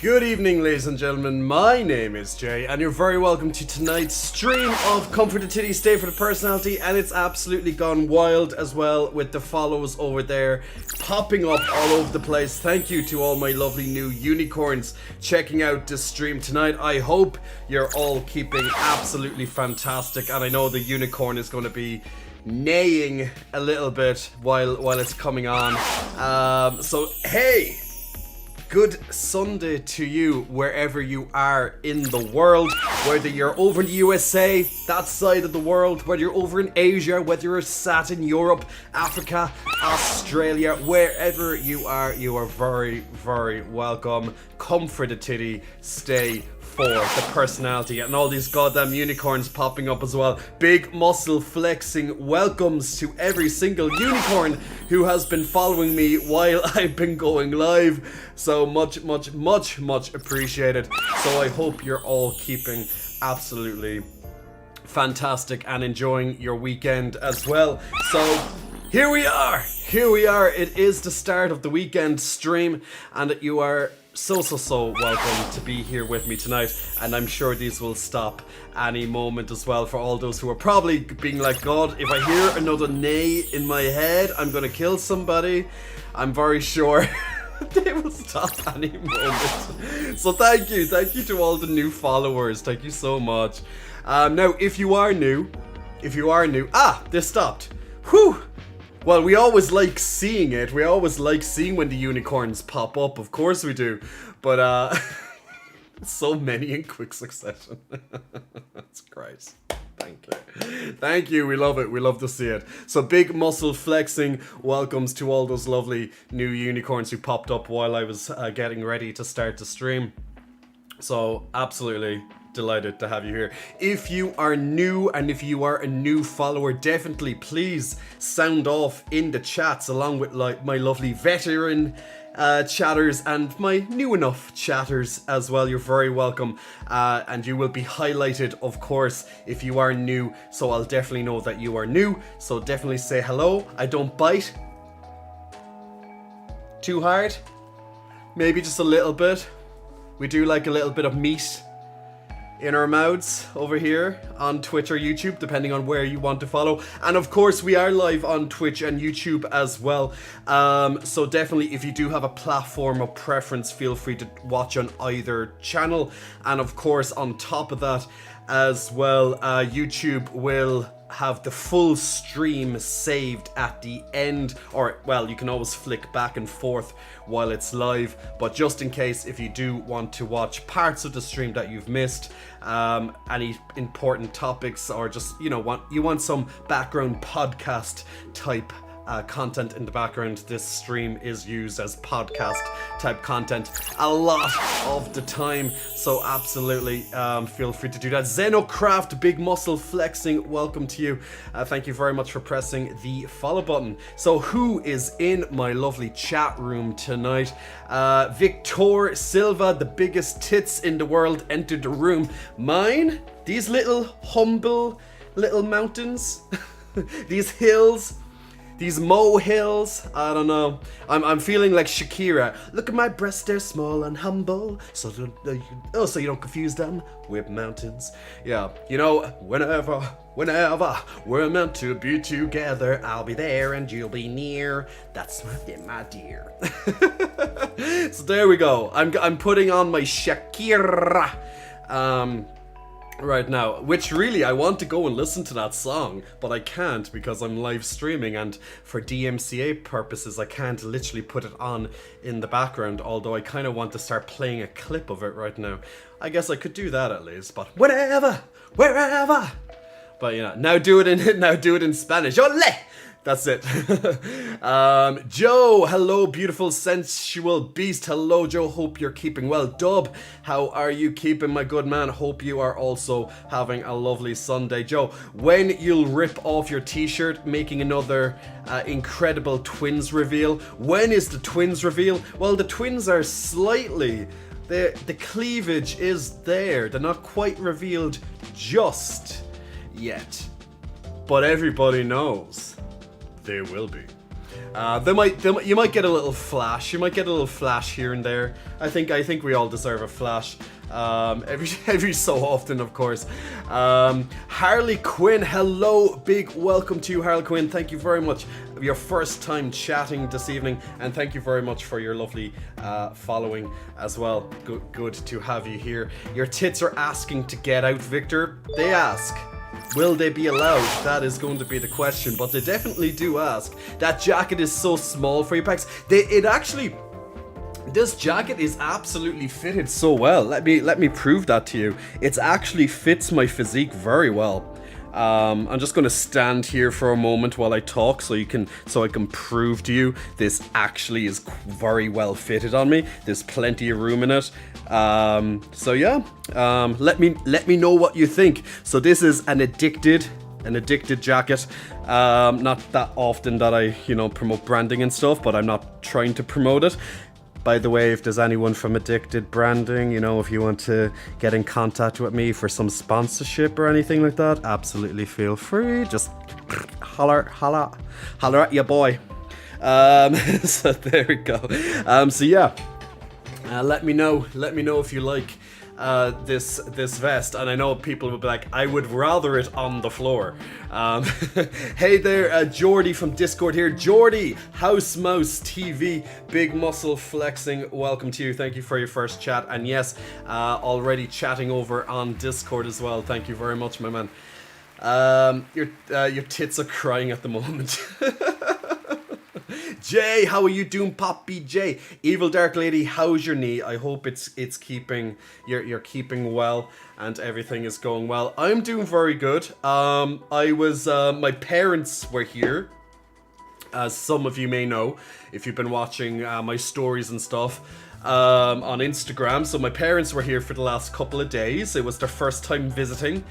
Good evening, ladies and gentlemen. My name is Jay, and you're very welcome to tonight's stream of Comfort the Titty, Stay for the Personality, and it's absolutely gone wild as well with the follows over there popping up all over the place. Thank you to all my lovely new unicorns checking out this stream tonight. I hope you're all keeping absolutely fantastic, and I know the unicorn is going to be neighing a little bit while it's coming on. So hey, good Sunday to you wherever you are in the world, whether you're over in the USA, that side of the world, whether you're over in Asia, whether you're sat in Europe, Africa, Australia, wherever you are very, very welcome. Comfort the Titty, stay for the personality, and all these goddamn unicorns popping up as well. Big muscle flexing welcomes to every single unicorn who has been following me while I've been going live. So much appreciated. So I hope you're all keeping absolutely fantastic and enjoying your weekend as well. So here we are. It is the start of the weekend stream, and you are so welcome to be here with me tonight, and I'm sure these will stop any moment as well for all those who are probably being like, God, if I hear another neigh in my head, I'm gonna kill somebody. I'm very sure they will stop any moment. So thank you to all the new followers. Thank you so much. Now, if you are new, this stopped. Whew. Well, we always like seeing it. We always like seeing when the unicorns pop up. Of course we do. But, so many in quick succession. That's great. Thank you. We love it. We love to see it. So big muscle flexing welcomes to all those lovely new unicorns who popped up while I was getting ready to start the stream. So absolutely delighted to have you here. If you are new and if you are a new follower, definitely please sound off in the chats along with my lovely veteran chatters and my new enough chatters as well. You're very welcome, and you will be highlighted, of course, if you are new, so I'll definitely know that you are new. So definitely say hello. I don't bite too hard, maybe just a little bit. We do like a little bit of meat in our mouths over here on Twitch or YouTube, depending on where you want to follow. And of course, we are live on Twitch and YouTube as well. So definitely, if you do have a platform of preference, feel free to watch on either channel. And of course, on top of that as well, YouTube will have the full stream saved at the end, or well, you can always flick back and forth while it's live, but just in case, if you do want to watch parts of the stream that you've missed, any important topics, or just you want some background podcast type content in the background, this stream is used as podcast type content a lot of the time, so absolutely feel free to do that. Xenocraft, big muscle flexing, welcome to you. Thank you very much for pressing the follow button. So who is in my lovely chat room tonight? Victor Silva, the biggest tits in the world, entered the room. Mine? These little humble little mountains? These hills? These molehills, I don't know. I'm feeling like Shakira. Look at my breasts, they're small and humble. So you don't confuse them with mountains. Yeah, whenever we're meant to be together, I'll be there and you'll be near. That's my dear. So there we go. I'm putting on my Shakira. Right now, which really I want to go and listen to that song, but I can't because I'm live streaming, and for DMCA purposes I can't literally put it on in the background, although I kind of want to start playing a clip of it right now. I guess I could do that at least, but wherever. But now do it in Spanish. Ole! That's it. Joe, hello, beautiful, sensual beast. Hello, Joe. Hope you're keeping well. Dub, how are you keeping, my good man? Hope you are also having a lovely Sunday. Joe, when you'll rip off your t-shirt, making another incredible twins reveal. When is the twins reveal? Well, the twins are slightly... The cleavage is there. They're not quite revealed just yet. But everybody knows they will be. You might get a little flash. You might get a little flash here and there. I think we all deserve a flash. Every so often, of course. Harley Quinn, hello, big welcome to you, Harley Quinn. Thank you very much. Your first time chatting this evening, and thank you very much for your lovely following as well. Good to have you here. Your tits are asking to get out, Victor. They ask. Will they be allowed? That is going to be the question, but they definitely do ask. That jacket is so small for you, pecs. This jacket is absolutely fitted so well. Let me prove that to you. It actually fits my physique very well. I'm just going to stand here for a moment while I talk so I can prove to you this actually is very well fitted on me. There's plenty of room in it. So yeah, let me know what you think. So this is an addicted jacket. Not that often that I promote branding and stuff, but I'm not trying to promote it. By the way, if there's anyone from Addicted Branding, if you want to get in contact with me for some sponsorship or anything like that, absolutely feel free. Just holler at your boy. So there we go. So yeah, let me know if you like this vest, and I know people will be like, I would rather it on the floor. Hey there, Jordy from Discord here. Jordy, House Mouse TV, Big Muscle Flexing, welcome to you. Thank you for your first chat, and yes, already chatting over on Discord as well. Thank you very much, my man. Your tits are crying at the moment. Jay, how are you doing, Poppy J? Evil Dark Lady, how's your knee? I hope it's keeping you're keeping well and everything is going well. I'm doing very good. My parents were here, as some of you may know if you've been watching my stories and stuff on Instagram. So my parents were here for the last couple of days. It was their first time visiting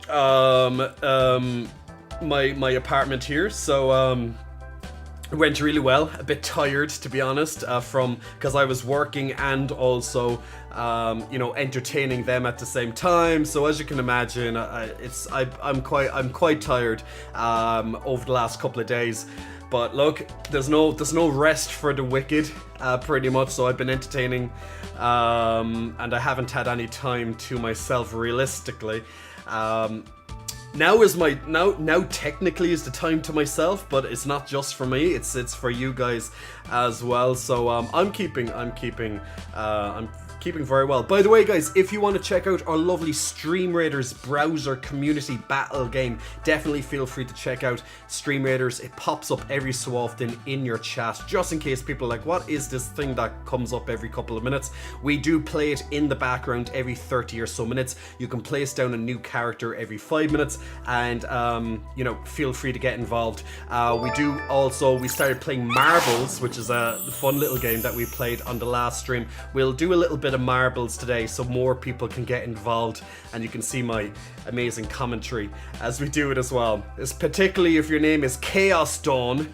my apartment here. So it went really well. A bit tired, to be honest, because I was working and also, entertaining them at the same time. So as you can imagine, I'm quite tired over the last couple of days. But look, there's no rest for the wicked, pretty much. So I've been entertaining, and I haven't had any time to myself realistically. Now technically is the time to myself, but it's not just for me, it's for you guys as well. So I'm keeping very well. By the way, guys, if you want to check out our lovely Stream Raiders browser community battle game, definitely feel free to check out Stream Raiders. It pops up every so often in your chat, just in case people are like, what is this thing that comes up every couple of minutes? We do play it in the background every 30 or so minutes. You can place down a new character every 5 minutes, and feel free to get involved. We started playing Marbles, which is a fun little game that we played on the last stream. We'll do a little bit of Marbles today so more people can get involved, and you can see my amazing commentary as we do it as well. It's particularly if your name is Chaos Dawn.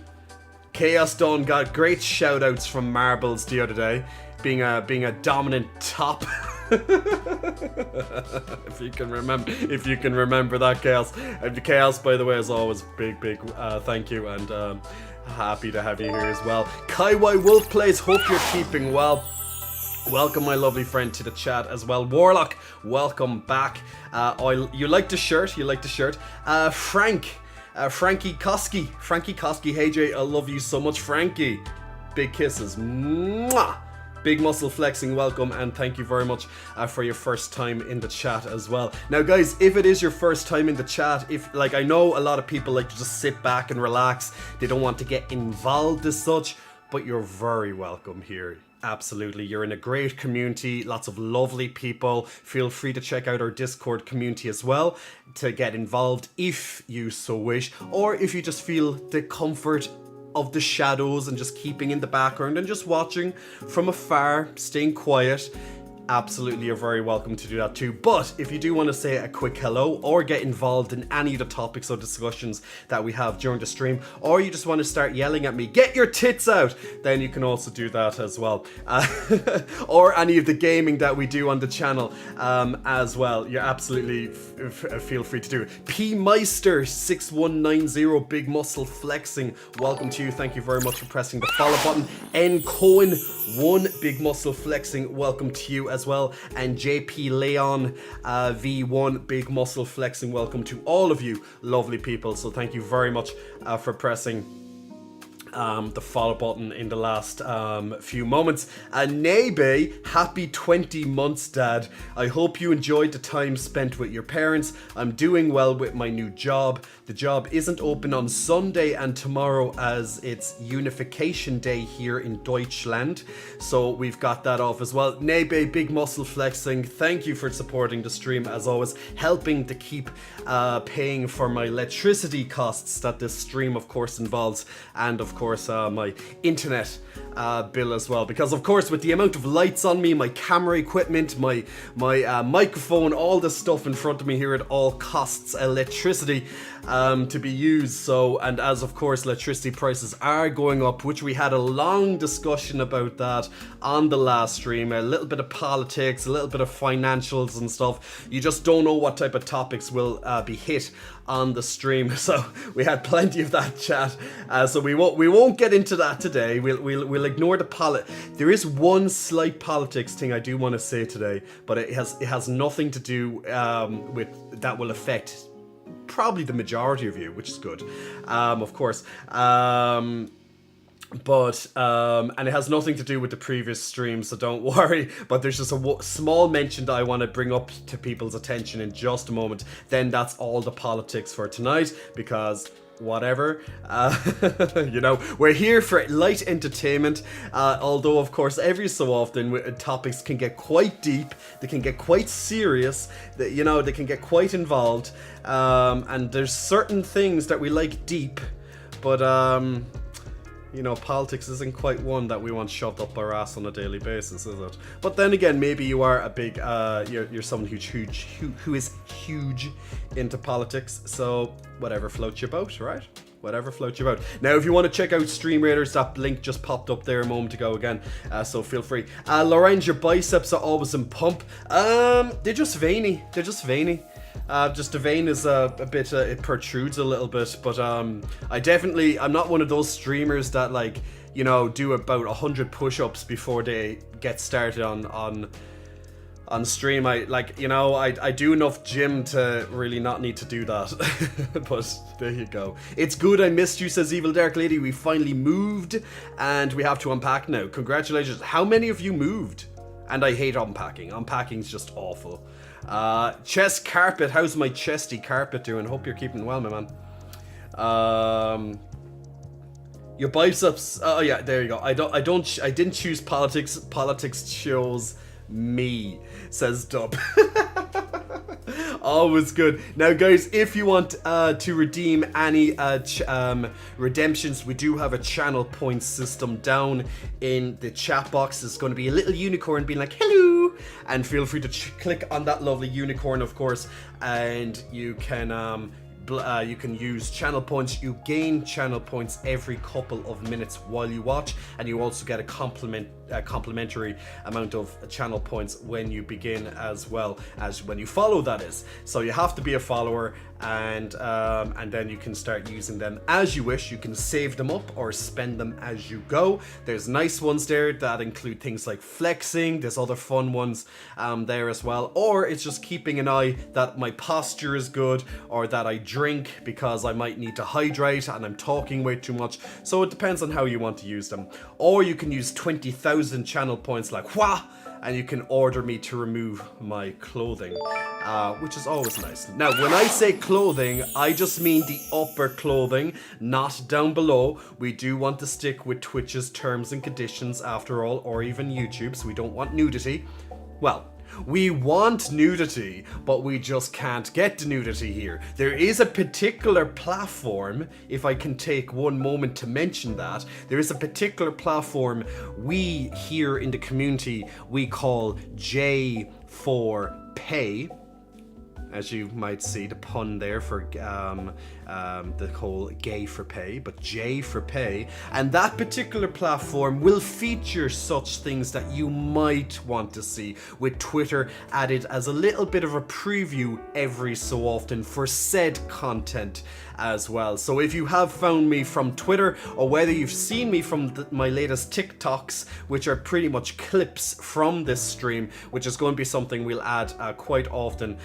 Chaos Dawn got great shout outs from Marbles the other day, being a dominant top. if you can remember that, Chaos. And Chaos, by the way, is always big thank you, and happy to have you here as well. Kaiwai Wolf Plays, hope you're keeping well. Welcome, my lovely friend, to the chat as well. Warlock, welcome back. You like the shirt? Frankie Koski. Hey Jay, I love you so much, Frankie. Big kisses. Mwah! Big Muscle Flexing, welcome, and thank you very much for your first time in the chat as well. Now, guys, if it is your first time in the chat, I know a lot of people like to just sit back and relax. They don't want to get involved as such, but you're very welcome here. Absolutely, you're in a great community, lots of lovely people. Feel free to check out our Discord community as well to get involved if you so wish, or if you just feel the comfort of the shadows and just keeping in the background and just watching from afar, staying quiet. absolutely you're very welcome to do that too. But if you do want to say a quick hello or get involved in any of the topics or discussions that we have during the stream, or you just want to start yelling at me, get your tits out, then you can also do that as well. Or any of the gaming that we do on the channel as well. You're absolutely feel free to do it. P Meister 6190 Big Muscle Flexing, welcome to you. Thank you very much for pressing the follow button. N Cohen 1 Big Muscle Flexing, welcome to you as well. And JP Leon V1 Big Muscle Flexing, welcome to all of you lovely people. So thank you very much for pressing the follow button in the last few moments. And Nebe, happy 20 months, Dad. I hope you enjoyed the time spent with your parents. I'm doing well with my new job. The job isn't open on Sunday and tomorrow as it's Unification Day here in Deutschland. So we've got that off as well. Nebe, Big Muscle Flexing, thank you for supporting the stream as always, helping to keep paying for my electricity costs that this stream of course involves, and of course my internet bill as well, because of course with the amount of lights on me, my camera equipment, my microphone, all the stuff in front of me here, it all costs electricity to be used. So, and as of course electricity prices are going up, which we had a long discussion about that on the last stream, a little bit of politics, a little bit of financials and stuff. You just don't know what type of topics will be hit on the stream, so we had plenty of that chat. So we won't get into that today. We'll ignore the There is one slight politics thing I do want to say today, but it has nothing to do with that will affect probably the majority of you, which is good, of course. But and it has nothing to do with the previous stream, so don't worry. But there's just a small mention that I want to bring up to people's attention in just a moment. Then that's all the politics for tonight, because whatever, you know, we're here for light entertainment, although of course every so often topics can get quite deep, they can get quite serious, that, you know, they can get quite involved, and there's certain things that we like deep, but you know, politics isn't quite one that we want shoved up our ass on a daily basis, is it? But then again, maybe you are a big, you're someone who is huge into politics, so whatever floats your boat, right? Whatever floats your boat. Now, if you want to check out Stream Raiders, that link just popped up there a moment ago again, so feel free. Lorenz, your biceps are always in pump. They're just veiny. They're just veiny. Just the vein is a bit, it protrudes a little bit, but I'm not one of those streamers that, like, you know, do about 100 push-ups before they get started on stream. I do enough gym to really not need to do that. But there you go. It's good I missed you, says Evil Dark Lady. We finally moved and we have to unpack now. Congratulations. How many of you moved? And I hate unpacking. Unpacking's just awful. Chest carpet, how's my chesty carpet doing? Hope you're keeping well, my man. Your biceps, oh yeah, there you go. I didn't choose politics. Politics chose me, says Dub. Always good. Now guys, if you want to redeem any redemptions, we do have a channel points system down in the chat box. There's going to be a little unicorn being like, hello, and feel free to click on that lovely unicorn, of course, and you can use channel points. You gain channel points every couple of minutes while you watch, and you also get a complimentary amount of channel points when you begin, as well as when you follow, that is. So you have to be a follower, and then you can start using them as you wish. You can save them up or spend them as you go. There's nice ones there that include things like flexing. There's other fun ones there as well, or it's just keeping an eye that my posture is good, or that I drink because I might need to hydrate and I'm talking way too much. So it depends on how you want to use them. Or you can use 20,000 channel points like wah, and you can order me to remove my clothing, which is always nice. Now, when I say clothing, I just mean the upper clothing, not down below. We do want to stick with Twitch's terms and conditions after all, or even YouTube, so we don't want nudity. Well, We want nudity, but we just can't get the nudity here. There is a particular platform, if I can take one moment to mention that, there is a particular platform we here in the community, we call J4Pay. As you might see, the pun there for the whole gay for pay, but J for pay. And that particular platform will feature such things that you might want to see, with Twitter added as a little bit of a preview every so often for said content as well. So if you have found me from Twitter, or whether you've seen me from my latest TikToks, which are pretty much clips from this stream, which is going to be something we'll add quite often,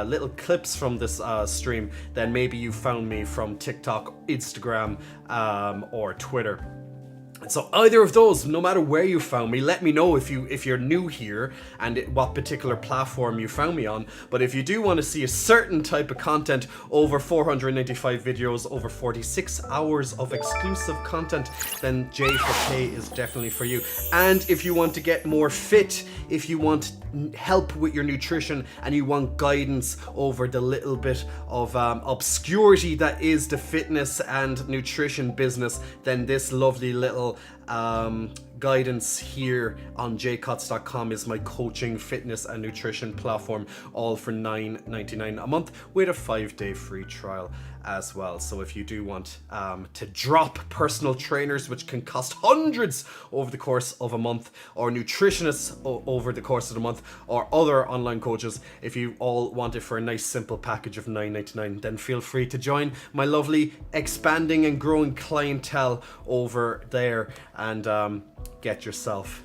little clips from this stream, then maybe you found me from TikTok, Instagram, or Twitter. So either of those, no matter where you found me, let me know if you're new here and what particular platform you found me on. But if you do want to see a certain type of content, over 495 videos, over 46 hours of exclusive content, then J4K is definitely for you. And if you want to get more fit, if you want help with your nutrition and you want guidance over the little bit of obscurity that is the fitness and nutrition business, then this lovely little guidance here on jcots.com is my coaching, fitness and nutrition platform, all for $9.99 a month with a 5-day free trial as well. So if you do want to drop personal trainers, which can cost hundreds over the course of a month, or nutritionists over the course of the month, or other online coaches, if you all want it for a nice simple package of $9.99, then feel free to join my lovely expanding and growing clientele over there and get yourself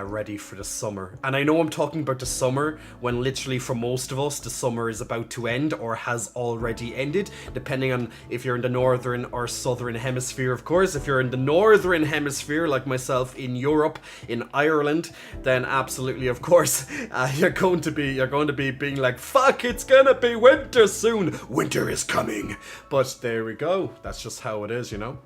ready for the summer. And I know I'm talking about the summer when literally for most of us the summer is about to end or has already ended, depending on if you're in the northern or southern hemisphere. Of course, if you're in the northern hemisphere like myself in Europe, in Ireland, then absolutely, of course, you're going to be being like, fuck, it's gonna be winter soon, winter is coming. But there we go, that's just how it is, you know.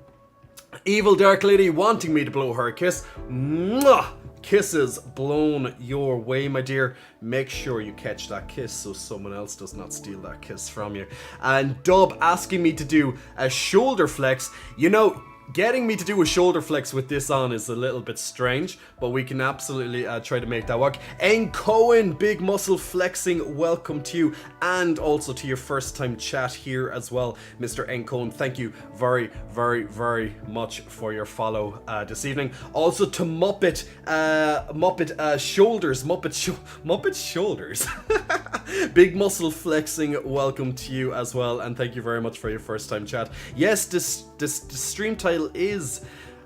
Evil Dark Lady wanting me to blow her a kiss. Mwah! Kisses blown your way, my dear. Make sure you catch that kiss so someone else does not steal that kiss from you. And Dub asking me to do a shoulder flex. You know, getting me to do a shoulder flex with this on is a little bit strange, but we can absolutely try to make that work. N. Cohen, big muscle flexing, welcome to you, and also to your first time chat here as well, Mr. N. Cohen. Thank you very, very, very much for your follow this evening. Also to Muppet Shoulders. Big muscle flexing, welcome to you as well, and thank you very much for your first time chat. Yes, this stream title is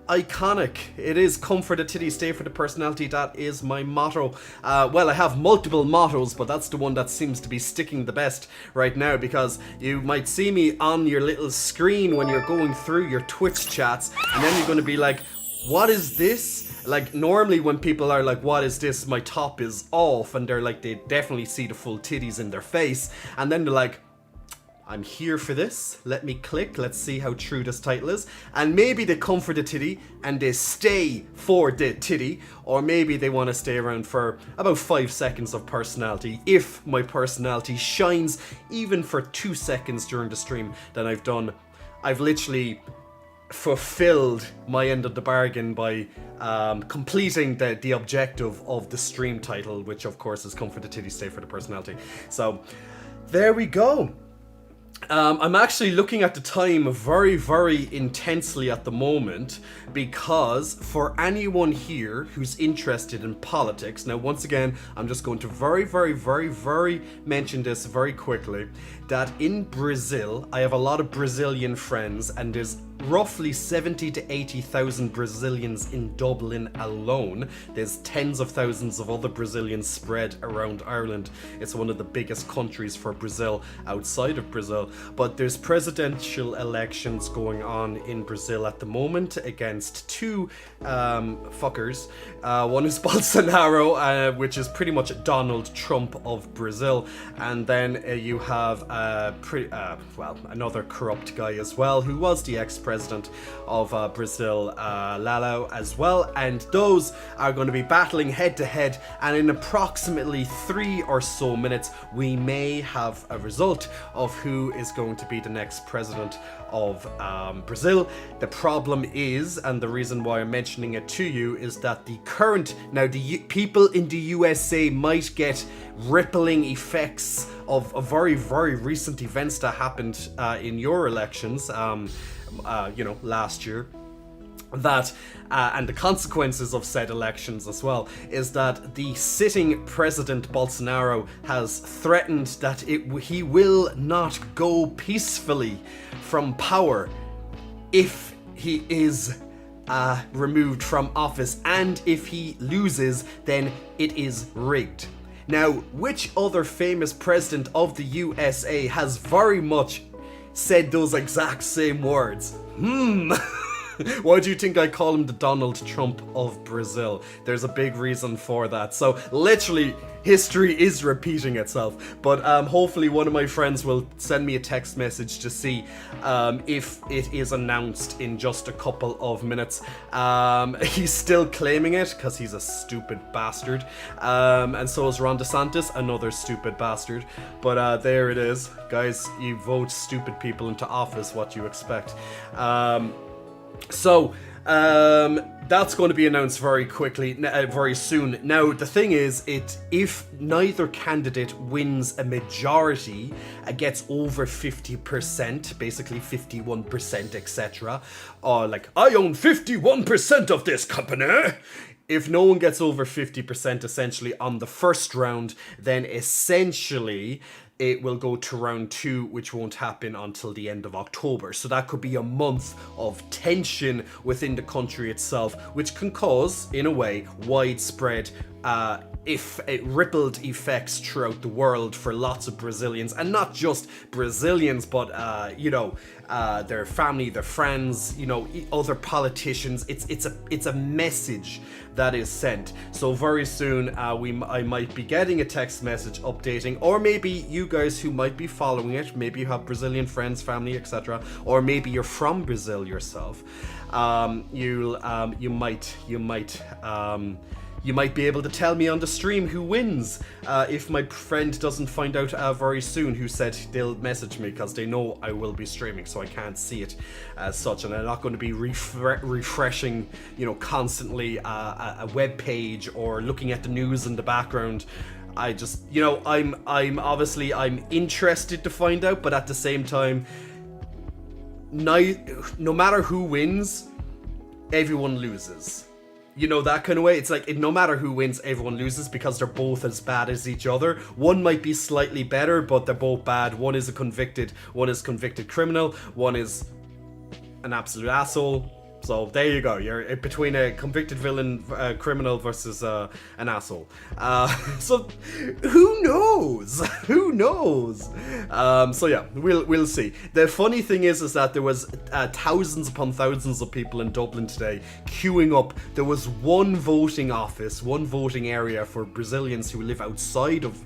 iconic. It is come for the titty, stay for the personality. That is my motto. Well, I have multiple mottos, but that's the one that seems to be sticking the best right now, because you might see me on your little screen when you're going through your Twitch chats, and then you're going to be like, what is this? Like, normally when people are like, what is this? My top is off, and they're like, they definitely see the full titties in their face, and then they're like, I'm here for this, let me click, let's see how true this title is. And maybe they come for the titty and they stay for the titty, or maybe they want to stay around for about 5 seconds of personality. If my personality shines even for 2 seconds during the stream, then I've literally fulfilled my end of the bargain by completing the objective of the stream title, which of course is come for the titty, stay for the personality. So there we go. I'm actually looking at the time very, very intensely at the moment, because for anyone here who's interested in politics, now once again, I'm just going to very, very, very, very mention this very quickly, that in Brazil, I have a lot of Brazilian friends, and there's roughly 70 to 80,000 Brazilians in Dublin alone. There's tens of thousands of other Brazilians spread around Ireland. It's one of the biggest countries for Brazil outside of Brazil. but there's presidential elections going on in Brazil at the moment against two fuckers. One is Bolsonaro, which is pretty much Donald Trump of Brazil, and then you have another corrupt guy as well, who was the ex-president of Brazil, Lula, as well, and those are going to be battling head to head, and in approximately 3 or so minutes we may have a result of who is going to be the next president of Brazil. The problem is, and the reason why I'm mentioning it to you, is that the people in the USA might get rippling effects of very, very recent events that happened in your elections, last year. That and the consequences of said elections as well, is that the sitting president Bolsonaro has threatened that he will not go peacefully from power if he is removed from office, and if he loses, then it is rigged. Now, which other famous president of the USA has very much said those exact same words? Why do you think I call him the Donald Trump of Brazil? There's a big reason for that. So literally, history is repeating itself. But hopefully one of my friends will send me a text message to see if it is announced in just a couple of minutes. He's still claiming it because he's a stupid bastard. And so is Ron DeSantis, another stupid bastard. But there it is. Guys, you vote stupid people into office, what you expect. So that's going to be announced very quickly, very soon. Now, the thing is, if neither candidate wins a majority, gets over 50%, basically 51%, etc., like, I own 51% of this company. If no one gets over 50% essentially on the first round, then essentially it will go to round 2, which won't happen until the end of October. So that could be a month of tension within the country itself, which can cause, in a way, widespread rippled effects throughout the world for lots of Brazilians, and not just Brazilians, but their family, their friends, other politicians. It's a message that is sent. So very soon I might be getting a text message updating, or maybe you guys who might be following it, maybe you have Brazilian friends, family, etc., or maybe you're from Brazil yourself. You might be able to tell me on the stream who wins if my friend doesn't find out very soon, who said they'll message me because they know I will be streaming, so I can't see it as such, and I'm not going to be refreshing, constantly a web page or looking at the news in the background. I just, I'm interested to find out, but at the same time, no matter who wins, everyone loses. That kind of way. It's like, no matter who wins, everyone loses, because they're both as bad as each other. One might be slightly better, but they're both bad. One is convicted criminal. One is an absolute asshole. So there you go. You're between a convicted villain, criminal versus an asshole. So who knows? Who knows? So yeah, we'll see. The funny thing is that there was thousands upon thousands of people in Dublin today queuing up. There was one voting office, one voting area for Brazilians who live outside of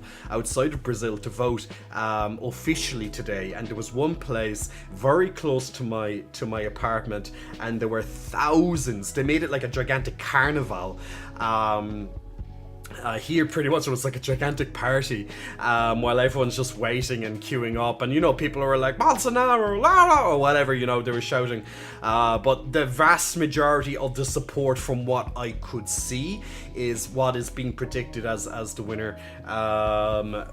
Brazil to vote officially today, and there was one place very close to my apartment, and there were thousands. They made it like a gigantic carnival. Here pretty much it was like a gigantic party, while everyone's just waiting and queuing up, and people were like Bolsonaro, la la, or whatever, they were shouting, but the vast majority of the support, from what I could see, is what is being predicted as the winner,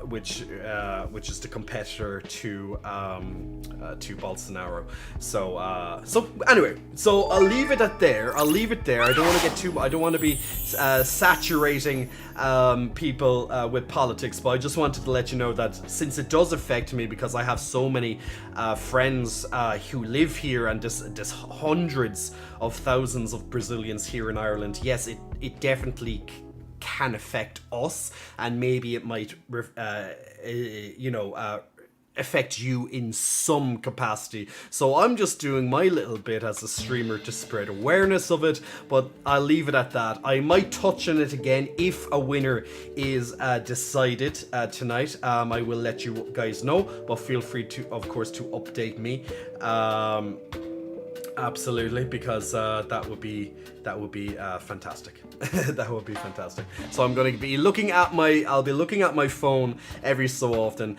which is the competitor to Bolsonaro. So anyway, so I'll leave it there. I don't want to get too. I don't want to be saturating people with politics, but I just wanted to let you know that since it does affect me, because I have so many friends who live here, and there's hundreds of thousands of Brazilians here in Ireland. Yes, it definitely can affect us, and maybe it might affect you in some capacity. So I'm just doing my little bit as a streamer to spread awareness of it, but I'll leave it at that. I might touch on it again if a winner is decided tonight. I will let you guys know, but feel free to, of course, to update me. Absolutely, because that would be fantastic. That would be fantastic. So I'm going to be looking at my phone every so often.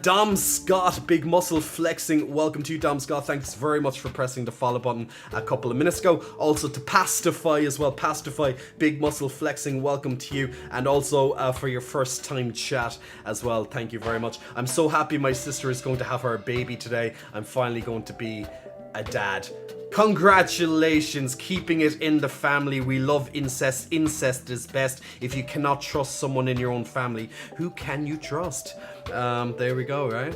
Dom Scott, Big Muscle Flexing, welcome to you, Dom Scott. Thanks very much for pressing the follow button a couple of minutes ago. Also to Pastify as well. Pastify, Big Muscle Flexing, welcome to you. And also for your first time chat as well, thank you very much. I'm so happy my sister is going to have her baby today. I'm finally going to be a dad. Congratulations, keeping it in the family. We love incest. Incest is best. If you cannot trust someone in your own family, who can you trust? There we go, right?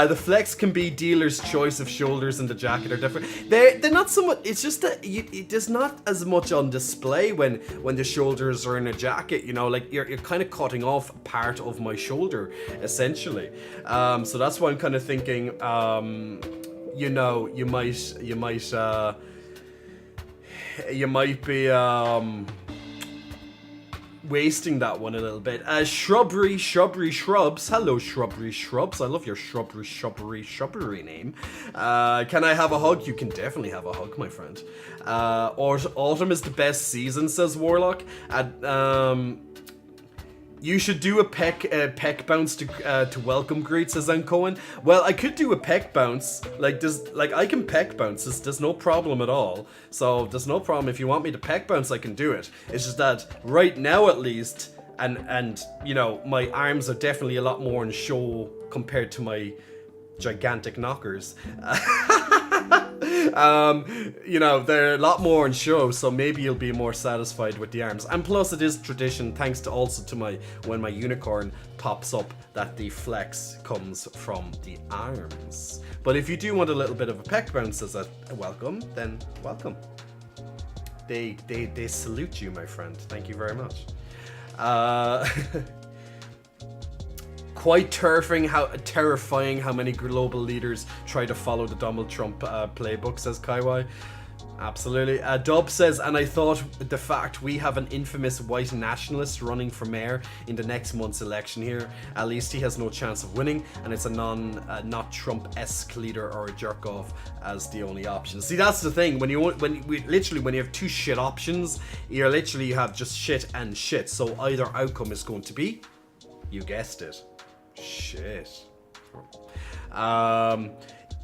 The flex can be dealer's choice of shoulders and the jacket are different. They're not so much, it's just that it is not as much on display when the shoulders are in a jacket, you know, like you're kind of cutting off part of my shoulder, essentially. So that's why I'm kind of thinking, you know, you might be wasting that one a little bit. Shrubbery Shrubs. Hello, Shrubbery Shrubs. I love your shrubbery name. Can I have a hug? You can definitely have a hug, my friend. Autumn is the best season, says Warlock. You should do a peck bounce to welcome greet, says Cohen. Well, I could do a peck bounce. I can peck bounce. There's no problem at all. So there's no problem. If you want me to peck bounce, I can do it. It's just that right now, at least, and you know, my arms are definitely a lot more in show compared to my gigantic knockers. You know, they're a lot more in show, so maybe you'll be more satisfied with the arms. And plus it is tradition, thanks to also to when my unicorn pops up, that the flex comes from the arms. But if you do want a little bit of a peck bounce as a welcome, then welcome. They salute you, my friend. Thank you very much. Quite terrifying how many global leaders try to follow the Donald Trump playbook, says Kaiwai. Absolutely. Dub says, and I thought the fact we have an infamous white nationalist running for mayor in the next month's election here, at least he has no chance of winning, and it's a not Trump-esque leader or a jerk off as the only option. See, that's the thing. When you have two shit options, you have just shit and shit. So either outcome is going to be, you guessed it, shit.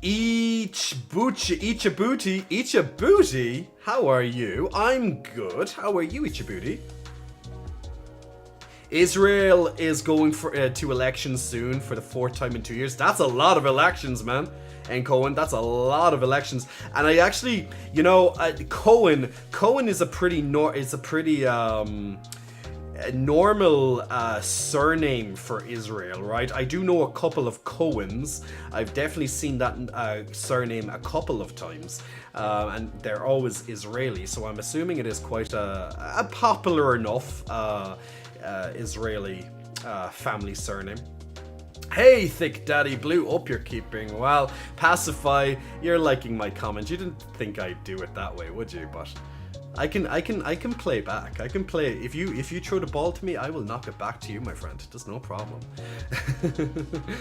Ichabuti, how are you? I'm good. How are you, Ichabuti? Israel is going to elections soon for the 4th time in 2 years. That's a lot of elections, man. And Cohen, that's a lot of elections. And I actually, you know, Cohen is a pretty normal surname for Israel, right? I do know a couple of Cohens. I've definitely seen that surname a couple of times, and they're always Israeli, so I'm assuming it is quite a popular enough Israeli family surname. Hey, Thick Daddy Blue, up you're keeping. Well, Pacify, you're liking my comment. You didn't think I'd do it that way, would you? But I can play back. I can play. If you throw the ball to me, I will knock it back to you, my friend. There's no problem.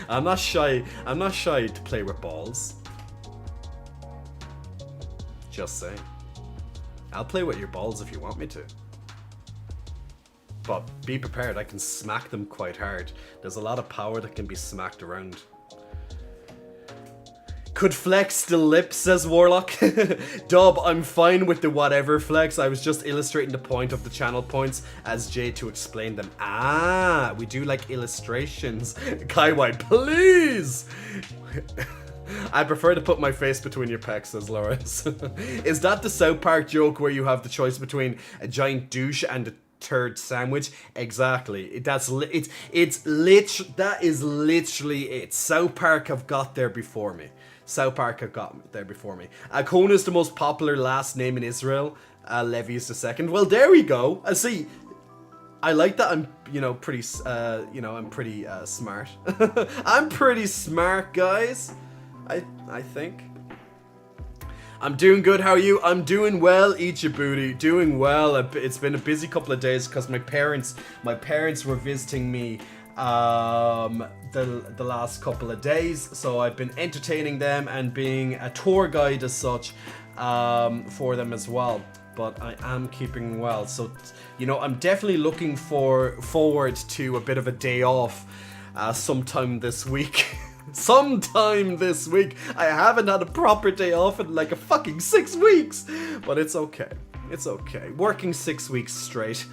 I'm not shy to play with balls. Just saying. I'll play with your balls if you want me to. But be prepared, I can smack them quite hard. There's a lot of power that can be smacked around. Could flex still lip, says Warlock. Dub, I'm fine with the whatever flex. I was just illustrating the point of the channel points as Jay to explain them. Ah, we do like illustrations. Kaiwai, please! I prefer to put my face between your pecs, says Lawrence. Is that the South Park joke where you have the choice between a giant douche and a turd sandwich? Exactly. That is literally it. South Park have got there before me. Cohen is the most popular last name in Israel. Levi is the second. Well, there we go. See, I like that I'm, pretty, I'm pretty smart. I'm pretty smart, guys. I think. I'm doing good. How are you? I'm doing well. Eat your booty. Doing well. It's been a busy couple of days because my parents were visiting me the last couple of days, so I've been entertaining them and being a tour guide as such for them as well. But I am keeping well, so I'm definitely looking forward to a bit of a day off sometime this week. Sometime this week. I haven't had a proper day off in like a fucking 6 weeks, but it's okay. It's okay. Working 6 weeks straight,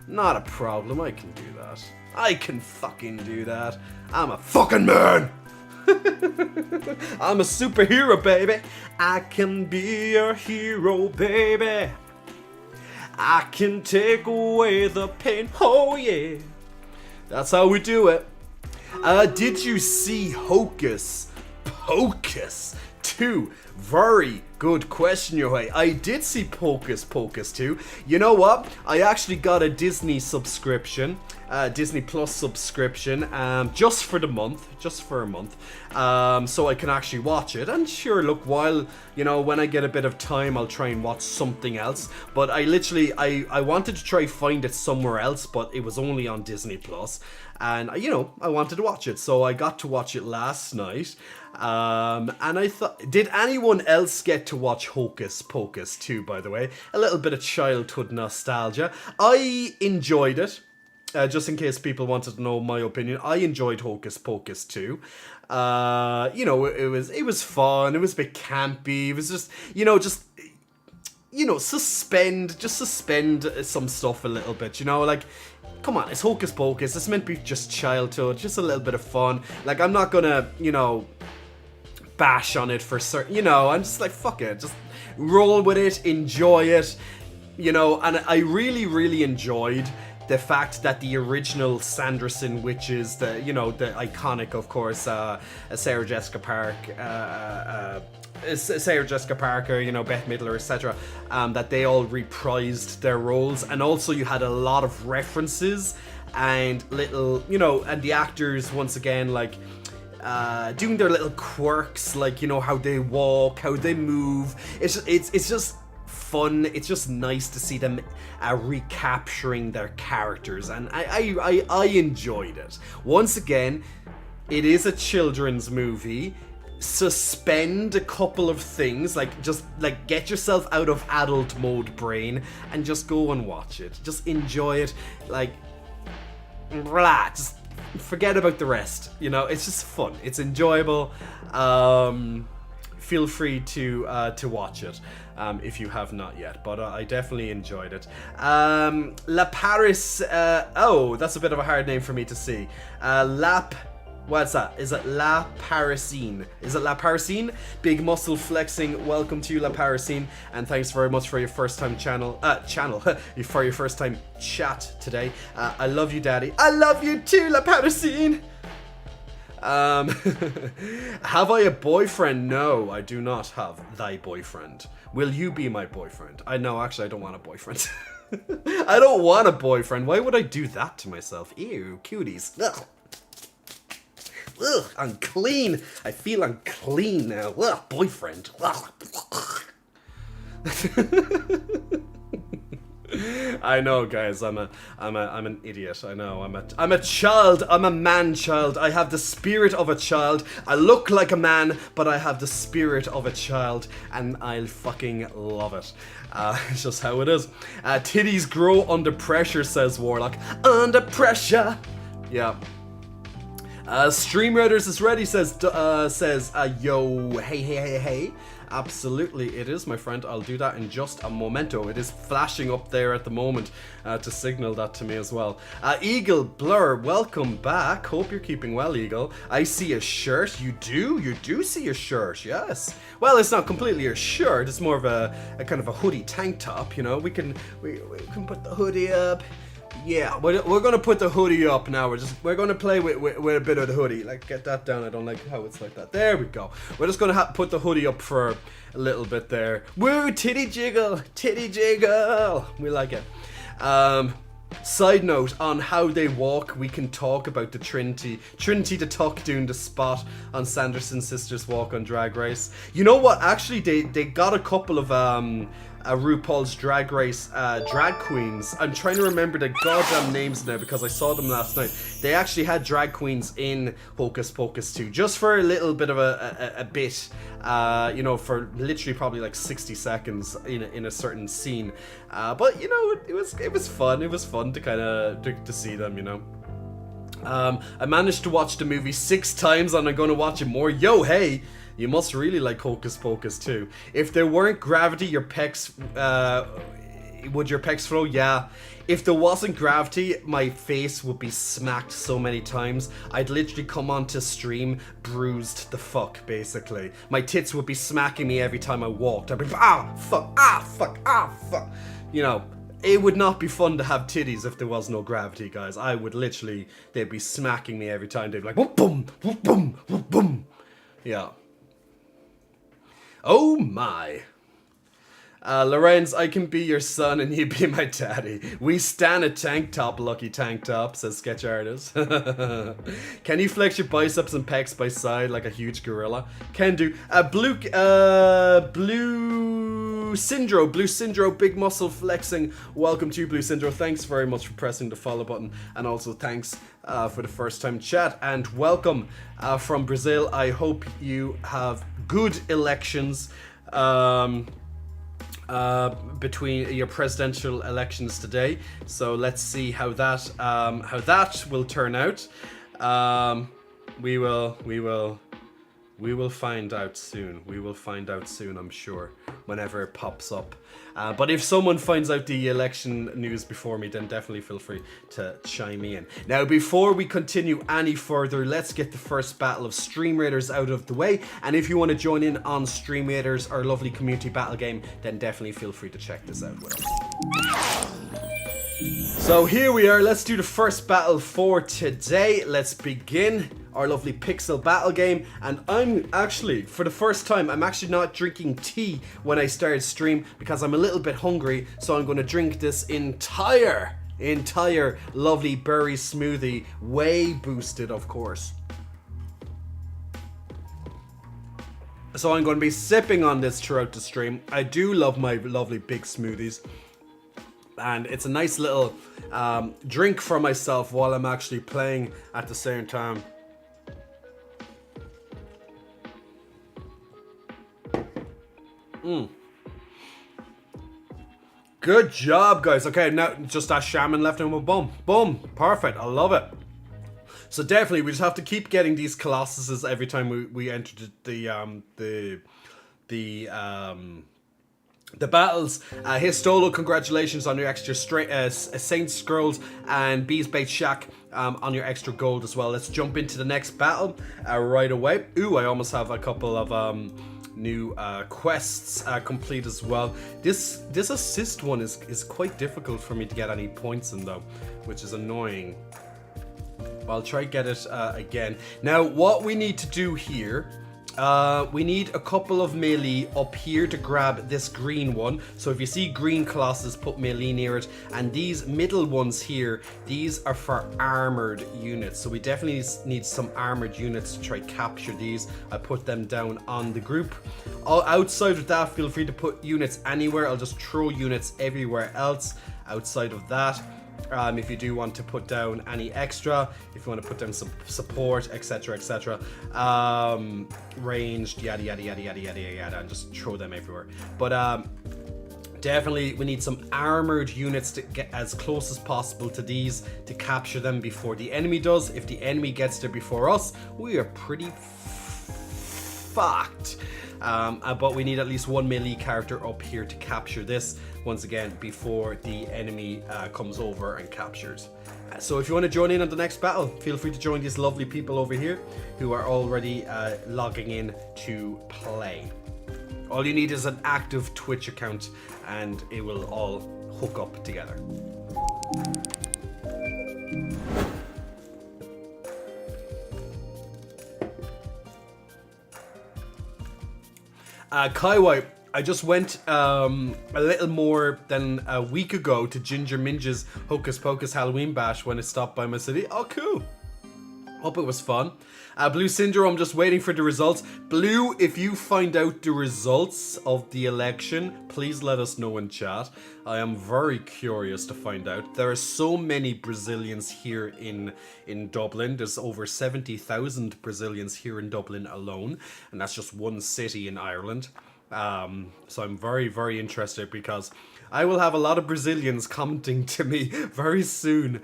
not a problem. I can do that. I can fucking do that. I'm a fucking man. I'm a superhero, baby. I can be your hero, baby. I can take away the pain. Oh yeah. That's how we do it. Did you see Hocus Pocus 2? Very good question, your way. I did see Hocus Pocus 2. You know what? I actually got a Disney subscription, Disney Plus subscription, just for a month, so I can actually watch it. And sure, look, while, when I get a bit of time, I'll try and watch something else. But I wanted to try find it somewhere else, but it was only on Disney Plus. And, I wanted to watch it, so I got to watch it last night. And I thought, did anyone else get to watch Hocus Pocus 2, by the way? A little bit of childhood nostalgia. I enjoyed it. Just in case people wanted to know my opinion, I enjoyed Hocus Pocus 2. It was fun. It was a bit campy. It was just, suspend some stuff a little bit. Come on, it's Hocus Pocus. It's meant to be just childhood, just a little bit of fun. Like, I'm not gonna, bash on it for certain. I'm just like, fuck it, just roll with it, enjoy it. And I really, really enjoyed the fact that the original Sanderson witches, the iconic, of course, Sarah Jessica Parker, Bette Midler, etc., that they all reprised their roles, and also you had a lot of references and little, and the actors once again doing their little quirks, how they walk, how they move. It's just fun. It's just nice to see them recapturing their characters, and I enjoyed it. Once again, it is a children's movie. Suspend a couple of things, just get yourself out of adult mode brain and just go and watch it. Just enjoy it, just forget about the rest. It's just fun. It's enjoyable. Feel free to watch it if you have not yet, but I definitely enjoyed it. La Paris. That's a bit of a hard name for me to see. What's that? Is it La Parisine? Is it La Parisine? Big muscle flexing. Welcome to you, La Parisine, and thanks very much for your first time for your first time chat today. I love you, Daddy. I love you too, La Parisine. Have I a boyfriend? No, I do not have thy boyfriend. Will you be my boyfriend? Actually, I don't want a boyfriend. I don't want a boyfriend. Why would I do that to myself? Ew, cuties. Ugh. Ugh, unclean. I feel unclean now. Ugh, boyfriend. Ugh. I know, guys. I'm an idiot. I know. I'm a child. I'm a man child. I have the spirit of a child. I look like a man, but I have the spirit of a child, and I fucking love it. It's just how it is. Titties grow under pressure, says Warlock. Under pressure. Yeah. Streamriders is ready, says yo, hey. Absolutely, it is, my friend. I'll do that in just a momento. It is flashing up there at the moment to signal that to me as well. Eagle Blur, welcome back. Hope you're keeping well, Eagle. I see a shirt. You do see a shirt, yes. Well, it's not completely a shirt. It's more of a kind of a hoodie tank top, we can put the hoodie up. Yeah, we're gonna put the hoodie up now. We're gonna play with a bit of the hoodie. Get that down. I don't like how it's like that. There we go. We're just gonna put the hoodie up for a little bit there. Woo, titty jiggle. We like it. Side note on how they walk, we can talk about the Trinity the Tuck doing the spot on Sanderson Sisters Walk on Drag Race. You know what? Actually, they got a couple of RuPaul's Drag Race drag queens. I'm trying to remember the goddamn names now because I saw them last night. They actually had drag queens in Hocus Pocus 2, just for a little bit of a bit, you know, for literally probably like 60 seconds in a certain scene. But you know, it was fun. It was fun to kind of to see them, you know. I managed to watch the movie 6 times and I'm going to watch it more. Yo, hey! You must really like Hocus Pocus too. If there weren't gravity, your pecs, would your pecs flow? Yeah. If there wasn't gravity, my face would be smacked so many times. I'd literally come onto stream bruised the fuck, basically. My tits would be smacking me every time I walked. I'd be, fuck, fuck. You know, it would not be fun to have titties if there was no gravity, guys. I would literally, they'd be smacking me every time. They'd be like, whoop, boom, whoop, boom, whoop, boom. Yeah. Oh my. Lorenz, I can be your son and you be my daddy. We stan a tank top, Lucky Tank Top, says Sketch Artist. Can you flex your biceps and pecs by side like a huge gorilla? Can do. Blue Syndro, big muscle flexing. Welcome to Blue Syndro. Thanks very much for pressing the follow button. And also thanks for the first time chat. And welcome from Brazil. I hope you have good elections. Between your presidential elections today, so let's see how that will turn out. We will find out soon. We will find out soon, I'm sure, whenever it pops up. But if someone finds out the election news before me, then definitely feel free to chime in. Now, before we continue any further, let's get the first battle of Stream Raiders out of the way. And if you want to join in on Stream Raiders, our lovely community battle game, then definitely feel free to check this out with us. So here we are. Let's do the first battle for today. Let's begin our lovely pixel battle game. And I'm actually, for the first time, I'm actually not drinking tea when I start stream because I'm a little bit hungry. So I'm going to drink this entire lovely berry smoothie, way boosted, of course. So I'm going to be sipping on this throughout the stream. I do love my lovely big smoothies. And it's a nice little drink for myself while I'm actually playing at the same time. Good job, guys. Okay, now just that shaman left and we're boom, perfect. I love it. So definitely, we just have to keep getting these colossuses every time we enter the battles. Histolo, congratulations on your extra Saints Scrolls, and Bees Bait Shack on your extra gold as well. Let's jump into the next battle right away. Ooh, I almost have a couple of new quests complete as well. This assist one is quite difficult for me to get any points in though, which is annoying. I'll try to get it again. Now, what we need to do here, we need a couple of melee up here to grab this green one. So if you see green colossus, put melee near it. And these middle ones here, these are for armored units. So we definitely need some armored units to try to capture these. I put them down on the group. Outside of that, feel free to put units anywhere. I'll just throw units everywhere else outside of that. If you do want to put down any extra, if you want to put down some support, etc, ranged, yada yada yada yada yada yada, and just throw them everywhere. But definitely we need some armored units to get as close as possible to these to capture them before the enemy does. If the enemy gets there before us, we are pretty fucked. But we need at least one melee character up here to capture this, once again, before the enemy comes over and captures. So if you want to join in on the next battle, feel free to join these lovely people over here who are already logging in to play. All you need is an active Twitch account and it will all hook up together. Kaiwai, I just went a little more than a week ago to Ginger Minge's Hocus Pocus Halloween Bash when it stopped by my city. Oh, cool. Hope it was fun. Blue Syndrome, just waiting for the results. Blue, if you find out the results of the election, please let us know in chat. I am very curious to find out. There are so many Brazilians here in Dublin. There's over 70,000 Brazilians here in Dublin alone. And that's just one city in Ireland. So I'm very, very interested because I will have a lot of Brazilians commenting to me very soon.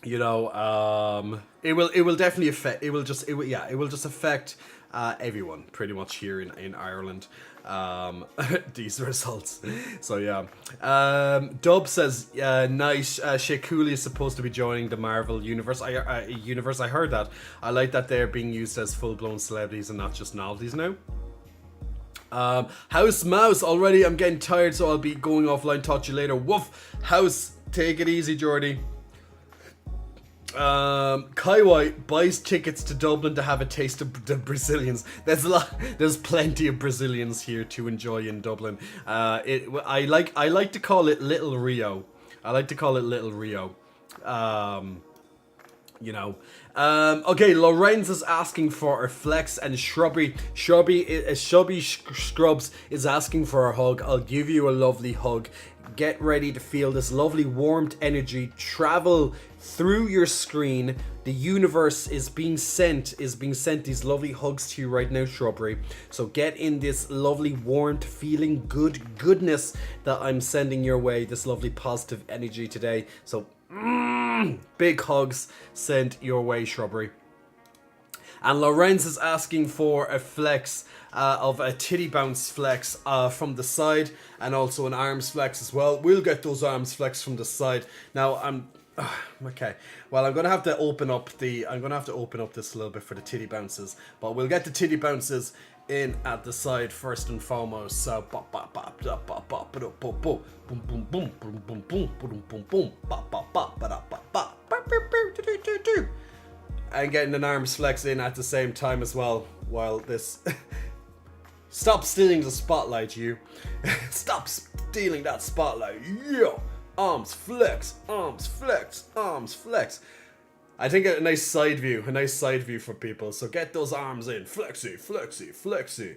It will definitely affect. It will just affect everyone pretty much here in Ireland. These results. So yeah. Dub says, nice. Shea Cooley is supposed to be joining the Marvel universe. I heard that. I like that they're being used as full-blown celebrities and not just novelties now. House Mouse, already I'm getting tired, so I'll be going offline. Talk to you later. Woof. House, take it easy, Jordy. Kaiwai buys tickets to Dublin to have a taste of the Brazilians. There's plenty of Brazilians here to enjoy in Dublin. I like to call it Little Rio. Okay, Lorenz is asking for a flex, and Shrubby Scrubs is asking for a hug. I'll give you a lovely hug. Get ready to feel this lovely warmed energy travel through your screen. The universe is being sent these lovely hugs to you right now, Shrubbery. So get in this lovely warmth, feeling goodness that I'm sending your way, this lovely positive energy today. So big hugs sent your way, Shrubbery. And Lorenz is asking for a flex of a titty bounce flex from the side, and also an arms flex as well. We'll get those arms flex from the side. Now okay. Well, I'm gonna have to open up this a little bit for the titty bounces, but we'll get the titty bounces in at the side first and foremost. So and getting an arms flex in at the same time as well, while this stop stealing the spotlight, you. Stop stealing that spotlight. Yeah. Arms flex, arms flex, arms flex. I think a nice side view for people. So get those arms in. Flexy, flexy, flexy.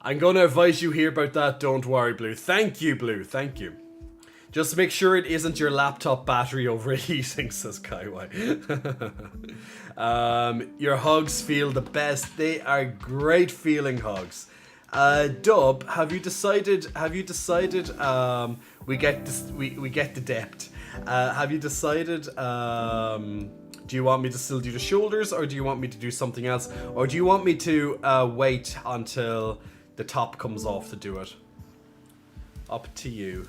I'm going to advise you here about that. Don't worry, Blue. Thank you, Blue. Thank you. Just make sure it isn't your laptop battery overheating, says Kaiwai. Your hugs feel the best. They are great feeling hugs. Dub, have you decided? We get the depth. Have you decided? Do you want me to still do the shoulders, or do you want me to do something else, or do you want me to wait until the top comes off to do it? Up to you.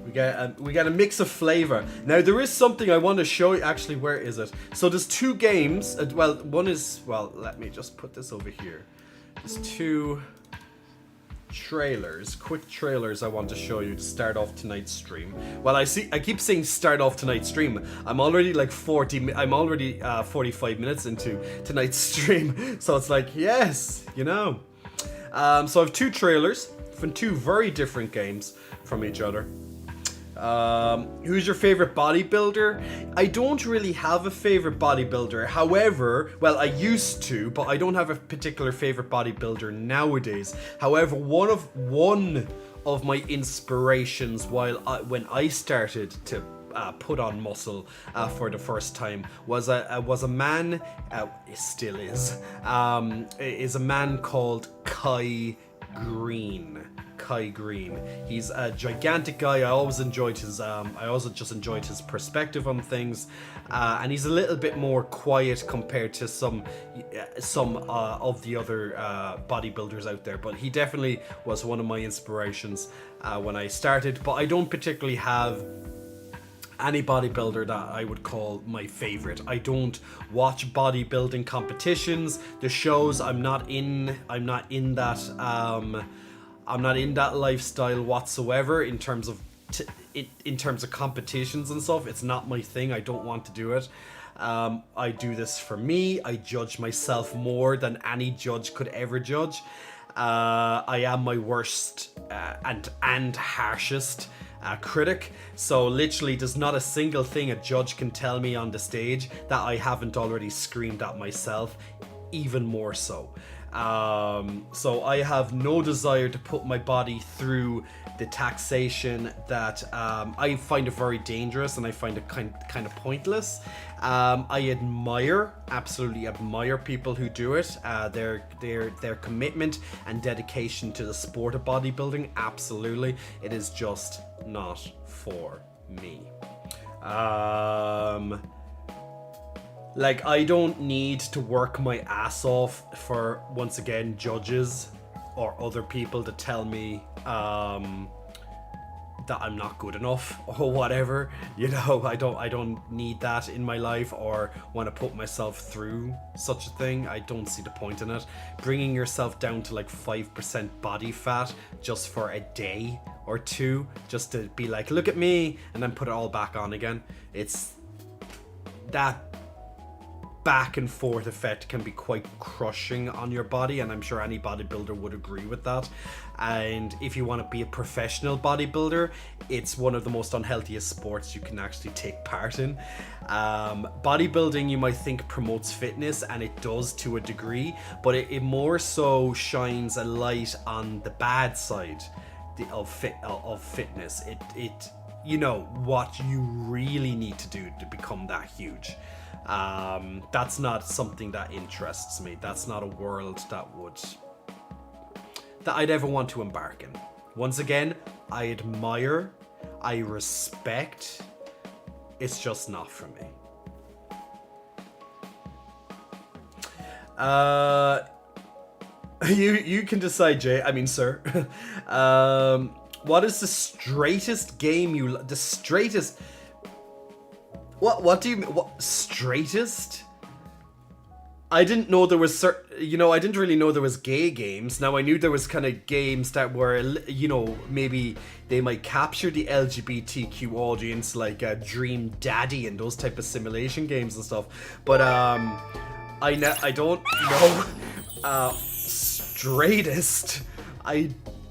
We get a mix of flavor. Now there is something I want to show you. Actually, where is it? So there's two games. One is, let me just put this over here. There's two trailers, quick trailers I want to show you to start off tonight's stream. Well, I keep saying start off tonight's stream. I'm already 45 minutes into tonight's stream. So it's like, yes, So I have two trailers from two very different games from each other. Who's your favorite bodybuilder? I don't really have a favorite bodybuilder. However, I used to, but I don't have a particular favorite bodybuilder nowadays. However, one of my inspirations when I started to put on muscle for the first time was a man, still is a man called Kai Green. He's a gigantic guy. I also just enjoyed his perspective on things, and he's a little bit more quiet compared to some of the other bodybuilders out there. But he definitely was one of my inspirations when I started. But I don't particularly have any bodybuilder that I would call my favorite. I don't watch bodybuilding competitions, the shows. I'm not in that lifestyle whatsoever in terms of in terms of competitions and stuff, it's not my thing. I don't want to do it. I do this for me. I judge myself more than any judge could ever judge. I am my worst and harshest critic. So literally, there's not a single thing a judge can tell me on the stage that I haven't already screamed at myself, even more so. So I have no desire to put my body through the taxation that I find it very dangerous, and I find it kind of pointless. I absolutely admire people who do it. Their commitment and dedication to the sport of bodybuilding, absolutely. It is just not for me. Like, I don't need to work my ass off for, once again, judges or other people to tell me that I'm not good enough or whatever. You know, I don't need that in my life or want to put myself through such a thing. I don't see the point in it. Bringing yourself down to like 5% body fat just for a day or two, just to be like, look at me, and then put it all back on again. It's that back and forth effect can be quite crushing on your body, and I'm sure any bodybuilder would agree with that. And if you want to be a professional bodybuilder, it's one of the most unhealthiest sports you can actually take part in. Bodybuilding, you might think, promotes fitness, and it does to a degree, but it more so shines a light on the bad side of fitness. It you know what you really need to do to become that huge. That's not something that interests me. That's not a world that I'd ever want to embark in. Once again, I admire, I respect. It's just not for me. You can decide, Jay. I mean, sir. What is the straightest game the straightest? What do you mean? What, straightest? I didn't know there was I didn't really know there was gay games. Now I knew there was kind of games that were, maybe they might capture the LGBTQ audience, like Dream Daddy and those type of simulation games and stuff. But I don't know. Straightest.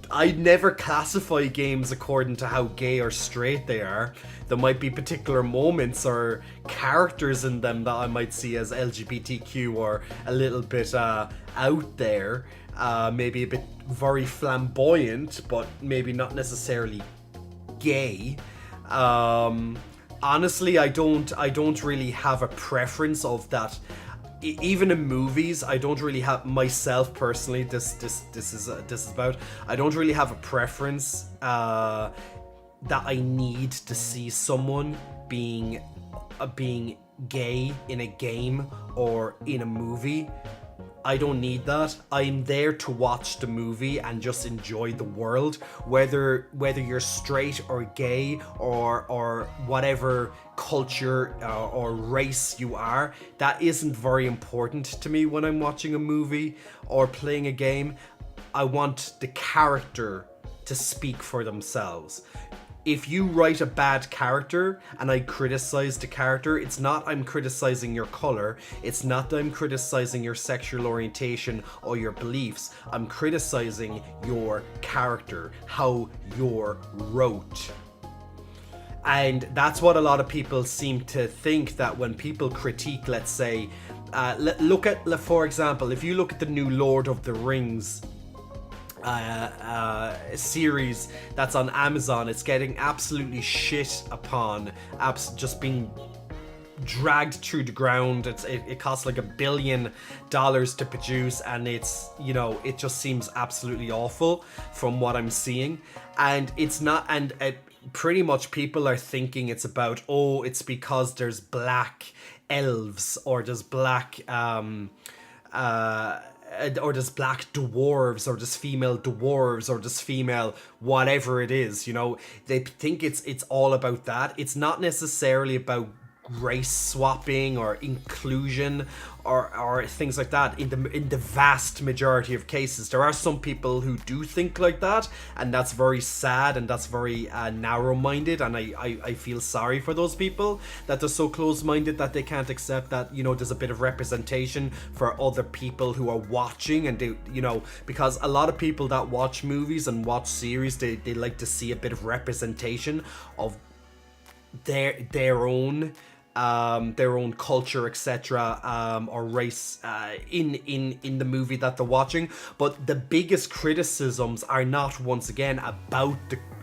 I never classify games according to how gay or straight they are. There might be particular moments or characters in them that I might see as LGBTQ or a little bit out there, maybe a bit very flamboyant, but maybe not necessarily gay. Honestly, I don't really have a preference of that. Even in movies, I don't really have, myself personally, this is about, I don't really have a preference that I need to see someone being gay in a game or in a movie. I don't need that. I'm there to watch the movie and just enjoy the world, whether you're straight or gay or whatever culture or race you are. That isn't very important to me when I'm watching a movie or playing a game. I want the character to speak for themselves. If you write a bad character and I criticize the character, it's not I'm criticizing your color, it's not that I'm criticizing your sexual orientation or your beliefs. I'm criticizing your character, how you're wrote. And that's what a lot of people seem to think, that when people critique, let's say, look at, for example, if you look at the new Lord of the Rings series that's on Amazon, it's getting absolutely shit upon, just being dragged through the ground. It costs like $1 billion to produce, and it's, it just seems absolutely awful from what I'm seeing. And it's not, and pretty much people are thinking it's about, it's because there's black elves, or there's black or there's black dwarves, or there's female dwarves, or there's female whatever it is. They think it's all about that. It's not necessarily about race swapping or inclusion or things like that in the vast majority of cases. There are some people who do think like that, and that's very sad, and that's very narrow-minded, and I feel sorry for those people that they're so close-minded that they can't accept that, you know, there's a bit of representation for other people who are watching, and they, you know, because a lot of people that watch movies and watch series, they like to see a bit of representation of their own culture, etc., or race in the movie that they're watching. But the biggest criticisms are not, once again, about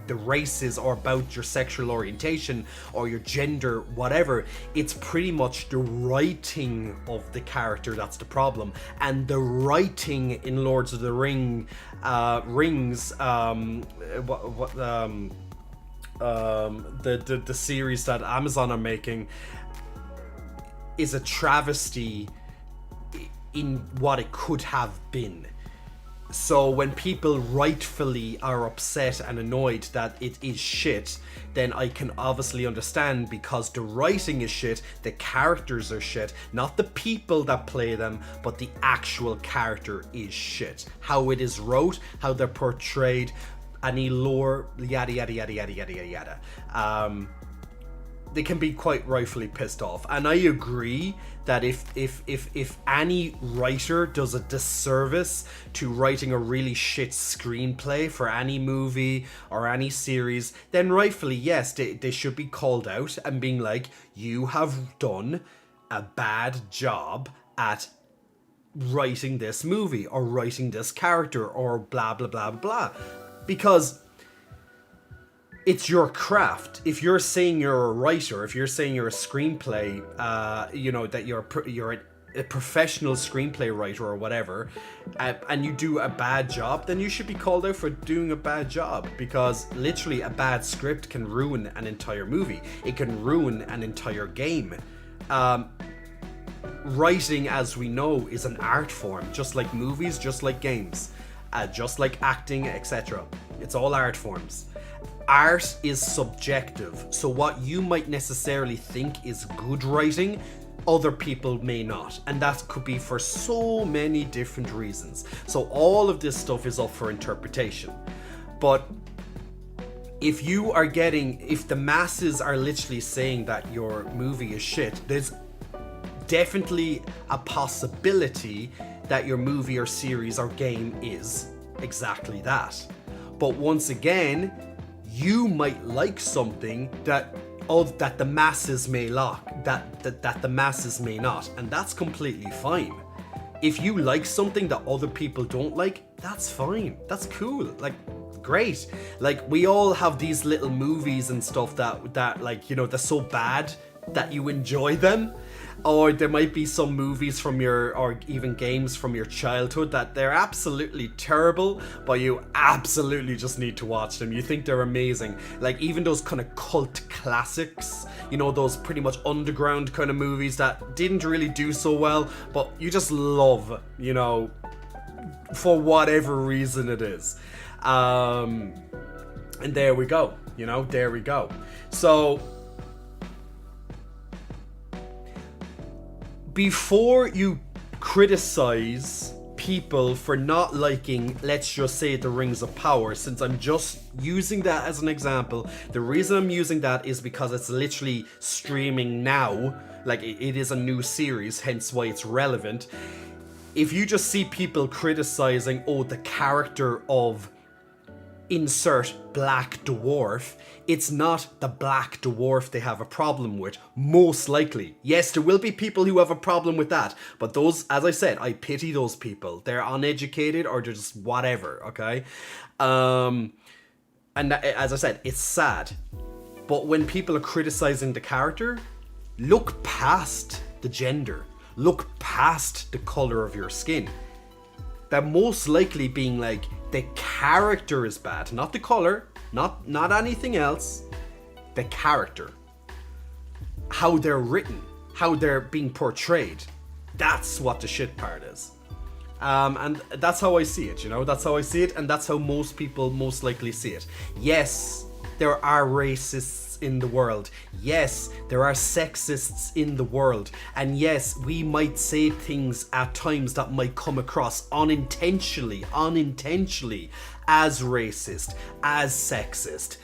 the races or about your sexual orientation or your gender, whatever. It's pretty much the writing of the character that's the problem. And the writing in Lords of the Rings, the series that Amazon are making, is a travesty in what it could have been. So when people rightfully are upset and annoyed that it is shit, then I can obviously understand, because the writing is shit, the characters are shit, not the people that play them, but the actual character is shit. How it is wrote, how they're portrayed, any lore, yada yada yada yada yada yada. They can be quite rightfully pissed off, and I agree that if any writer does a disservice to writing a really shit screenplay for any movie or any series, then rightfully, yes, they should be called out and being like, you have done a bad job at writing this movie or writing this character or blah blah blah blah, because it's your craft. If you're saying you're a writer, if you're saying you're a screenplay, you know, that you're a professional screenplay writer or whatever, and you do a bad job, then you should be called out for doing a bad job, because literally a bad script can ruin an entire movie. It can ruin an entire game. Writing, as we know, is an art form, just like movies, just like games, just like acting, etc. It's all art forms. Art is subjective, so what you might necessarily think is good writing, other people may not, and that could be for so many different reasons. So all of this stuff is up for interpretation. But if the masses are literally saying that your movie is shit, there's definitely a possibility that your movie or series or game is exactly that. But once again, you might like something that the masses may that the masses may not, and that's completely fine. If you like something that other people don't like, that's fine. That's cool. Like, great. Like, we all have these little movies and stuff that like, you know, they're so bad that you enjoy them. Or there might be some movies or even games from your childhood that they're absolutely terrible, but you absolutely just need to watch them. You think they're amazing. Like, even those kind of cult classics, you know, those pretty much underground kind of movies that didn't really do so well, but you just love, you know, for whatever reason it is. And there we go, you know, there we go. So before you criticize people for not liking, let's just say, the Rings of Power, since I'm just using that as an example, the reason I'm using that is because it's literally streaming now, like it is a new series, hence why it's relevant. If you just see people criticizing, oh, the character of insert Black Dwarf, it's not the Black Dwarf they have a problem with, most likely. Yes, there will be people who have a problem with that, but those, as I said, I pity those people. They're uneducated or they're just whatever, okay? And that, as I said, it's sad. But when people are criticizing the character, look past the gender. Look past the color of your skin. They're most likely being like, the character is bad, not the color, not anything else. The character, how they're written, how they're being portrayed. That's what the shit part is. And that's how I see it, you know, that's how I see it, and that's how most people most likely see it. Yes, there are racists in the world. Yes, there are sexists in the world. And yes, we might say things at times that might come across unintentionally as racist, as sexist,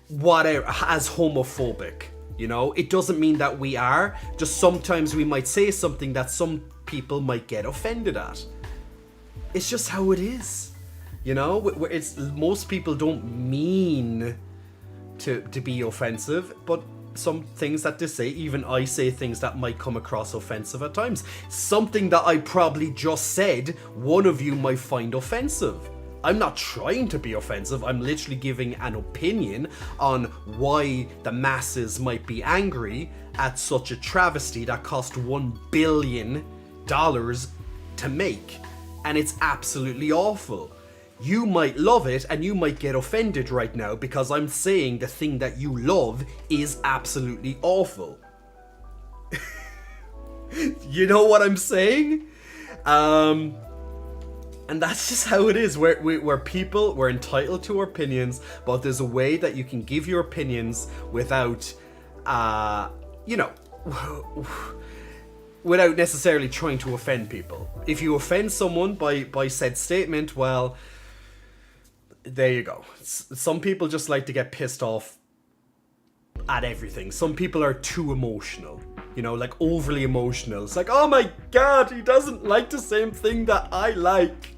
whatever, as homophobic. You know, it doesn't mean that we are. Just sometimes we might say something that some people might get offended at. It's just how it is. You know, it's most people don't mean to be offensive, but some things that they say, even I say things that might come across offensive at times. Something that I probably just said, one of you might find offensive. I'm not trying to be offensive, I'm literally giving an opinion on why the masses might be angry at such a travesty that cost $1 billion to make. And it's absolutely awful. You might love it and you might get offended right now because I'm saying the thing that you love is absolutely awful. You know what I'm saying? And that's just how it is. We're people, we're entitled to our opinions, but there's a way that you can give your opinions without, without necessarily trying to offend people. If you offend someone by said statement, well, there you go. Some people just like to get pissed off at everything. Some people are too emotional, like overly emotional. It's like, oh my god, he doesn't like the same thing that I like.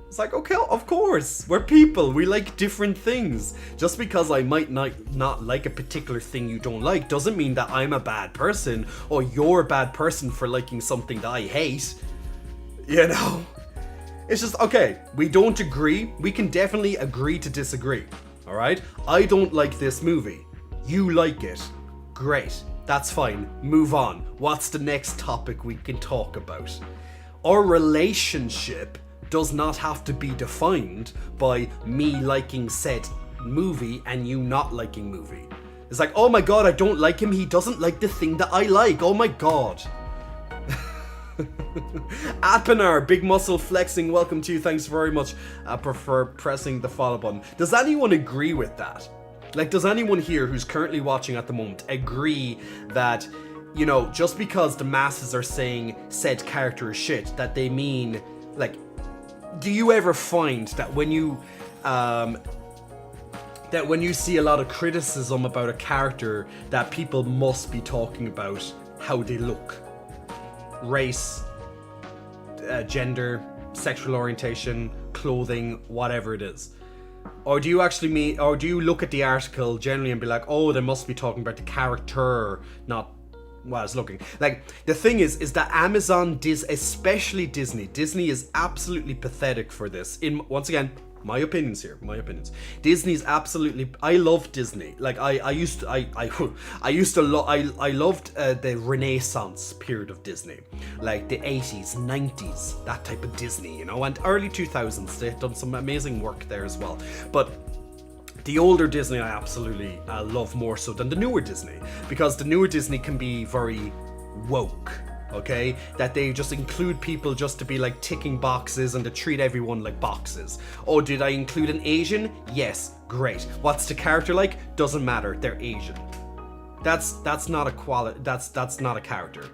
It's like, okay, of course, we're people, we like different things. Just because I might not like a particular thing you don't like doesn't mean that I'm a bad person or you're a bad person for liking something that I hate. It's just, okay, we don't agree. We can definitely agree to disagree, all right? I don't like this movie. You like it. Great, that's fine. Move on. What's the next topic we can talk about? Our relationship does not have to be defined by me liking said movie and you not liking movie. It's like, oh my god, I don't like him, he doesn't like the thing that I like, oh my god. Apinar, big muscle flexing, welcome to you, thanks very much for pressing the follow button. Does anyone agree with that? Like, does anyone here who's currently watching at the moment agree that, just because the masses are saying said character is shit, that they mean, like, do you ever find that when you see a lot of criticism about a character, that people must be talking about how they look, race, gender, sexual orientation, clothing, whatever it is? Or do you actually mean, or do you look at the article generally and be like, oh, they must be talking about the character, not what I was looking. Like, the thing is that Amazon, especially Disney is absolutely pathetic for this. Once again, my opinions here, Disney's absolutely, I love Disney. Like, I loved the Renaissance period of Disney. Like the 80s, 90s, that type of Disney, and early 2000s. They've done some amazing work there as well. But the older Disney I absolutely love more so than the newer Disney, because the newer Disney can be very woke, okay? That they just include people just to be like ticking boxes and to treat everyone like boxes. Oh, did I include an Asian? Yes, great. What's the character like? Doesn't matter, they're Asian. That's not a quality, that's not a character.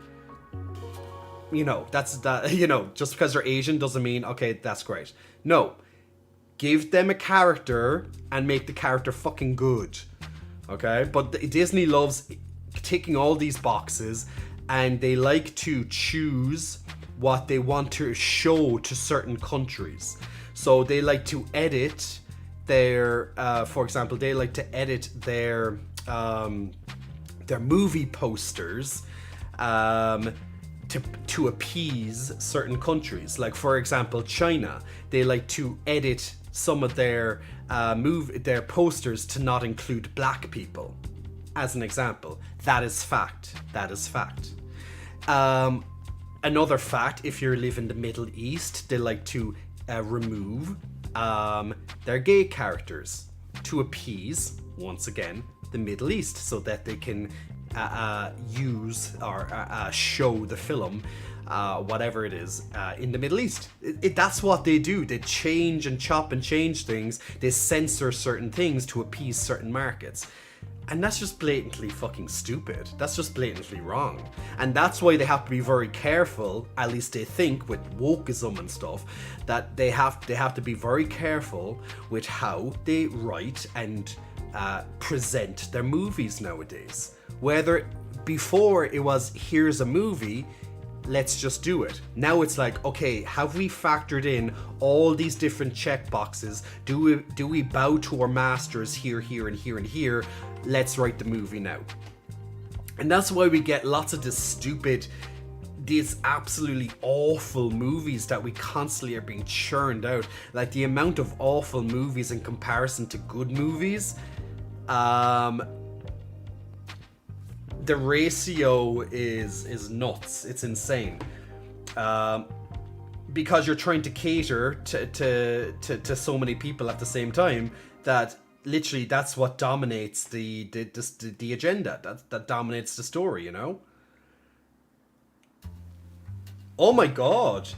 Just because they're Asian doesn't mean, okay, that's great. No. Give them a character and make the character fucking good, okay? But Disney loves ticking all these boxes, and they like to choose what they want to show to certain countries. So they like to edit their, for example, they like to edit their movie posters to appease certain countries. Like, for example, China, they like to edit some of their their posters to not include black people, as an example. That is fact. Another fact, if you live in the Middle East, they like to remove their gay characters to appease, once again, the Middle East, so that they can use or show the film, whatever it is, in the Middle East. That's what they do. They change and chop and change things. They censor certain things to appease certain markets. And that's just blatantly fucking stupid. That's just blatantly wrong. And that's why they have to be very careful, at least they think with wokeism and stuff, that they have to be very careful with how they write and present their movies nowadays. Whether before it was, here's a movie, let's just do it. Now it's like, okay, have we factored in all these different check boxes? Do we bow to our masters here, here, and here, and here? Let's write the movie now. And that's why we get lots of these absolutely awful movies that we constantly are being churned out. Like the amount of awful movies in comparison to good movies, the ratio is nuts. It's insane. Because you're trying to cater to so many people at the same time that literally that's what dominates the agenda. That dominates the story, you know? Oh my god.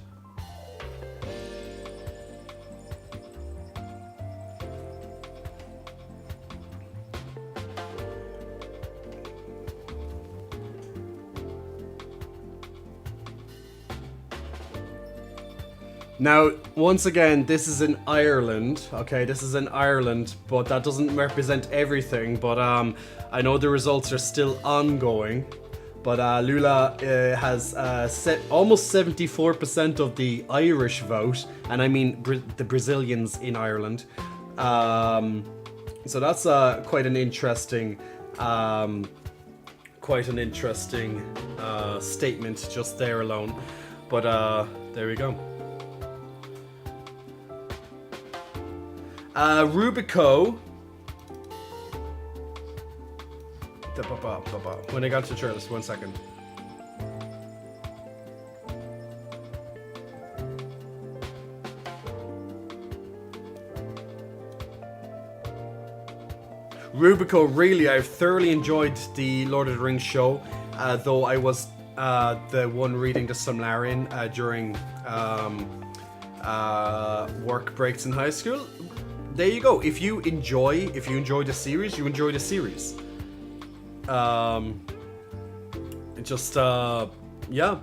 Now, once again, this is in Ireland, okay? This is in Ireland, but that doesn't represent everything. But I know the results are still ongoing. But Lula has almost 74% of the Irish vote, and I mean the Brazilians in Ireland. So that's quite an interesting statement just there alone. But there we go. Rubico. When I got to trailers, 1 second. Rubico, really, I've thoroughly enjoyed the Lord of the Rings show, though I was the one reading the Silmarillion during work breaks in high school. There you go. If you enjoy the series, you enjoy the series. Yeah,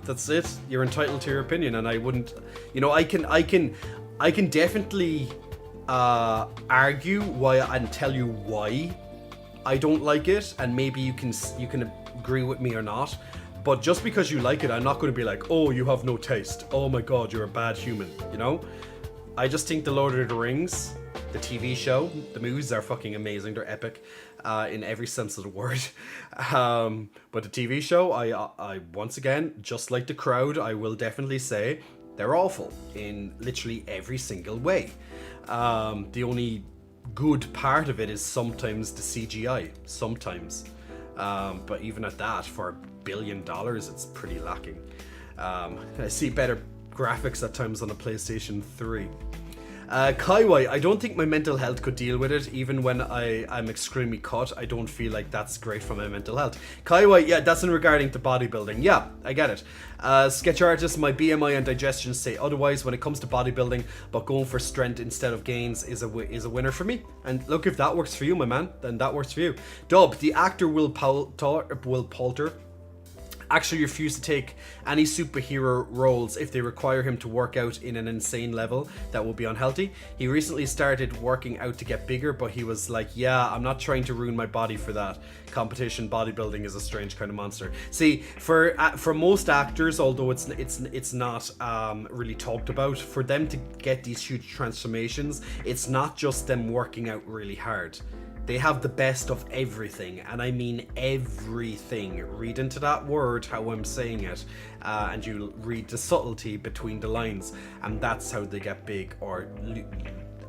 that's it. You're entitled to your opinion, and I wouldn't, I can definitely argue why and tell you why I don't like it, and maybe you can agree with me or not. But just because you like it, I'm not going to be like, oh, you have no taste. Oh my god, you're a bad human. I just think the Lord of the Rings, the TV show, the movies are fucking amazing. They're epic in every sense of the word. But the TV show, I once again, just like the crowd, I will definitely say they're awful in literally every single way. The only good part of it is sometimes the CGI. Sometimes. But even at that, for $1 billion, it's pretty lacking. I see better graphics at times on a PlayStation 3. Kaiwai, I don't think my mental health could deal with it. Even when I'm extremely cut, I don't feel like that's great for my mental health. Kaiwai, yeah, that's in regarding to bodybuilding. Yeah, I get it. Sketch artist, my BMI and digestion say otherwise when it comes to bodybuilding, but going for strength instead of gains is a winner for me. And look, if that works for you, my man, then that works for you. Dub, the actor Will Poulter actually refused to take any superhero roles if they require him to work out in an insane level that will be unhealthy. He recently started working out to get bigger, but he was like, yeah, I'm not trying to ruin my body for that. Competition bodybuilding is a strange kind of monster. See, for most actors, although it's not really talked about, for them to get these huge transformations, it's not just them working out really hard. They have the best of everything, and I mean everything. Read into that word how I'm saying it, and you'll read the subtlety between the lines, and that's how they get big or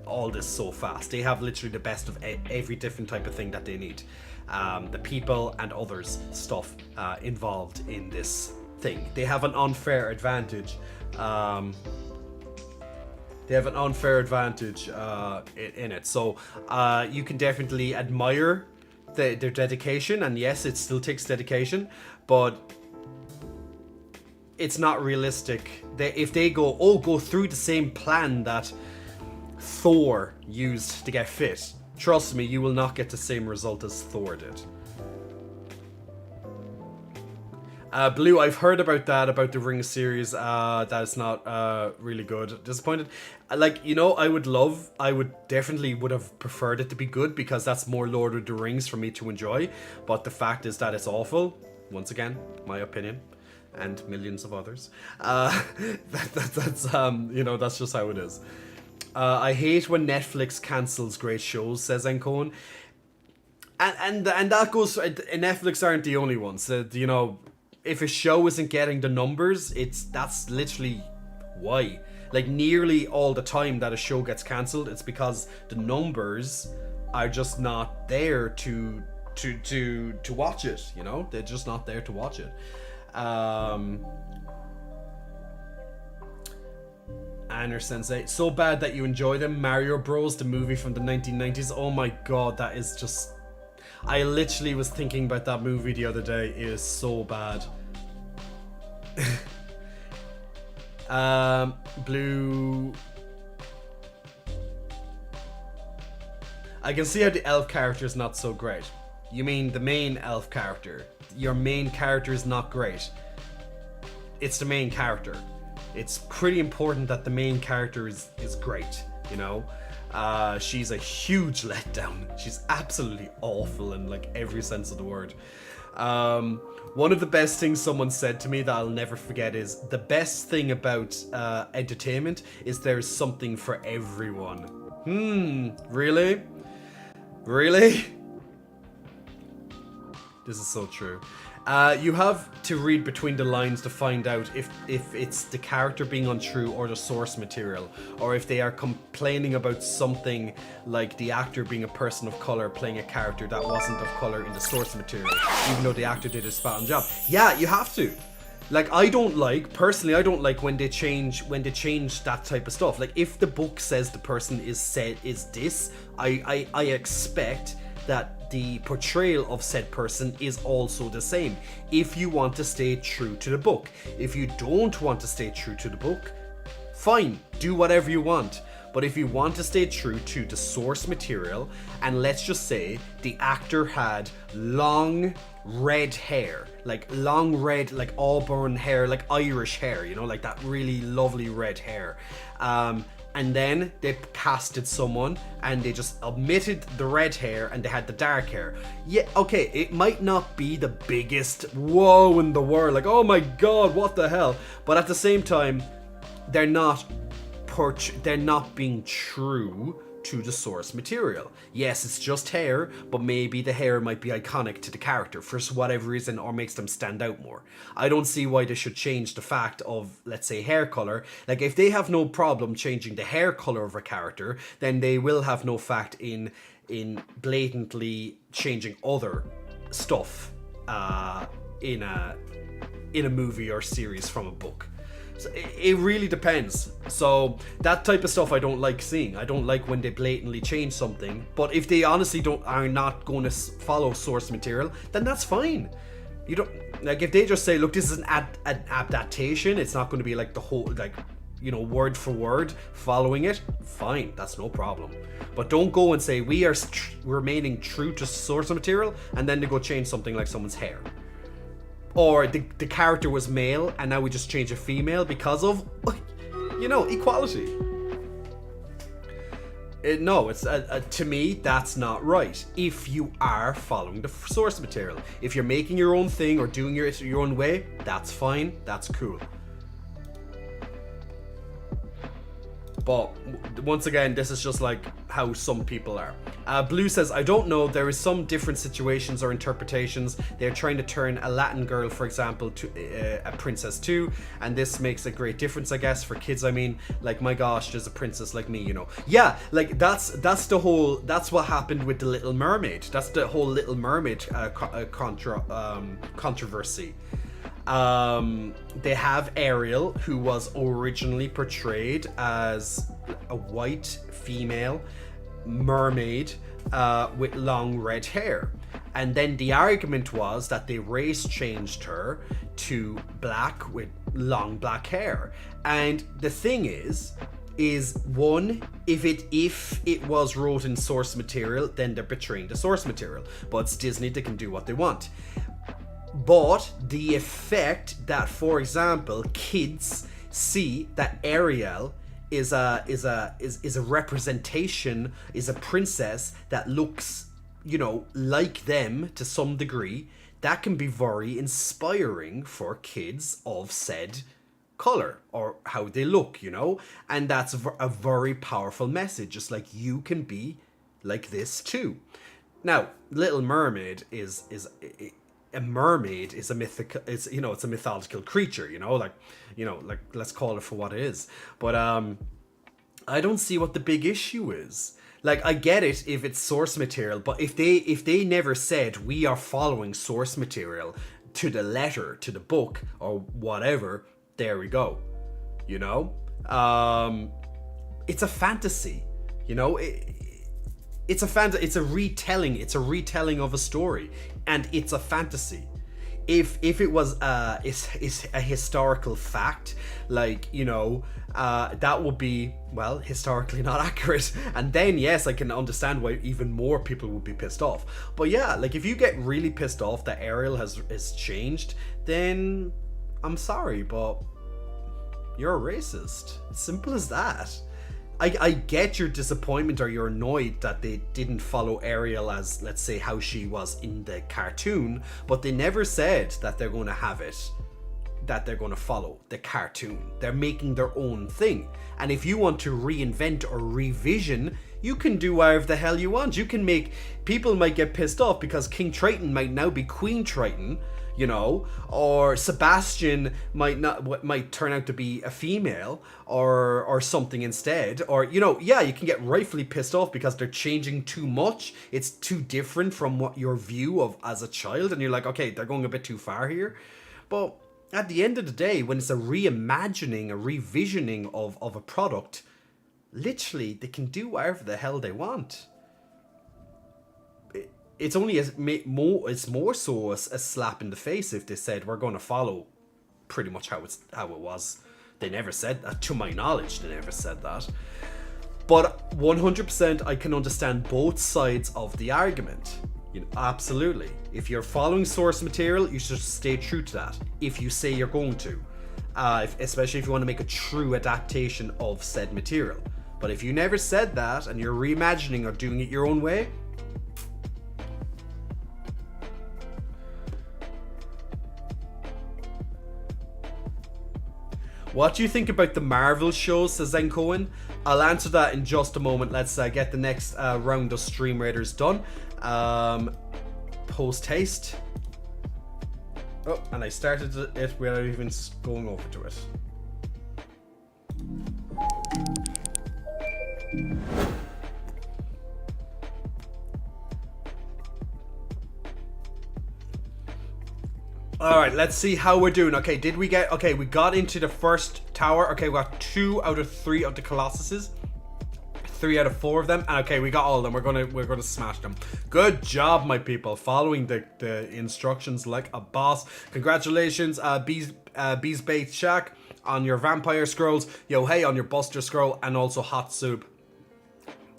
all this so fast. They have literally the best of every different type of thing that they need. The people and others stuff involved in this thing. They have an unfair advantage. They have an unfair advantage in it. So you can definitely admire their dedication. And yes, it still takes dedication. But it's not realistic. If they go through the same plan that Thor used to get fit, Trust me, you will not get the same result as Thor did. Blue, I've heard about that, about the Ring series. That's not really good. Disappointed. Like, you know, I would definitely would have preferred it to be good, because that's more Lord of the Rings for me to enjoy. But the fact is that it's awful. Once again, my opinion, and millions of others. That's you know, that's just how it is. I hate when Netflix cancels great shows, says Encone. And that goes. Netflix aren't the only ones. You know, if a show isn't getting the numbers, that's literally why. Like, nearly all the time that a show gets cancelled, it's because the numbers are just not there to watch it. You know, they're just not there to watch it. Anner Sensei, so bad that you enjoy them. Mario Bros, the movie from the 1990s. Oh my god, that is just... I literally was thinking about that movie the other day. It is so bad. Blue... I can see how the elf character is not so great. You mean the main elf character. Your main character is not great. It's the main character. It's pretty important that the main character is great, you know? She's a huge letdown. She's absolutely awful in like every sense of the word. One of the best things someone said to me that I'll never forget is, the best thing about entertainment is there's something for everyone. Really? Really? This is so true. You have to read between the lines to find out if it's the character being untrue or the source material, or if they are complaining about something like the actor being a person of color playing a character that wasn't of color in the source material, even though the actor did a spot on job. Yeah, you have to. Like, personally, I don't like when they change that type of stuff. Like, if the book says the person is this, I expect that the portrayal of said person is also the same, if you want to stay true to the book. If you don't want to stay true to the book, fine, do whatever you want. But if you want to stay true to the source material, and let's just say the actor had long red hair, like long red, like auburn hair, like Irish hair, you know, like that really lovely red hair, and then they casted someone and they just omitted the red hair and they had the dark hair. Yeah, okay, it might not be the biggest whoa in the world, like, oh my god, what the hell, but at the same time, they're not being true to the source material. Yes, it's just hair, but maybe the hair might be iconic to the character for whatever reason, or makes them stand out more. I don't see why they should change the fact of, let's say, hair color. Like, if they have no problem changing the hair color of a character, then they will have no fact in blatantly changing other stuff in a movie or series from a book. So it really depends. So that type of stuff I don't like seeing. I don't like when they blatantly change something. But if they honestly are not going to follow source material, then that's fine. You don't, like, if they just say, look, this is an adaptation, it's not going to be like the whole, like, you know, word for word following it, fine, that's no problem. But don't go and say we are remaining true to source material and then they go change something like someone's hair. Or the character was male and now we just change a female because of, you know, equality. No, it's to me, that's not right. If you are following the source material, if you're making your own thing or doing your own way, that's fine, that's cool. But once again, this is just like how some people are. Blue says, I don't know, there is some different situations or interpretations. They're trying to turn a Latin girl, for example, to a princess too, and this makes a great difference, I guess, for kids. I mean, like, my gosh, there's a princess like me, you know. Yeah, like, that's what happened with the Little Mermaid. That's the whole Little Mermaid controversy. They have Ariel, who was originally portrayed as a white female mermaid with long red hair. And then the argument was that they race changed her to black with long black hair. And the thing is, is one, if it was wrote in source material, then they're betraying the source material. But it's Disney, they can do what they want. But the effect that, for example, kids see that Ariel is a representation, is a princess that looks, like them to some degree, that can be very inspiring for kids of said color or how they look, and that's a very powerful message. Just like you can be like this too. Now, Little Mermaid is a mermaid is a mythical, it's a mythological creature, like let's call it for what it is. But I don't see what the big issue is. Like, I get it if it's source material, but if they never said we are following source material to the letter, to the book or whatever, there we go. It's a fantasy, it's a retelling of a story, and it's a fantasy. If it was it's a historical fact, like, that would be, well, historically not accurate, and then yes, I can understand why even more people would be pissed off. But yeah, like, if you get really pissed off that Ariel has changed, then I'm sorry, but you're a racist. Simple as that. I get your disappointment, or you're annoyed that they didn't follow Ariel as, let's say, how she was in the cartoon, but they never said that they're going to have it, that they're going to follow the cartoon. They're making their own thing. And if you want to reinvent or revision, you can do whatever the hell you want. You can make, people might get pissed off because King Triton might now be Queen Triton, or Sebastian might turn out to be a female or something instead, or you can get rightfully pissed off because they're changing too much. It's too different from what your view of as a child, and you're like, okay, they're going a bit too far here. But at the end of the day, when it's a reimagining, a revisioning of a product, literally they can do whatever the hell they want. It's only it's more so a slap in the face if they said we're going to follow pretty much how it was. They never said that, to my knowledge. They never said that. But 100%, I can understand both sides of the argument. Absolutely. If you're following source material, you should stay true to that. If you say you're going to, especially if you want to make a true adaptation of said material. But if you never said that and you're reimagining or doing it your own way, what do you think about the Marvel shows, says Zen Cohen? I'll answer that in just a moment. Let's get the next round of Stream Raiders done. Post haste. Oh, and I started it without even going over to it. Alright, let's see how we're doing. Okay, we got into the first tower. Okay, we got 2 out of 3 of the Colossuses. 3 out of 4 of them. And okay, we got all of them. We're gonna smash them. Good job, my people. Following the instructions like a boss. Congratulations, Bees Bait Shack, on your Vampire Scrolls. Yo, hey, on your Buster Scroll. And also Hot Soup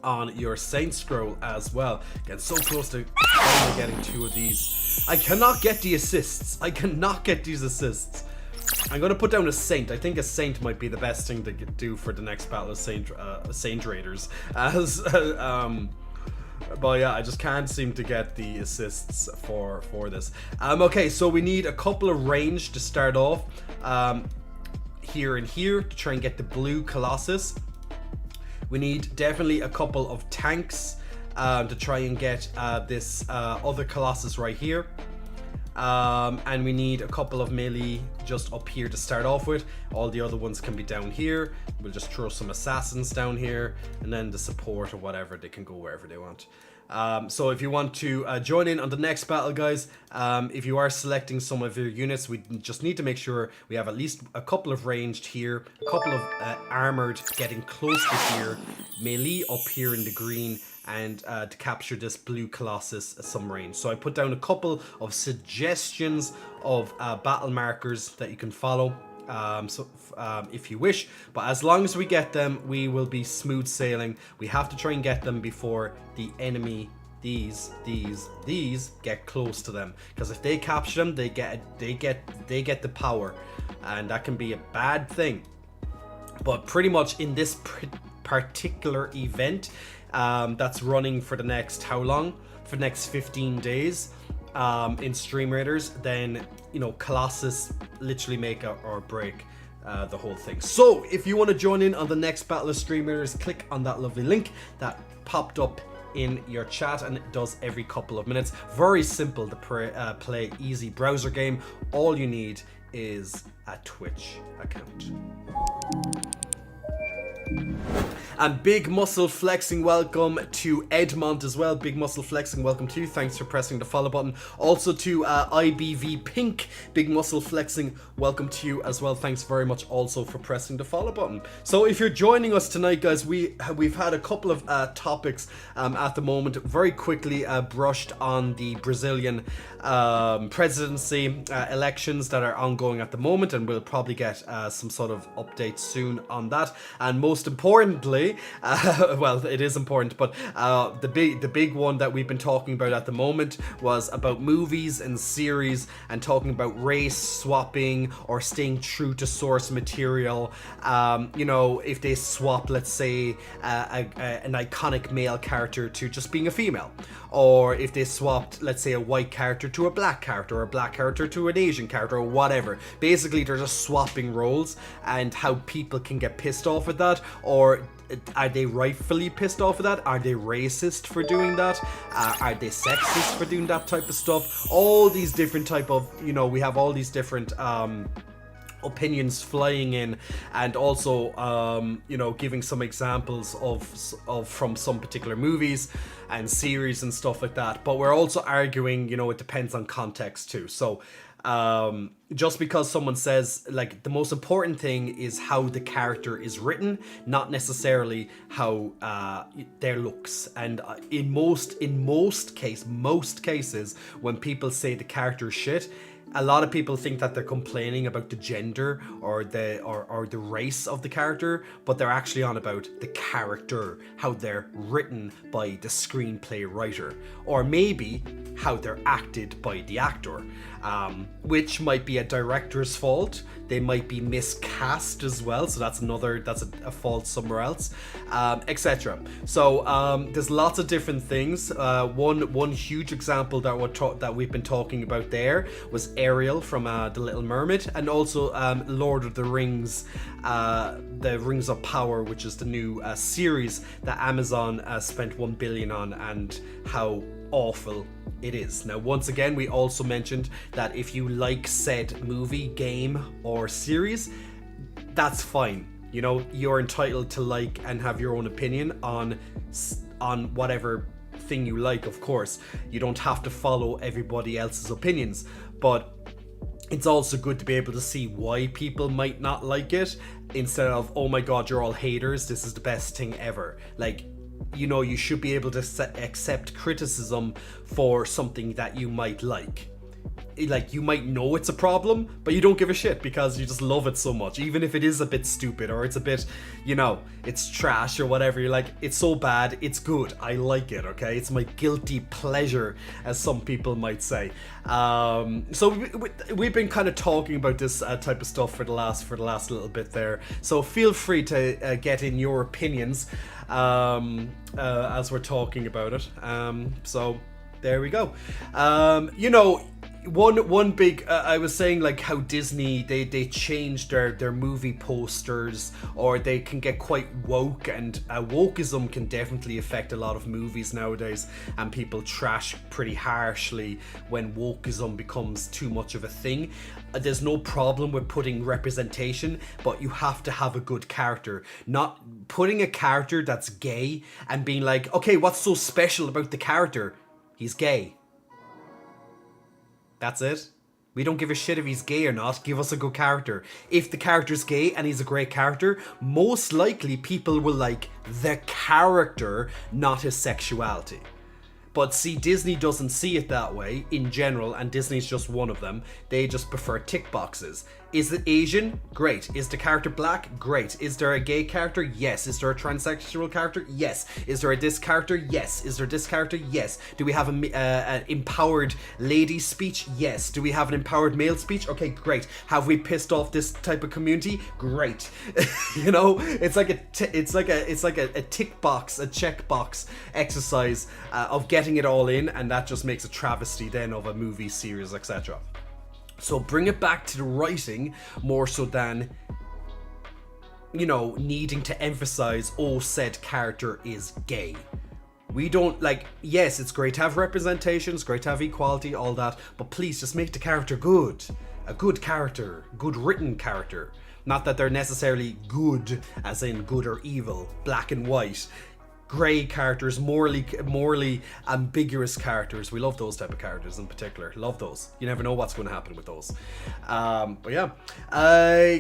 on your Saint Scroll as well. Getting so close to finally getting 2 of these. I cannot get the assists. I cannot get these assists. I'm gonna put down a Saint. I think a Saint might be the best thing to do for the next battle of Saint Raiders. But yeah, I just can't seem to get the assists for this. Okay, so we need a couple of range to start off. Here and here to try and get the blue Colossus. We need definitely a couple of tanks to try and get this other Colossus right here. And we need a couple of melee just up here to start off with. All the other ones can be down here. We'll just throw some assassins down here, and then the support or whatever, they can go wherever they want. So if you want to join in on the next battle, guys, if you are selecting some of your units, we just need to make sure we have at least a couple of ranged here, a couple of armored getting close to here, melee up here in the green, and to capture this blue Colossus at some range. So I put down a couple of suggestions of battle markers that you can follow. if you wish. But as long as we get them, we will be smooth sailing. We have to try and get them before the enemy, these get close to them, because if they capture them, they get the power, and that can be a bad thing. But pretty much in this particular event, that's running for the next how long? For the next 15 days. In Stream Raiders, then Colossus literally make or break the whole thing. So if you want to join in on the next Battle of Stream Raiders, click on that lovely link that popped up in your chat, and it does every couple of minutes. Very simple to play, easy browser game. All you need is a Twitch account. And Big Muscle Flexing, welcome to Edmont as well. Big Muscle Flexing, welcome to you. Thanks for pressing the follow button. Also to IBV Pink, Big Muscle Flexing, welcome to you as well. Thanks very much also for pressing the follow button. So if you're joining us tonight, guys, we've had a couple of topics at the moment. Very quickly brushed on the Brazilian presidency elections that are ongoing at the moment, and we'll probably get some sort of update soon on that. And most importantly, well, it is important, but the big one that we've been talking about at the moment was about movies and series, and talking about race swapping or staying true to source material. If they swap, let's say, an iconic male character to just being a female, or if they swapped, let's say, a white character to a black character, or a black character to an Asian character, or whatever. Basically, they're just swapping roles, and how people can get pissed off at that, or are they rightfully pissed off at that? Are they racist for doing that? Are they sexist for doing that type of stuff? All these different type of, we have all these different opinions flying in, and also giving some examples of from some particular movies and series and stuff like that. But we're also arguing, it depends on context too. So just because someone says, like, the most important thing is how the character is written, not necessarily how their looks. And in most cases, when people say the character is shit, a lot of people think that they're complaining about the gender or the race of the character, but they're actually on about the character, how they're written by the screenplay writer, or maybe how they're acted by the actor, which might be a director's fault. They might be miscast as well, so that's a fault somewhere else, etc. So there's lots of different things. One huge example that we've been talking about there was Ariel from The Little Mermaid, and also Lord of the Rings, the Rings of Power, which is the new series that Amazon spent $1 billion on, and how awful it is. Now, once again, we also mentioned that if you like said movie, game, or series, that's fine. You're entitled to like and have your own opinion on whatever thing you like. Of course, you don't have to follow everybody else's opinions, but it's also good to be able to see why people might not like it, instead of, oh my god, you're all haters, this is the best thing ever. Like, you should be able to accept criticism for something that you might like. Like, you might know it's a problem, but you don't give a shit because you just love it so much. Even if it is a bit stupid, or it's a bit, it's trash or whatever, you're like, it's so bad, it's good, I like it, okay? It's my guilty pleasure, as some people might say. So we've been kind of talking about this type of stuff for the last little bit there. So feel free to get in your opinions as we're talking about it. So there we go. One big I was saying, like, how Disney they changed their movie posters, or they can get quite woke, and wokeism can definitely affect a lot of movies nowadays, and people trash pretty harshly when wokeism becomes too much of a thing. There's no problem with putting representation, but you have to have a good character. Not putting a character that's gay and being like, okay, what's so special about the character? He's gay. That's it. We don't give a shit if he's gay or not. Give us a good character. If the character's gay and he's a great character, most likely people will like the character, not his sexuality. But see, Disney doesn't see it that way in general, and Disney's just one of them. They just prefer tick boxes. Is it Asian? Great. Is the character black? Great. Is there a gay character? Yes. Is there a transsexual character? Yes. Is there a this character? Yes. Is there this character? Yes. Do we have an empowered lady speech? Yes. Do we have an empowered male speech? Okay, great. Have we pissed off this type of community? Great. You know, it's like a tick box, a check box exercise of getting it all in, and that just makes a travesty then of a movie, series, etc. So bring it back to the writing more so than, you know, needing to emphasize, oh, said character is gay. We don't, like, yes, it's great to have representation, it's great to have equality, all that, but please just make the character good. A good character, good written character. Not that they're necessarily good, as in good or evil, black and white. Grey characters, morally ambiguous characters. We love those type of characters in particular. Love those. You never know what's going to happen with those. But yeah,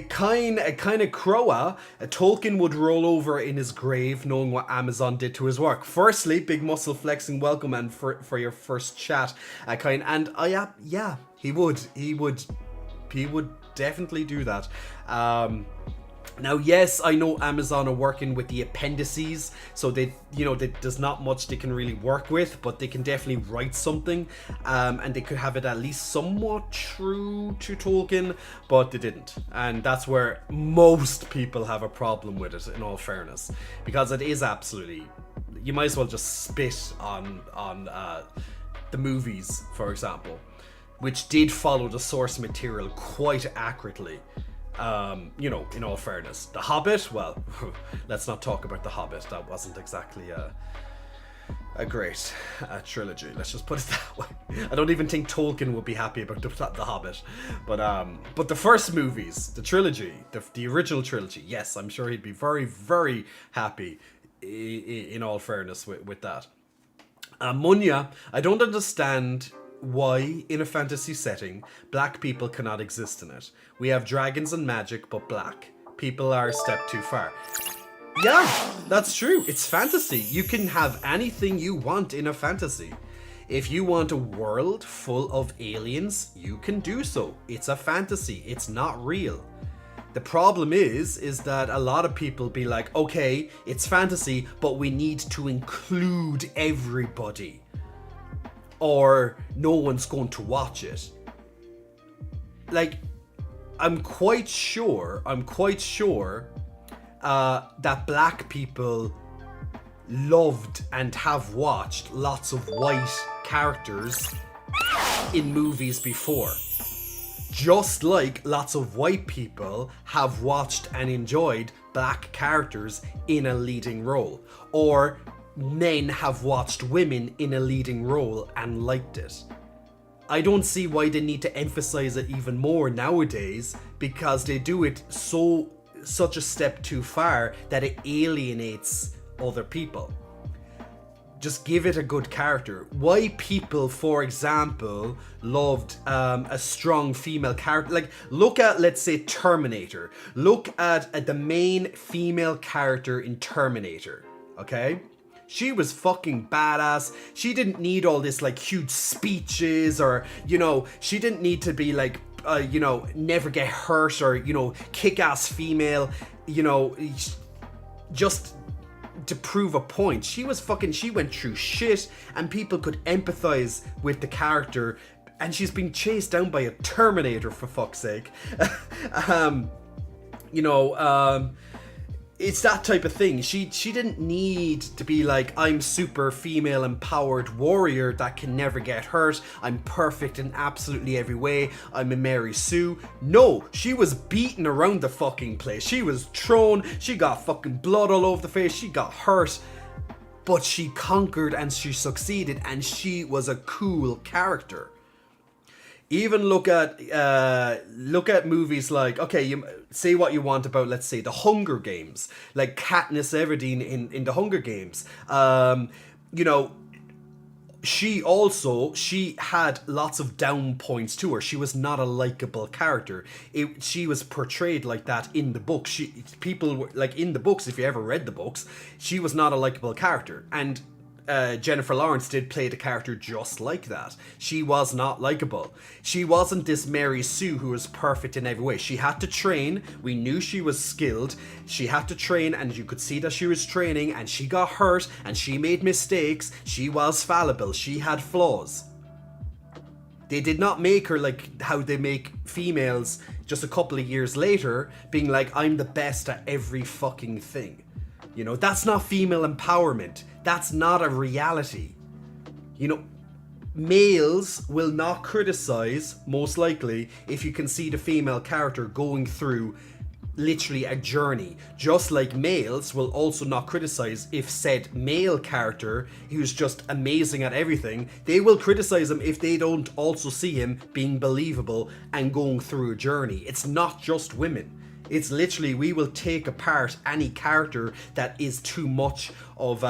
kind of Crowa. Tolkien would roll over in his grave knowing what Amazon did to his work. Firstly, big muscle flexing welcome and for your first chat, kind. And yeah, he would definitely do that. Now, yes, I know Amazon are working with the appendices, so there's not much they can really work with, but they can definitely write something, and they could have it at least somewhat true to Tolkien, but they didn't. And that's where most people have a problem with it, in all fairness, because it is absolutely, you might as well just spit on the movies, for example, which did follow the source material quite accurately. In all fairness. The Hobbit, well, let's not talk about The Hobbit. That wasn't exactly a great trilogy. Let's just put it that way. I don't even think Tolkien would be happy about the Hobbit. But the first movies, the trilogy, the original trilogy, yes, I'm sure he'd be very, very happy, in all fairness, with that. Munya, I don't understand why, in a fantasy setting, black people cannot exist in it. We have dragons and magic, but black people are a step too far. Yeah, that's true. It's fantasy. You can have anything you want in a fantasy. If you want a world full of aliens, you can do so. It's a fantasy. It's not real. The problem is that a lot of people be like, okay, it's fantasy, but we need to include everybody, or no one's going to watch it. Like, I'm quite sure that black people loved and have watched lots of white characters in movies before. Just like lots of white people have watched and enjoyed black characters in a leading role. Or men have watched women in a leading role and liked it. I don't see why they need to emphasize it even more nowadays, because they do it such a step too far that it alienates other people. Just give it a good character. Why people, for example, loved a strong female character. Like, look at, let's say, Terminator. Look at the main female character in Terminator, okay? She was fucking badass. She didn't need all this, like, huge speeches, or, she didn't need to be, like, never get hurt, or, kick-ass female, just to prove a point. She went through shit, and people could empathize with the character, and she's being chased down by a Terminator, for fuck's sake. It's that type of thing. She didn't need to be like, I'm super female empowered warrior that can never get hurt. I'm perfect in absolutely every way. I'm a Mary Sue. No, she was beaten around the fucking place. She was thrown. She got fucking blood all over the face. She got hurt. But she conquered and she succeeded, and she was a cool character. Even look at movies like, okay, you say what you want about, let's say, the Hunger Games, like Katniss Everdeen in the Hunger Games. She had lots of down points to her. She was not a likable character. She was portrayed like that in the book. People were like, in the books, if you ever read the books, she was not a likable character. And Jennifer Lawrence did play the character just like that. She was not likable. She wasn't this Mary Sue who was perfect in every way. She had to train. We knew she was skilled. She had to train, and you could see that she was training, and she got hurt, and she made mistakes. She was fallible. She had flaws. They did not make her like how they make females just a couple of years later, being like, I'm the best at every fucking thing. You know, that's not female empowerment. That's not a reality. You know, males will not criticize, most likely, if you can see the female character going through literally a journey. Just like males will also not criticize if said male character, who's just amazing at everything, they will criticize him if they don't also see him being believable and going through a journey. It's not just women. It's literally, we will take apart any character that is too much of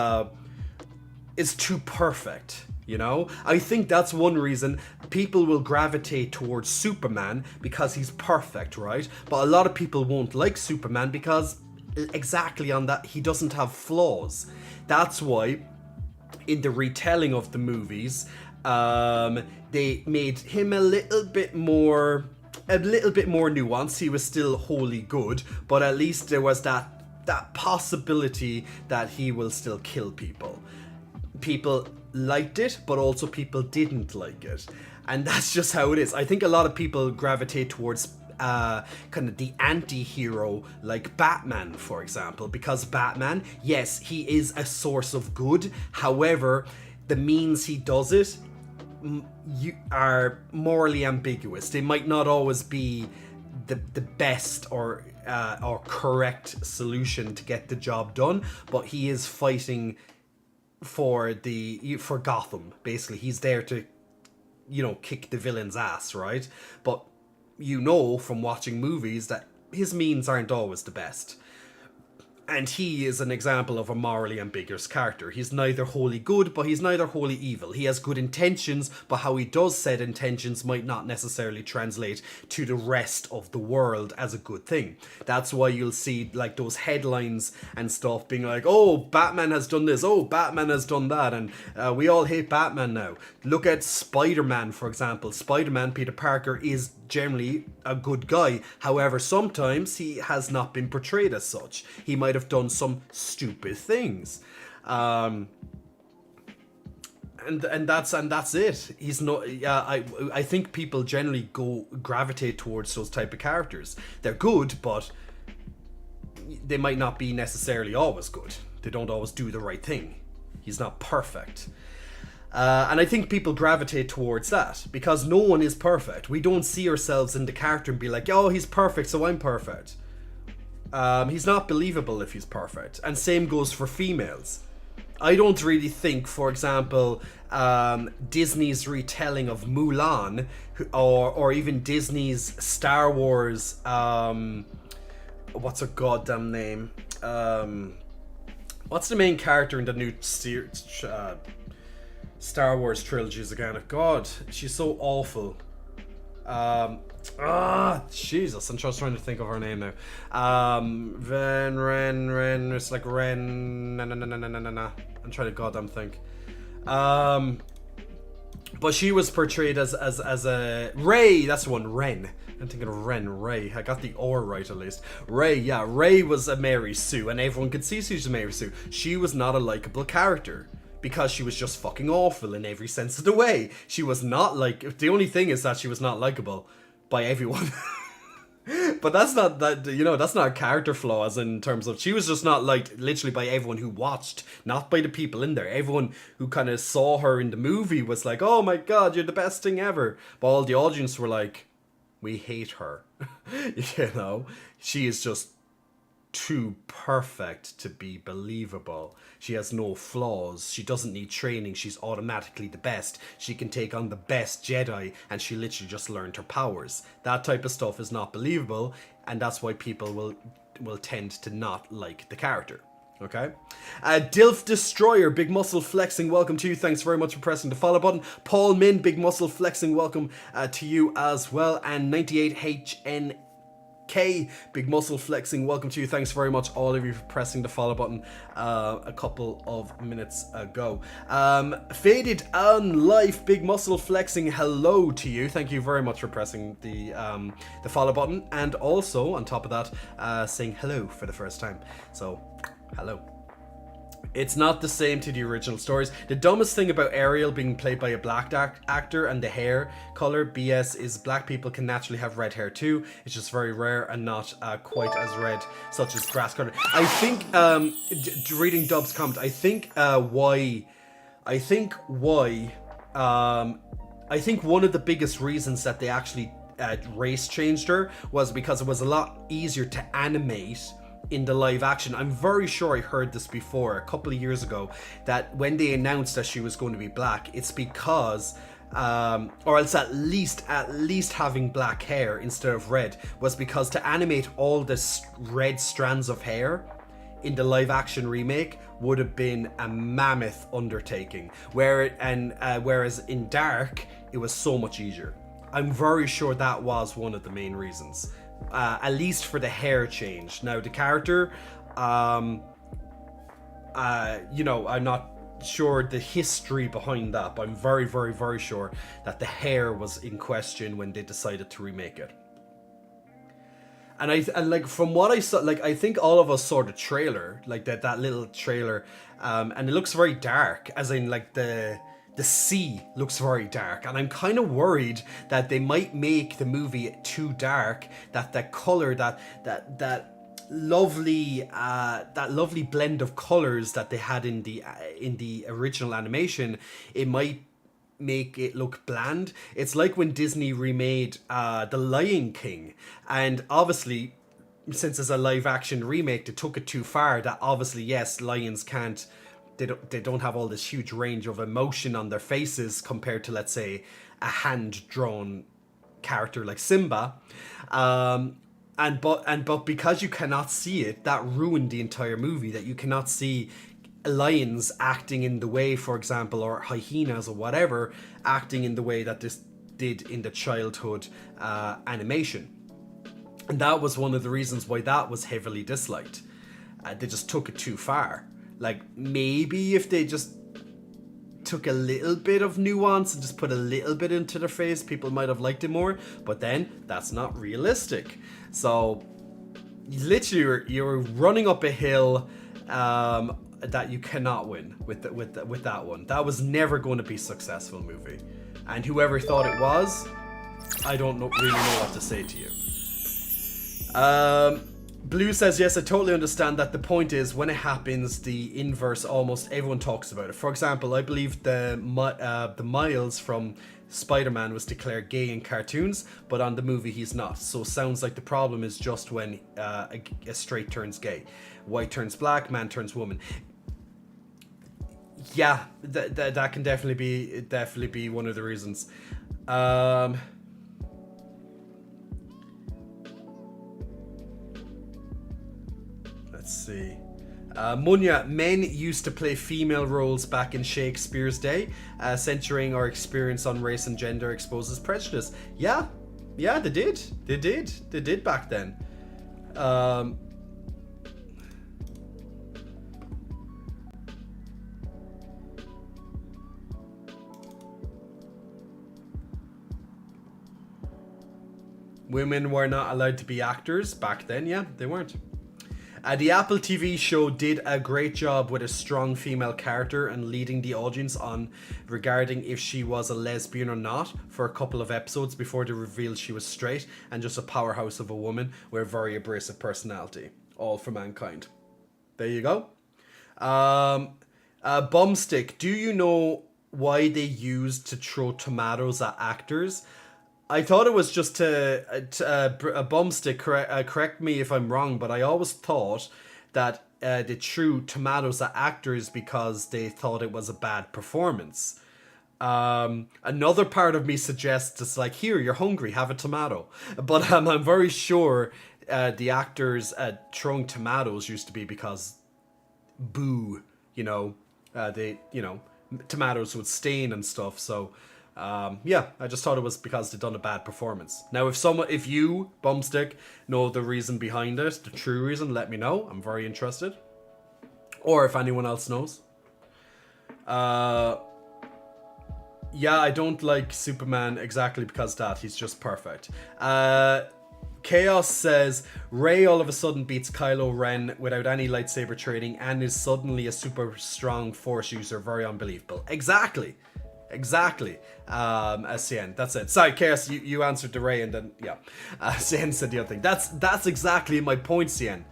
is too perfect, you know? I think that's one reason people will gravitate towards Superman, because he's perfect, right? But a lot of people won't like Superman because exactly on that, he doesn't have flaws. That's why in the retelling of the movies, they made him a little bit more nuanced. He was still wholly good, but at least there was that possibility that he will still kill people. People liked it, but also people didn't like it, and that's just how it is. I think a lot of people gravitate towards kind of the anti-hero like Batman, for example, because Batman, yes, he is a source of good. However, the means he does it you are morally ambiguous. They might not always be the best or correct solution to get the job done, but he is fighting for Gotham. Basically, he's there to, you know, kick the villain's ass, right? But you know from watching movies that his means aren't always the best. And he is an example of a morally ambiguous character. He's neither wholly good, but he's neither wholly evil. He has good intentions, but how he does said intentions might not necessarily translate to the rest of the world as a good thing. That's why you'll see like those headlines and stuff being like, oh, Batman has done this, oh, Batman has done that, and we all hate Batman now. Look at Spider-Man, for example. Spider-Man, Peter Parker, is generally a good guy. However, sometimes he has not been portrayed as such. He might have done some stupid things, and that's it. He's not. I think people generally gravitate towards those type of characters. They're good, but they might not be necessarily always good. They don't always do the right thing. He's not perfect. And I think people gravitate towards that because no one is perfect. We don't see ourselves in the character and be like, oh, he's perfect, so I'm perfect. He's not believable if he's perfect. And same goes for females. I don't really think, for example, Disney's retelling of Mulan, or even Disney's Star Wars, what's her goddamn name? What's the main character in the new Star Wars trilogies again? God, she's so awful. Jesus, I'm just trying to think of her name now. Ren, it's like Ren, na. I'm trying to goddamn think. But she was portrayed as a Rey, that's the one, Ren. I'm thinking of Ray. I got the R right at least. Rey was a Mary Sue, and everyone could see she's a Mary Sue. She was not a likable character, because she was just fucking awful in every sense of the way. She was not like, the only thing is that she was not likable by everyone. But that's not that, you know, that's not a character flaw, as in terms of, she was just not liked literally by everyone who watched, not by the people in there. Everyone who kind of saw her in the movie was like, oh my god, you're the best thing ever. But all the audience were like, we hate her. You know, she is just too perfect to be believable. She has no flaws. She doesn't need training. She's automatically the best. She can take on the best Jedi, and she literally just learned her powers. That type of stuff is not believable, and that's why people will tend to not like the character. Okay? Dilf Destroyer, Big Muscle Flexing, welcome to you. Thanks very much for pressing the follow button. Paul Min, Big Muscle Flexing, welcome to you as well. And 98HN K, big muscle flexing, welcome to you. Thanks very much, all of you, for pressing the follow button a couple of minutes ago. Faded on Life, big muscle flexing, hello to you. Thank you very much for pressing the follow button, and also on top of that, saying hello for the first time. So, hello. It's not the same to the original stories. The dumbest thing about Ariel being played by a black actor and the hair color BS is black people can naturally have red hair too. It's just very rare and not quite as red, such as grass color. I think, reading Dub's comment, I think one of the biggest reasons that they actually race changed her was because it was a lot easier to animate in the live action. I'm very sure I heard this before a couple of years ago, that when they announced that she was going to be black, it's because or else at least having black hair instead of red was because to animate all the red strands of hair in the live action remake would have been a mammoth undertaking, whereas in Dark it was so much easier. I'm very sure that was one of the main reasons. At least for the hair change. Now the character, I'm not sure the history behind that, but I'm very, very, very sure that the hair was in question when they decided to remake it. And like from what I saw, like I think all of us saw the trailer, like that little trailer, and it looks very dark, as in like the sea looks very dark, and I'm kind of worried that they might make the movie too dark, that the color, that lovely blend of colors that they had in the original animation, it might make it look bland. It's like when Disney remade The Lion King, and obviously since it's a live action remake, they took it too far. That obviously, yes, lions can't, they don't have all this huge range of emotion on their faces compared to, let's say, a hand-drawn character like Simba. But because you cannot see it, that ruined the entire movie, that you cannot see lions acting in the way, for example, or hyenas or whatever, acting in the way that this did in the childhood animation. And that was one of the reasons why that was heavily disliked. They just took it too far. Like, maybe if they just took a little bit of nuance and just put a little bit into their face, people might have liked it more. But then, that's not realistic. So, literally, you're running up a hill that you cannot win with that one. That was never going to be a successful movie. And whoever thought it was, I don't really know what to say to you. Blue says, yes, I totally understand that. The point is, when it happens, the inverse, almost everyone talks about it. For example, I believe the Miles from Spider-Man was declared gay in cartoons, but on the movie he's not. So sounds like the problem is just when a straight turns gay. White turns black, man turns woman. Yeah, that can definitely be one of the reasons. Let's see. Munya, men used to play female roles back in Shakespeare's day. Censoring our experience on race and gender exposes prejudice. Yeah, they did. They did back then. Women were not allowed to be actors back then. Yeah, they weren't. The Apple TV show did a great job with a strong female character and leading the audience on regarding if she was a lesbian or not for a couple of episodes before they revealed she was straight and just a powerhouse of a woman with a very abrasive personality. All for Mankind. There you go. Bumstick, do you know why they used to throw tomatoes at actors? I thought it was just a Bumstick, correct me if I'm wrong, but I always thought that they threw tomatoes at actors because they thought it was a bad performance. Another part of me suggests it's like, here, you're hungry, have a tomato. But I'm very sure the actors throwing tomatoes used to be because tomatoes would stain and stuff, so Yeah, I just thought it was because they'd done a bad performance. Now, if you, Bumstick, know the reason behind it, the true reason, let me know. I'm very interested. Or if anyone else knows. Yeah, I don't like Superman exactly because that. He's just perfect. Chaos says, Rey all of a sudden beats Kylo Ren without any lightsaber training and is suddenly a super strong Force user. Very unbelievable. Exactly. Cien, that's it. Sorry, Chaos, you answered the Rey and then, yeah. Cien said the other thing. That's exactly my point, Cien.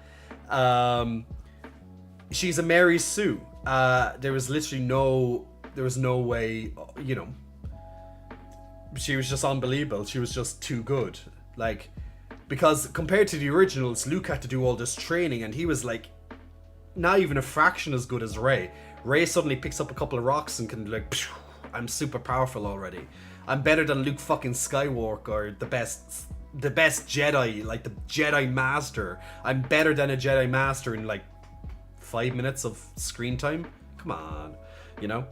She's a Mary Sue. There was no way, you know. She was just unbelievable. She was just too good. Like, because compared to the originals, Luke had to do all this training and he was like not even a fraction as good as Rey. Rey suddenly picks up a couple of rocks and can be like, I'm super powerful already. I'm better than Luke fucking Skywalker, the best Jedi, like the Jedi Master. I'm better than a Jedi Master in like 5 minutes of screen time. Come on, you know?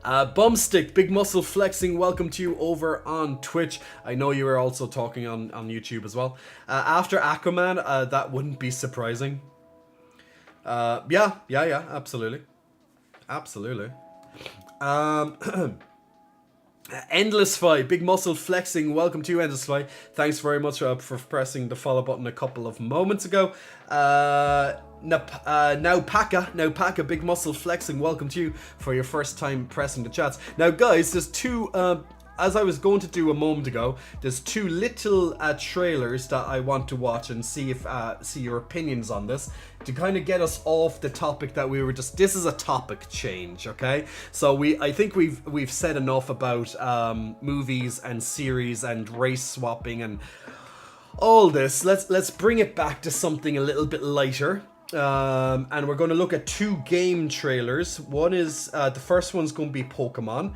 Bumstick, big muscle flexing, welcome to you over on Twitch. I know you were also talking on YouTube as well. After Aquaman, that wouldn't be surprising. Yeah, absolutely. Endless Fi, big muscle flexing, welcome to you, Endless Fi. Thanks very much for pressing the follow button a couple of moments ago. Now Paka, big muscle flexing, welcome to you for your first time pressing the chats. Now guys, there's two, as I was going to do a moment ago, there's two little trailers that I want to watch and see your opinions on this, to kind of get us off the topic that we were just, this is a topic change, okay? So I think we've said enough about movies and series and race swapping and all this. Let's bring it back to something a little bit lighter. And we're going to look at two game trailers. One is the first one's going to be Pokemon.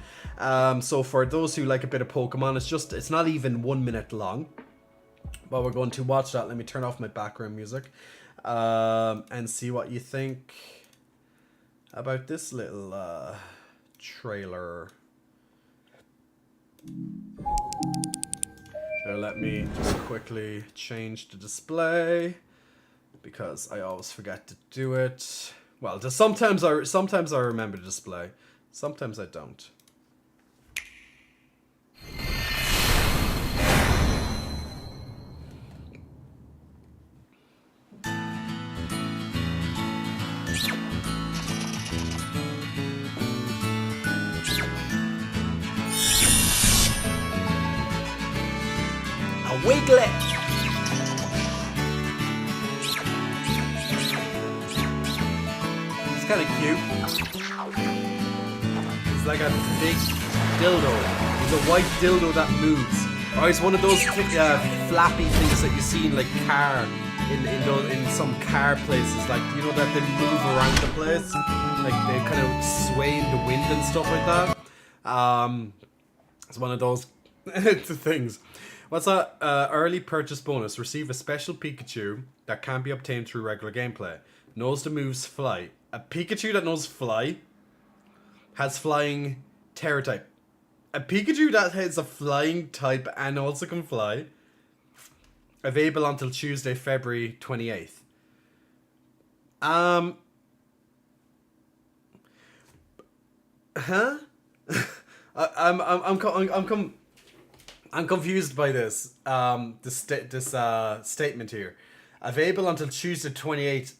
So for those who like a bit of Pokemon, it's not even 1 minute long, but we're going to watch that. Let me turn off my background music and see what you think about this little trailer. So let me just quickly change the display, because I always forget to do it. Well, sometimes I remember the display, sometimes I don't. A Wiglet. Kind of cute. He's like a big dildo. He's a white dildo that moves. Or he's one of those flappy things that you see in like in some car places, like, you know, that they move around the place, like they kind of sway in the wind and stuff like that. It's one of those things. What's that? Early purchase bonus. Receive a special Pikachu that can be obtained through regular gameplay. Knows the moves fly. A Pikachu that knows fly has flying Terra type. A Pikachu that has a flying type and also can fly. Available until Tuesday, February 28th. Huh? I'm confused by this. This statement here. Available until Tuesday 28th.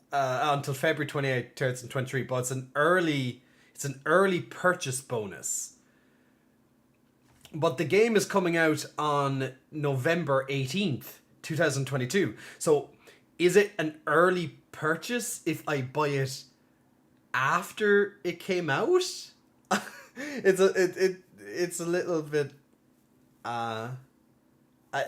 Until February 28th, 2023, but it's an early purchase bonus. But the game is coming out on November 18th, 2022. So is it an early purchase if I buy it after it came out? It's a little bit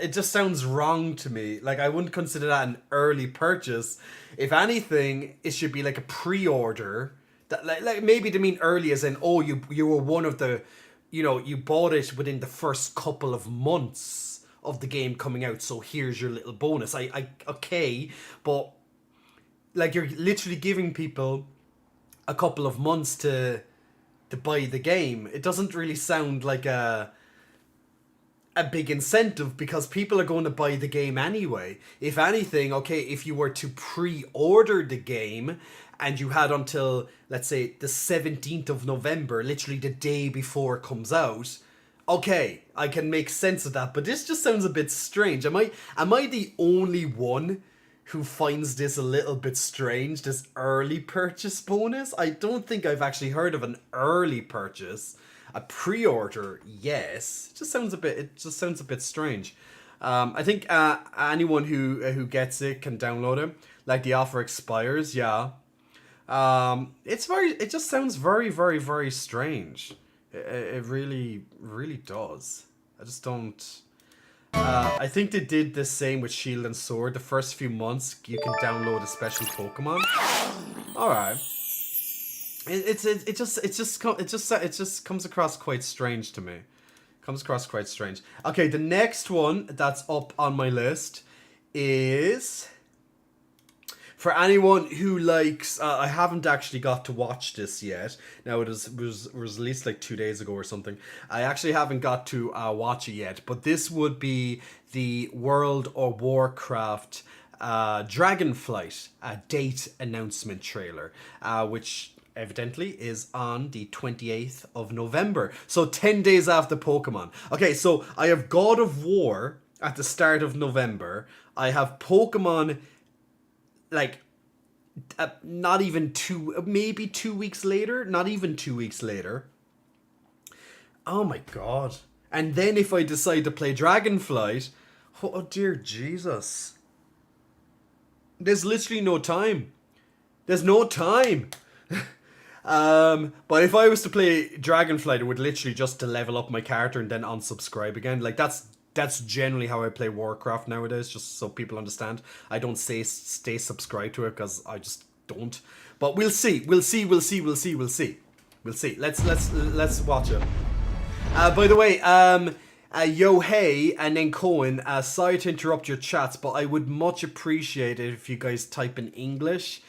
it just sounds wrong to me. Like, I wouldn't consider that an early purchase. If anything, it should be like a pre-order. That like maybe they mean early as in, oh, you were one of the, you know, you bought it within the first couple of months of the game coming out, so here's your little bonus. I okay, but like, you're literally giving people a couple of months to to buy the game. It doesn't really sound like a big incentive because people are going to buy the game anyway. If anything, okay, if you were to pre-order the game and you had until, let's say, the 17th of November, literally the day before it comes out, okay, I can make sense of that, but this just sounds a bit strange. Am I the only one who finds this a little bit strange, this early purchase bonus? I don't think I've actually heard of an early purchase. A pre-order, yes. It just sounds a bit strange. I think anyone who gets it can download it. Like the offer expires, yeah. It just sounds very, very, very strange. It really, really does. I just don't. I think they did the same with Shield and Sword. The first few months, you can download a special Pokemon. All right. It just comes across quite strange to me. Comes across quite strange. Okay, the next one that's up on my list is for anyone who likes. I haven't actually got to watch this yet. Now it was released like 2 days ago or something. I actually haven't got to watch it yet. But this would be the World of Warcraft Dragonflight date announcement trailer, which evidently is on the 28th of November. So 10 days after Pokemon. Okay, so I have God of War at the start of November. I have Pokemon like not even maybe 2 weeks later. Not even 2 weeks later. Oh my god. And then if I decide to play Dragonflight, oh dear Jesus. There's literally no time. There's no time. But if I was to play Dragonflight, it would literally just to level up my character and then unsubscribe again. Like that's generally how I play Warcraft nowadays, just so people understand. I don't stay subscribed to it because I just don't. But we'll see. We'll see. Let's watch it. By the way, yo hey, and then Cohen, sorry to interrupt your chats, but I would much appreciate it if you guys type in English.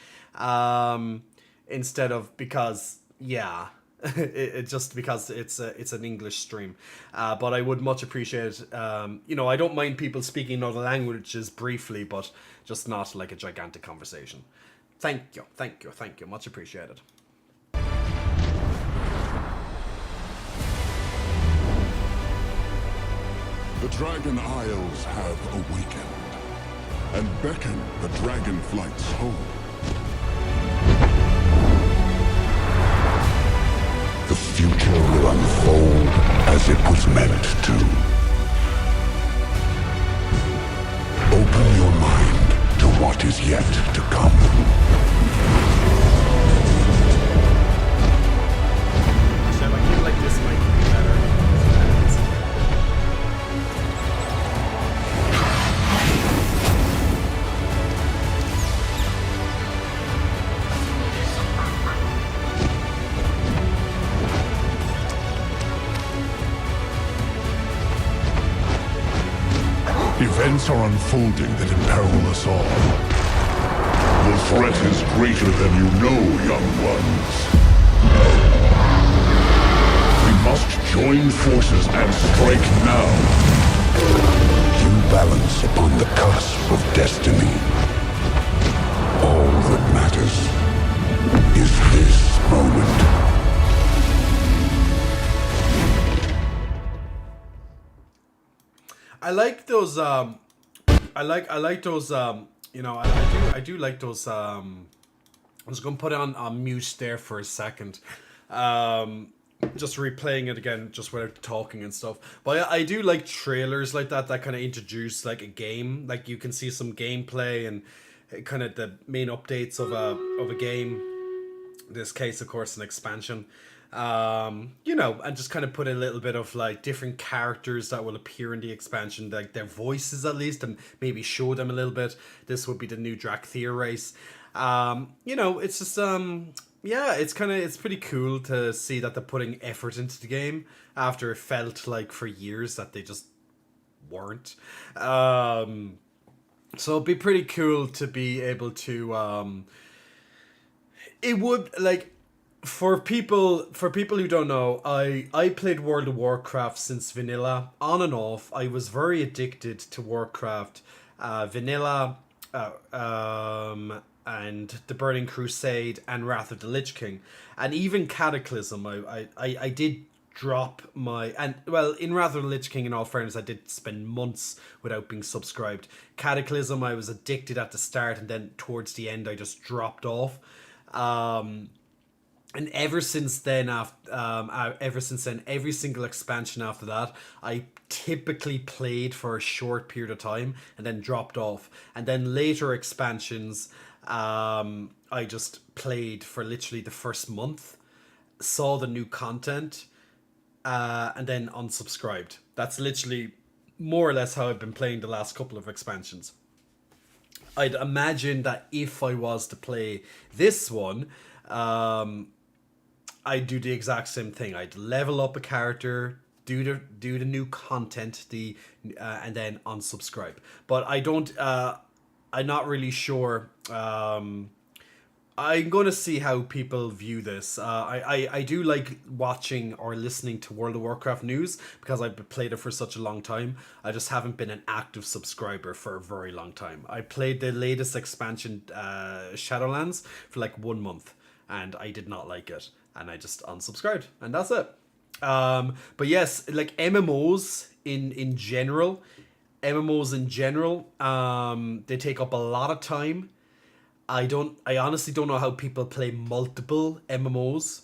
Instead of, because yeah, it just because it's an English stream, but I would much appreciate it. I don't mind people speaking other languages briefly, but just not like a gigantic conversation. Thank you, much appreciated. The Dragon Isles have awakened and beckon the Dragonflights home. The future will unfold as it was meant to. Open your mind to what is yet to come. Sam, I feel like this might be better. Events are unfolding that imperil us all. The threat is greater than you know, young ones. We must join forces and strike now. You balance upon the cusp of destiny. All that matters is this moment. I like those. I like those. I do like those. I'm just gonna put it on mute there for a second. Just replaying it again, just without talking and stuff. But I do like trailers like that kind of introduce like a game. Like you can see some gameplay and kind of the main updates of a game. In this case, of course, an expansion. And just kind of put a little bit of like different characters that will appear in the expansion, like their voices at least, and maybe show them a little bit. This would be the new Drakthir race. It's just it's pretty cool to see that they're putting effort into the game after it felt like for years that they just weren't. So it'd be pretty cool to be able to it would like For people who don't know, I played World of Warcraft since vanilla, on and off. I was very addicted to Warcraft, vanilla, and the Burning Crusade and Wrath of the Lich King, and even Cataclysm. I did drop my, and well, in Wrath of the Lich King, in all fairness, I did spend months without being subscribed. Cataclysm, I was addicted at the start, and then towards the end I just dropped off. And ever since then, every single expansion after that, I typically played for a short period of time and then dropped off. And then later expansions, I just played for literally the first month, saw the new content, and then unsubscribed. That's literally more or less how I've been playing the last couple of expansions. I'd imagine that if I was to play this one, I'd do the exact same thing. I'd level up a character, do the new content, and then unsubscribe. But I don't. I'm not really sure. I'm going to see how people view this. I do like watching or listening to World of Warcraft news because I've played it for such a long time. I just haven't been an active subscriber for a very long time. I played the latest expansion, Shadowlands, for like 1 month, and I did not like it, and I just unsubscribed, and that's it. But yes, like MMOs in general, they take up a lot of time. I honestly don't know how people play multiple MMOs,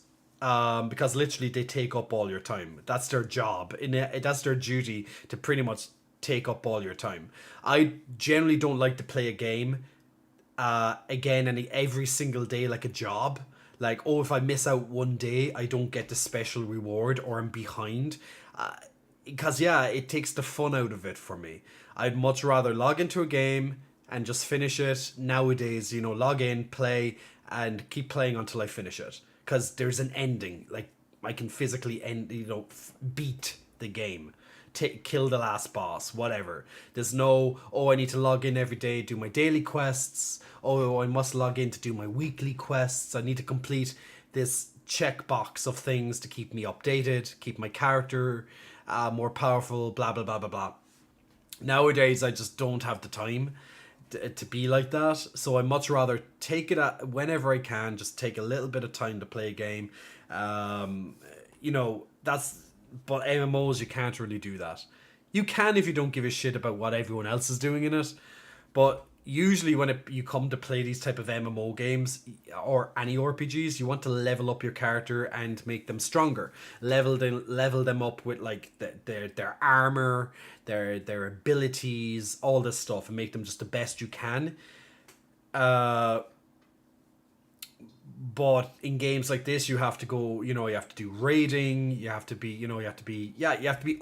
because literally they take up all your time. That's their job. That's their duty, to pretty much take up all your time. I generally don't like to play a game again and every single day like a job. Like, oh, if I miss out one day, I don't get the special reward, or I'm behind. Because yeah, it takes the fun out of it for me. I'd much rather log into a game and just finish it nowadays, log in, play, and keep playing until I finish it. Because there's an ending. Like, I can physically beat the game. Kill the last boss, whatever. There's no, oh, I need to log in every day, do my daily quests. Oh, I must log in to do my weekly quests. I need to complete this checkbox of things to keep me updated, keep my character more powerful, blah, blah, blah, blah, blah. Nowadays, I just don't have the time to be like that, so I much rather take it whenever I can, just take a little bit of time to play a game. But MMOs, you can't really do that. You can if you don't give a shit about what everyone else is doing in it, but usually when you come to play these type of MMO games or any RPGs, you want to level up your character and make them stronger. Level them up with like their armor, their abilities, all this stuff, and make them just the best you can. But in games like this, you have to go, you have to do raiding, you have to be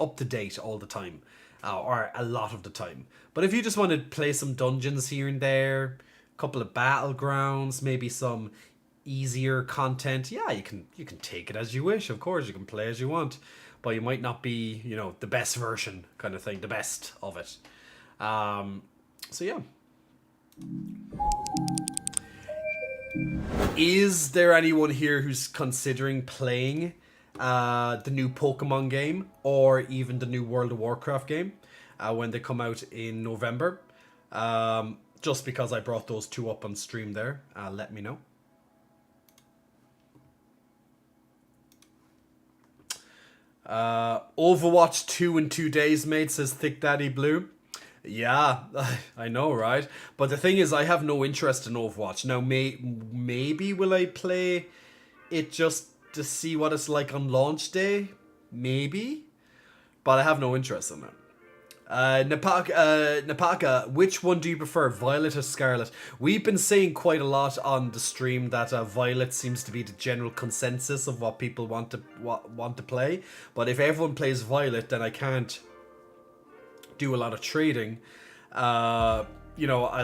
up to date all the time, or a lot of the time. But if you just want to play some dungeons here and there, a couple of battlegrounds, maybe some easier content, yeah, you can take it as you wish. Of course, you can play as you want, but you might not be, the best version kind of thing, the best of it. So yeah. Is there anyone here who's considering playing the new Pokemon game or even the new World of Warcraft game when they come out in November? Just because I brought those two up on stream there, let me know. Overwatch 2 in 2 days, mate, says Thick Daddy Blue. Yeah, I know, right? But the thing is, I have no interest in Overwatch. Now, maybe will I play it just to see what it's like on launch day? Maybe. But I have no interest in it. Napaka, which one do you prefer, Violet or Scarlet? We've been saying quite a lot on the stream that Violet seems to be the general consensus of what people want to play. But if everyone plays Violet, then I can't do a lot of trading. I'll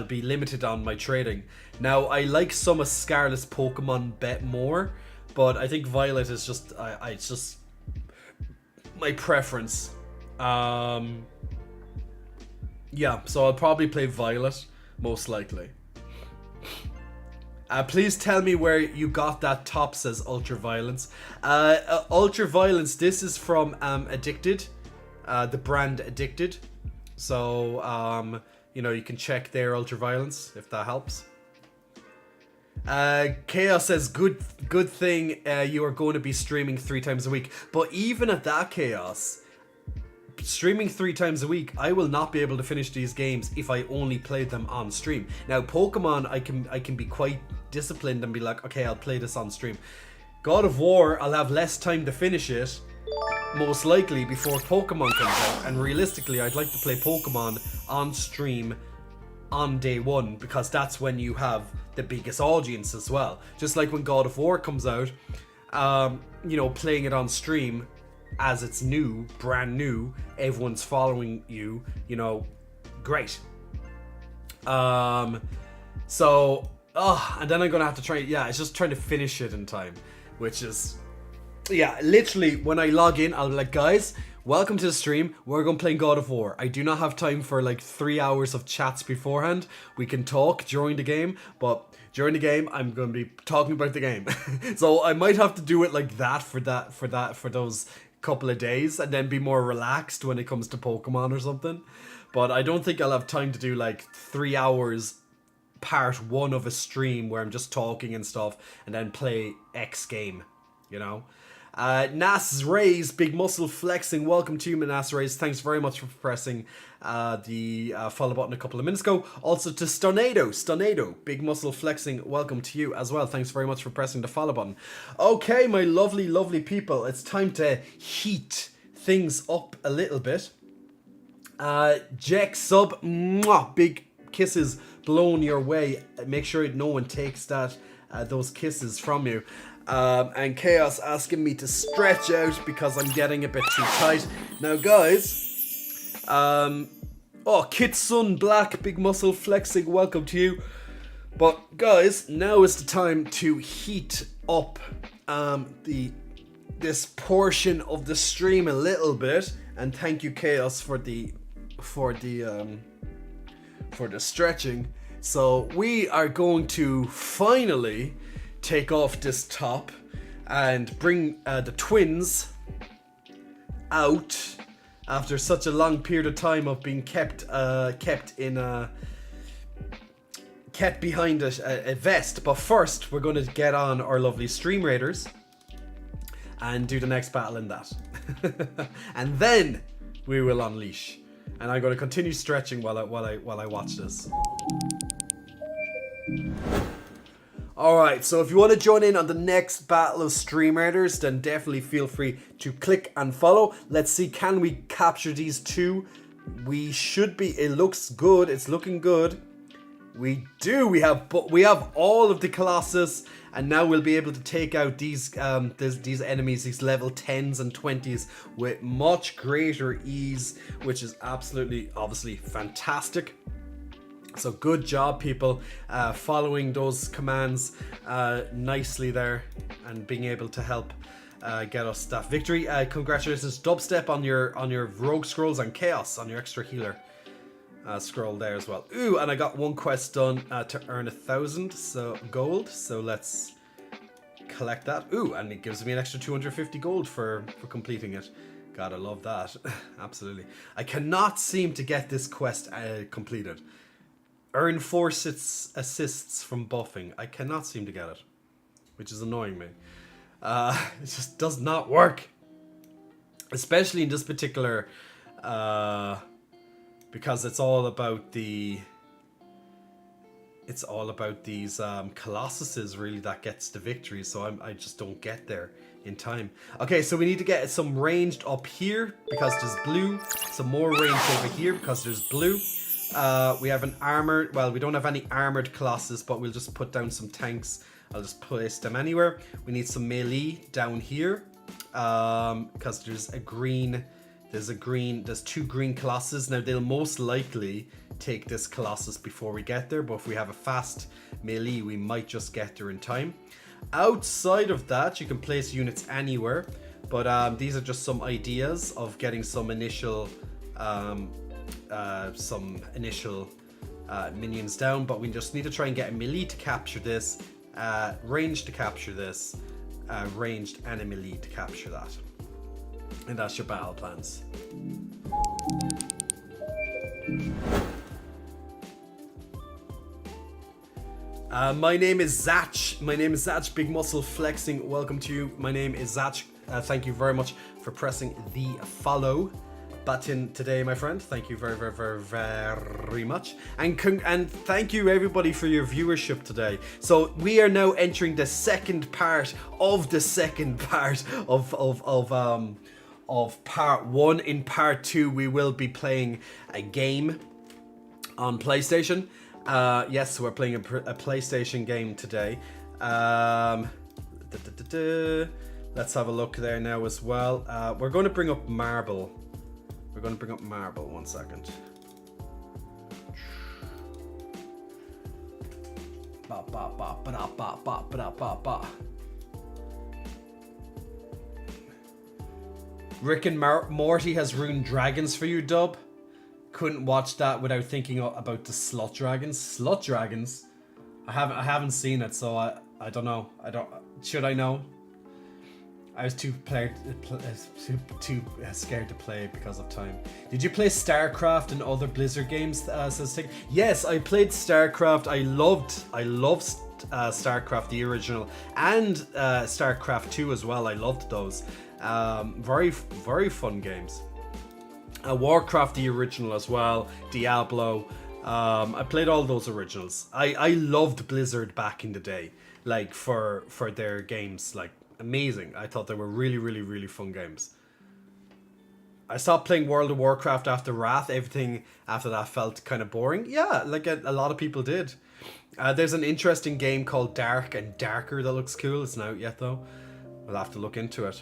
be limited on my trading. Now, I like some of Scarlet's Pokemon bet more, but I think Violet is just it's just my preference. Yeah, so I'll probably play Violet most likely. Please tell me where you got that top, says Ultraviolence. Ultraviolence, this is from Addicted, the brand Addicted. So, you can check their Ultraviolence if that helps. Chaos says, good thing you are going to be streaming 3 times a week. But even at that, Chaos, streaming 3 times a week, I will not be able to finish these games if I only played them on stream. Now, Pokemon, I can be quite disciplined and be like, okay, I'll play this on stream. God of War, I'll have less time to finish it, most likely, before Pokemon comes out. And realistically, I'd like to play Pokemon on stream on day 1, because that's when you have the biggest audience as well. Just like when God of War comes out, playing it on stream as it's new, brand new, everyone's following you, great. And then I'm gonna have to try, it's just trying to finish it in time, which is, literally when I log in, I'll be like, guys, welcome to the stream, we're gonna play God of War. I do not have time for like 3 hours of chats beforehand. We can talk during the game, but during the game, I'm gonna be talking about the game. So I might have to do it like that for those couple of days, and then be more relaxed when it comes to Pokemon or something. But I don't think I'll have time to do like 3 hours part 1 of a stream where I'm just talking and stuff, and then play X game, Nas Rays, big muscle flexing, welcome to you, Nas Rays. Thanks very much for pressing the follow button a couple of minutes ago. Also to Stonado, big muscle flexing, welcome to you as well. Thanks very much for pressing the follow button. Okay, my lovely people, it's time to heat things up a little bit. Jack sub, mwah, big kisses blown your way. Make sure no one takes those kisses from you. And Chaos asking me to stretch out because I'm getting a bit too tight. Now, guys, Kitsun Black, big muscle flexing, welcome to you. But guys, now is the time to heat up this portion of the stream a little bit. And thank you, Chaos, for the stretching. So we are going to finally take off this top and bring the twins out after such a long period of time of being kept behind a vest. But first, we're going to get on our lovely Stream Raiders and do the next battle in that. And then we will unleash. And I'm going to continue stretching while I watch this. Alright, so if you want to join in on the next battle of Stream Raiders, then definitely feel free to click and follow. Let's see, can we capture these 2? We should be, it looks good, it's looking good. We do, we have all of the Colossus, and now we'll be able to take out these enemies, these level 10s and 20s with much greater ease, which is absolutely, obviously, fantastic. So good job, people, following those commands nicely there and being able to help get us that victory. Congratulations, Dubstep, on your Rogue Scrolls, and Chaos on your extra healer scroll there as well. Ooh, and I got 1 quest done to earn 1,000 gold. So let's collect that. Ooh, and it gives me an extra 250 gold for completing it. Gotta love that. Absolutely. I cannot seem to get this quest completed. Earn 4 assists from buffing. I cannot seem to get it, which is annoying me. It just does not work, especially in this particular, because it's all about these Colossuses really that gets the victory. So I just don't get there in time. Okay, so we need to get some ranged up here because there's blue. Some more ranged over here because there's blue. We have an armored, well, we don't have any armored Colossus, but we'll just put down some tanks. I'll just place them anywhere. We need some melee down here, because there's 2 green Colossus. Now they'll most likely take this Colossus before we get there, but if we have a fast melee, we might just get there in time. Outside of that, you can place units anywhere, but these are just some ideas of getting some initial minions down, but we just need to try and get a melee to capture this range to capture this, ranged and a melee to capture that. And that's your battle plans. My name is Zach. My name is Zach, Big Muscle Flexing. Welcome to you. My name is Zach. Thank you very much for pressing the follow button today, my friend. Thank you very, very, very, very much. And thank you everybody for your viewership today. So we are now entering the second part of the second part of part one. In part two, we will be playing a game on PlayStation. Yes, we're playing a PlayStation game today. Let's have a look there now as well. We're going to bring up Marble. We're going to bring up Marble. 1 second. Rick and Morty has ruined dragons for you, Dub. Couldn't watch that without thinking about the slut dragons. Slut dragons? I haven't seen it, so I don't know. Should I know? I was too scared to play because of time. Did you play StarCraft and other Blizzard games? Says Tick. Yes, I played StarCraft. I loved StarCraft the original and StarCraft 2 as well. I loved those. Very fun games. Warcraft the original as well. Diablo. I played all those originals. I loved Blizzard back in the day, like for their games, like amazing. I thought they were really fun games. I stopped playing World of Warcraft after Wrath. Everything after that felt kind of boring. Yeah, like a lot of people did. There's an interesting game called Dark and Darker that looks cool. It's not out yet though. I'll have to look into it.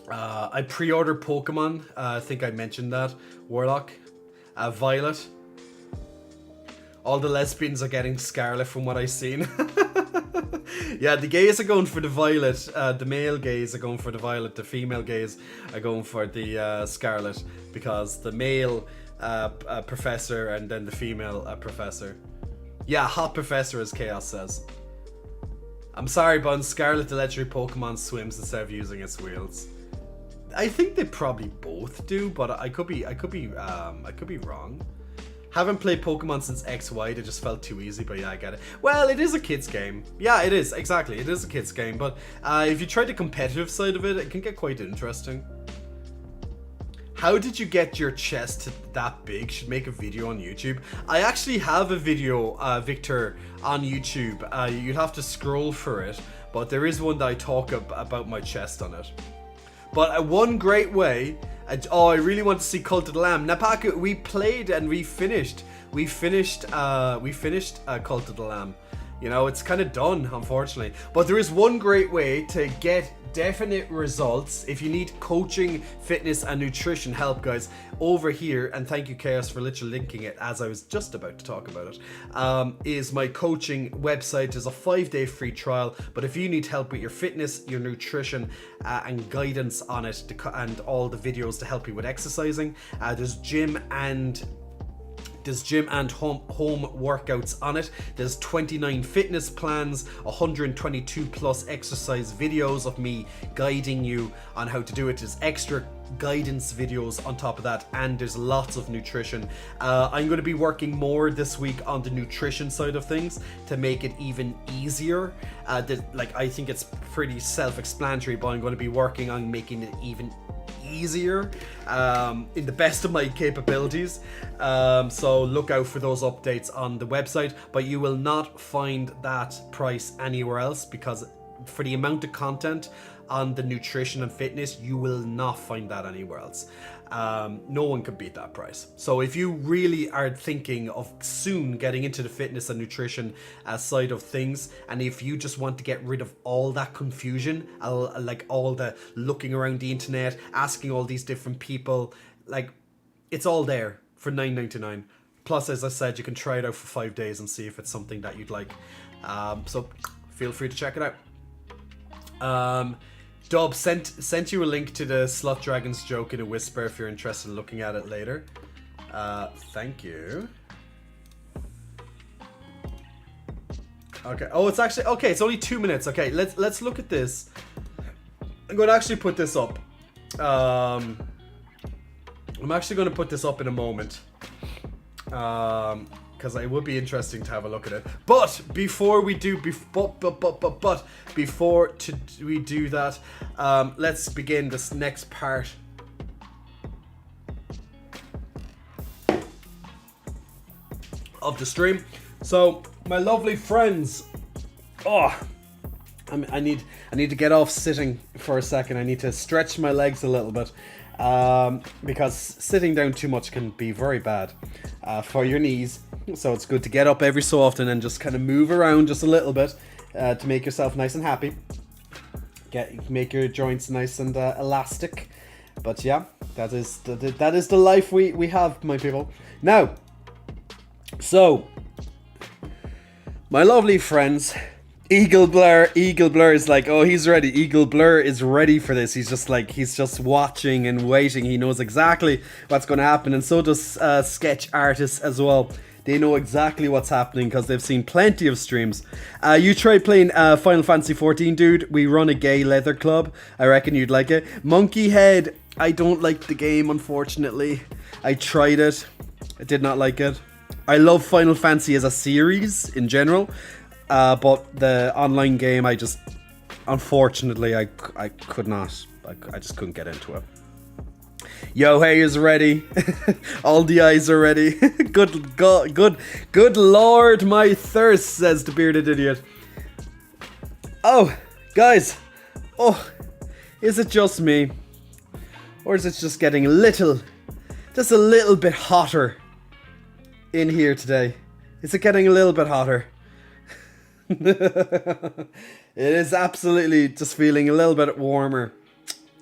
I pre-ordered Pokemon. I think I mentioned that. Warlock. Violet. All the lesbians are getting Scarlet from what I've seen. Yeah, the gays are going for the Violet. The male gays are going for the Violet. The female gays are going for the Scarlet. Because the male professor and then the female professor. Yeah, hot professor as Chaos says. I'm sorry, but in Scarlet the legendary Pokemon swims instead of using its wheels. I think they probably both do, but I could be wrong. Haven't played Pokemon since XY, they just felt too easy, but yeah, I get it. Well, it is a kid's game. Yeah, it is, exactly. It is a kid's game, but if you try the competitive side of it, it can get quite interesting. How did you get your chest that big? Should make a video on YouTube. I actually have a video, Victor, on YouTube. You'd have to scroll for it, but there is one that I talk about my chest on it. But one great way, I really want to see Cult of the Lamb. Napaku, we played and we finished Cult of the Lamb. You know, it's kind of done, unfortunately. But there is one great way to get definite results if you need coaching, fitness, and nutrition help, guys, over here. And thank you, Chaos, for literally linking it as I was just about to talk about it. Is my coaching website. There's a 5-day free trial. But if you need help with your fitness, your nutrition, and guidance on it, and all the videos to help you with exercising, there's gym and home workouts on it. There's 29 fitness plans, 122 plus exercise videos of me guiding you on how to do it. There's extra guidance videos on top of that, and there's lots of nutrition. I'm going to be working more this week on the nutrition side of things to make it even easier. I think it's pretty self-explanatory, but I'm going to be working on making it even easier in the best of my capabilities. So look out for those updates on the website, but you will not find that price anywhere else, because for the amount of content on the nutrition and fitness, you will not find that anywhere else. No one can beat that price. So if you really are thinking of soon getting into the fitness and nutrition side of things, and if you just want to get rid of all that confusion, like all the looking around the internet, asking all these different people, like, it's all there for $9.99. Plus, as I said, you can try it out for 5 days and see if it's something that you'd like. So feel free to check it out. Dub sent you a link to the Slut Dragons joke in a whisper if you're interested in looking at it later. Thank you. Okay. Oh, it's actually okay. It's only 2 minutes. Okay, let's look at this. I'm going to actually put this up. I'm actually going to put this up in a moment. Because it would be interesting to have a look at it. But before we do, we do that, let's begin this next part of the stream. So, my lovely friends, I need to get off sitting for a second. I need to stretch my legs a little bit, because sitting down too much can be very bad for your knees. So it's good to get up every so often and just kind of move around just a little bit to make yourself nice and happy. Make your joints nice and elastic. But yeah, that is the life we have, my people. Now, so my lovely friends, Eagle Blur is like, oh, he's ready. Eagle Blur is ready for this. He's just watching and waiting. He knows exactly what's going to happen, and so does sketch artists as well. They know exactly what's happening because they've seen plenty of streams. You tried playing Final Fantasy 14, dude. We run a gay leather club. I reckon you'd like it. Monkey Head, I don't like the game, unfortunately. I tried it. I did not like it. I love Final Fantasy as a series in general. But the online game, unfortunately, I could not. I just couldn't get into it. Yo, hey is ready. All the eyes are ready. Good lord, my thirst, says the bearded idiot. Oh, guys. Oh, is it just me? Or is it just getting just a little bit hotter in here today? Is it getting a little bit hotter? It is absolutely just feeling a little bit warmer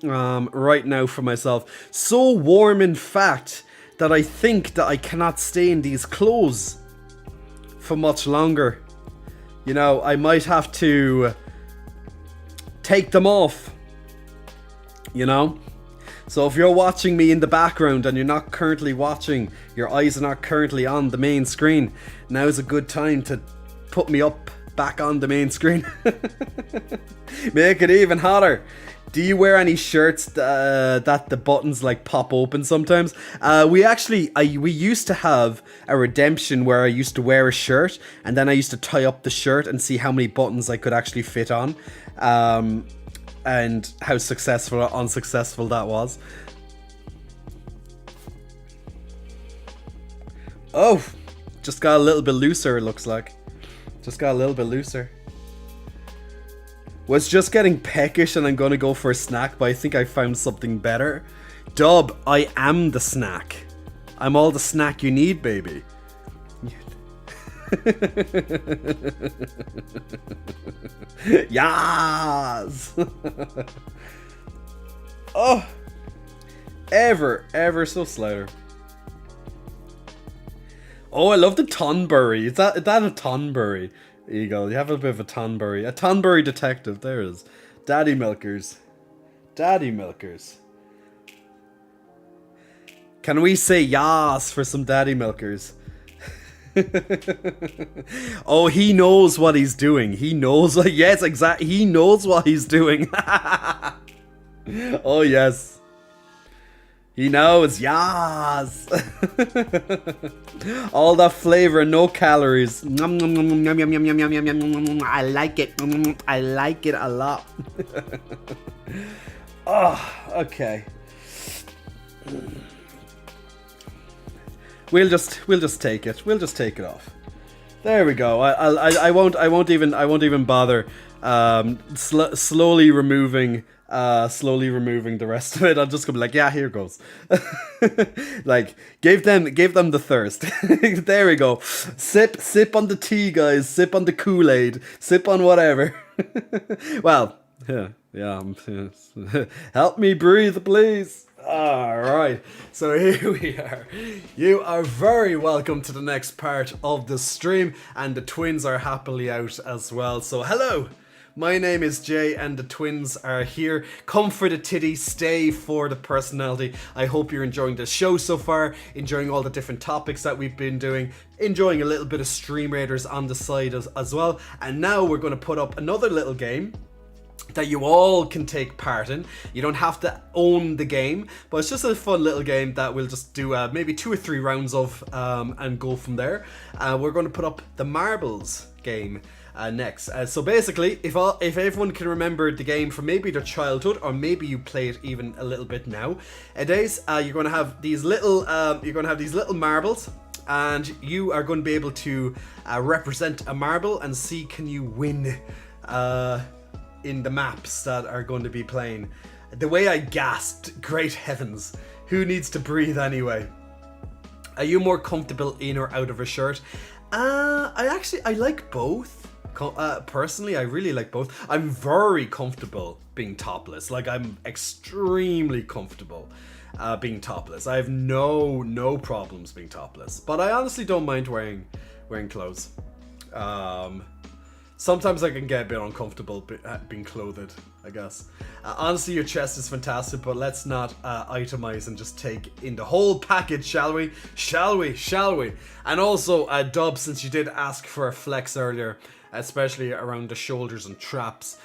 right now for myself. So warm, in fact, that I think that I cannot stay in these clothes for much longer. You know, I might have to take them off, you know? So if you're watching me in the background and you're not currently watching, your eyes are not currently on the main screen, now's a good time to put me up back on the main screen. Make it even hotter. Do you wear any shirts that the buttons like pop open sometimes? We used to have a redemption where I used to wear a shirt and then I used to tie up the shirt and see how many buttons I could actually fit on, and how successful or unsuccessful that was. Oh, just got a little bit looser, it looks like. Just got a little bit looser. Was just getting peckish and I'm gonna go for a snack, but I think I found something better. Dub, I am the snack. I'm all the snack you need, baby. Yas! Oh! Ever so slider. Oh, I love the Tonberry. Is that a Tonberry? Eagle, you have a bit of a Tonberry. A Tonberry detective, there it is. Daddy Milkers. Daddy Milkers. Can we say yas for some Daddy Milkers? Oh, he knows what he's doing. He knows, yes, exactly. He knows what he's doing. Oh, yes. He knows, yas. All that flavor, no calories. I like it. I like it a lot. Oh, okay. We'll just take it. We'll just take it off. There we go. I won't even bother slowly removing the rest of it. I'll just go be like, yeah, here goes. Like, gave them the thirst. There we go. Sip on the tea, guys. Sip on the Kool-Aid. Sip on whatever. Well, yeah. Help me breathe, please. Alright, so here we are. You are very welcome to the next part of the stream, and the twins are happily out as well. So hello, My name is Jay and the twins are here. Come for the titty, stay for the personality. I hope you're enjoying the show so far, enjoying all the different topics that we've been doing, enjoying a little bit of Stream Raiders on the side as well. And now we're going to put up another little game that you all can take part in. You don't have to own the game, but it's just a fun little game that we'll just do maybe 2 or 3 rounds of and go from there. We're going to put up the marbles game next. So basically, if everyone can remember the game from maybe their childhood, or maybe you play it even a little bit nowadays, you're going to have these little marbles, and you are going to be able to represent a marble and see can you win in the maps that are going to be playing. The way I gasped, great heavens, who needs to breathe anyway? Are you more comfortable in or out of a shirt? I like both. Personally, I really like both. I'm very comfortable being topless. Like, I'm extremely comfortable being topless. I have no problems being topless. But I honestly don't mind wearing clothes. Sometimes I can get a bit uncomfortable being clothed, I guess. Honestly, your chest is fantastic, but let's not itemize and just take in the whole package, shall we? Shall we? And also, Dub, since you did ask for a flex earlier, especially around the shoulders and traps,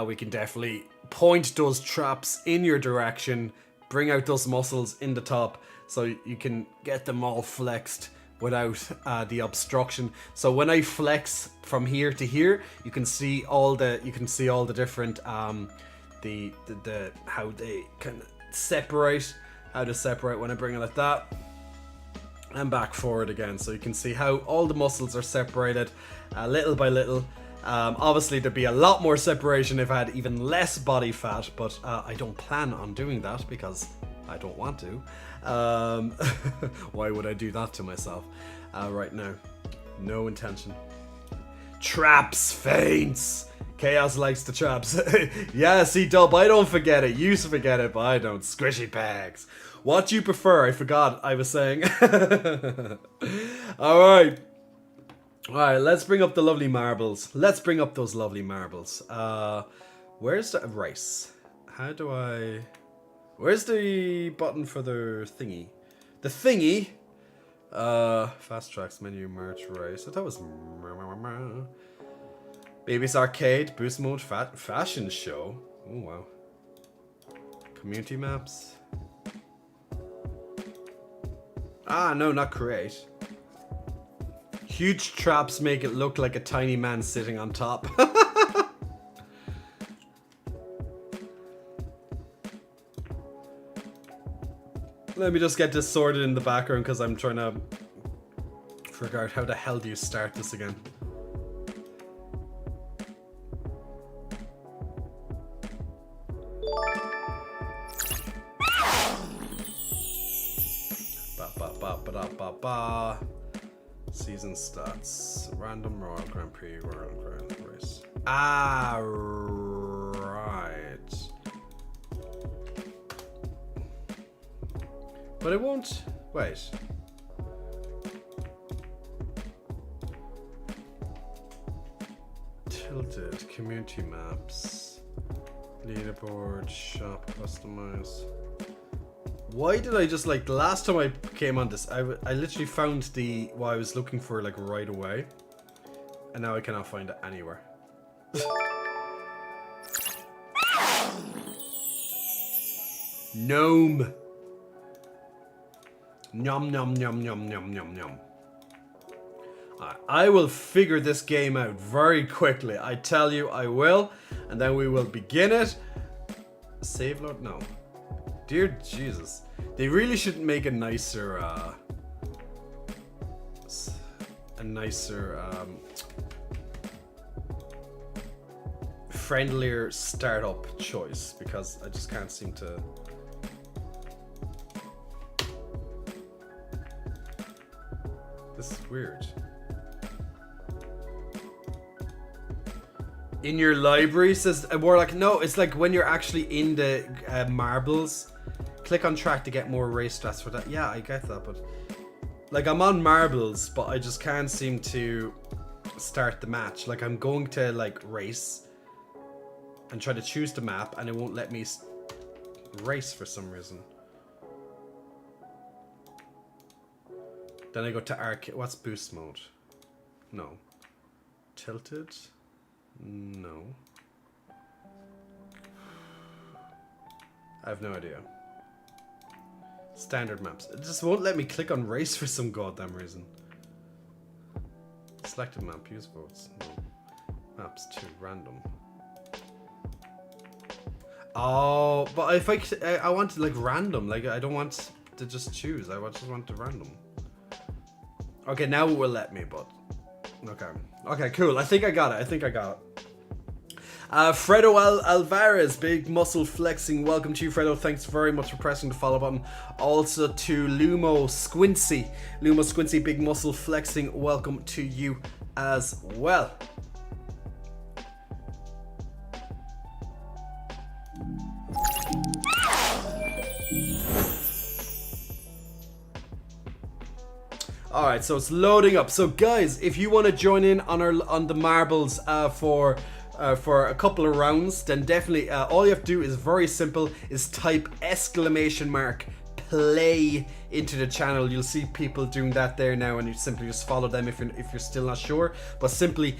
we can definitely point those traps in your direction, bring out those muscles in the top, so you can get them all flexed without the obstruction. So when I flex from here to here, you can see all the different the how they kind of separate, when I bring it like that and back forward again. So you can see how all the muscles are separated little by little. Obviously there'd be a lot more separation if I had even less body fat, but I don't plan on doing that because I don't want to. Why would I do that to myself right now? No intention. Traps, feints. Chaos likes the traps. Yeah, see, Dub, I don't forget it. You used to forget it, but I don't. Squishy pegs. What do you prefer? I forgot I was saying. Alright, let's bring up the lovely marbles. Let's bring up those lovely marbles. Where's the rice? How do I... Where's the button for the thingy? The thingy? Fast tracks, menu, merch, race. I thought it was... Baby's Arcade, boost mode, fashion show. Oh, wow. Community maps. No, not create. Huge traps make it look like a tiny man sitting on top. Let me just get this sorted in the background because I'm trying to figure out how the hell do you start this again. Season stats. Random Royal Grand Prix, Royal Grand Race. Right. But it won't... Wait. Tilted. Community maps. Leaderboard. Shop. Customize. Why did I just, like, the last time I came on this, I literally found what I was looking for, like, right away. And now I cannot find it anywhere. Gnome. Nom nom nom nom nom nom nom. I will figure this game out very quickly. I tell you I will. And then we will begin it. Save load? No. Dear Jesus. They really should make a nicer friendlier startup choice, because I just can't seem to... This is weird. In your library says more like, no, it's like when you're actually in the marbles. Click on track to get more race stats for that. Yeah, I get that, but like I'm on marbles, but I just can't seem to start the match. Like I'm going to like race, and try to choose the map, and it won't let me race for some reason. Then I go to arcade. What's boost mode? No. Tilted? No. I have no idea. Standard maps. It just won't let me click on race for some goddamn reason. Selected map, use votes. No. Maps 2, random. Oh, but if I want to like random, like I don't want to just choose. I just want to random. Okay, now it will let me, but okay. Okay, cool. I think I got it. Fredo Alvarez, big muscle flexing. Welcome to you, Fredo. Thanks very much for pressing the follow button. Also to Lumo Squincy, big muscle flexing. Welcome to you as well. Alright, so it's loading up. So guys, if you want to join in on the marbles for a couple of rounds, then definitely all you have to do is very simple, is type !play into the channel. You'll see people doing that there now, and you simply just follow them if you're still not sure. But simply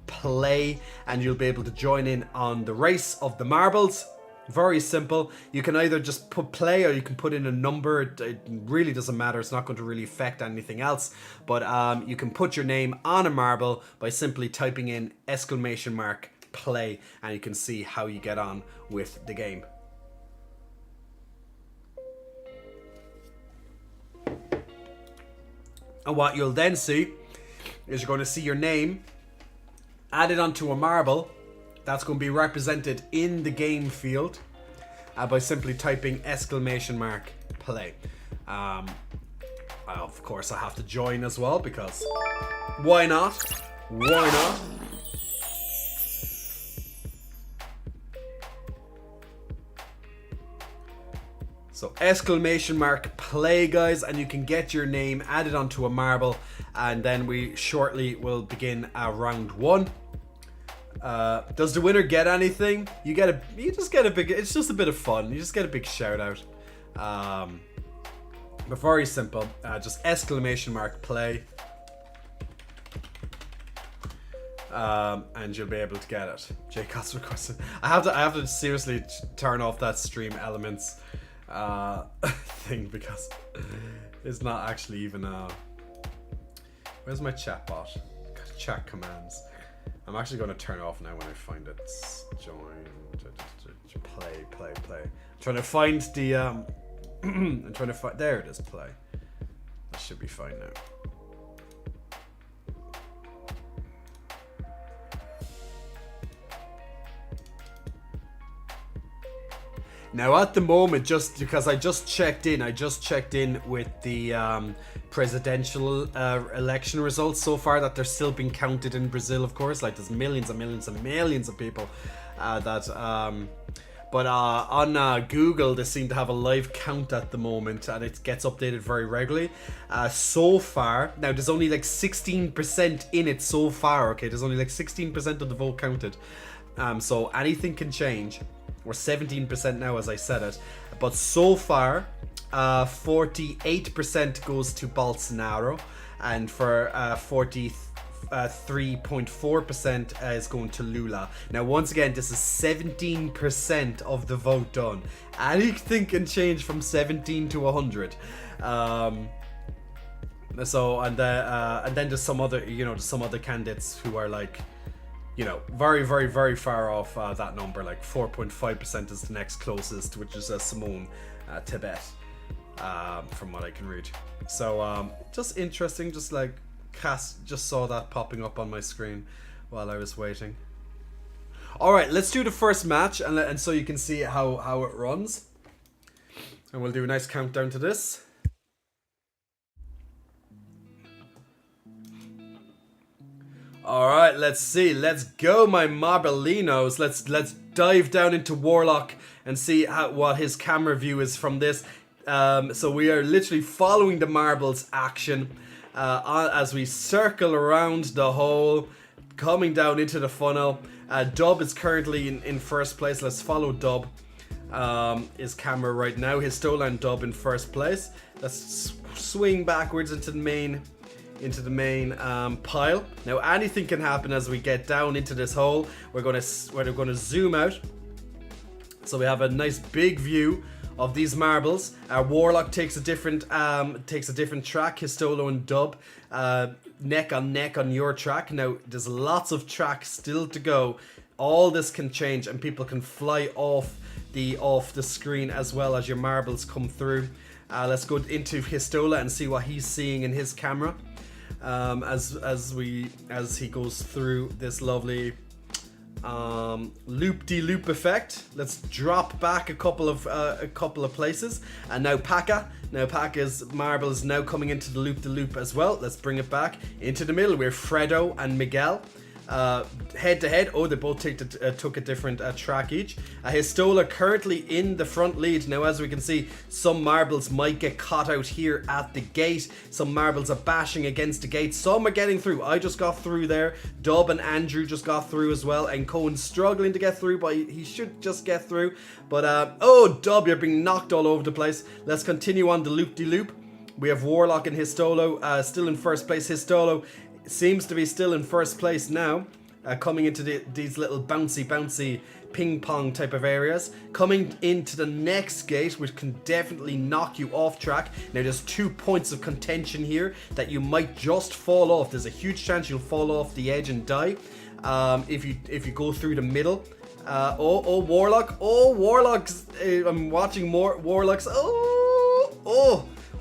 !play, and you'll be able to join in on the race of the marbles. Very simple. You can either just put play or you can put in a number. It really doesn't matter. It's not going to really affect anything else. But you can put your name on a marble by simply typing in !play, and you can see how you get on with the game. And what you'll then see is you're going to see your name added onto a marble. That's going to be represented in the game field by simply typing !play. Of course, I have to join as well because why not? Why not? So !play, guys, and you can get your name added onto a marble, and then we shortly will begin round 1. Does the winner get anything? You just get a big, it's just a bit of fun. You just get a big shout out. But very simple. Just !play. And you'll be able to get it. Jaycot's requested. I have to seriously turn off that stream elements thing because it's not actually even where's my chat bot? Chat commands. I'm actually going to turn it off now when I find it. Join, play. I'm trying to find the there it is, play. That should be fine now. Now at the moment, just because I just checked in with the presidential election results so far, that they're still being counted in Brazil, of course. Like there's millions and millions and millions of people but on Google they seem to have a live count at the moment, and it gets updated very regularly. So far, now there's only like 16% in it so far, okay? There's only like 16% of the vote counted. So anything can change. We're 17% now, as I said it. But so far, 48% goes to Bolsonaro, and for 43.4% is going to Lula. Now, once again, this is 17% of the vote done. Anything can change from 17 to 100. So, and then there's some other, some other candidates who are like, very, very, very far off that number. Like 4.5% is the next closest, which is Simone Tibet, from what I can read. So just interesting, just saw that popping up on my screen while I was waiting. Alright, let's do the first match, and so you can see how it runs. And we'll do a nice countdown to this. Alright, let's see. Let's go, my Marbelinos. Let's dive down into Warlock and see what his camera view is from this. So we are literally following the marbles action as we circle around the hole, coming down into the funnel. Dub is currently in first place. Let's follow Dub. His camera right now. Histola and Dub in first place. Let's swing backwards into the main pile. Now anything can happen as we get down into this hole. We're gonna zoom out, so we have a nice big view of these marbles. Warlock takes a different track. Histolo and Dub neck on neck on your track. Now there's lots of tracks still to go. All this can change and people can fly off the screen as well as your marbles come through. Let's go into Histola and see what he's seeing in his camera as he goes through this lovely loop-de-loop effect. Let's drop back a couple of places, and now Paka's marble is now coming into the loop-de-loop as well. Let's bring it back into the middle. We're Fredo and Miguel head to head. Oh, they both took a different track each. Histola currently in the front lead. Now as we can see, some marbles might get caught out here at the gate. Some marbles are bashing against the gate. Some are getting through. I just got through there. Dub and Andrew just got through as well, and Cohen's struggling to get through, but he should just get through. But oh, Dub, you're being knocked all over the place. Let's continue on the loop-de-loop. We have Warlock and Histolo still in first place. Histolo seems to be still in first place now, coming into these little bouncy ping pong type of areas, coming into the next gate, which can definitely knock you off track. Now there's 2 points of contention here that you might just fall off. There's a huge chance you'll fall off the edge and die if you go through the middle. Warlock. Warlock's I'm watching more Warlocks.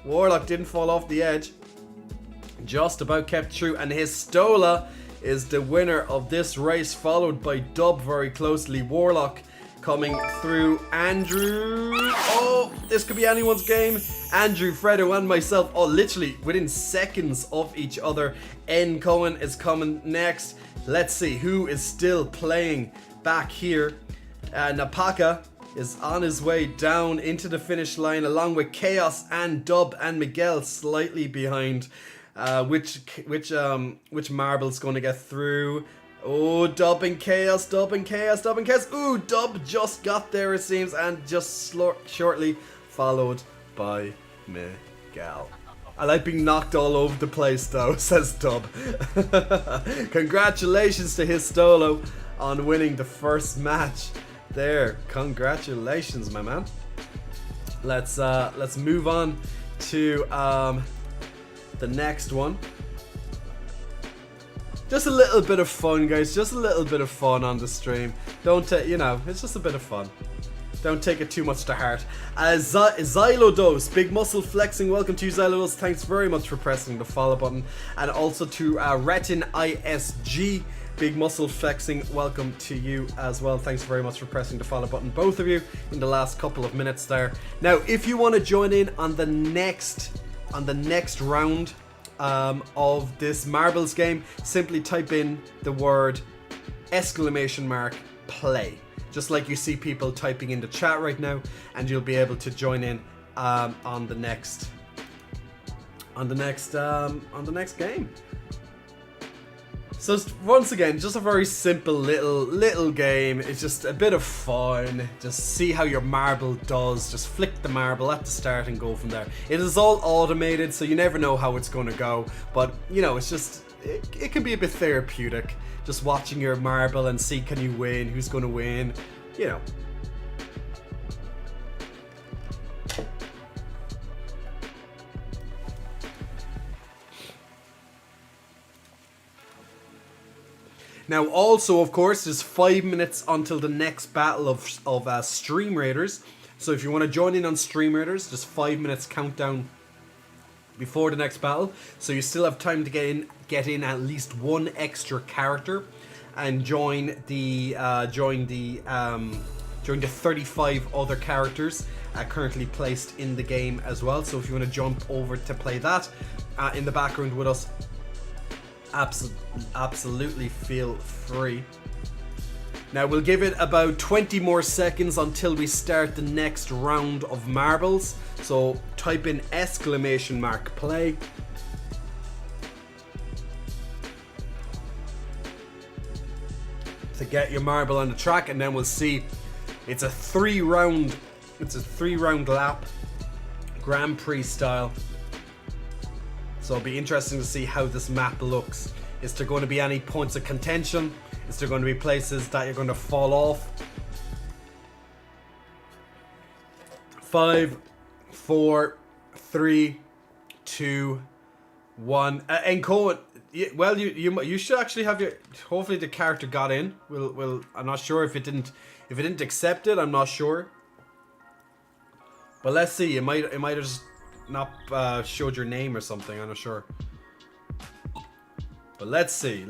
Warlock didn't fall off the edge. Just about kept through, and Histola is the winner of this race, followed by Dub very closely. Warlock coming through. Andrew. Oh, this could be anyone's game. Andrew, Fredo, and myself. Oh, literally within seconds of each other. N. Cohen is coming next. Let's see who is still playing back here. Napaka is on his way down into the finish line, along with Chaos and Dub and Miguel slightly behind. Which marble's going to get through? Oh, Dub and Chaos. Ooh, Dub just got there, it seems, and just shortly followed by Miguel. I like being knocked all over the place though, says Dub. Congratulations to Histolo on winning the first match there. Congratulations, my man. Let's move on to the next one. Just a little bit of fun, guys. Just a little bit of fun on the stream. Don't it's just a bit of fun. Don't take it too much to heart. Xylodos, Big Muscle Flexing, welcome to you, Xylodos. Thanks very much for pressing the follow button. And also to Retin ISG, Big Muscle Flexing, welcome to you as well. Thanks very much for pressing the follow button, both of you, in the last couple of minutes there. Now, if you want to join in on the next round of this marbles game, simply type in the word !play, just like you see people typing in the chat right now, and you'll be able to join in on the next game. So once again, just a very simple little game. It's just a bit of fun. Just see how your marble does. Just flick the marble at the start and go from there. It is all automated, so you never know how it's going to go. But it's just it can be a bit therapeutic. Just watching your marble and see, can you win? Who's going to win? Now, also, of course, there's 5 minutes until the next battle of Stream Raiders. So if you want to join in on Stream Raiders, just 5 minutes countdown before the next battle. So you still have time to get in at least one extra character and join the 35 other characters currently placed in the game as well. So if you want to jump over to play that in the background with us, absolutely feel free. Now we'll give it about 20 more seconds until we start the next round of marbles. So type in !play. to get your marble on the track, and then we'll see. It's a 3-round lap, Grand Prix style. So it'll be interesting to see how this map looks. Is there going to be any points of contention? Is there going to be places that you're going to fall off? 5, 4, 3, 2, 1. And Cohen, well, you should actually have your. Hopefully the character got in. I'm not sure if it didn't accept it. I'm not sure. But let's see. It might have just not showed your name or something. I'm not sure. But let's see.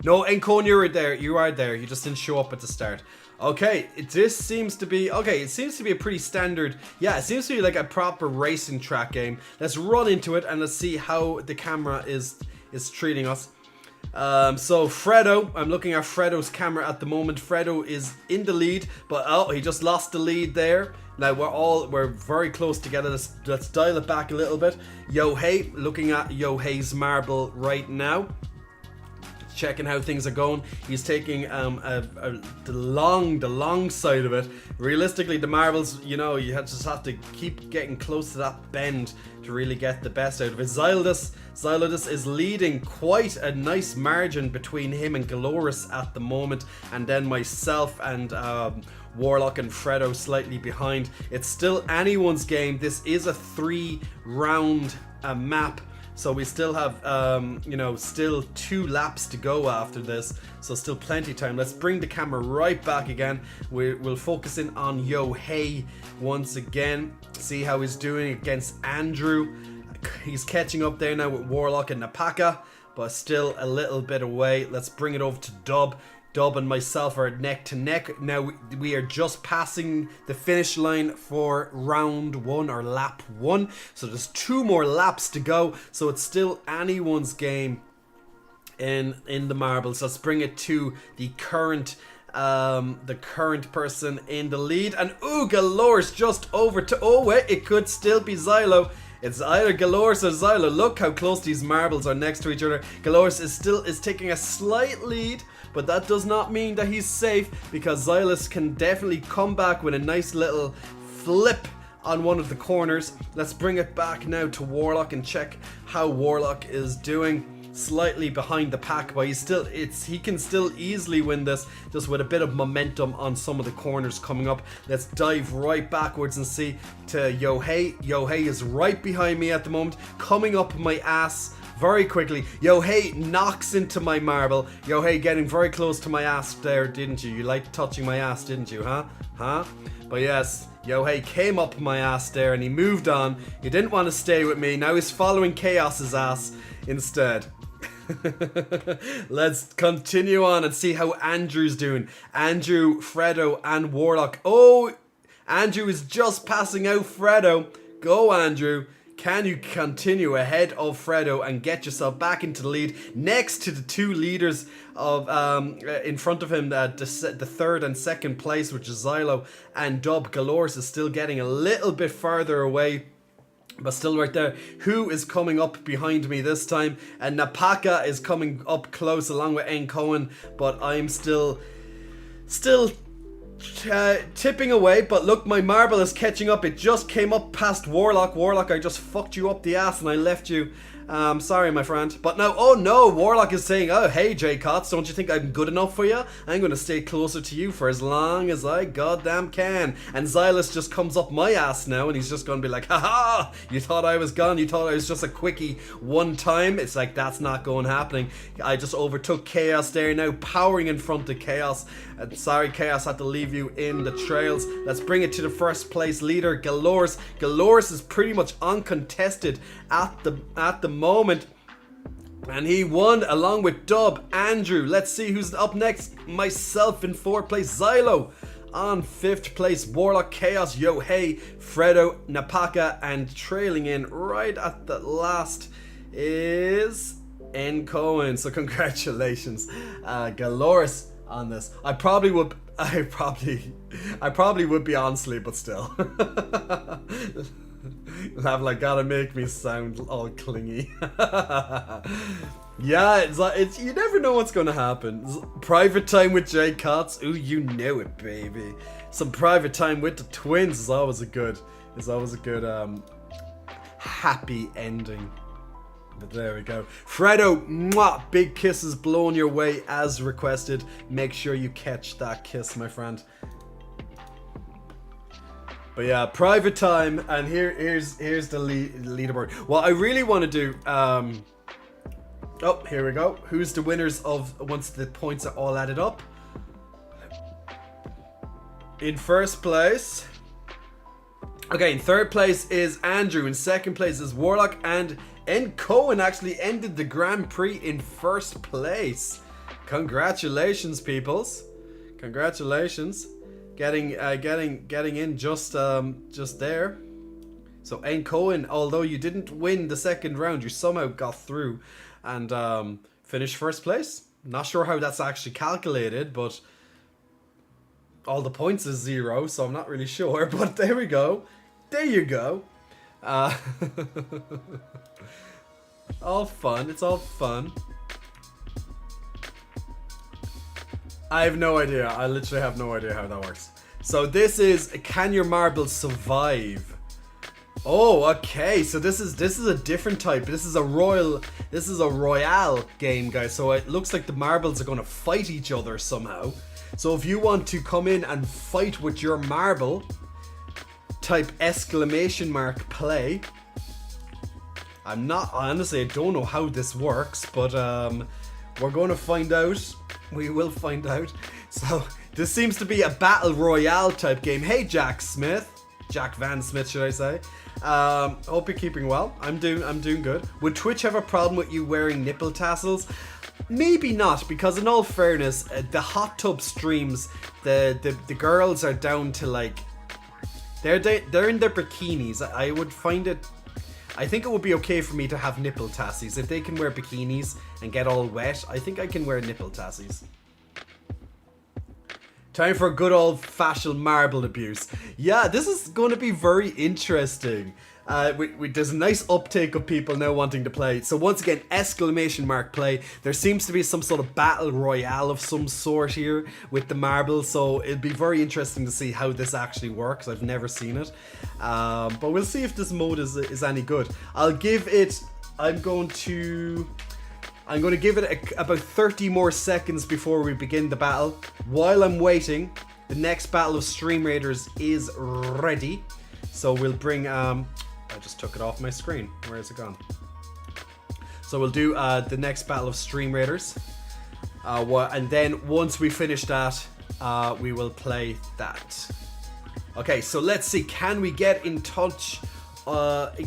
No, Encone, you are there. You just didn't show up at the start. Okay, this seems to be it seems to be a pretty standard. Yeah, it seems to be like a proper racing track game. Let's run into it and let's see how the camera is treating us. So Fredo, I'm looking at Fredo's camera at the moment. Fredo is in the lead, but he just lost the lead there. Now we're very close together. Let's dial it back a little bit. Yohei, looking at Yohei's marble right now, checking how things are going. He's taking the long side of it. Realistically, the marbles, you just have to keep getting close to that bend to really get the best out of it. Xylodus is leading quite a nice margin between him and Galoris at the moment, and then myself and Warlock and Fredo slightly behind. It's still anyone's game. This is a 3-round map. So we still have, still 2 laps to go after this. So still plenty of time. Let's bring the camera right back again. We'll focus in on Yohei once again. See how he's doing against Andrew. He's catching up there now with Warlock and Napaka, but still a little bit away. Let's bring it over to Dub. Dub and myself are neck to neck. Now we are just passing the finish line for round 1 or lap 1. So there's 2 more laps to go. So it's still anyone's game in the marbles. Let's bring it to the current person in the lead. And Galoris just over to. Oh wait, it could still be Xylo. It's either Galoris or Xylo. Look how close these marbles are next to each other. Galoris is taking a slight lead, but that does not mean that he's safe, because Xylus can definitely come back with a nice little flip on one of the corners. Let's bring it back now to Warlock and check how Warlock is doing. Slightly behind the pack, but he can still easily win this, just with a bit of momentum on some of the corners coming up. Let's dive right backwards and see to Yohei. Yohei is right behind me at the moment, coming up my ass very quickly. Yohei knocks into my marble. Yohei getting very close to my ass there, didn't you? You liked touching my ass, didn't you, huh? But yes, Yohei came up my ass there and he moved on. He didn't want to stay with me. Now he's following Chaos's ass instead. Let's continue on and see how Andrew's doing. Andrew, Fredo, and Warlock. Oh, Andrew is just passing out Fredo. Go, Andrew. Can you continue ahead of Fredo and get yourself back into the lead next to the 2 leaders of in front of him, the 3rd and 2nd place, which is Xylo and Dub. Galoris is still getting a little bit farther away, but still right there. Who is coming up behind me this time? And Napaka is coming up close along with Encohen, but I'm still tipping away. But look, my marble is catching up. It just came up past Warlock. Warlock, I just fucked you up the ass and I left you. Sorry, my friend. But now, oh no, Warlock is saying, oh, hey, J Cots, don't you think I'm good enough for you? I'm going to stay closer to you for as long as I goddamn can. And Xylus just comes up my ass now, and he's just going to be like, haha, you thought I was gone? You thought I was just a quickie one time? It's like, that's not going happening. I just overtook Chaos there, now powering in front of Chaos. Sorry, Chaos, had to leave you in the trails. Let's bring it to the 1st place leader, Galoris. Galoris is pretty much uncontested at the moment, and he won along with Dub. Andrew, let's see who's up next. Myself in 4th place, Xylo on 5th place, Warlock, Chaos, Yohei, Fredo, Napaka, and trailing in right at the last is Encohen. So congratulations, Galoris, on this. I probably would be on sleep, but still. Have like gotta make me sound all clingy. Yeah, it's like you never know what's gonna happen. Private time with Jay Cots, ooh, you know it, baby. Some private time with the twins is always a good, happy ending. But there we go. Fredo, mwah, big kisses blown your way as requested. Make sure you catch that kiss, my friend. But yeah, private time, and here's the leaderboard. What I really want to do, oh, here we go. Who's the winners of once the points are all added up? In first place, okay, in third place is Andrew. In second place is Warlock, and Cohen actually ended the Grand Prix in first place. Congratulations, peoples! Congratulations, getting in just there. So N Cohen, although you didn't win the second round, you somehow got through and finished first place. Not sure how that's actually calculated, but all the points is 0, so I'm not really sure. But there we go. There you go. All fun. It's all fun. I have no idea. I literally have no idea how that works. So this is, can your marbles survive? Oh, okay. So this is a different type. This is a royale game, guys. So it looks like the marbles are going to fight each other somehow. So if you want to come in and fight with your marble, type !play. Honestly, I don't know how this works, but we're going to find out. We will find out. So this seems to be a battle royale type game. Hey, Jack Van Smith, should I say? Hope you're keeping well. I'm doing good. Would Twitch have a problem with you wearing nipple tassels? Maybe not, because in all fairness, the hot tub streams, the girls are down to like, they're in their bikinis. I would find it, I think it would be okay for me to have nipple tassies. If they can wear bikinis and get all wet, I think I can wear nipple tassies. Time for a good old-fashioned marble abuse. Yeah, this is going to be very interesting. There's a nice uptake of people now wanting to play. So once again, !play. There seems to be some sort of battle royale of some sort here with the marbles. So it'd be very interesting to see how this actually works. I've never seen it. But we'll see if this mode is any good. I'm going to give it about 30 more seconds before we begin the battle. While I'm waiting, the next battle of Stream Raiders is ready. So we'll bring, I just took it off my screen. Where is it gone? So we'll do the next battle of Stream Raiders. And then once we finish that, we will play that. Okay, so let's see. Can we get in touch,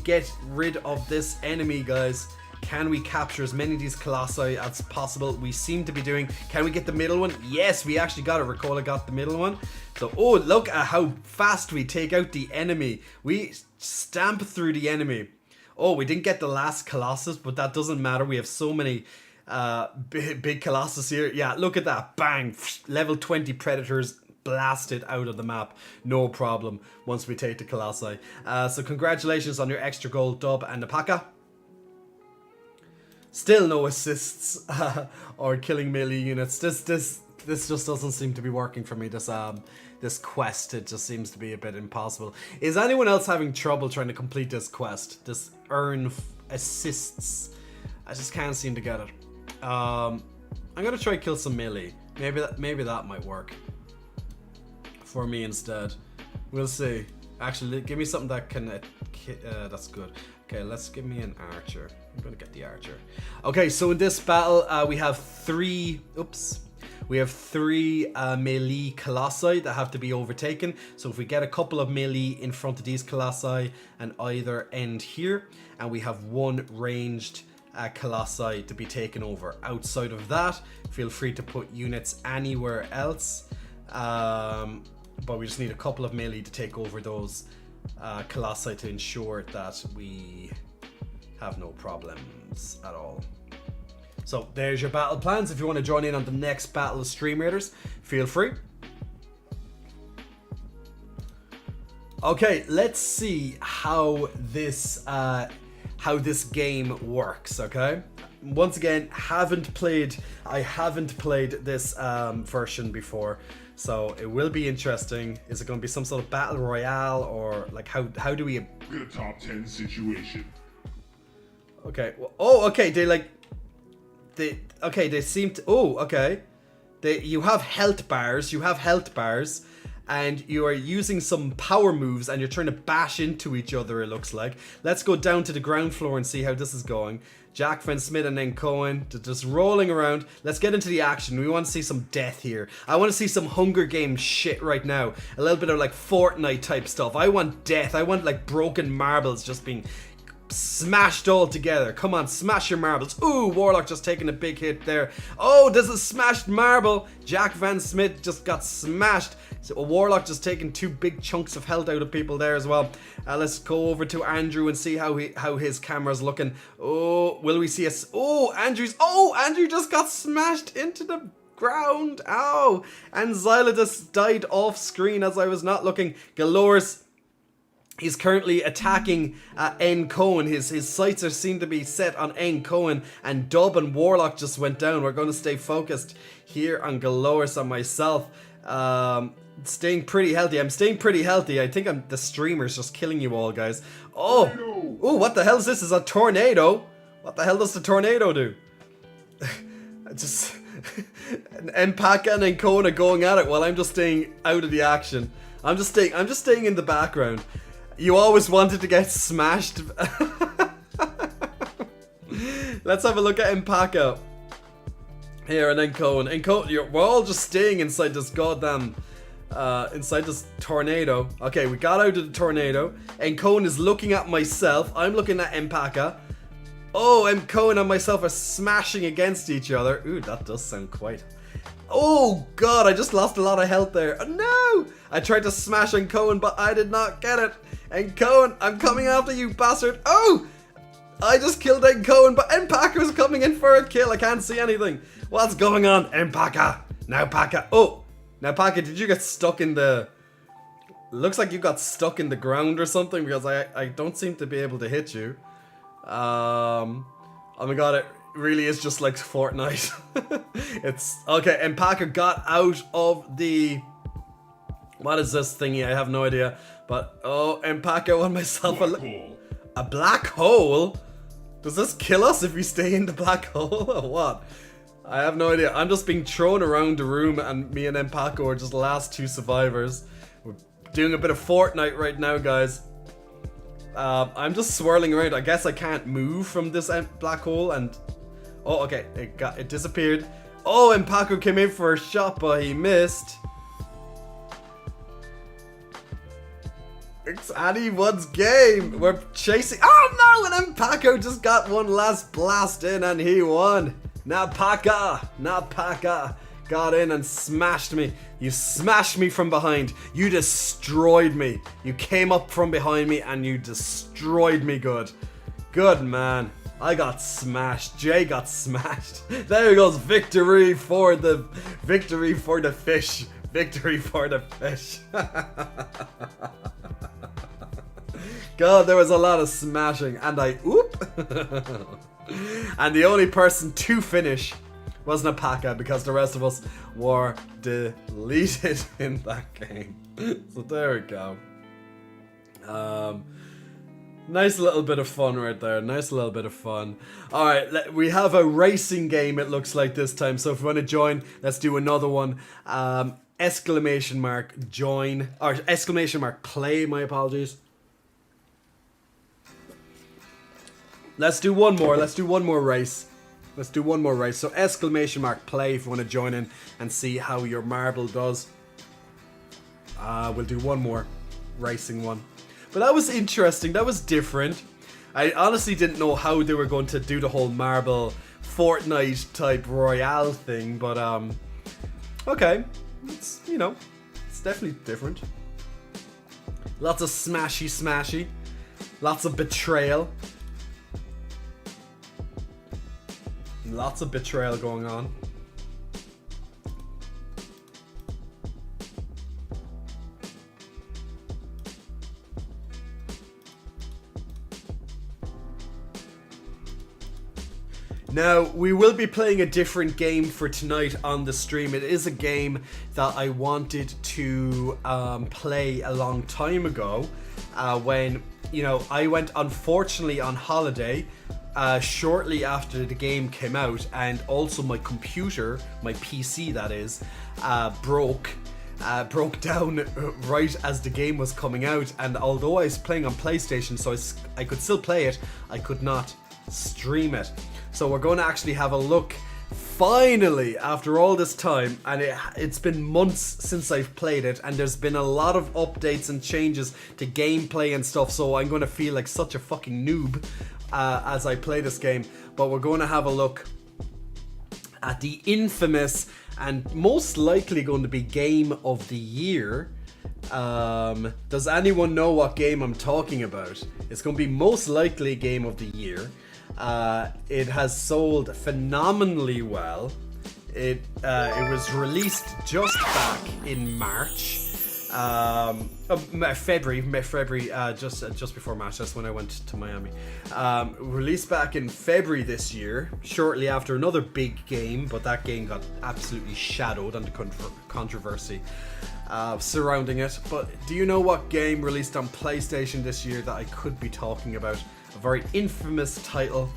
get rid of this enemy, guys? Can we capture as many of these colossi as possible? We seem to be doing. Can we get the middle one? Yes, we actually got it. Ricola got the middle one. So, oh, look at how fast we take out the enemy. We stamp through the enemy. Oh, we didn't get the last Colossus, but that doesn't matter. We have so many big Colossus here. Yeah, look at that. Bang. Level 20 Predators blasted out of the map. No problem once we take the Colossi. So congratulations on your extra gold dub and Napaka. Still no assists or killing melee units. This just doesn't seem to be working for me. This quest, it just seems to be a bit impossible. Is anyone else having trouble trying to complete this quest? This earn assists. I just can't seem to get it. I'm gonna try kill some melee. Maybe that might work for me instead. We'll see. Actually, give me something that can. That's good. Okay, let's give me an archer. I'm gonna get the archer. Okay, so in this battle, we have three melee colossi that have to be overtaken. So if we get a couple of melee in front of these colossi and either end here, and we have one ranged colossi to be taken over. Outside of that, feel free to put units anywhere else. But we just need a couple of melee to take over those colossi to ensure that we have no problems at all. So there's your battle plans. If you want to join in on the next battle of Stream Raiders, feel free. Okay, let's see how this how this game works, okay? Once again, I haven't played this version before, so it will be interesting. Is it going to be some sort of battle royale, or like how do we... In a top 10 situation. Okay, well, oh, okay, they seem to... Oh, okay. You have health bars, and you are using some power moves, and you're trying to bash into each other, it looks like. Let's go down to the ground floor and see how this is going. Jack Van Smith and then Cohen, just rolling around. Let's get into the action. We want to see some death here. I want to see some Hunger Games shit right now. A little bit of like Fortnite type stuff. I want death. I want like broken marbles just being smashed all together. Come on, smash your marbles. Ooh, Warlock just taking a big hit there. Oh, there's a smashed marble. Jack Van Smith just got smashed. So Warlock just taking 2 big chunks of health out of people there as well. Let's go over to Andrew and see how his camera's looking. Oh, will we see a... Oh, Andrew just got smashed into the ground. Ow. And Xyladus died off screen as I was not looking. Galores... He's currently attacking N. Cohen. His sights seem to be set on N. Cohen, and Dub and Warlock just went down. We're going to stay focused here on Galores and myself. Staying pretty healthy. I'm staying pretty healthy. I think the streamer's just killing you all, guys. Oh, what the hell is this? Is a tornado? What the hell does the tornado do? Just Empaka and N. Cohen are going at it while I'm just staying out of the action. I'm just staying in the background. You always wanted to get smashed. Let's have a look at Empaka. Here, and then Cohen. We're all just staying inside this goddamn... inside this tornado. Okay, we got out of the tornado. And Cohen is looking at myself. I'm looking at Empaka. Oh, and Cohen and myself are smashing against each other. Ooh, that does sound quite... Oh god, I just lost a lot of health there. Oh, no! I tried to smash on Cohen, but I did not get it. And Cohen, I'm coming after you, bastard. Oh! I just killed N. Cohen, but Empaka's coming in for a kill. I can't see anything. What's going on? Empaka. Now Paka. Oh! Now Paka, did you get stuck in the... Looks like you got stuck in the ground or something, because I don't seem to be able to hit you. Oh my god, it really is just like Fortnite. It's okay. Empaka got out of the... What is this thingy? I have no idea. But oh, Empaka and myself a black hole. Does this kill us if we stay in the black hole or what? I have no idea. I'm just being thrown around the room, and me and Empaka are just the last 2 survivors. We're doing a bit of Fortnite right now, guys. I'm just swirling around. I guess I can't move from this black hole, and oh, okay, it disappeared. Oh, Empaka came in for a shot, but he missed. It's anyone's game. We're chasing. Oh no! And Empaka just got one last blast in, and he won. Napaka got in and smashed me. You smashed me from behind. You destroyed me. You came up from behind me and you destroyed me good. Good, man. I got smashed. Jay got smashed. There goes victory for the fish. Victory for the fish. God, there was a lot of smashing, and and the only person to finish was Napaka, because the rest of us were deleted in that game. So there we go. Nice little bit of fun right there. Nice little bit of fun. Alright, we have a racing game, it looks like, this time. So if you want to join, let's do another one. Exclamation mark join, or exclamation mark play, my apologies. Let's do one more. Let's do one more race. Let's do one more race. So exclamation mark play if you want to join in and see how your marble does. We'll do one more racing one. But that was interesting. That was different. I honestly didn't know how they were going to do the whole marble Fortnite type royale thing. But okay. It's, you know, it's definitely different. Lots of smashy. Lots of betrayal. Lots of betrayal going on. Now, we will be playing a different game for tonight on the stream. It is a game that I wanted to play a long time ago when, you know, I went unfortunately on holiday shortly after the game came out, and also my computer, my PC that is, broke down right as the game was coming out, and although I was playing on PlayStation, so I could still play it, I could not stream it. So we're going to actually have a look finally after all this time, and it's been months since I've played it, and there's been a lot of updates and changes to gameplay and stuff, so I'm going to feel like such a fucking noob as I play this game. But we're going to have a look at the infamous and most likely going to be game of the year. Does anyone know what game I'm talking about? It's going to be most likely game of the year. It has sold phenomenally well. It was released just back in March, February, just before March. That's when I went to Miami. Released back in February this year, shortly after another big game, but that game got absolutely shadowed under controversy surrounding it. But do you know what game released on PlayStation this year that I could be talking about? A very infamous title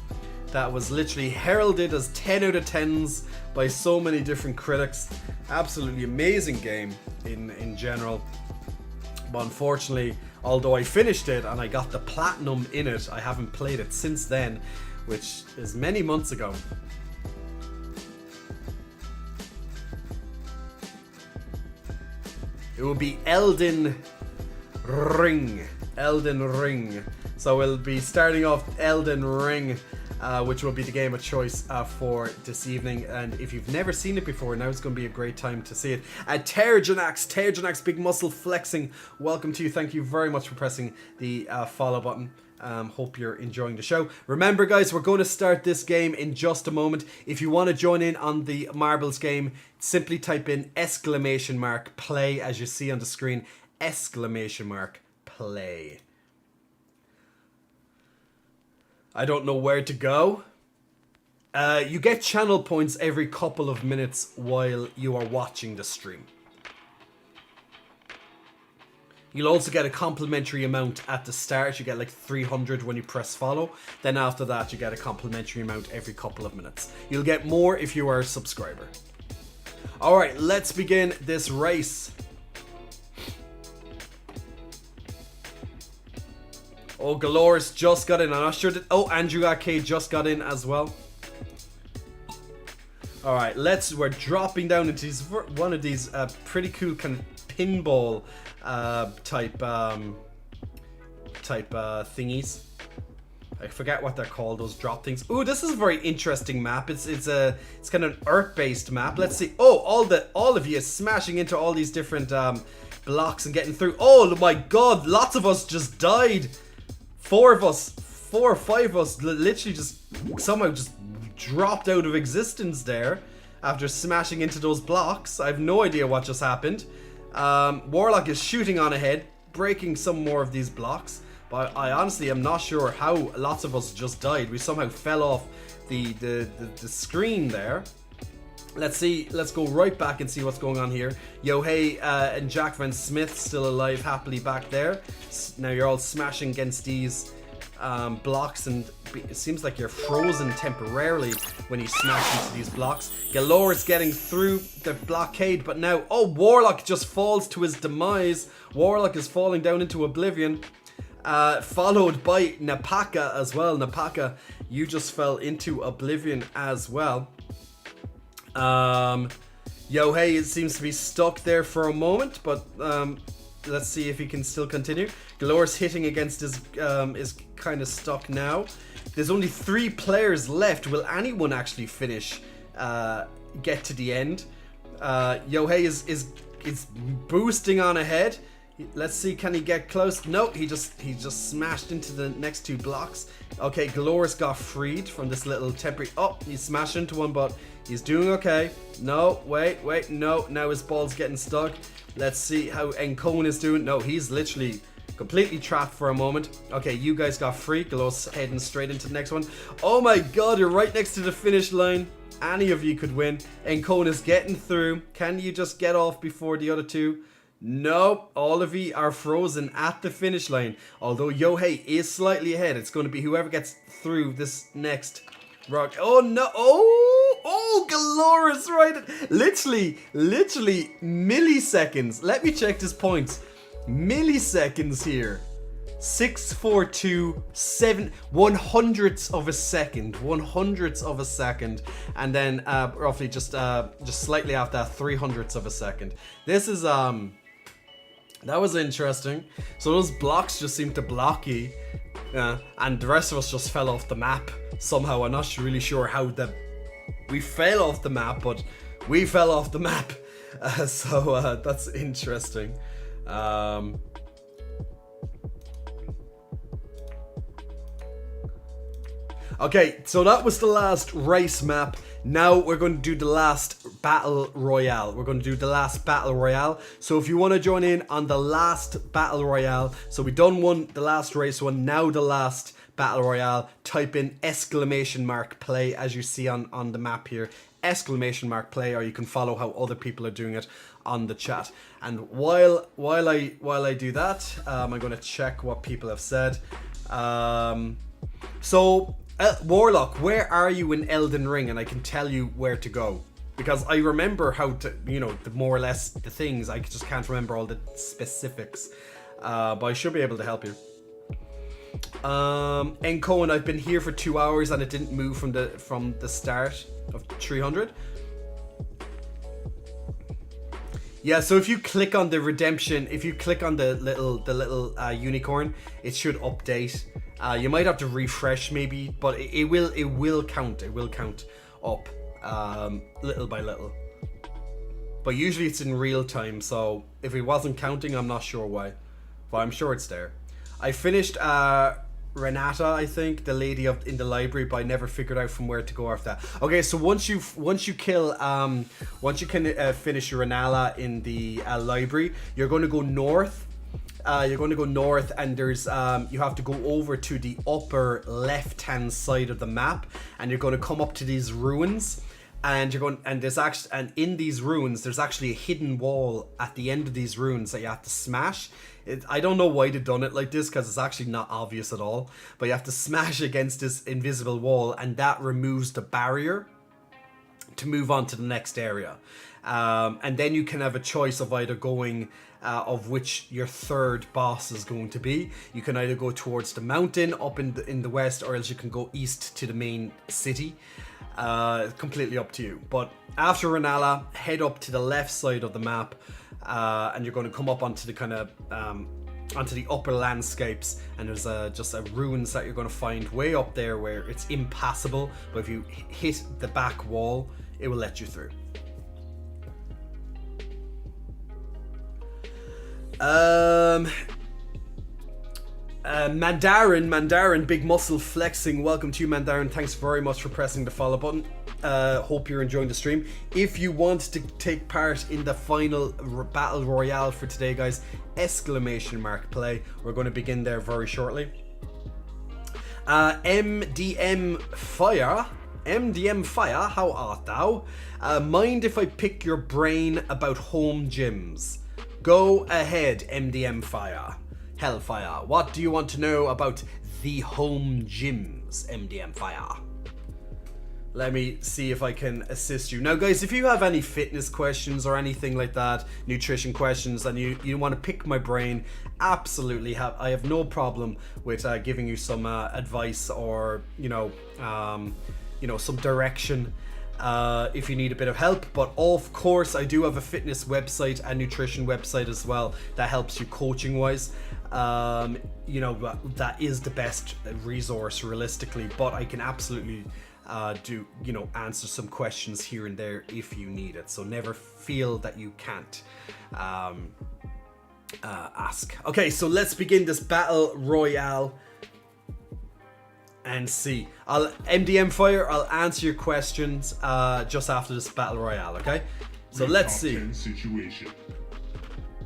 that was literally heralded as 10 out of 10s by so many different critics. Absolutely amazing game in general. But unfortunately, although I finished it and I got the platinum in it, I haven't played it since then, which is many months ago. It will be Elden Ring. Elden Ring. So we'll be starting off Elden Ring, which will be the game of choice for this evening. And if you've never seen it before, now it's going to be a great time to see it. Terrajanax, big muscle flexing. Welcome to you. Thank you very much for pressing the follow button. Hope you're enjoying the show. Remember, guys, we're going to start this game in just a moment. If you want to join in on the marbles game, simply type in !play as you see on the screen. !play. I don't know where to go. You get channel points every couple of minutes while you are watching the stream. You'll also get a complimentary amount at the start. You get like 300 when you press follow. Then after that, you get a complimentary amount every couple of minutes. You'll get more if you are a subscriber. Alright, let's begin this race. Oh, Galoris just got in. I'm not sure that... Oh, Andrew Arcade just got in as well. Alright, we're dropping down into one of these pretty cool kind of pinball type thingies. I forget what they're called, those drop things. Ooh, this is a very interesting map. It's kind of an Earth-based map. Let's see. Oh, all of you smashing into all these different blocks and getting through. Oh my god, lots of us just died. 4 or 5 of us literally just somehow just dropped out of existence there after smashing into those blocks. I have no idea what just happened. Warlock is shooting on ahead, breaking some more of these blocks, but I honestly am not sure how lots of us just died. We somehow fell off the screen there. Let's go right back and see what's going on here. Yo hey and Jack Van Smith still alive happily back there. Now you're all smashing against these blocks, and it seems like you're frozen temporarily when you smash into these blocks. Galore is getting through the blockade, but now, oh, Warlock just falls to his demise. Warlock is falling down into oblivion. Followed by Napaka as well. Napaka, you just fell into oblivion as well. Yo hey, it seems to be stuck there for a moment, but let's see if he can still continue. Galore's hitting against his is kind of stuck now. There's only 3 players left. Will anyone actually finish get to the end? Yo hey is boosting on ahead. Let's see, can he get close? No, he just smashed into the next 2 blocks. Okay, Galoris got freed from this little temporary... Oh, he smashed into one, but he's doing okay. No, wait, no. Now his ball's getting stuck. Let's see how Encone is doing. No, he's literally Completely trapped for a moment. Okay, you guys got free. Galo's heading straight into the next one. Oh my god, you're right next to the finish line. Any of you could win. Enkona's getting through. Can you just get off before the other two? No, all of you are frozen at the finish line. Although Yohei is slightly ahead. It's going to be whoever gets through this next rock. Oh no! Oh, Galore is right. Literally milliseconds. Let me check this points. Milliseconds here. 642.7 100ths of a second. 100ths of a second, and then roughly just slightly after that 300ths of a second. This is that was interesting. So those blocks just seemed to block you, and the rest of us just fell off the map somehow. I'm not really sure how we fell off the map, but we fell off the map. So that's interesting. Okay, so that was the last race map. Now we're going to do the last battle royale. So if you want to join in on the last battle royale, so we done the last race one, now the last battle royale, type in !play as you see on the map here. !play, or you can follow how other people are doing it on the chat. And while I do that, I'm going to check what people have said. Warlock, where are you in Elden Ring? And I can tell you where to go, because I remember how to, the more or less the things. I just can't remember all the specifics, but I should be able to help you. Enko, and I've been here for 2 hours and it didn't move from the start of 300. Yeah, so if you click on the redemption, if you click on the little unicorn, it should update. You might have to refresh maybe, but it will count. It will count up little by little. But usually it's in real time, so if it wasn't counting, I'm not sure why. But I'm sure it's there. I finished Renata, I think, the lady in the library, but I never figured out from where to go after that. Okay, so once you can finish Renala in the library, you're going to go north. And there's you have to go over to the upper left-hand side of the map, and you're going to come up to these ruins. And in these ruins, there's actually a hidden wall at the end of these ruins that you have to smash. I don't know why they've done it like this, because it's actually not obvious at all. But you have to smash against this invisible wall, and that removes the barrier to move on to the next area. And then you can have a choice of either going of which your third boss is going to be. You can either go towards the mountain up in the west, or else you can go east to the main city. Completely up to you. But after Renala, head up to the left side of the map, and you're going to come up onto the kind of onto the upper landscapes, and there's just a ruins that you're going to find way up there where it's impassable, but if you hit the back wall, it will let you through. Mandarin, big muscle flexing. Welcome to you, Mandarin. Thanks very much for pressing the follow button. Hope you're enjoying the stream. If you want to take part in the final battle royale for today, guys, !play. We're going to begin there very shortly. MDM Fire, how art thou? Mind if I pick your brain about home gyms? Go ahead, MDM Fire. Hellfire, what do you want to know about the home gyms, MDM Fire? Let me see if I can assist you. Now, guys, if you have any fitness questions or anything like that, nutrition questions, and you want to pick my brain, absolutely I have no problem with giving you some advice or some direction. If you need a bit of help. But of course, I do have a fitness website and nutrition website as well that helps you coaching wise. That is the best resource realistically, but I can absolutely answer some questions here and there if you need it, so never feel that you can't ask. Okay, so let's begin this battle royale and see. MDM Fire, I'll answer your questions just after this battle royale, okay? So let's see. Top 10 situation.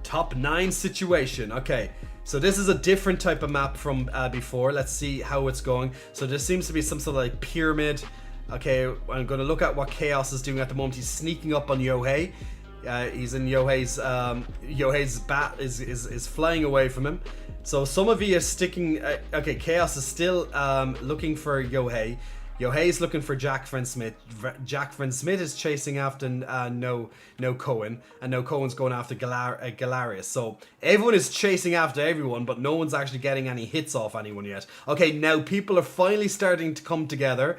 Top 9 situation. Okay. So this is a different type of map from before. Let's see how it's going. So there seems to be some sort of like pyramid. Okay, I'm going to look at what Chaos is doing at the moment. He's sneaking up on Yohei. He's in Yohei's Yohei's bat is flying away from him. So some of you are sticking. Okay, Chaos is still looking for Yohei. Yohei's looking for Jack Friend Smith. Jack Friend Smith is chasing after no Cohen, and no Cohen's going after Galarius. So everyone is chasing after everyone, but no one's actually getting any hits off anyone yet. Okay, now people are finally starting to come together.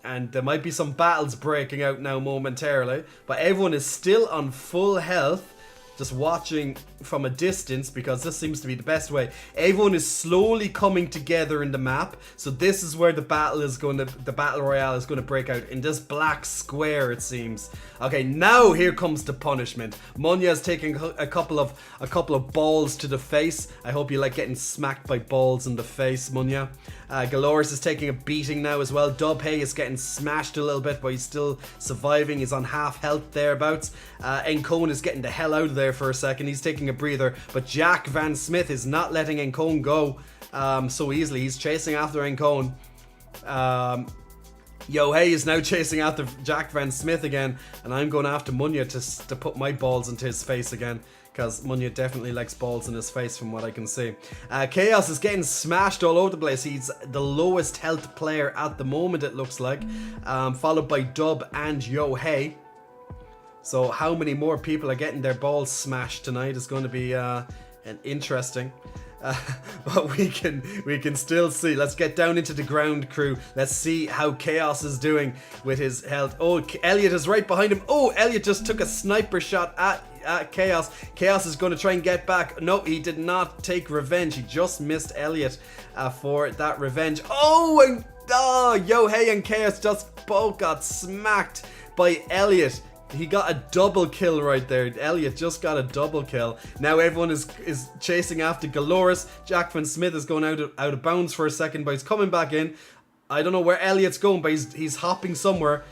And there might be some battles breaking out now momentarily, but everyone is still on full health, just watching from a distance, because this seems to be the best way. Everyone is slowly coming together in the map, so this is where the battle royale is going to break out, in this black square, it seems. Okay, now here comes the punishment. Munya is taking a couple of balls to the face. I hope you like getting smacked by balls in the face, Munya. Galores is taking a beating now as well. Dubhey is getting smashed a little bit, but he's still surviving. He's on half health thereabouts. Encone is getting the hell out of there for a second. He's taking a breather, but Jack Van Smith is not letting Encone go so easily. He's chasing after Encone. Yohei is now chasing after Jack Van Smith again, and I'm going after Munya to put my balls into his face again, because Munya definitely likes balls in his face from what I can see. Chaos is getting smashed all over the place. He's the lowest health player at the moment, it looks like, followed by Dub and Yohei. So how many more people are getting their balls smashed tonight is going to be interesting. But we can still see. Let's get down into the ground crew. Let's see how Chaos is doing with his health. Oh, Elliot is right behind him. Oh, Elliot just took a sniper shot at Chaos. Chaos is going to try and get back. No, he did not take revenge. He just missed Elliot for that revenge. Oh, and Yohei and Chaos just both got smacked by Elliot. He got a double kill right there. Elliot just got a double kill. Now everyone is chasing after Galores. Jack Van Smith is going out of bounds for a second, but he's coming back in. I don't know where Elliot's going, but he's hopping somewhere.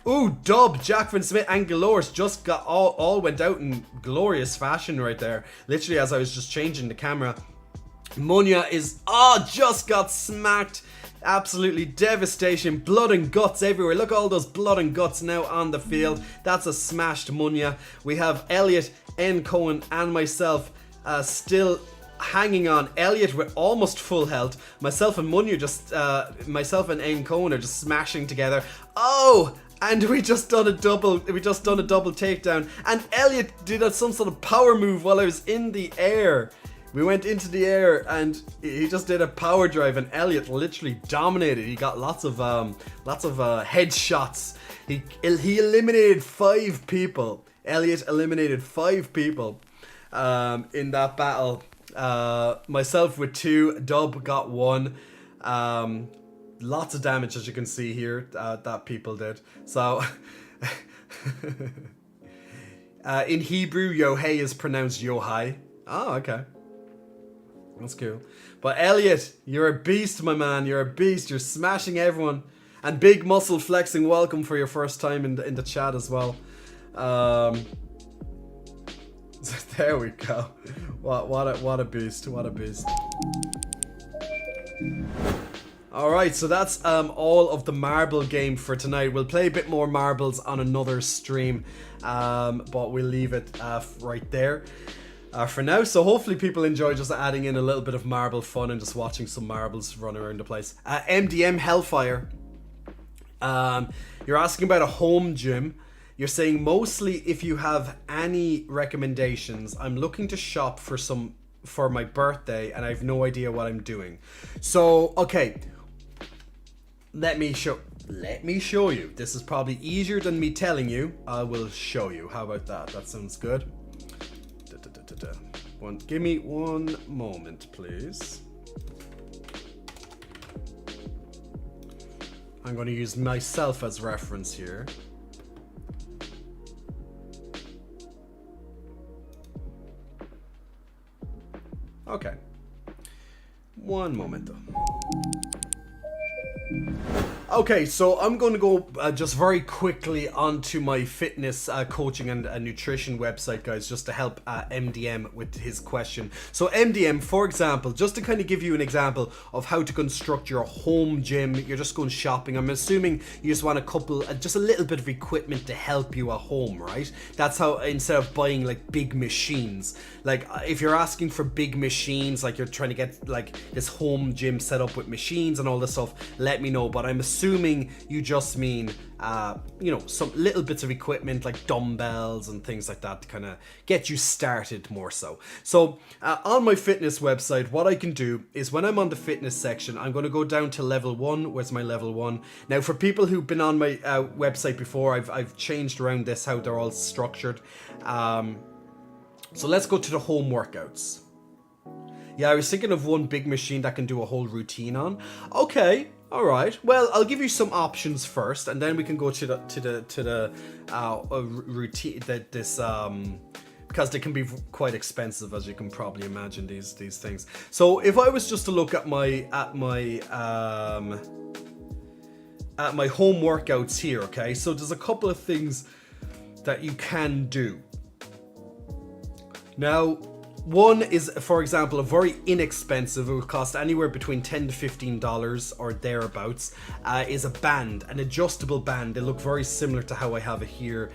Ooh, Dub, Jack Van Smith and Galores just got all went out in glorious fashion right there. Literally as I was just changing the camera. Munya is just got smacked. Absolutely devastation. Blood and guts everywhere. Look at all those blood and guts now on the field. That's a smashed Munya. We have Elliot, Cohen and myself still hanging on. Elliot with almost full health. Myself and Munya myself and Cohen are just smashing together. Oh! And we just done a double takedown. And Elliot did some sort of power move while I was in the air. We went into the air and he just did a power drive, and Elliot literally dominated. He got lots of headshots. He eliminated 5 people. Elliot eliminated 5 people in that battle. Myself with 2, Dub got 1. Lots of damage, as you can see here, that people did. So in Hebrew, Yohei is pronounced Yohai. Oh, okay. That's cool. But Elliot, you're a beast, my man. You're a beast. You're smashing everyone. And big muscle flexing welcome for your first time in the chat as well. There we go. What a beast. What a beast. Alright, so that's all of the marble game for tonight. We'll play a bit more marbles on another stream. But we'll leave it right there. For now, so hopefully people enjoy just adding in a little bit of marble fun and just watching some marbles run around the place. MDM Hellfire, you're asking about a home gym. You're saying mostly if you have any recommendations. I'm looking to shop for my birthday and I have no idea what I'm doing. So, okay, let me show you. This is probably easier than me telling you. I will show you. How about that? That sounds good. Give me one moment, please. I'm going to use myself as reference here. Okay. One moment, though. Okay, so I'm going to go just very quickly onto my fitness coaching and nutrition website, guys, just to help MDM with his question. So MDM, for example, just to kind of give you an example of how to construct your home gym, you're just going shopping. I'm assuming you just want just a little bit of equipment to help you at home, right? That's how, instead of buying like big machines, like if you're asking for big machines, like you're trying to get like this home gym set up with machines and all this stuff, let me know. But I'm assuming you just mean some little bits of equipment like dumbbells and things like that to kind of get you started more so. So on my fitness website, what I can do is when I'm on the fitness section, I'm going to go down to level 1. Where's my level 1? Now for people who've been on my website before, I've changed around this, how they're all structured. So let's go to the home workouts. Yeah, I was thinking of one big machine that can do a whole routine on. Okay, all right. Well, I'll give you some options first, and then we can go to the routine because they can be quite expensive, as you can probably imagine, these things. So if I was just to look at my home workouts here, okay. So there's a couple of things that you can do. Now, one is, for example, a very inexpensive, it would cost anywhere between $10 to $15 or thereabouts, is a band, an adjustable band. They look very similar to how I have it here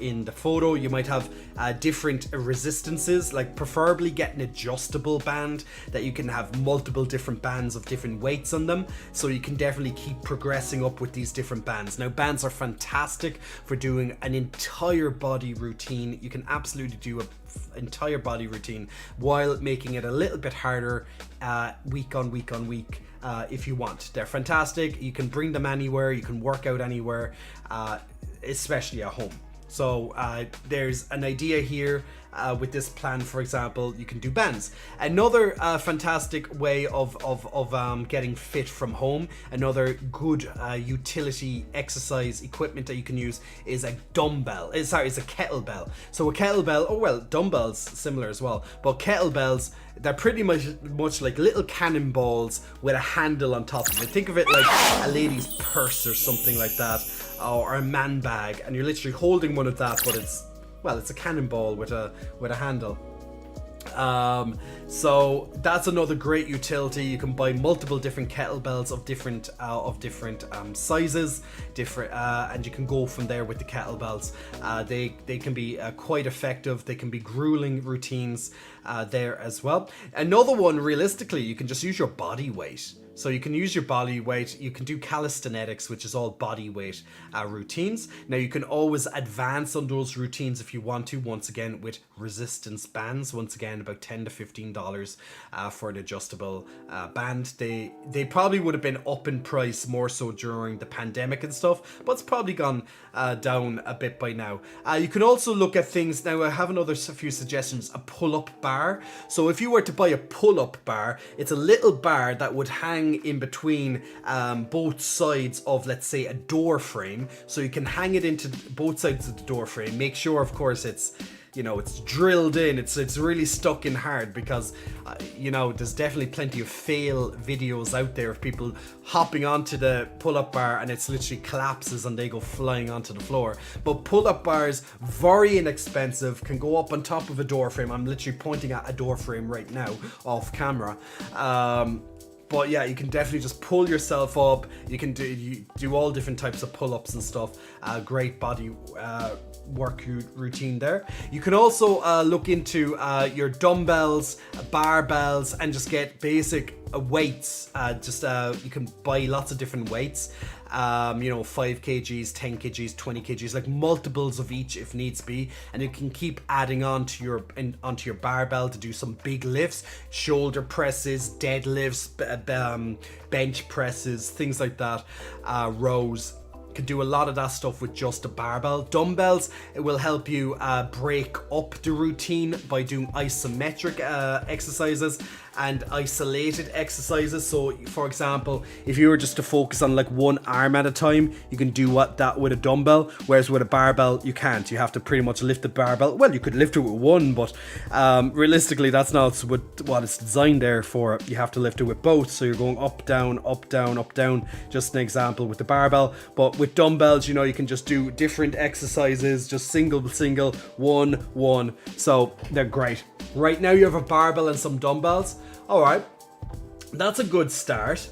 in the photo. You might have different resistances, like preferably get an adjustable band that you can have multiple different bands of different weights on them, so you can definitely keep progressing up with these different bands. Now, bands are fantastic for doing an entire body routine. You can absolutely do a entire body routine while making it a little bit harder week on week on week if you want. They're fantastic. You can bring them anywhere, you can work out anywhere, especially at home. So there's an idea here with this plan. For example, you can do bands. Another fantastic way of getting fit from home, another good utility exercise equipment that you can use is a dumbbell. It's a kettlebell. So a kettlebell, oh well, dumbbells similar as well, but kettlebells, they're pretty much like little cannonballs with a handle on top of it. Think of it like a lady's purse or something like that, or a man bag, and you're literally holding one of that, but it's a cannonball with a handle. So that's another great utility. You can buy multiple different kettlebells of different sizes, and you can go from there with the kettlebells. They can be quite effective. They can be grueling routines there as well. Another one, realistically, you can just use your body weight. So you can use your body weight, you can do calisthenics, which is all body weight routines. Now you can always advance on those routines if you want to, once again with resistance bands, once again about $10 to $15 for an adjustable band. They probably would have been up in price more so during the pandemic and stuff, but it's probably gone down a bit by now. You can also look at things, now I have a few suggestions, a pull-up bar. So if you were to buy a pull-up bar, it's a little bar that would hang in between both sides of, let's say, a door frame, so you can hang it into both sides of the door frame. Make sure, of course, it's drilled in, it's really stuck in hard, because there's definitely plenty of fail videos out there of people hopping onto the pull-up bar and it's literally collapses and they go flying onto the floor. But pull-up bars, very inexpensive, can go up on top of a door frame. I'm literally pointing at a door frame right now off camera. But yeah, you can definitely just pull yourself up. You can do all different types of pull-ups and stuff. Great body work routine there. You can also look into your dumbbells, barbells, and just get basic weights. You can buy lots of different weights. 5 kgs, 10 kgs, 20 kgs, like multiples of each if needs be, and you can keep adding onto your barbell to do some big lifts, shoulder presses, deadlifts, bench presses, things like that, rows. Can do a lot of that stuff with just a barbell. Dumbbells, it will help you break up the routine by doing isometric exercises, and isolated exercises. So for example, if you were just to focus on like one arm at a time, you can do that with a dumbbell, whereas with a barbell you can't. You have to pretty much lift the barbell. Well, you could lift it with one, but realistically that's not what it's designed there for. You have to lift it with both, so you're going up, down, up, down, up, down. Just an example with the barbell. But with dumbbells, you know, you can just do different exercises, just single, one. So they're great. Right now you have a barbell and some dumbbells. All right, that's a good start.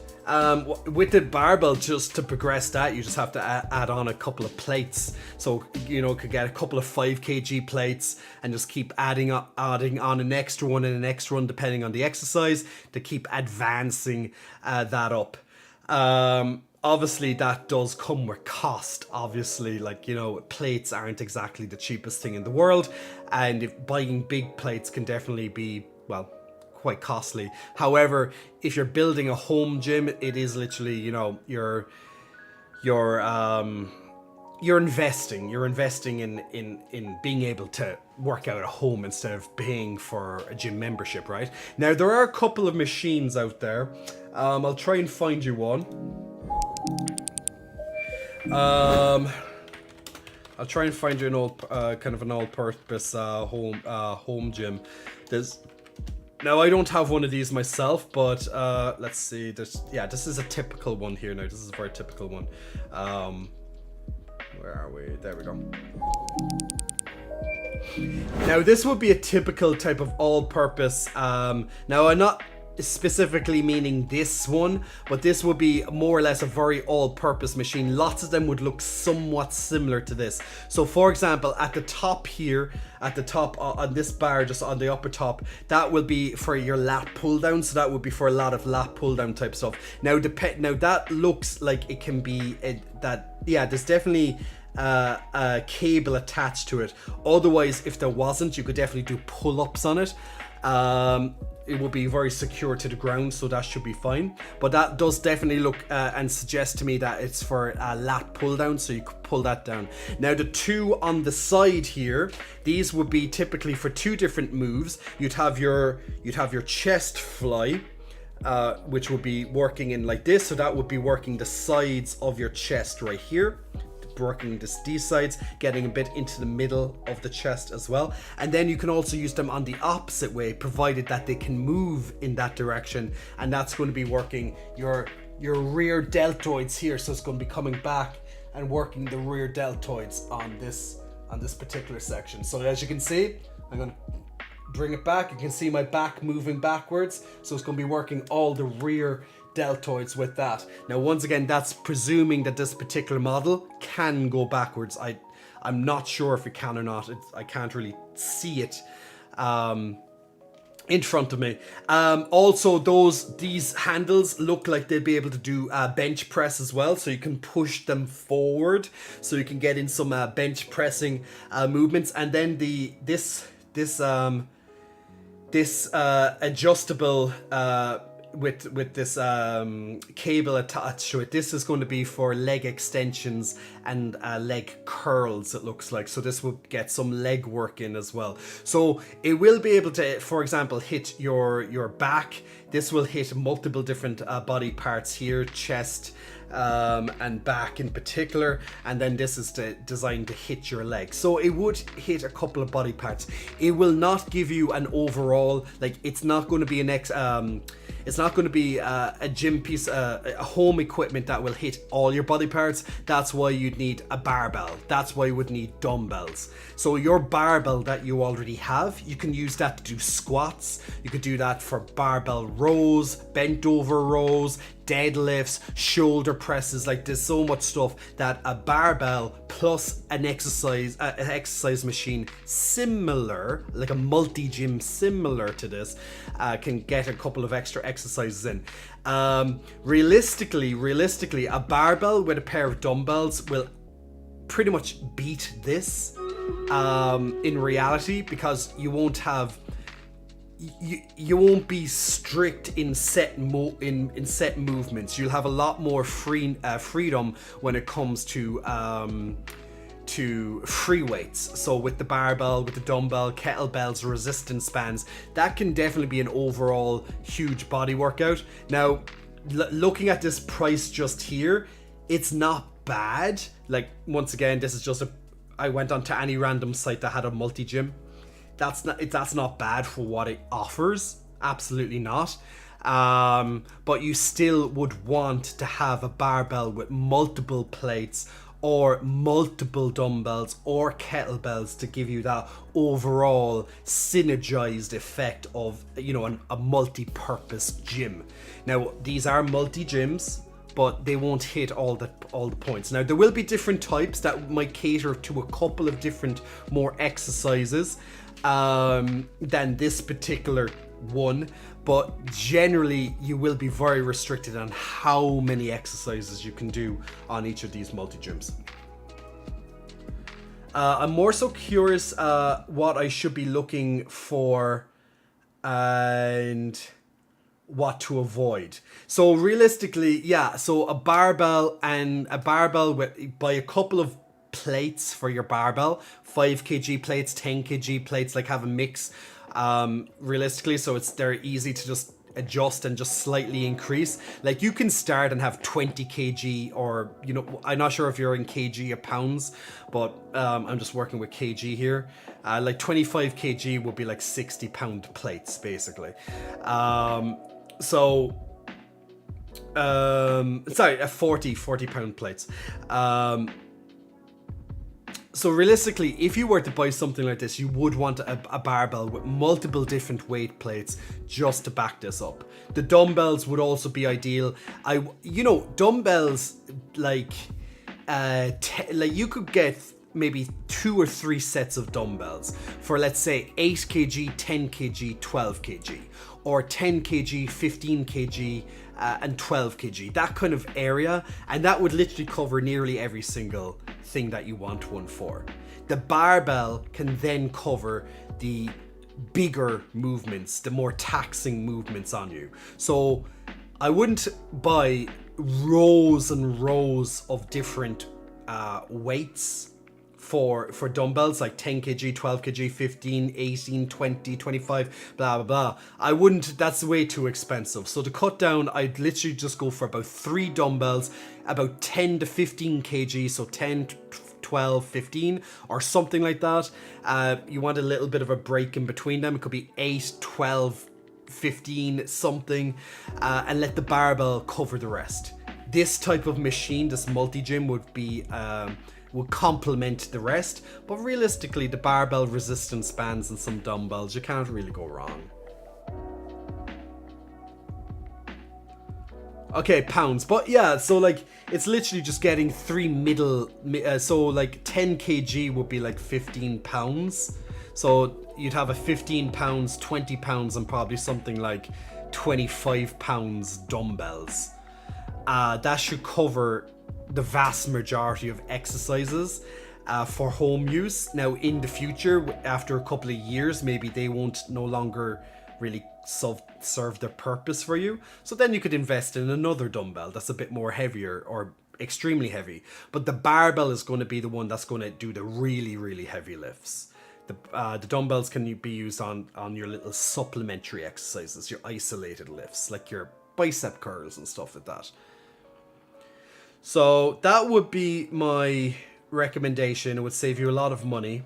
With the barbell, just to progress that, you just have to add on a couple of plates. So, you know, could get a couple of 5 kg plates and just keep adding on an extra one and an extra one depending on the exercise to keep advancing that up. Obviously that does come with cost. Obviously, like, you know, plates aren't exactly the cheapest thing in the world, and if buying big plates can definitely be, well, quite costly. However, if you're building a home gym, it is literally, you know, you're investing in being able to work out at home instead of paying for a gym membership, right? Now there are a couple of machines out there. I'll try and find you one. I'll try and find you an all-purpose home gym. Now I don't have one of these myself, but let's see. This is a typical one here. Now this is a very typical one. Where are we? There we go. Now this would be a typical type of all-purpose. Now I'm not specifically meaning this one, but this would be more or less a very all-purpose machine. Lots of them would look somewhat similar to this. So for example, at the top here, on this bar, just on the upper top, that will be for your lat pull down. So that would be for a lot of lat pull down type stuff. Now that looks like it can be there's definitely a cable attached to it. Otherwise, if there wasn't, you could definitely do pull-ups on it. It will be very secure to the ground, so that should be fine. But that does definitely look and suggest to me that it's for a lat pull down, so you could pull that down. Now the two on the side here, these would be typically for two different moves. You'd have your chest fly, which would be working in like this, so that would be working the sides of your chest right here, working these sides, getting a bit into the middle of the chest as well. And then you can also use them on the opposite way, provided that they can move in that direction, and that's going to be working your rear deltoids here. So it's going to be coming back and working the rear deltoids on this particular section. So as you can see, I'm going to bring it back. You can see my back moving backwards, so it's going to be working all the rear deltoids with that. Now once again, that's presuming that this particular model can go backwards. I'm not sure if it can or not. I can't really see it in front of me. Also, these handles look like they'll be able to do bench press as well, so you can push them forward, so you can get in some bench pressing movements. And then this adjustable with this cable attached to it, this is going to be for leg extensions and leg curls, it looks like. So this will get some leg work in as well. So it will be able to, for example, hit your back. This will hit multiple different body parts here, chest and back in particular, and then this is designed to hit your legs. So it would hit a couple of body parts. It will not give you an overall, like, it's not going to be it's not going to be a gym piece, a home equipment that will hit all your body parts. That's why you'd need a barbell. That's why you would need dumbbells. So your barbell that you already have, you can use that to do squats. You could do that for barbell rows, bent over rows, deadlifts, shoulder presses. Like, there's so much stuff that a barbell plus an exercise machine similar, like a multi-gym similar to this, can get a couple of extra exercises in. Realistically, a barbell with a pair of dumbbells will pretty much beat this in reality, because you won't have you won't be strict in set movements. You'll have a lot more freedom when it comes to to free weights. So with the barbell, with the dumbbell, kettlebells, resistance bands, that can definitely be an overall huge body workout. Now, looking at this price just here, it's not bad. Like, once again, this is just I went onto any random site that had a multi-gym. That's not bad for what it offers. Absolutely not. But you still would want to have a barbell with multiple plates or multiple dumbbells or kettlebells to give you that overall synergized effect of, you know, a multi-purpose gym. Now, these are multi-gyms, but they won't hit all the points. Now, there will be different types that might cater to a couple of different more exercises than this particular one, but generally you will be very restricted on how many exercises you can do on each of these multi-gyms. I'm more so curious what I should be looking for and what to avoid. So realistically, yeah, so a barbell with by a couple of plates for your barbell, 5 kg plates, 10 kg plates, like have a mix realistically, so they're easy to just adjust and just slightly increase. Like, you can start and have 20 kg, or, you know, I'm not sure if you're in kg or pounds, but I'm just working with kg here. Like 25 kg would be like 60 pound plates basically. Sorry, 40 pound plates. So realistically, if you were to buy something like this, you would want a barbell with multiple different weight plates just to back this up. The dumbbells would also be ideal. Dumbbells, like you could get maybe 2 or 3 sets of dumbbells for, let's say, 8 kg, 10 kg, 12 kg, or 10 kg, 15 kg, and 12 kg, that kind of area, and that would literally cover nearly every single thing that you want one for. The barbell can then cover the bigger movements, the more taxing movements on you. So I wouldn't buy rows and rows of different weights for dumbbells, like 10 kg, 12 kg, 15, 18, 20, 25, blah, blah, blah. I wouldn't, that's way too expensive. So to cut down, I'd literally just go for about 3 dumbbells, about 10 to 15 kg, so 10, 12, 15, or something like that. You want a little bit of a break in between them. It could be 8, 12, 15, something, and let the barbell cover the rest. This type of machine, this multi-gym, would complement the rest, but realistically, the barbell, resistance bands, and some dumbbells, you can't really go wrong. Okay, pounds, but yeah, so like, it's literally just getting 3 so like 10 kg would be like 15 pounds. So you'd have a 15 pounds, 20 pounds, and probably something like 25 pounds dumbbells. That should cover the vast majority of exercises for home use. Now, in the future, after a couple of years, maybe they won't no longer really serve their purpose for you. So then you could invest in another dumbbell that's a bit more heavier or extremely heavy. But the barbell is going to be the one that's going to do the really, really heavy lifts. The dumbbells can be used on your little supplementary exercises, your isolated lifts, like your bicep curls and stuff like that. So that would be my recommendation. It would save you a lot of money.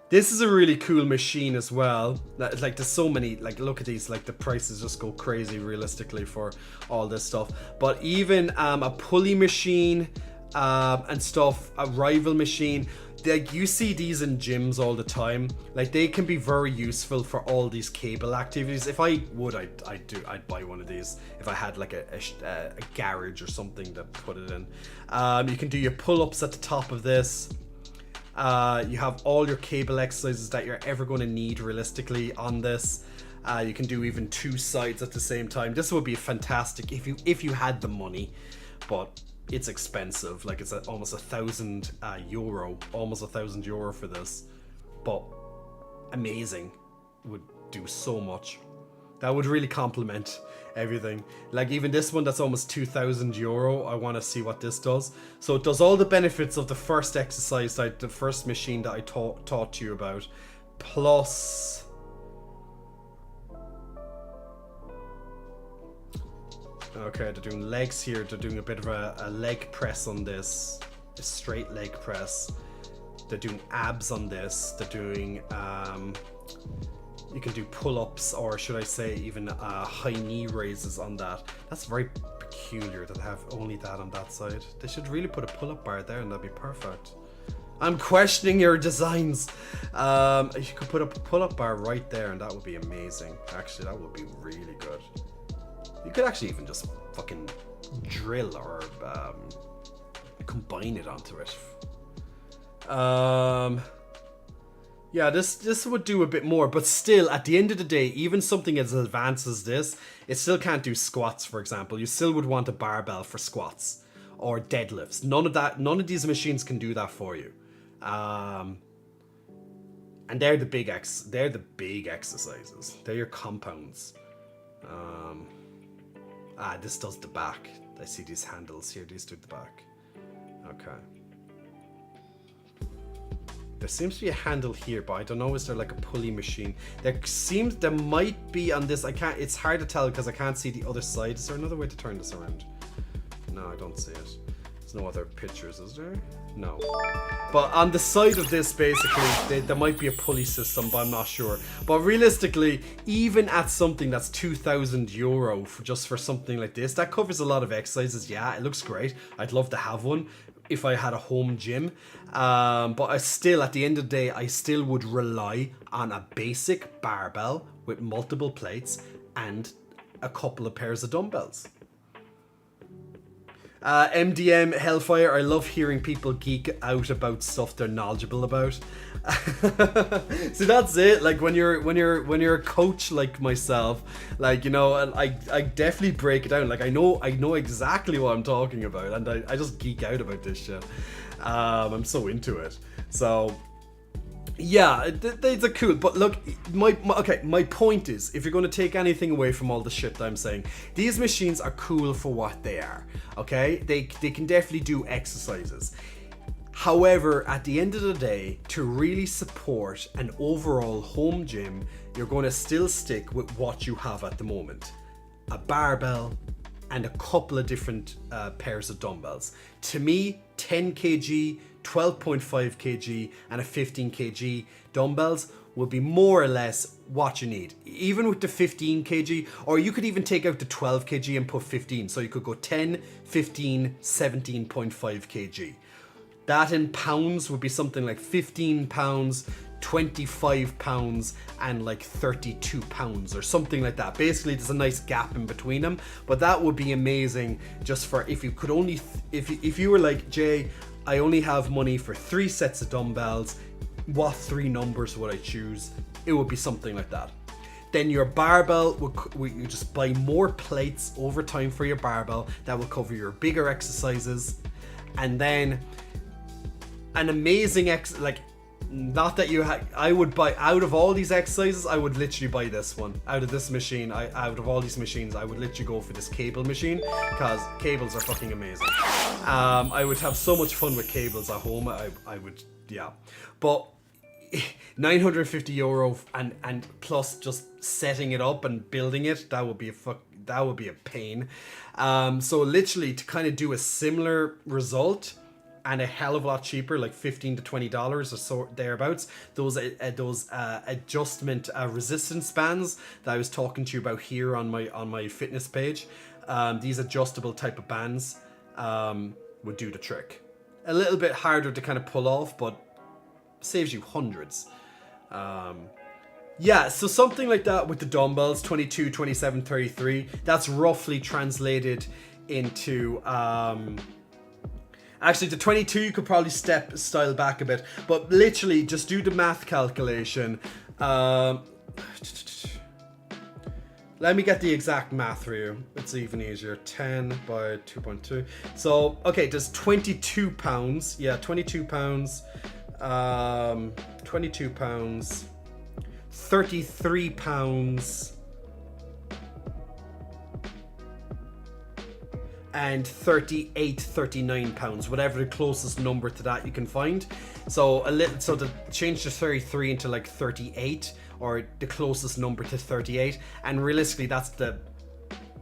This is a really cool machine as well. Like, there's so many, like, look at these, like, the prices just go crazy realistically for all this stuff. But even a pulley machine and stuff, a rival machine, like, you see these in gyms all the time. Like, they can be very useful for all these cable activities. If I would, I'd buy one of these if I had like a garage or something to put it in. You can do your pull-ups at the top of this. You have all your cable exercises that you're ever going to need realistically on this. You can do even 2 sides at the same time. This would be fantastic if you had the money, but it's expensive. Like, it's almost €1,000, almost €1,000 for this, but amazing. Would do so much. That would really complement everything. Like even this one that's almost €2,000. I want to see what this does. So it does all the benefits of the first exercise, the first machine that I taught you about, plus okay, they're doing legs here. They're doing a bit of a leg press on this, a straight leg press. They're doing abs on this. They're doing you can do pull-ups, or should I say even high knee raises on that. That's very peculiar that they have only that on that side. They should really put a pull-up bar there and that'd be perfect. I'm questioning your designs. You could put a pull-up bar right there and that would be amazing. Actually, that would be really good. You could actually even just fucking drill or combine it onto it. Yeah, this would do a bit more, but still, at the end of the day, even something as advanced as this, it still can't do squats, for example. You still would want a barbell for squats or deadlifts. None of these machines can do that for you. And they're the big exercises. They're your compounds. This does the back. I see these handles here. These do the back. Okay. There seems to be a handle here, but I don't know, is there like a pulley machine? There might be on this. It's hard to tell because I can't see the other side. Is there another way to turn this around? No, I don't see it. There's no other pictures, is there? No. But on the side of this, basically, there might be a pulley system, but I'm not sure. But realistically, even at something that's €2,000 just for something like this, that covers a lot of exercises. Yeah, it looks great. I'd love to have one if I had a home gym, but I still, at the end of the day, I still would rely on a basic barbell with multiple plates and a couple of pairs of dumbbells. MDM Hellfire, I love hearing people geek out about stuff they're knowledgeable about. So that's it. Like when you're a coach like myself, like, you know, I definitely break it down. Like I know exactly what I'm talking about, and I just geek out about this shit. I'm so into it. So yeah, they're cool. But look, my point is, if you're going to take anything away from all the shit that I'm saying, these machines are cool for what they are. Okay, they can definitely do exercises. However, at the end of the day, to really support an overall home gym, you're going to still stick with what you have at the moment. A barbell and a couple of different pairs of dumbbells. To me, 10 kg, 12.5 kg and a 15 kg dumbbells will be more or less what you need. Even with the 15 kg, or you could even take out the 12 kg and put 15. So you could go 10, 15, 17.5 kg. That in pounds would be something like 15 pounds, 25 pounds, and like 32 pounds or something like that. Basically, there's a nice gap in between them, but that would be amazing just for if you could only, if you were like, Jay, I only have money for 3 sets of dumbbells, what 3 numbers would I choose? It would be something like that. Then your barbell, you just buy more plates over time for your barbell that will cover your bigger exercises. And then an amazing not that you I would buy, out of all these exercises, I would literally buy this one. Out of this machine, out of all these machines, I would literally go for this cable machine, because cables are fucking amazing. I would have so much fun with cables at home. I would, yeah. But €950 and plus just setting it up and building it, that would be a pain. So literally to kind of do a similar result and a hell of a lot cheaper, like $15 to $20 or so thereabouts, those adjustment resistance bands that I was talking to you about here on my fitness page, these adjustable type of bands would do the trick. A little bit harder to kind of pull off, but saves you hundreds. Yeah, so something like that with the dumbbells, 22, 27, 33, that's roughly translated into actually, the 22 you could probably style back a bit, but literally just do the math calculation. Let me get the exact math for you. It's even easier. 10 by 2.2. So, okay, there's 22 pounds. Yeah, 22 pounds. 22 pounds. 33 pounds. and 38, 39 pounds, whatever the closest number to that you can find. So so to change the 33 into like 38, or the closest number to 38, and realistically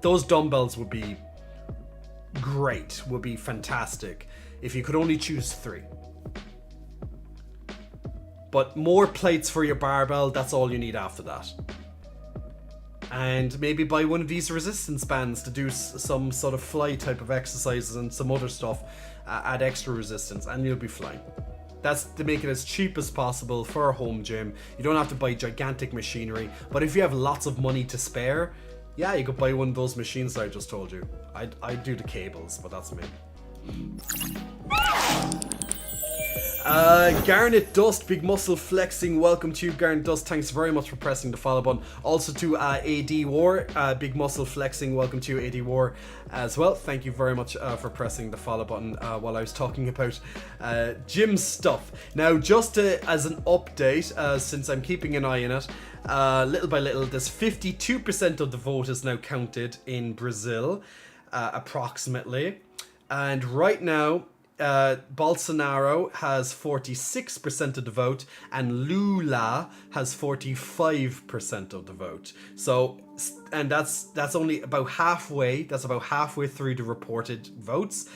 those dumbbells would be great, would be fantastic if you could only choose 3. But more plates for your barbell, that's all you need after that. And maybe buy one of these resistance bands to do some sort of fly type of exercises and some other stuff, add extra resistance, and you'll be fine. That's to make it as cheap as possible for a home gym. You don't have to buy gigantic machinery, but if you have lots of money to spare, yeah, you could buy one of those machines that I just told you. I'd do the cables, but that's me. Garnet Dust, Big Muscle Flexing, welcome to you, Garnet Dust. Thanks very much for pressing the follow button. Also to AD War, Big Muscle Flexing, welcome to you, AD War, as well. Thank you very much for pressing the follow button while I was talking about gym stuff. Now, just as an update, since I'm keeping an eye on it, little by little, this 52% of the vote is now counted in Brazil, approximately. And right now, Bolsonaro has 46% of the vote and Lula has 45% of the vote. So, and that's only about halfway. That's about halfway through the reported votes.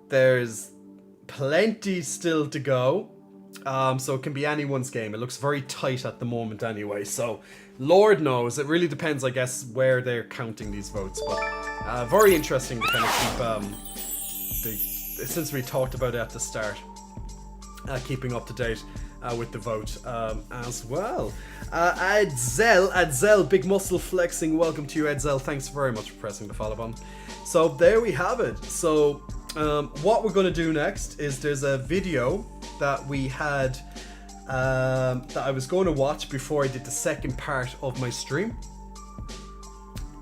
There's plenty still to go. So it can be anyone's game. It looks very tight at the moment anyway. So Lord knows. It really depends, I guess, where they're counting these votes. But very interesting to kind of keep since we talked about it at the start, keeping up to date with the vote as well. Adzel, Big Muscle Flexing, welcome to you, Adzel. Thanks very much for pressing the follow button. So there we have it. So what we're going to do next is there's a video that we had that I was going to watch before I did the second part of my stream.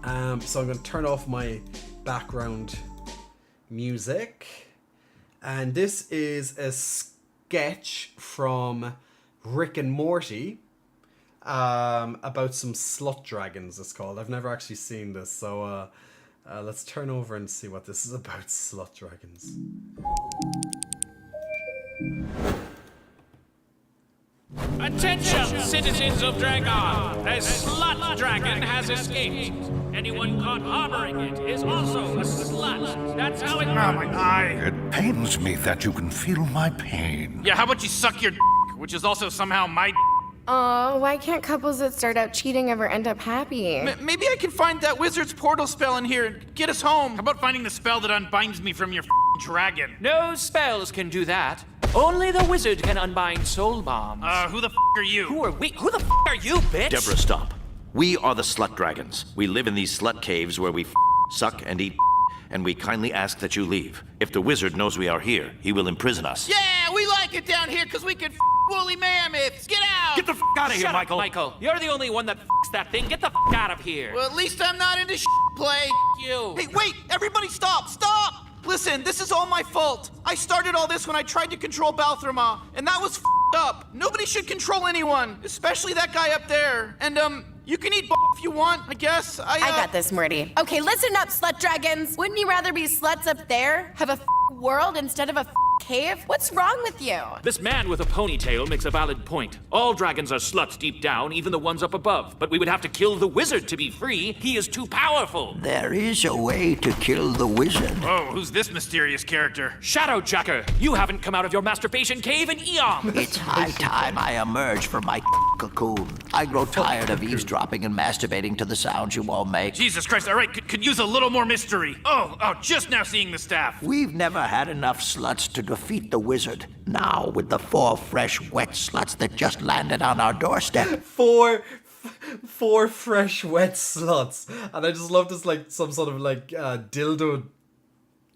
So I'm going to turn off my background music. And this is a sketch from Rick and Morty about some slut dragons, it's called. I've never actually seen this, so let's turn over and see what this is about, slut dragons. Attention, citizens of Dragon! A slut dragon has escaped. Anyone caught harboring it is also a slut. That's how it works. Ah, my eye. It pains me that you can feel my pain. Yeah, how about you suck your which is also somehow my Oh, why can't couples that start out cheating ever end up happy? Maybe I can find that wizard's portal spell in here and get us home. How about finding the spell that unbinds me from your dragon? No spells can do that. Only the wizard can unbind soul bombs. Who the are you? Who the are you, bitch? Deborah, stop. We are the slut dragons. We live in these slut caves where we suck and eat, and we kindly ask that you leave. If the wizard knows we are here, he will imprison us. Yeah, we like it down here because we can woolly mammoths. Get out! Get the out of here, Shut Michael. up, Michael. You're the only one that that thing. Get the out of here. Well, at least I'm not into play. You. Hey, wait! Everybody stop! Stop! Listen, this is all my fault. I started all this when I tried to control Balthrama, and that was up. Nobody should control anyone, especially that guy up there. And, you can eat if you want, I guess. I got this, Morty. Okay, listen up, slut dragons. Wouldn't you rather be sluts up there? Have a world instead of a cave? What's wrong with you? This man with a ponytail makes a valid point. All dragons are sluts deep down, even the ones up above. But we would have to kill the wizard to be free. He is too powerful. There is a way to kill the wizard. Oh, who's this mysterious character? Shadow Jacker, you haven't come out of your masturbation cave in eons. It's high time I emerge from my cocoon. I grow tired of eavesdropping and masturbating to the sounds you all make. Jesus Christ, all right, could use a little more mystery. Oh, just now seeing the staff. We've never had enough sluts to defeat the wizard. Now, with the 4 fresh, wet sluts that just landed on our doorstep. Four fresh, wet sluts. And I just love this, like, some sort of, like, dildo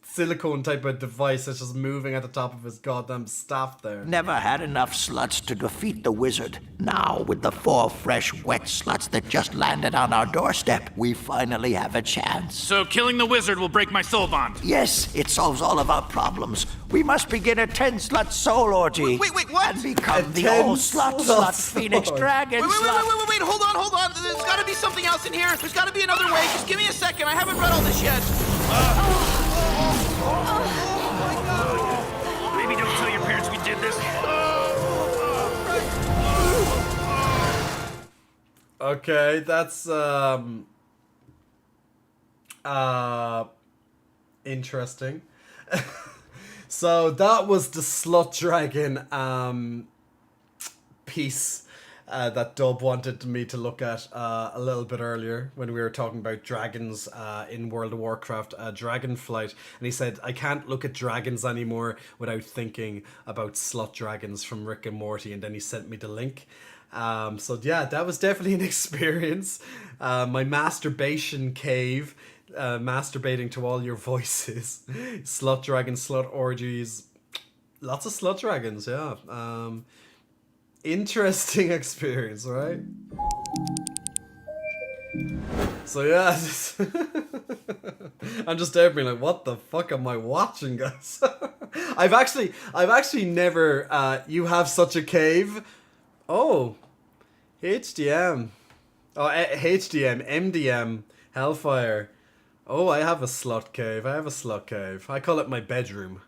silicone type of device that's just moving at the top of his goddamn staff there. Never had enough sluts to defeat the wizard. Now, with the 4 fresh, wet sluts that just landed on our doorstep, we finally have a chance. So killing the wizard will break my soul bond. Yes, it solves all of our problems. We must begin a 10-slut soul orgy. Wait, what? And become the 10 all-slut slut Phoenix sword. Dragon Wait, slut. wait, hold on. There's gotta be something else in here. There's gotta be another way. Just give me a second. I haven't read all this yet. Maybe don't tell your parents we did this. Okay, that's interesting. So that was the Slut Dragon piece that Dub wanted me to look at a little bit earlier when we were talking about dragons in World of Warcraft, Dragonflight, and he said, I can't look at dragons anymore without thinking about Slut Dragons from Rick and Morty, and then he sent me the link. So yeah, that was definitely an experience. My masturbation cave, masturbating to all your voices. Slut dragon, slut orgies, lots of slut dragons, yeah. Interesting experience, right? So yeah, I'm just there being like, what the fuck am I watching, guys? I've actually never, you have such a cave? Oh, HDM. Oh, HDM, MDM, Hellfire. Oh, I have a slut cave. I call it my bedroom.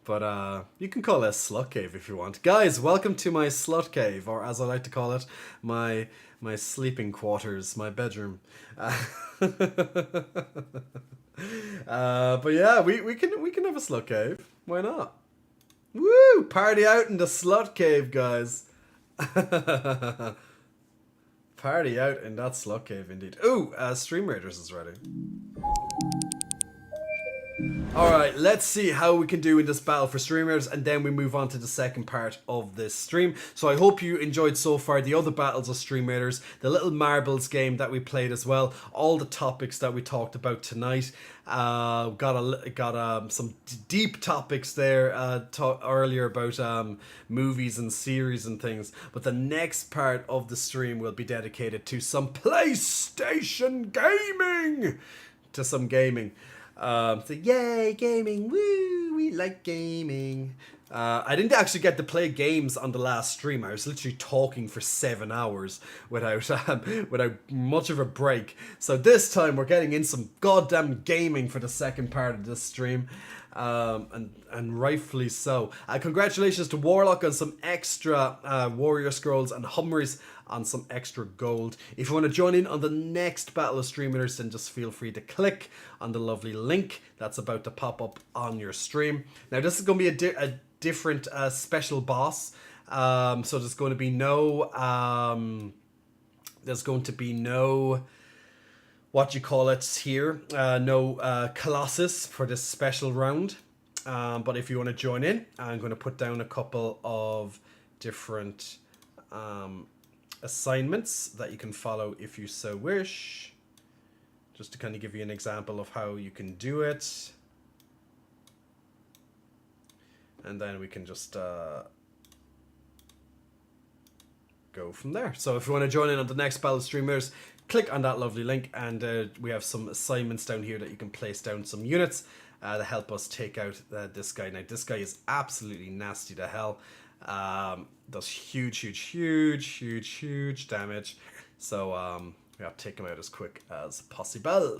But you can call it a slut cave if you want. Guys, welcome to my slut cave, or as I like to call it, my sleeping quarters, my bedroom. But yeah, we can have a slut cave. Why not? Woo! Party out in the slut cave, guys. Party out in that slut cave, indeed. Ooh, Stream Raiders is ready. Alright, let's see how we can do in this battle for Stream Raiders, and then we move on to the second part of this stream. So I hope you enjoyed so far the other battles of Stream Raiders, the little marbles game that we played as well, all the topics that we talked about tonight. Got some deep topics there earlier about movies and series and things, but the next part of the stream will be dedicated to some PlayStation gaming, so yay, gaming, woo, we like gaming. I didn't actually get to play games on the last stream. I was literally talking for 7 hours without much of a break. So this time we're getting in some goddamn gaming for the second part of this stream. And rightfully so. Congratulations to Warlock on some extra Warrior Scrolls and Humries on some extra gold. If you want to join in on the next Battle of Stream Raiders, then just feel free to click on the lovely link that's about to pop up on your stream. Now this is going to be a different special boss. So there's going to be no what you call it here, no Colossus for this special round. But if you want to join in, I'm going to put down a couple of different assignments that you can follow if you so wish, just to kind of give you an example of how you can do it, and then we can just go from there. So if you want to join in on the next Battle of Stream Raiders, click on that lovely link, and we have some assignments down here that you can place down some units to help us take out this guy. Now this guy is absolutely nasty to hell. Does huge damage, so we have to take him out as quick as possible.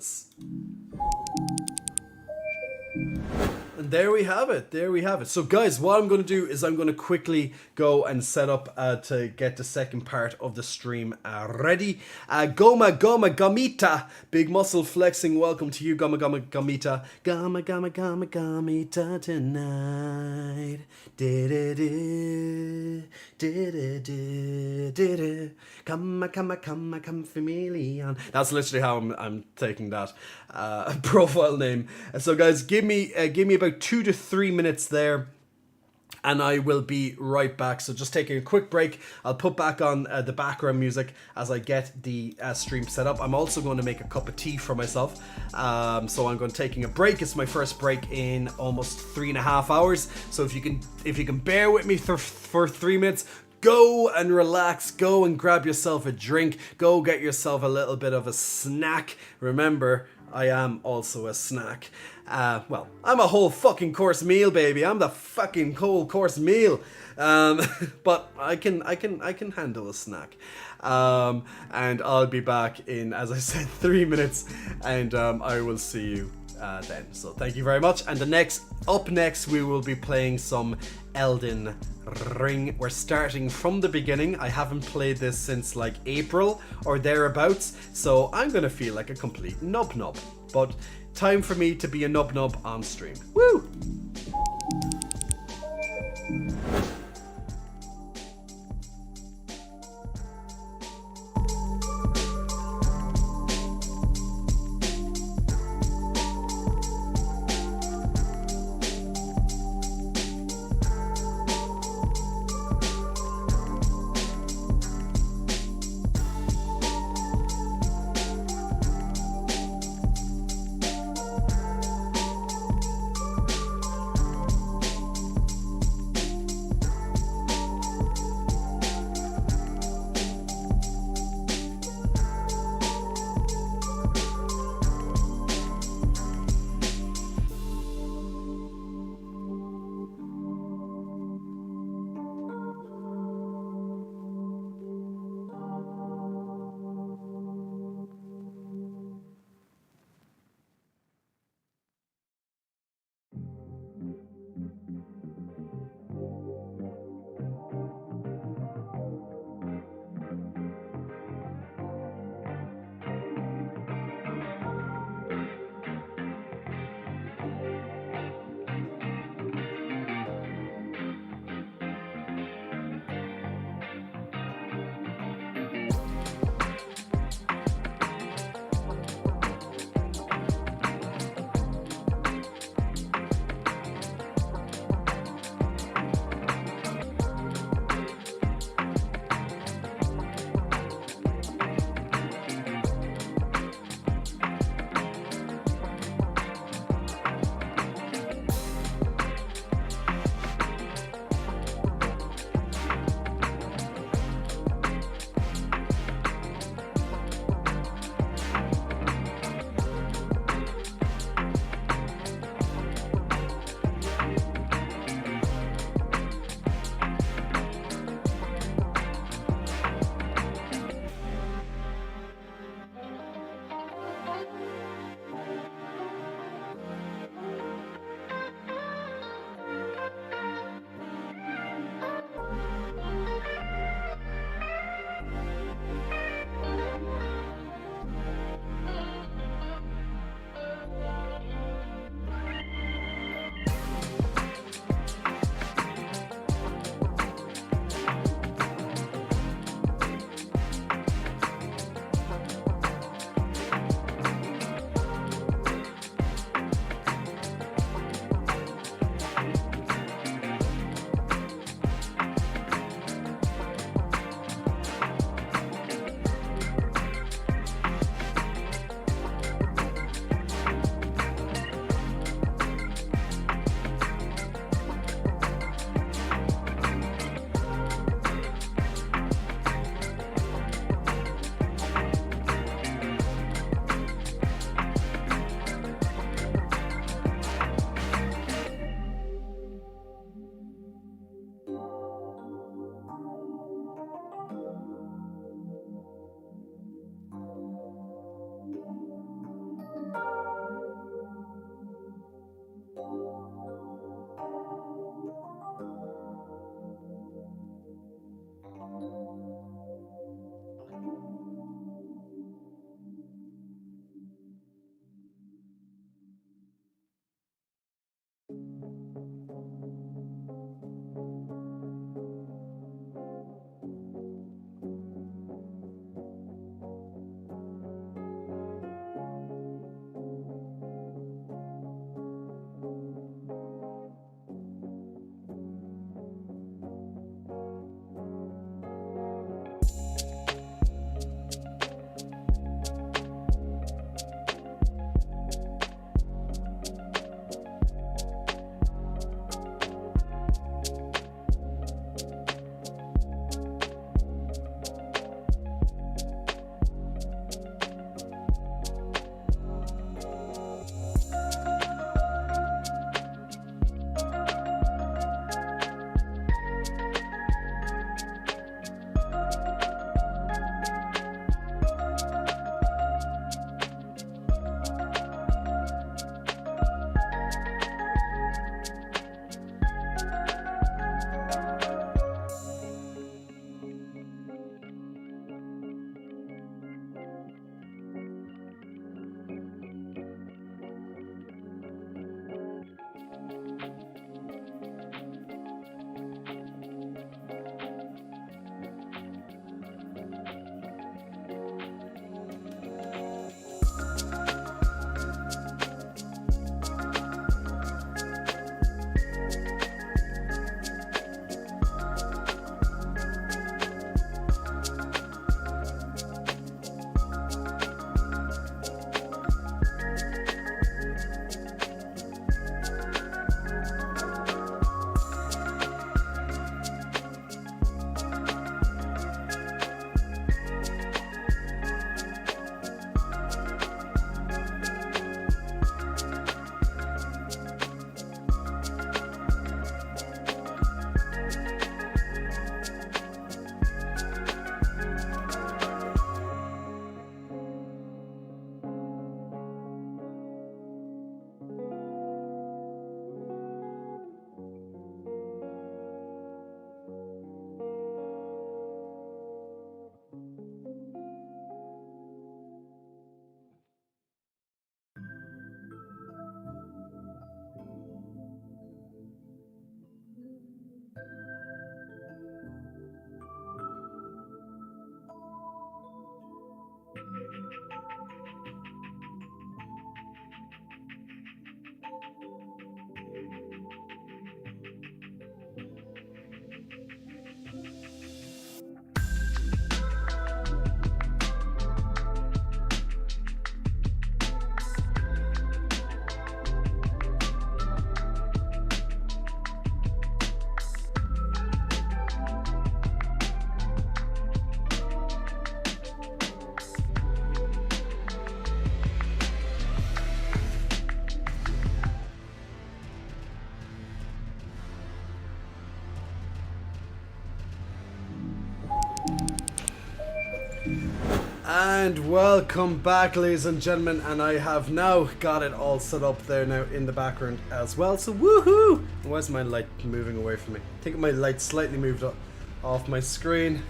And there we have it. So guys, what I'm going to do is I'm going to quickly go and set up to get the second part of the stream ready. Goma Gamita, big muscle flexing, welcome to you, Goma Gamita. Goma Gamita tonight. Come chameleon. That's literally how I'm taking that profile name. So guys, give me about 2 to 3 minutes there, and I will be right back. So just taking a quick break. I'll put back on the background music as I get the stream set up. I'm also going to make a cup of tea for myself. So I'm going to taking a break. It's my first break in almost 3.5 hours. So if you can bear with me for 3 minutes, go and relax, go and grab yourself a drink, go get yourself a little bit of a snack. Remember, I am also a snack. Well, I'm a whole fucking course meal, baby. I'm the fucking whole course meal. But I can handle a snack. And I'll be back in, as I said, 3 minutes, and I will see you then. So thank you very much. And up next, we will be playing some Elden Ring. We're starting from the beginning. I haven't played this since like April or thereabouts, so I'm gonna feel like a complete nub. But time for me to be a nub on stream. Woo! And welcome back, ladies and gentlemen, and I have now got it all set up there now in the background as well, so woohoo! Why is my light moving away from me? I think my light slightly moved off my screen.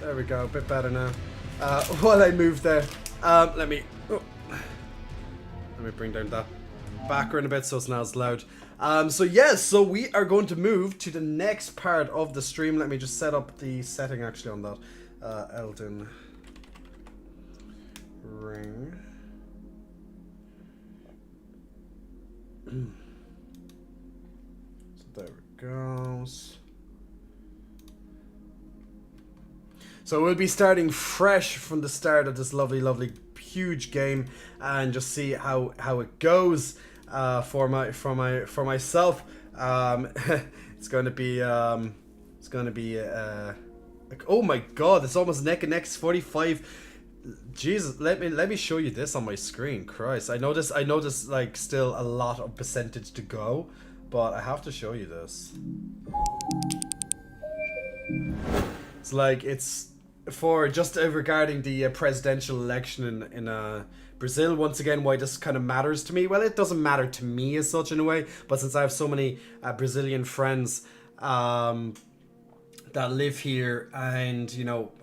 There we go, a bit better now. While I move there, let me bring down that background a bit so it's not as loud. So yes, so we are going to move to the next part of the stream. Let me just set up the setting actually on that. Elden Ring. So there it goes. So we'll be starting fresh from the start of this lovely huge game and just see how it goes for myself. It's going to be like, oh my god, it's almost neck and neck. It's 45. Jesus, let me show you this on my screen. Christ, I know this like still a lot of percentage to go, but I have to show you this. It's like, it's for just regarding the presidential election in Brazil. Once again, why this kind of matters to me. Well, it doesn't matter to me as such in a way, but since I have so many Brazilian friends that live here, and you know,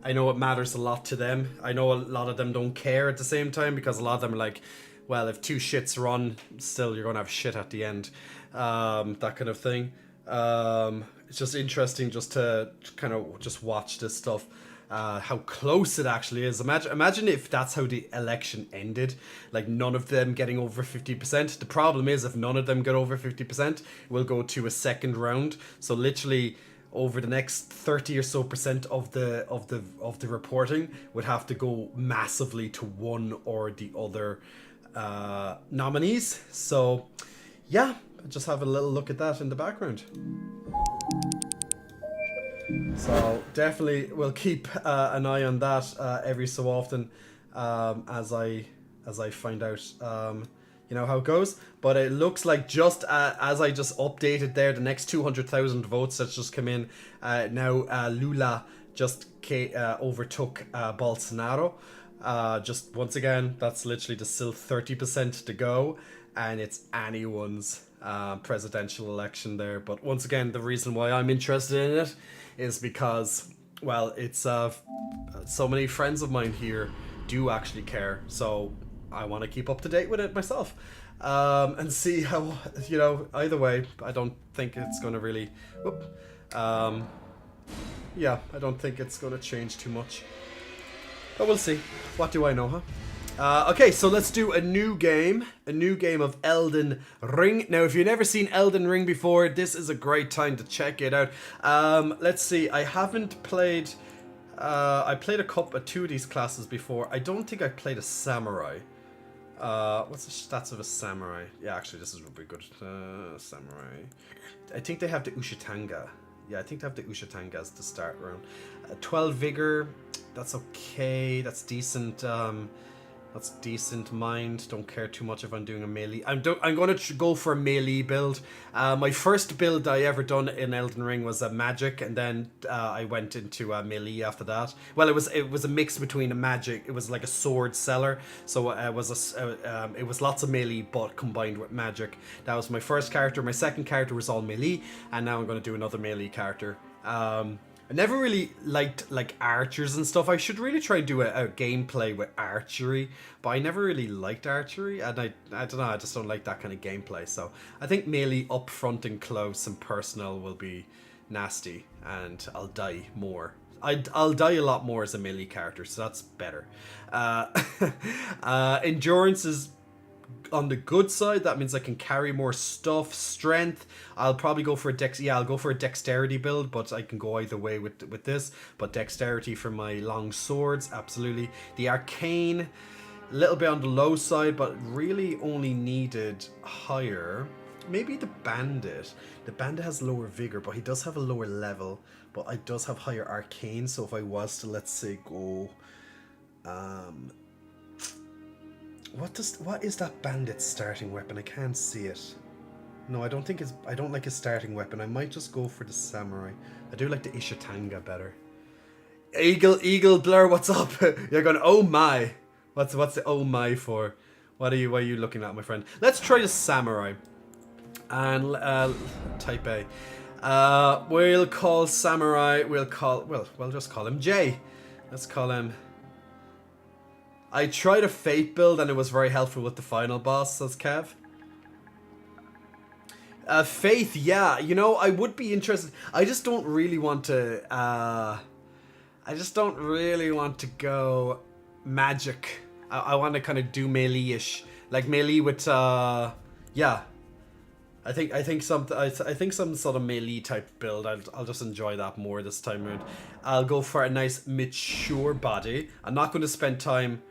I know it matters a lot to them. I know a lot of them don't care at the same time, because a lot of them are like, well, if two shits run, still you're gonna have shit at the end, that kind of thing. It's just interesting just to kind of just watch this stuff, how close it actually is. Imagine if that's how the election ended, like none of them getting over 50%. The problem is, if none of them get over 50%, we'll go to a second round. So literally, over the next 30 or so percent of the reporting would have to go massively to one or the other nominees. So yeah, just have a little look at that in the background. So definitely we'll keep an eye on that every so often, as I find out you know how it goes. But it looks like, just as I just updated there, the next 200,000 votes that's just come in now, Lula just overtook Bolsonaro. Just once again, that's literally just still 30% to go, and it's anyone's presidential election there. But once again, the reason why I'm interested in it is because, well, it's so many friends of mine here do actually care, so I want to keep up to date with it myself, and see how, you know, either way, I don't think it's going to really, yeah, I don't think it's going to change too much, but we'll see. What do I know, huh? Okay, so let's do a new game of Elden Ring. Now, if you've never seen Elden Ring before, this is a great time to check it out. Let's see, I haven't played, I played two of these classes before. I don't think I played a samurai. What's the stats of a samurai? Yeah, actually, this is really good. Samurai. I think they have the Ushitanga. Yeah, I think they have the Ushitanga as the start round. 12 vigor. That's okay. That's decent. That's decent. Mind. Don't care too much if I'm doing a melee. I'm going to go for a melee build. My first build I ever done in Elden Ring was a magic, and then I went into a melee after that. Well, it was a mix between a magic. It was like a sword seller, so it was lots of melee but combined with magic. That was my first character. My second character was all melee, and now I'm going to do another melee character. I never really liked like archers and stuff. I should really try and do a gameplay with archery, but I never really liked archery, and I don't know, I just don't like that kind of gameplay. So I think melee up front and close and personal will be nasty, and I'll die more. I'll die a lot more as a melee character, so that's better. Endurance is on the good side. That means I can carry more stuff. Strength, I'll probably go for I'll go for a dexterity build, but I can go either way with this. But dexterity for my long swords, absolutely. The arcane, a little bit on the low side, but really only needed higher. Maybe the bandit. The bandit has lower vigor, but he does have a lower level. But I does have higher arcane, so if I was to, let's say, go what is that bandit's starting weapon? I can't see it. No, I don't like his starting weapon. I might just go for the samurai. I do like the Ishitanga better. Eagle Blur, what's up? You're going, oh my. What's the oh my for? What are you looking at, my friend? Let's try the samurai. And type A. We'll call samurai. We'll just call him Jay. Let's call him. I tried a fate build and it was very helpful with the final boss, says Kev. Faith, yeah, you know, I would be interested. I just don't really want to. I just don't really want to go magic. I want to kind of do melee-ish, like melee with. Yeah. I think some sort of melee type build. I'll just enjoy that more this time around. I'll go for a nice mature body. I'm not going to spend time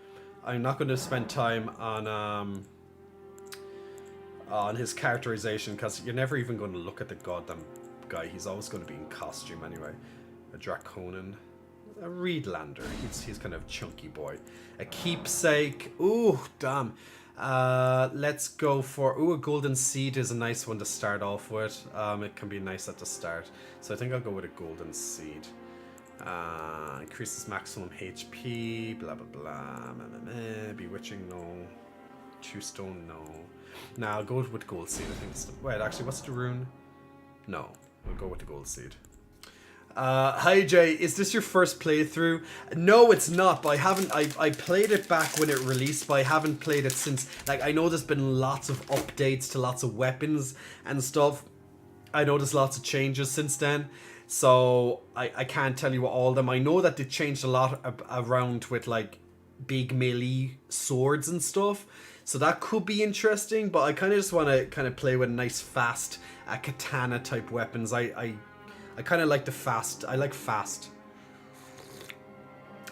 on his characterization because you're never even going to look at the goddamn guy. He's always going to be in costume anyway. A Draconin, a Reedlander. He's kind of chunky boy. A keepsake. Ooh, damn. Let's go for a golden seed is a nice one to start off with. It can be nice at the start, so I think I'll go with a golden seed. Increases maximum HP. Blah blah blah. Bewitching, no. Two stone, no. Now I'll go with gold seed. I think. Wait, actually, what's the rune? No, we'll go with the gold seed. Hi Jay, is this your first playthrough? No, it's not, but I played it back when it released, but I haven't played it since. Like, I know there's been lots of updates to lots of weapons and stuff. I know there's lots of changes since then, so I can't tell you what all of them. I know that they changed a lot around with like big melee swords and stuff, so that could be interesting, but I kind of just want to kind of play with nice fast katana type weapons. I kind of like the fast. I like fast.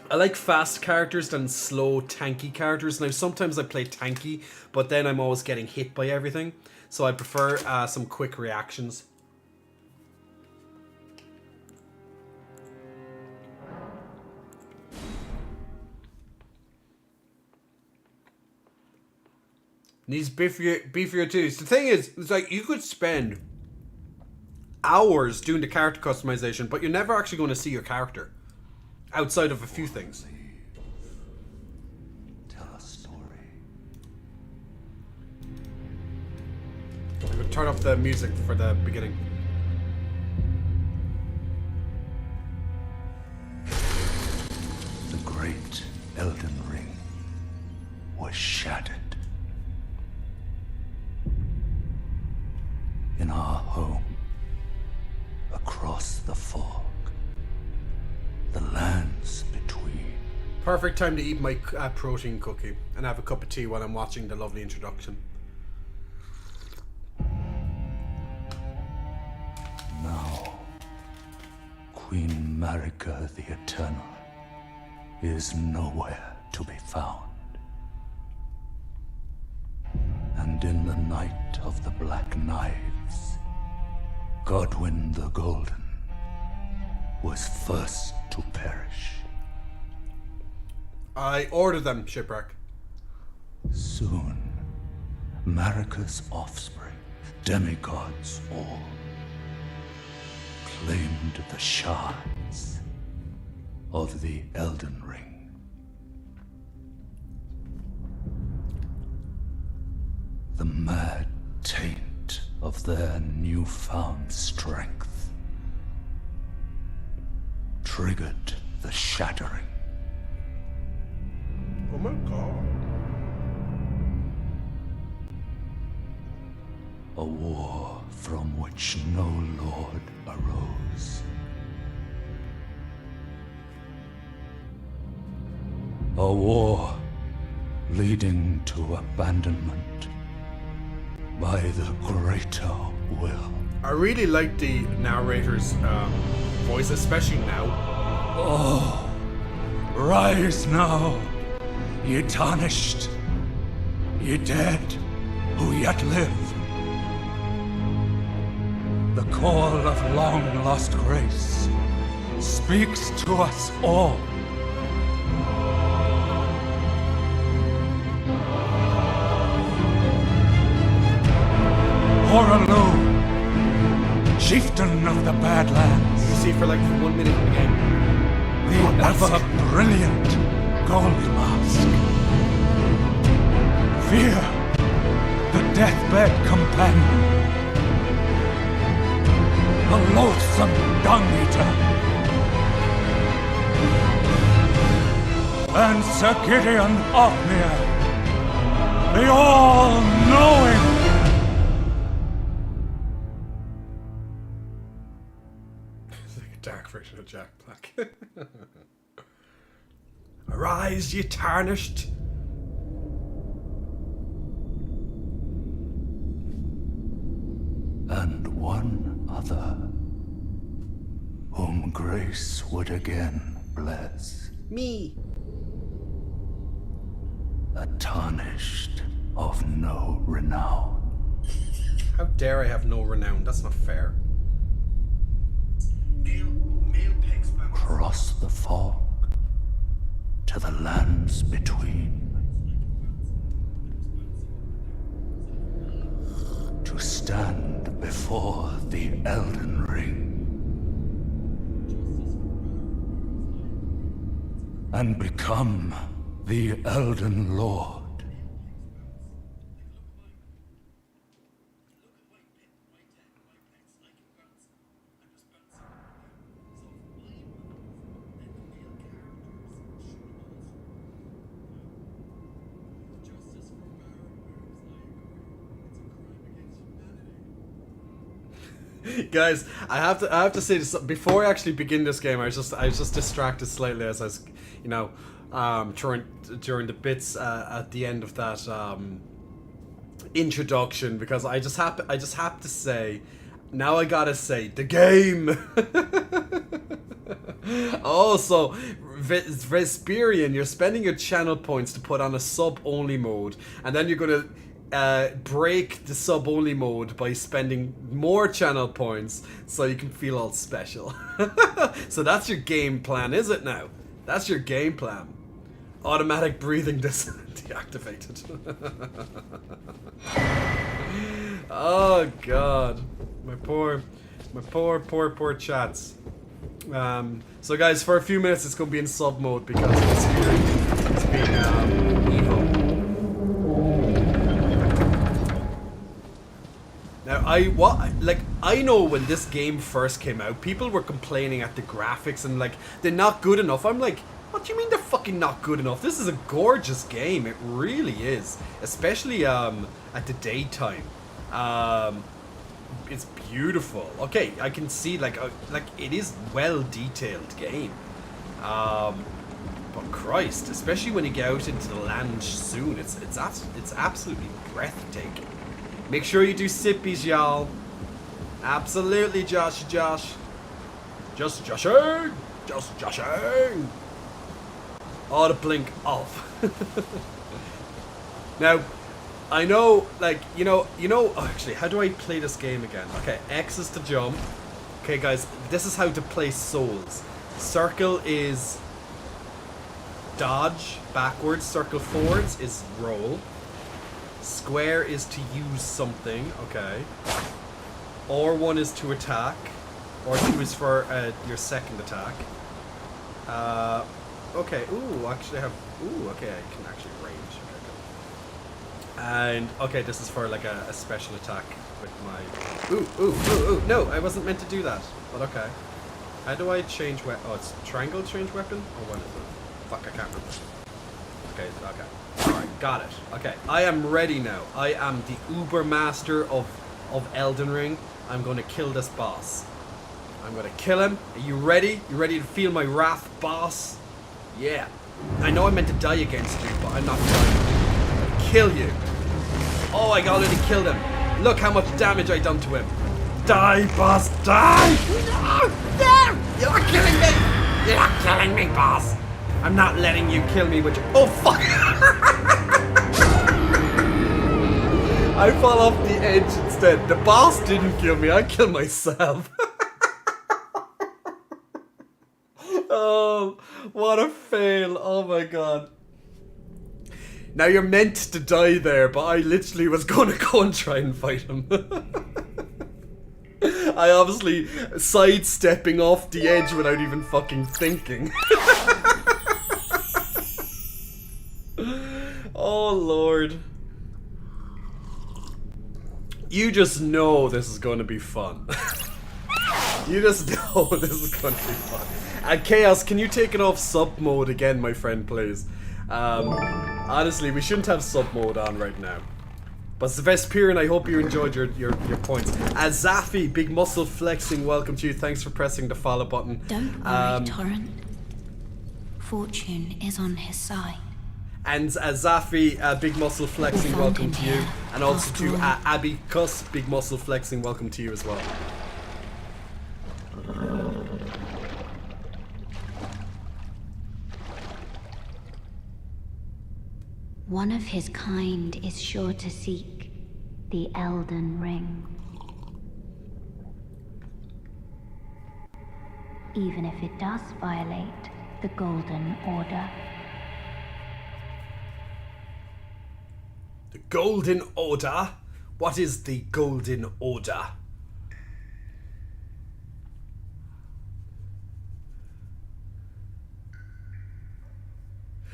I like fast characters than slow, tanky characters. Now, sometimes I play tanky, but then I'm always getting hit by everything. So I prefer some quick reactions. Needs beefier titties. The thing is, it's like you could spend hours doing the character customization, but you're never actually going to see your character outside of a few things. Tell a story. I'm gonna turn off the music for the beginning. The great Elden Ring was shattered. In our home, across the fog, the lands between. Perfect time to eat my protein cookie and have a cup of tea while I'm watching the lovely introduction. Now, Queen Marika the Eternal is nowhere to be found. And in the night of the Black Knives, Godwyn the Golden was first to perish. I ordered them, Shipwreck. Soon, Marika's offspring, demigods all, claimed the shards of the Elden Ring. The mad taint of their newfound strength triggered the shattering. Oh my god. A war from which no lord arose. A war leading to abandonment by the greater will. I really like the narrator's voice, especially now. Oh, rise now, ye tarnished, ye dead who yet live. The call of long-lost grace speaks to us all. Hoarah, chieftain of the Badlands. You see for like 1 minute in the game. The ever-brilliant Goldmask. Fear, the deathbed companion. The loathsome dung-eater. And Sir Gideon Ofnir, the all-knowing. It's like a dark version of Jack Black. Arise, ye tarnished. And one other, whom grace would again bless. Me. A tarnished of no renown. How dare I have no renown? That's not fair. Cross the fog to the lands between. To stand before the Elden Ring. And become the Elden Lord. Guys, I have to say this before I actually begin this game. I was just distracted slightly as I was, you know, during the bits at the end of that introduction, because I just have to say, now I gotta say the game. Oh, so Vesperian, you're spending your channel points to put on a sub-only mode, and then you're gonna break the sub-only mode by spending more channel points so you can feel all special. So that's your game plan, is it now? That's your game plan. Automatic breathing deactivated. Oh god. My poor chats. So guys, for a few minutes it's gonna be in sub mode because it's being evil. Now, I know when this game first came out, people were complaining at the graphics and like, they're not good enough. I'm like, what do you mean they're fucking not good enough? This is a gorgeous game. It really is. Especially at the daytime. It's beautiful. Okay, I can see like it is well detailed game. But Christ, especially when you get out into the land soon, it's absolutely breathtaking. Make sure you do sippies, y'all. Absolutely, Josh. Just joshing. Oh, the blink off. Now, I know, like, you know, oh, actually, how do I play this game again? Okay, X is to jump. Okay, guys, this is how to play Souls. Circle is dodge backwards, circle forwards is roll. Square is to use something, okay. R1 is to attack. R2 is for your second attack. Okay, ooh, actually I have, ooh, okay, I can actually range, okay, good. And, okay, this is for like a special attack with my, ooh, no, I wasn't meant to do that, but okay. How do I change weapon? Oh, it's triangle change weapon? Or what is it? Fuck, I can't remember. Okay. Alright, got it. Okay, I am ready now. I am the Uber Master of Elden Ring. I'm going to kill this boss. I'm going to kill him. Are you ready? You ready to feel my wrath, boss? Yeah. I know I meant to die against you, but I'm not dying. I'm going to kill you. Oh, I already killed him. Look how much damage I done to him. Die, boss, die! No! You're not killing me! You're not killing me, boss! I'm not letting you kill me with your... Oh, fuck! I fall off the edge instead. The boss didn't kill me, I killed myself. Oh, what a fail. Oh my god. Now you're meant to die there, but I literally was gonna go and try and fight him. I obviously sidestepping off the edge without even fucking thinking. Oh lord. You just know this is going to be fun. You just know this is going to be fun. And Chaos, can you take it off sub mode again, my friend, please? Honestly, we shouldn't have sub mode on right now. But Vesperian, I hope you enjoyed your points. Azafi, big muscle flexing, welcome to you. Thanks for pressing the follow button. Don't worry, Torrent. Fortune is on his side. And Zafi, big muscle flexing, welcome to you. And also to Abby Cuss, big muscle flexing, welcome to you as well. One of his kind is sure to seek the Elden Ring. Even if it does violate the Golden Order. The Golden Order? What is the Golden Order?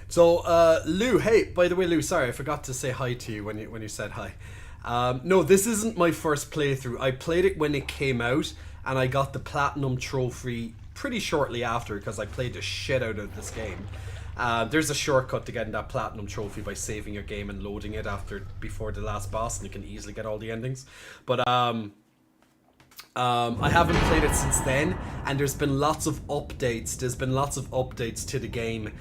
So, Lou, hey, by the way, Lou, sorry, I forgot to say hi to you when you said hi. No, this isn't my first playthrough. I played it when it came out, and I got the Platinum Trophy pretty shortly after, because I played the shit out of this game. There's a shortcut to getting that Platinum Trophy by saving your game and loading it before the last boss, and you can easily get all the endings. But, I haven't played it since then, and there's been lots of updates. There's been lots of updates to the game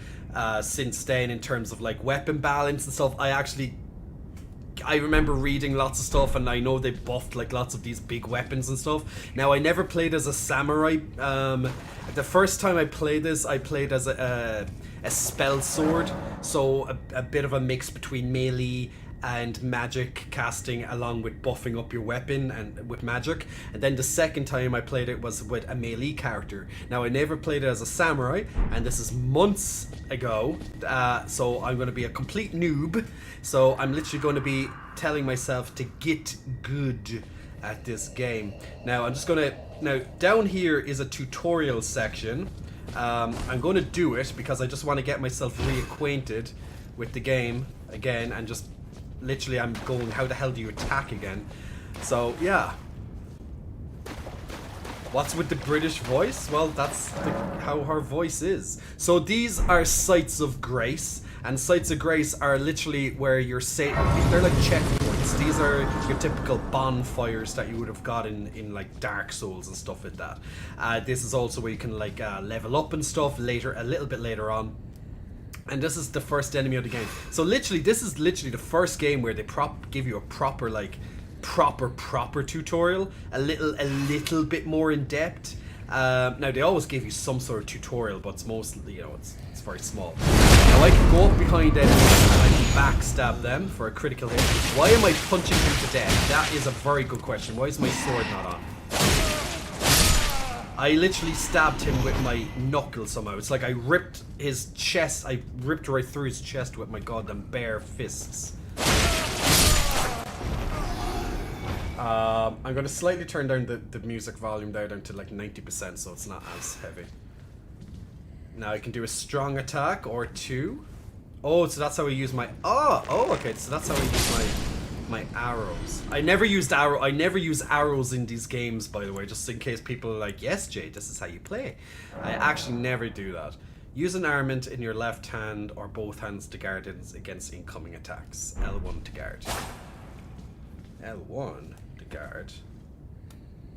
since then in terms of like weapon balance and stuff. I remember reading lots of stuff, and I know they buffed like lots of these big weapons and stuff. Now, I never played as a samurai. The first time I played this, I played as a spell sword, so a bit of a mix between melee and magic casting, along with buffing up your weapon and with magic. And then the second time I played it was with a melee character. Now, I never played it as a samurai, and this is months ago, so I'm going to be a complete noob. So I'm literally going to be telling myself to get good at this game. Now, I'm just going to... Now, down here is a tutorial section. I'm going to do it because I just want to get myself reacquainted with the game again, and just... Literally, I'm going, how the hell do you attack again? So, yeah. What's with the British voice? Well, that's how her voice is. So these are sites of grace. And sites of grace are literally where you're safe. They're like checkpoints. These are your typical bonfires that you would have got in like Dark Souls and stuff like that. This is also where you can like level up and stuff later, a little bit later on. And this is the first enemy of the game. So literally, this is literally the first game where they give you a proper like proper tutorial, a little bit more in depth. Now they always give you some sort of tutorial, but it's mostly, you know, it's very small. Now I can go up behind enemies and I can backstab them for a critical hit. Why am I punching him to death? That is a very good question. Why is my sword not on? I literally stabbed him with my knuckle somehow. It's like I ripped his chest. I ripped right through his chest with my goddamn bare fists. I'm going to slightly turn down the music volume there down to like 90% so it's not as heavy. Now I can do a strong attack or two. Oh, so that's how I use my... Oh, okay. So that's how I use my arrows. I never use arrows in these games, by the way, just in case people are like, yes, Jay, this is how you play. I actually never do that. Use an armament in your left hand or both hands to guard against incoming attacks. L1 to guard. L1 to guard.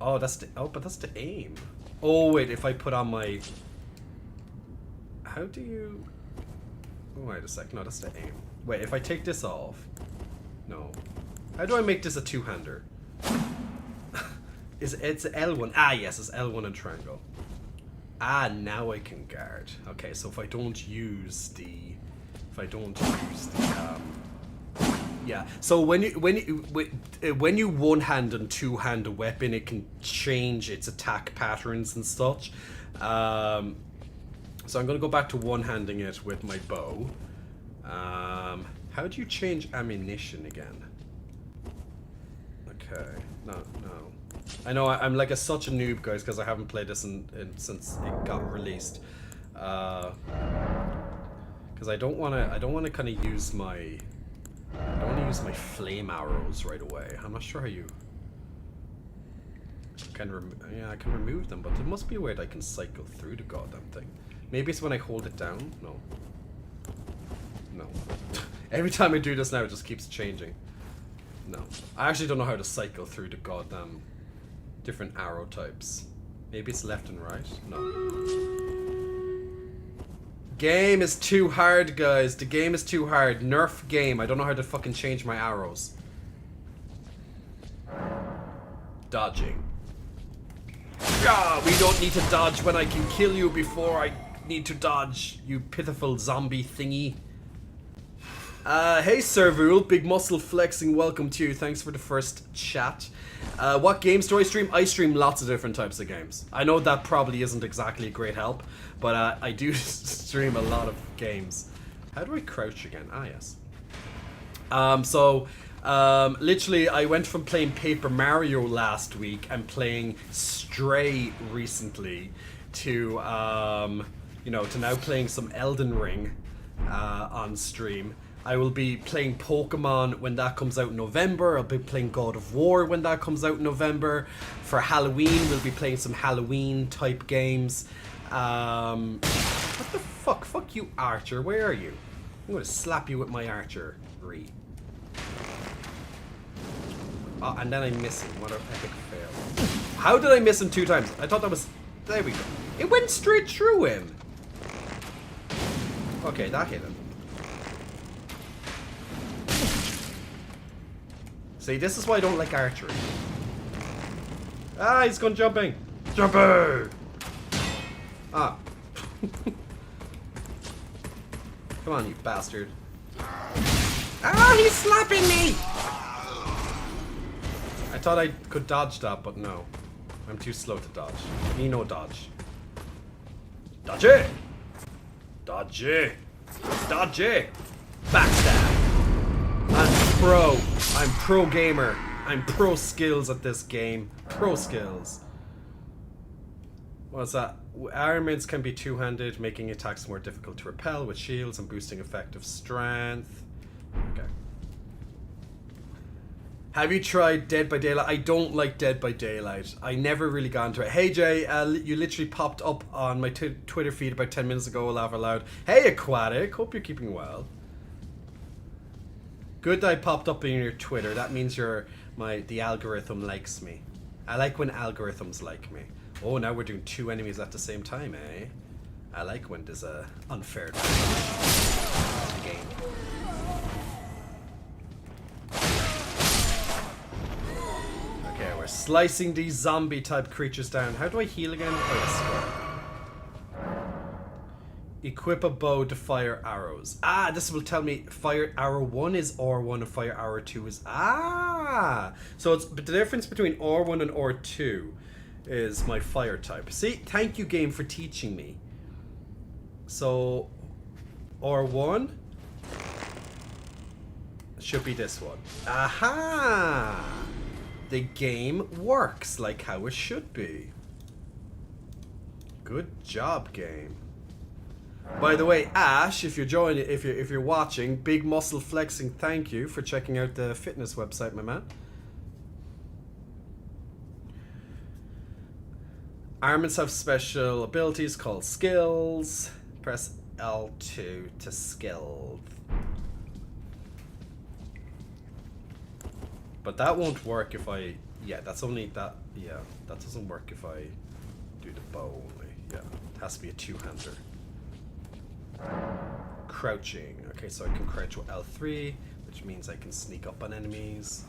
Oh, but that's the aim. Oh, wait, if I put on my... How do you... Oh, wait a sec. No, that's the aim. Wait, if I take this off... No. How do I make this a two-hander? It's L1. Ah, yes, it's L1 and triangle. Ah, now I can guard. Okay, so if I don't use the... yeah, so when you one-hand and two-hand a weapon, it can change its attack patterns and such. So I'm going to go back to one-handing it with my bow. How do you change ammunition again? Okay, no. I know I'm like such a noob, guys, because I haven't played this since it got released. Because I don't want to kind of use my flame arrows right away. I'm not sure how you can I can remove them, but there must be a way that I can cycle through the goddamn thing. Maybe it's when I hold it down. No. Every time I do this now, it just keeps changing. No, I actually don't know how to cycle through the goddamn different arrow types. Maybe it's left and right. No. Game is too hard, guys. The game is too hard. Nerf game. I don't know how to fucking change my arrows. Dodging. Ah, we don't need to dodge when I can kill you before I need to dodge, you pitiful zombie thingy. Hey Servul, big muscle flexing, welcome to you. Thanks for the first chat. What games do I stream? I stream lots of different types of games. I know that probably isn't exactly a great help, but I do stream a lot of games. How do I crouch again? Ah, yes. Literally, I went from playing Paper Mario last week and playing Stray recently to, to now playing some Elden Ring on stream. I will be playing Pokemon when that comes out in November. I'll be playing God of War when that comes out in November. For Halloween, we'll be playing some Halloween type games. What the fuck? Fuck you, Archer. Where are you? I'm gonna slap you with my archery. Oh, and then I miss him. What an epic fail. How did I miss him 2 times? I thought that was... There we go. It went straight through him. Okay, that hit him. See, this is why I don't like archery. Ah, he's gone jumping. Jumper! Ah. Come on, you bastard. Ah, he's slapping me! I thought I could dodge that, but no. I'm too slow to dodge. Me no dodge. Dodge it! Dodge it! Dodge it! Backstab! I'm pro. I'm pro gamer. I'm pro skills at this game. Pro skills. What's that? Armaments can be two-handed, making attacks more difficult to repel with shields and boosting effective strength. Okay. Have you tried Dead by Daylight? I don't like Dead by Daylight. I never really got into it. Hey Jay, you literally popped up on my Twitter feed about 10 minutes ago, laugh aloud. Hey Aquatic, hope you're keeping well. Good that I popped up in your Twitter. That means the algorithm likes me. I like when algorithms like me. Oh, now we're doing 2 enemies at the same time, eh? I like when there's a unfair advantage in the game. Okay, we're slicing these zombie type creatures down. How do I heal again? Oh, yes. Equip a bow to fire arrows. Ah, this will tell me fire arrow 1 is R1 and fire arrow 2 is... Ah! So it's the difference between R1 and R2 is my fire type. See, thank you game for teaching me. So R1 should be this one. Aha! The game works like how it should be. Good job, game. By the way, Ash, if you're watching, big muscle flexing, thank you for checking out the fitness website, my man. Armaments have special abilities called skills. Press L2 to skill. But that won't work if I... Yeah, that's only that... Yeah, that doesn't work if I do the bow only. Yeah, it has to be a two-hander. Crouching. Okay, so I can crouch with L3, which means I can sneak up on enemies.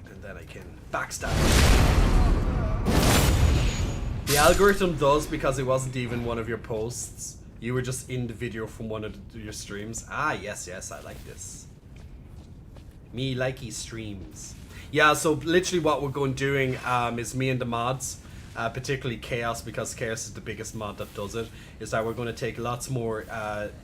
And then I can backstab. The algorithm does because it wasn't even one of your posts. You were just in the video from one of your streams. Ah, yes, I like this. Me likey streams. Yeah, so literally what we're going doing is me and the mods, particularly Chaos, because Chaos is the biggest mod that does it, is that we're going to take lots more,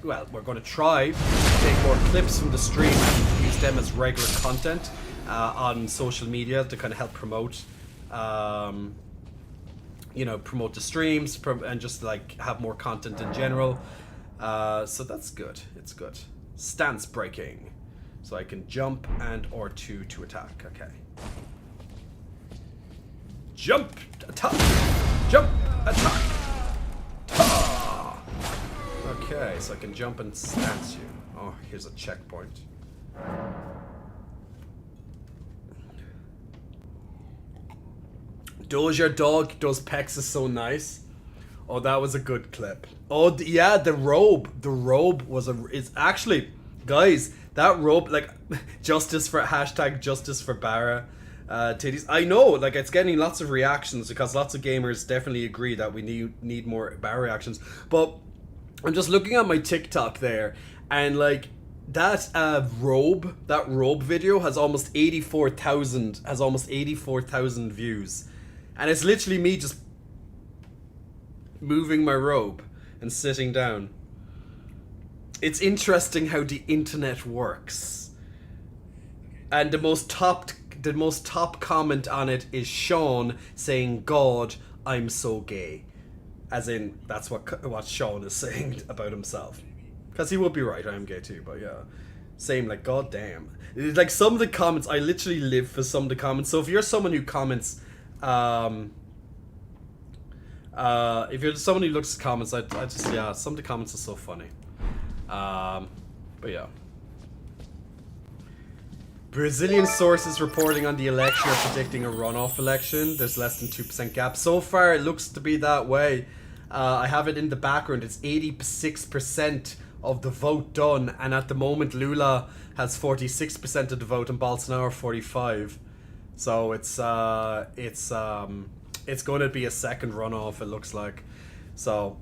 we're going to try to take more clips from the stream and use them as regular content. on social media to kind of help promote, you know, promote the streams and just like have more content in general. So that's good. It's good. Stance breaking, so I can jump and or two to attack. Okay. Jump, attack, jump, attack. Ta! Okay, so I can jump and stance you. Oh, here's a checkpoint. Doja Dog does pecs is so nice. Oh, that was a good clip. Oh, yeah, the robe. The robe was it's actually, guys, that robe, like, justice for Barra. Titties. I know, like, it's getting lots of reactions because lots of gamers definitely agree that we need more Barra reactions. But I'm just looking at my TikTok there, and like that robe video has almost 84,000 views, and it's literally me just moving my robe and sitting down. It's interesting how the internet works, and the most top comment on it is Sean saying, "God, I'm so gay," as in that's what Sean is saying about himself, because he would be right. I am gay too, but yeah, same, like, god damn. Like, some of the comments, I literally live for some of the comments. So if you're someone who comments, if you're someone who looks at comments, I just, yeah, some of the comments are so funny. But yeah. Brazilian sources reporting on the election are predicting a runoff election. There's less than 2% gap. So far, it looks to be that way. I have it in the background. It's 86% of the vote done, and at the moment, Lula has 46% of the vote and Bolsonaro 45%. So it's going to be a second runoff, it looks like. So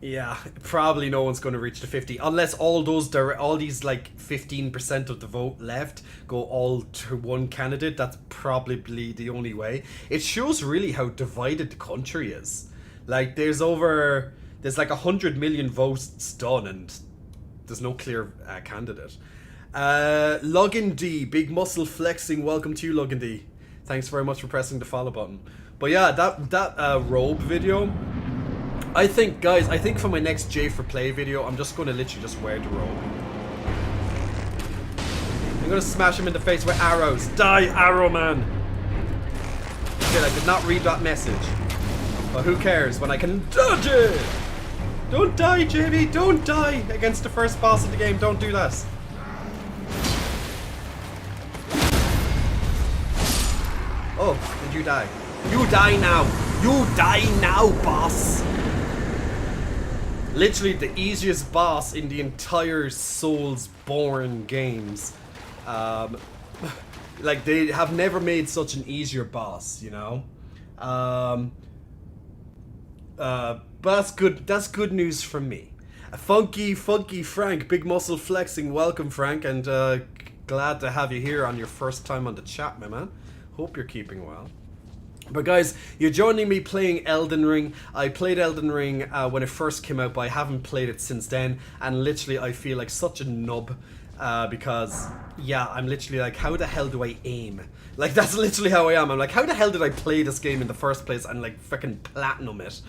yeah, probably no one's going to reach the 50 unless all these like 15% of the vote left go all to one candidate. That's probably the only way. It shows really how divided the country is. Like, there's like 100 million votes done and there's no clear candidate. Login D, big muscle flexing. Welcome to you, Login D. Thanks very much for pressing the follow button. But yeah, that robe video, I think, guys, for my next J4Play video, I'm just going to literally just wear the robe. I'm going to smash him in the face with arrows. Die, Arrow Man! Okay, I did not read that message. But who cares when I can dodge it? Don't die, Jamie! Don't die against the first boss of the game. Don't do that. Oh, and you die. You die now. You die now, boss. Literally the easiest boss in the entire Soulsborne games. Like, they have never made such an easier boss, you know? But that's good. That's good news for me. Funky Frank, big muscle flexing. Welcome, Frank, and glad to have you here on your first time on the chat, my man. Hope you're keeping well. But guys, you're joining me playing Elden Ring. I played Elden Ring when it first came out, but I haven't played it since then. And literally, I feel like such a nub because, yeah, I'm literally like, how the hell do I aim? Like, that's literally how I am. I'm like, how the hell did I play this game in the first place and like freaking platinum it?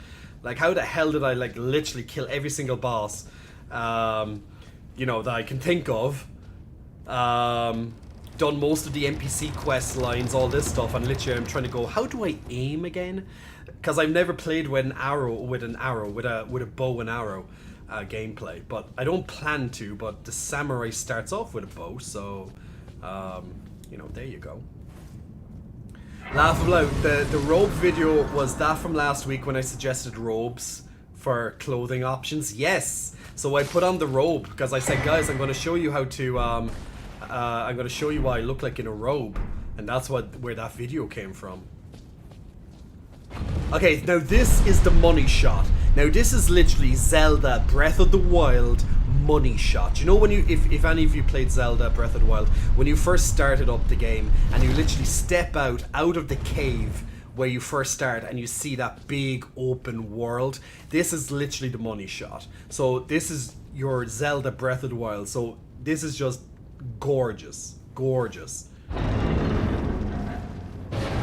Like, how the hell did I like literally kill every single boss, you know, that I can think of? Done most of the NPC quest lines, all this stuff, and literally I'm trying to go, how do I aim again? Because I've never played with a bow and arrow gameplay, but I don't plan to. But the samurai starts off with a bow, so you know, there you go. Laugh aloud. The robe video was that from last week when I suggested robes for clothing options. Yes, so I put on the robe because I said, guys, I'm going to show you how to I'm going to show you what I look like in a robe, and that's where that video came from. Okay, now this is the money shot. Now this is literally Zelda Breath of the Wild money shot. You know, when you, if any of you played Zelda Breath of the Wild, when you first started up the game and you literally step out of the cave where you first start and you see that big open world, this is literally the money shot. So this is your Zelda Breath of the Wild. So this is just gorgeous. gorgeous.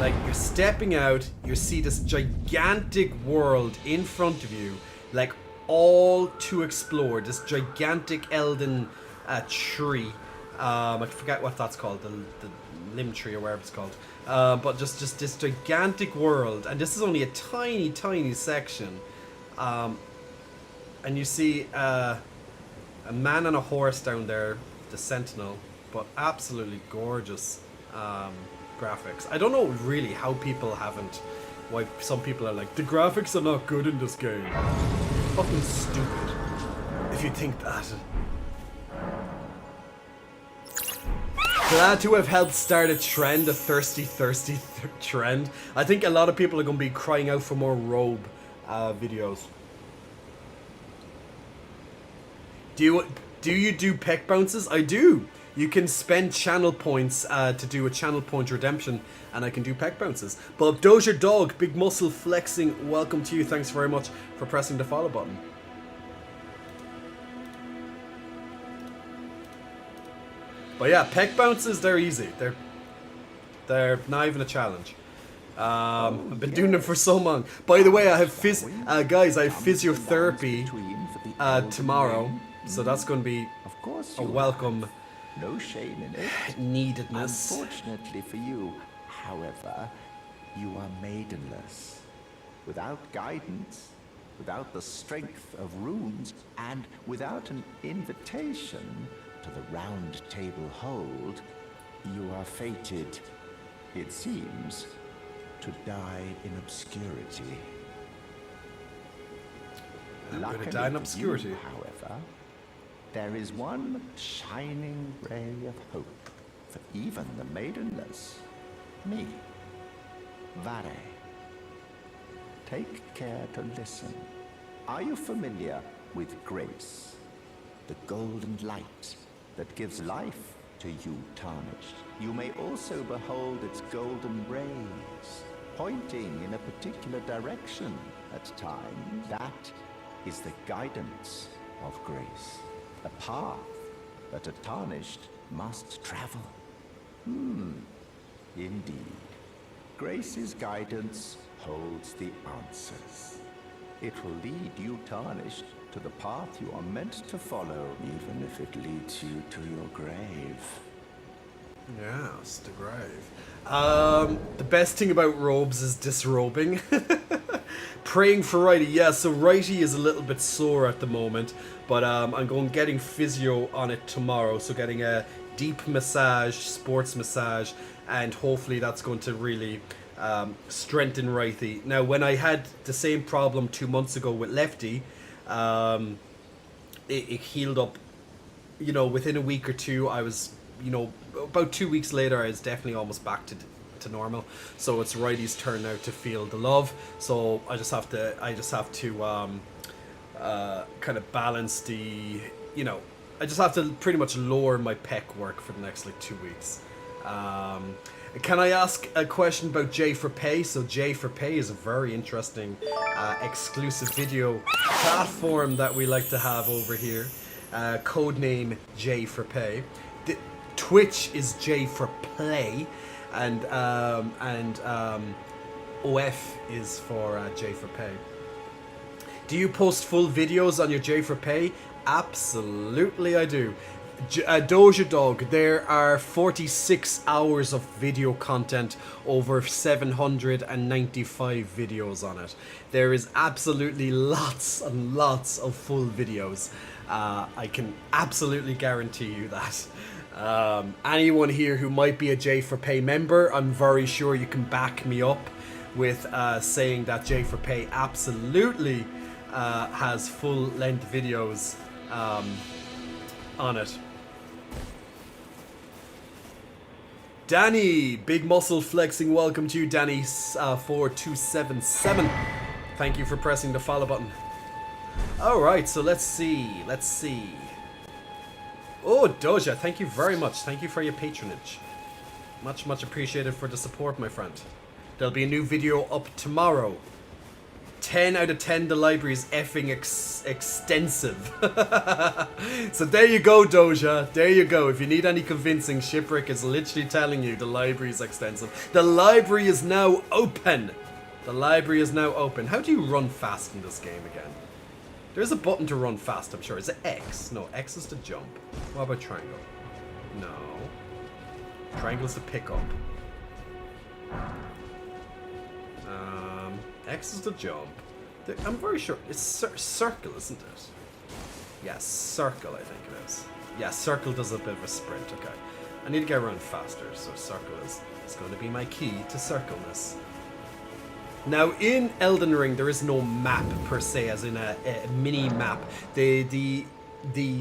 Like, you're stepping out, you see this gigantic world in front of you, like, all to explore. This gigantic Elden tree. I forget what that's called, the limb tree or whatever it's called. But just this gigantic world, and this is only a tiny section. And you see a man on a horse down there, the Sentinel, but absolutely gorgeous graphics. I don't know really how people haven't, why some people are like, the graphics are not good in this game. Fucking stupid, if you think that. Glad to have helped start a trend, a thirsty trend. I think a lot of people are going to be crying out for more robe videos. Do you do peck bounces? I do. You can spend channel points to do a channel point redemption, and I can do peck bounces. But Doja Dog, big muscle flexing, welcome to you. Thanks very much for pressing the follow button. But yeah, peck bounces, they're easy. They're not even a challenge. I've been doing them for so long. By the way, I have guys, I have physiotherapy tomorrow, so that's going to be a welcome. No shame in it. Neededness. Unfortunately for you, however, you are maidenless. Without guidance, without the strength of runes, and without an invitation to the round table hold, you are fated, it seems, to die in obscurity. I'm going to Luckily die in for obscurity. you, however, there is one shining ray of hope for even the maidenless. Me. Vare. Take care to listen. Are you familiar with grace? The golden light that gives life to you tarnished. You may also behold its golden rays, pointing in a particular direction at times. That is the guidance of grace. A path that a tarnished must travel. Indeed. Grace's guidance holds the answers. It will lead you tarnished to the path you are meant to follow, even if it leads you to your grave. Yes, the grave. The best thing about robes is disrobing. Praying for Righty. Yeah, so Righty is a little bit sore at the moment, but I'm getting physio on it tomorrow, so getting a deep massage, sports massage, and hopefully that's going to really strengthen Righty. Now, when I had the same problem 2 months ago with Lefty, it healed up, within a week or two. I was, about 2 weeks later, I was definitely almost back to normal. So it's Righty's turn now to feel the love. So I just have to kind of balance the, I just have to pretty much lower my pec work for the next 2 weeks. Can I ask a question about J for Pay? So J for Pay is a very interesting exclusive video platform that we like to have over here. Codename J for Pay. Twitch is J for Play, and OF is for J for Pay. Do you post full videos on your J for Pay? Absolutely I do. Doja Dog, there are 46 hours of video content, over 795 videos on it. There is absolutely lots and lots of full videos. I can absolutely guarantee you that. Anyone here who might be a J for Pay member, I'm very sure you can back me up with saying that J for Pay absolutely has full length videos on it. Danny, big muscle flexing, welcome to you, Danny 4277. Thank you for pressing the follow button. Alright, so let's see. Oh, Doja, thank you very much. Thank you for your patronage. Much appreciated for the support, my friend. There'll be a new video up tomorrow. 10 out of 10, the library is effing extensive. So there you go, Doja. There you go. If you need any convincing, Shipwreck is literally telling you the library is extensive. The library is now open. The library is now open. How do you run fast in this game again? There's a button to run fast, I'm sure. Is it X? No, X is to jump. What about triangle? No. Triangle is to pick up. X is to jump. I'm very sure it's circle, isn't it? Yeah, circle, I think it is. Yeah, circle does a bit of a sprint. Okay. I need to get around faster, so circle is going to be my key to circleness. Now, in Elden Ring, there is no map per se, as in a mini map. The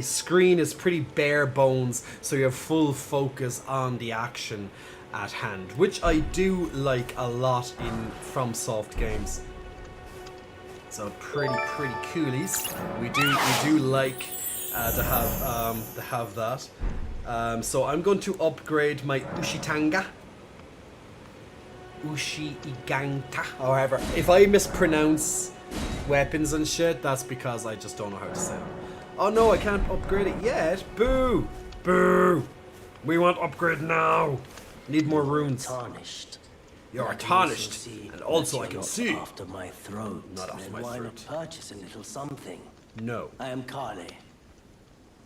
screen is pretty bare bones, so you have full focus on the action at hand, which I do like a lot in FromSoft games. So pretty coolies. We do like to have that. So I'm going to upgrade my Ushitanga. Ushi-Iganta, however, if I mispronounce weapons and shit, that's because I just don't know how to say them. Oh no, I can't upgrade it yet. Boo! Boo! We want upgrade now! Need more runes. Tarnished. You're tarnished, and also I can see. After my throat. Not after my why throat. not purchase a little something? No. I am Kale,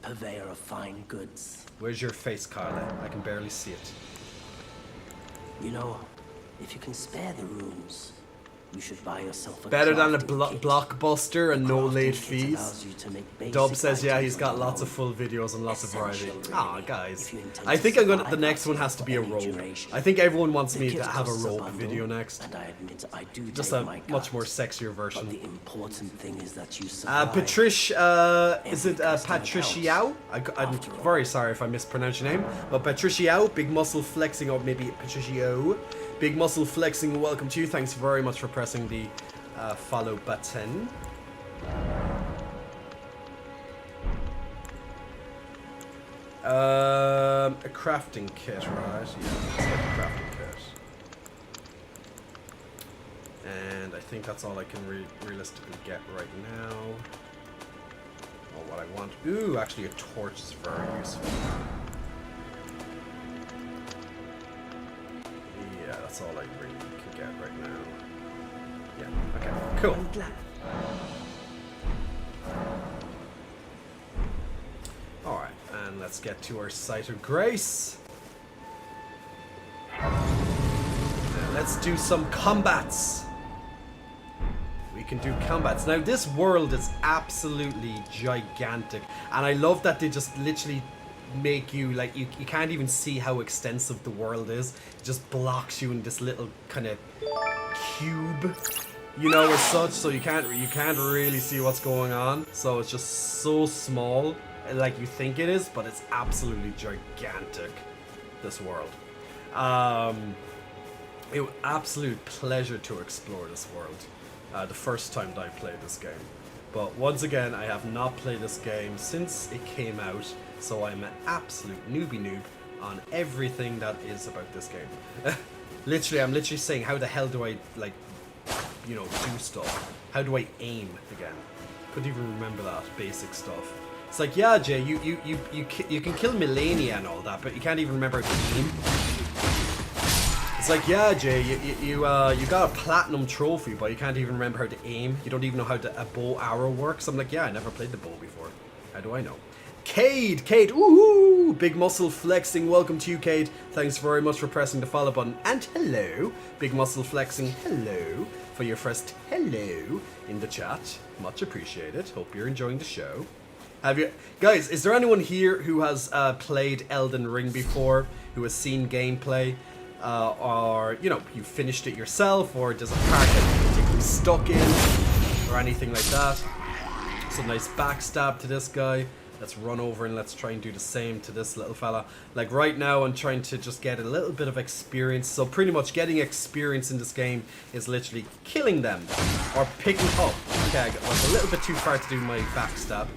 purveyor of fine goods. Where's your face, Carla? I can barely see it. You know, if you can spare the runes, you should buy yourself a Better than a crafting kit. blockbuster and no Crafting late kit fees. allows you to make basic Dub says, yeah, he's items got on lots your of full videos and lots of variety. Essential, Ah, really, guys. if you intend I to think I'm gonna. The survive next one outside has to be a for any rope. duration. I think everyone wants The me kit to have a costs rope bundle, video next. and I admit I do Just take a my much cut. more sexier version. But the important thing is that you survive. Patricia, is it Every customer Patriciao? I'm very sorry if I mispronounced your name, but Patriciao, big muscle flexing, or maybe Patricio, big muscle flexing. Welcome to you. Thanks very much for pressing the follow button. A crafting kit, right? Yeah, let's get the crafting kit. And I think that's all I can realistically get right now. Oh, what I want. Ooh, actually a torch is very useful. Yeah, that's all I really can get right now. Yeah, okay, cool. Alright, and let's get to our site of grace. Now let's do some combats. We can do combats. Now this world is absolutely gigantic, and I love that they just literally make you like you can't even see how extensive the world is. It just blocks you in this little kind of cube, you know, as such, so you can't really see what's going on. So it's just so small, like you think it is, but it's absolutely gigantic, this world. It was absolute pleasure to explore this world the first time that I played this game. But once again, I have not played this game since it came out, so I'm an absolute newbie noob on everything that is about this game. Literally, I'm literally saying, how the hell do I, like, you know, do stuff? How do I aim again? Couldn't even remember that basic stuff. It's like, yeah, Jay, you can kill Melania and all that, but you can't even remember how to aim. It's like, yeah, Jay, you got a platinum trophy, but you can't even remember how to aim. You don't even know how a bow arrow works. I'm like, yeah, I never played the bow before. How do I know? Cade, ooh, big muscle flexing. Welcome to you, Cade. Thanks very much for pressing the follow button. And hello, big muscle flexing. Hello for your first hello in the chat. Much appreciated. Hope you're enjoying the show. Have you guys? Is there anyone here who has played Elden Ring before? Who has seen gameplay? Or, you know, you finished it yourself, or does a part that you're particularly stuck in, or anything like that? So nice backstab to this guy. Let's run over and let's try and do the same to this little fella. Like right now, I'm trying to just get a little bit of experience. So pretty much getting experience in this game is literally killing them or picking up. Okay, I was a little bit too far to do my backstab.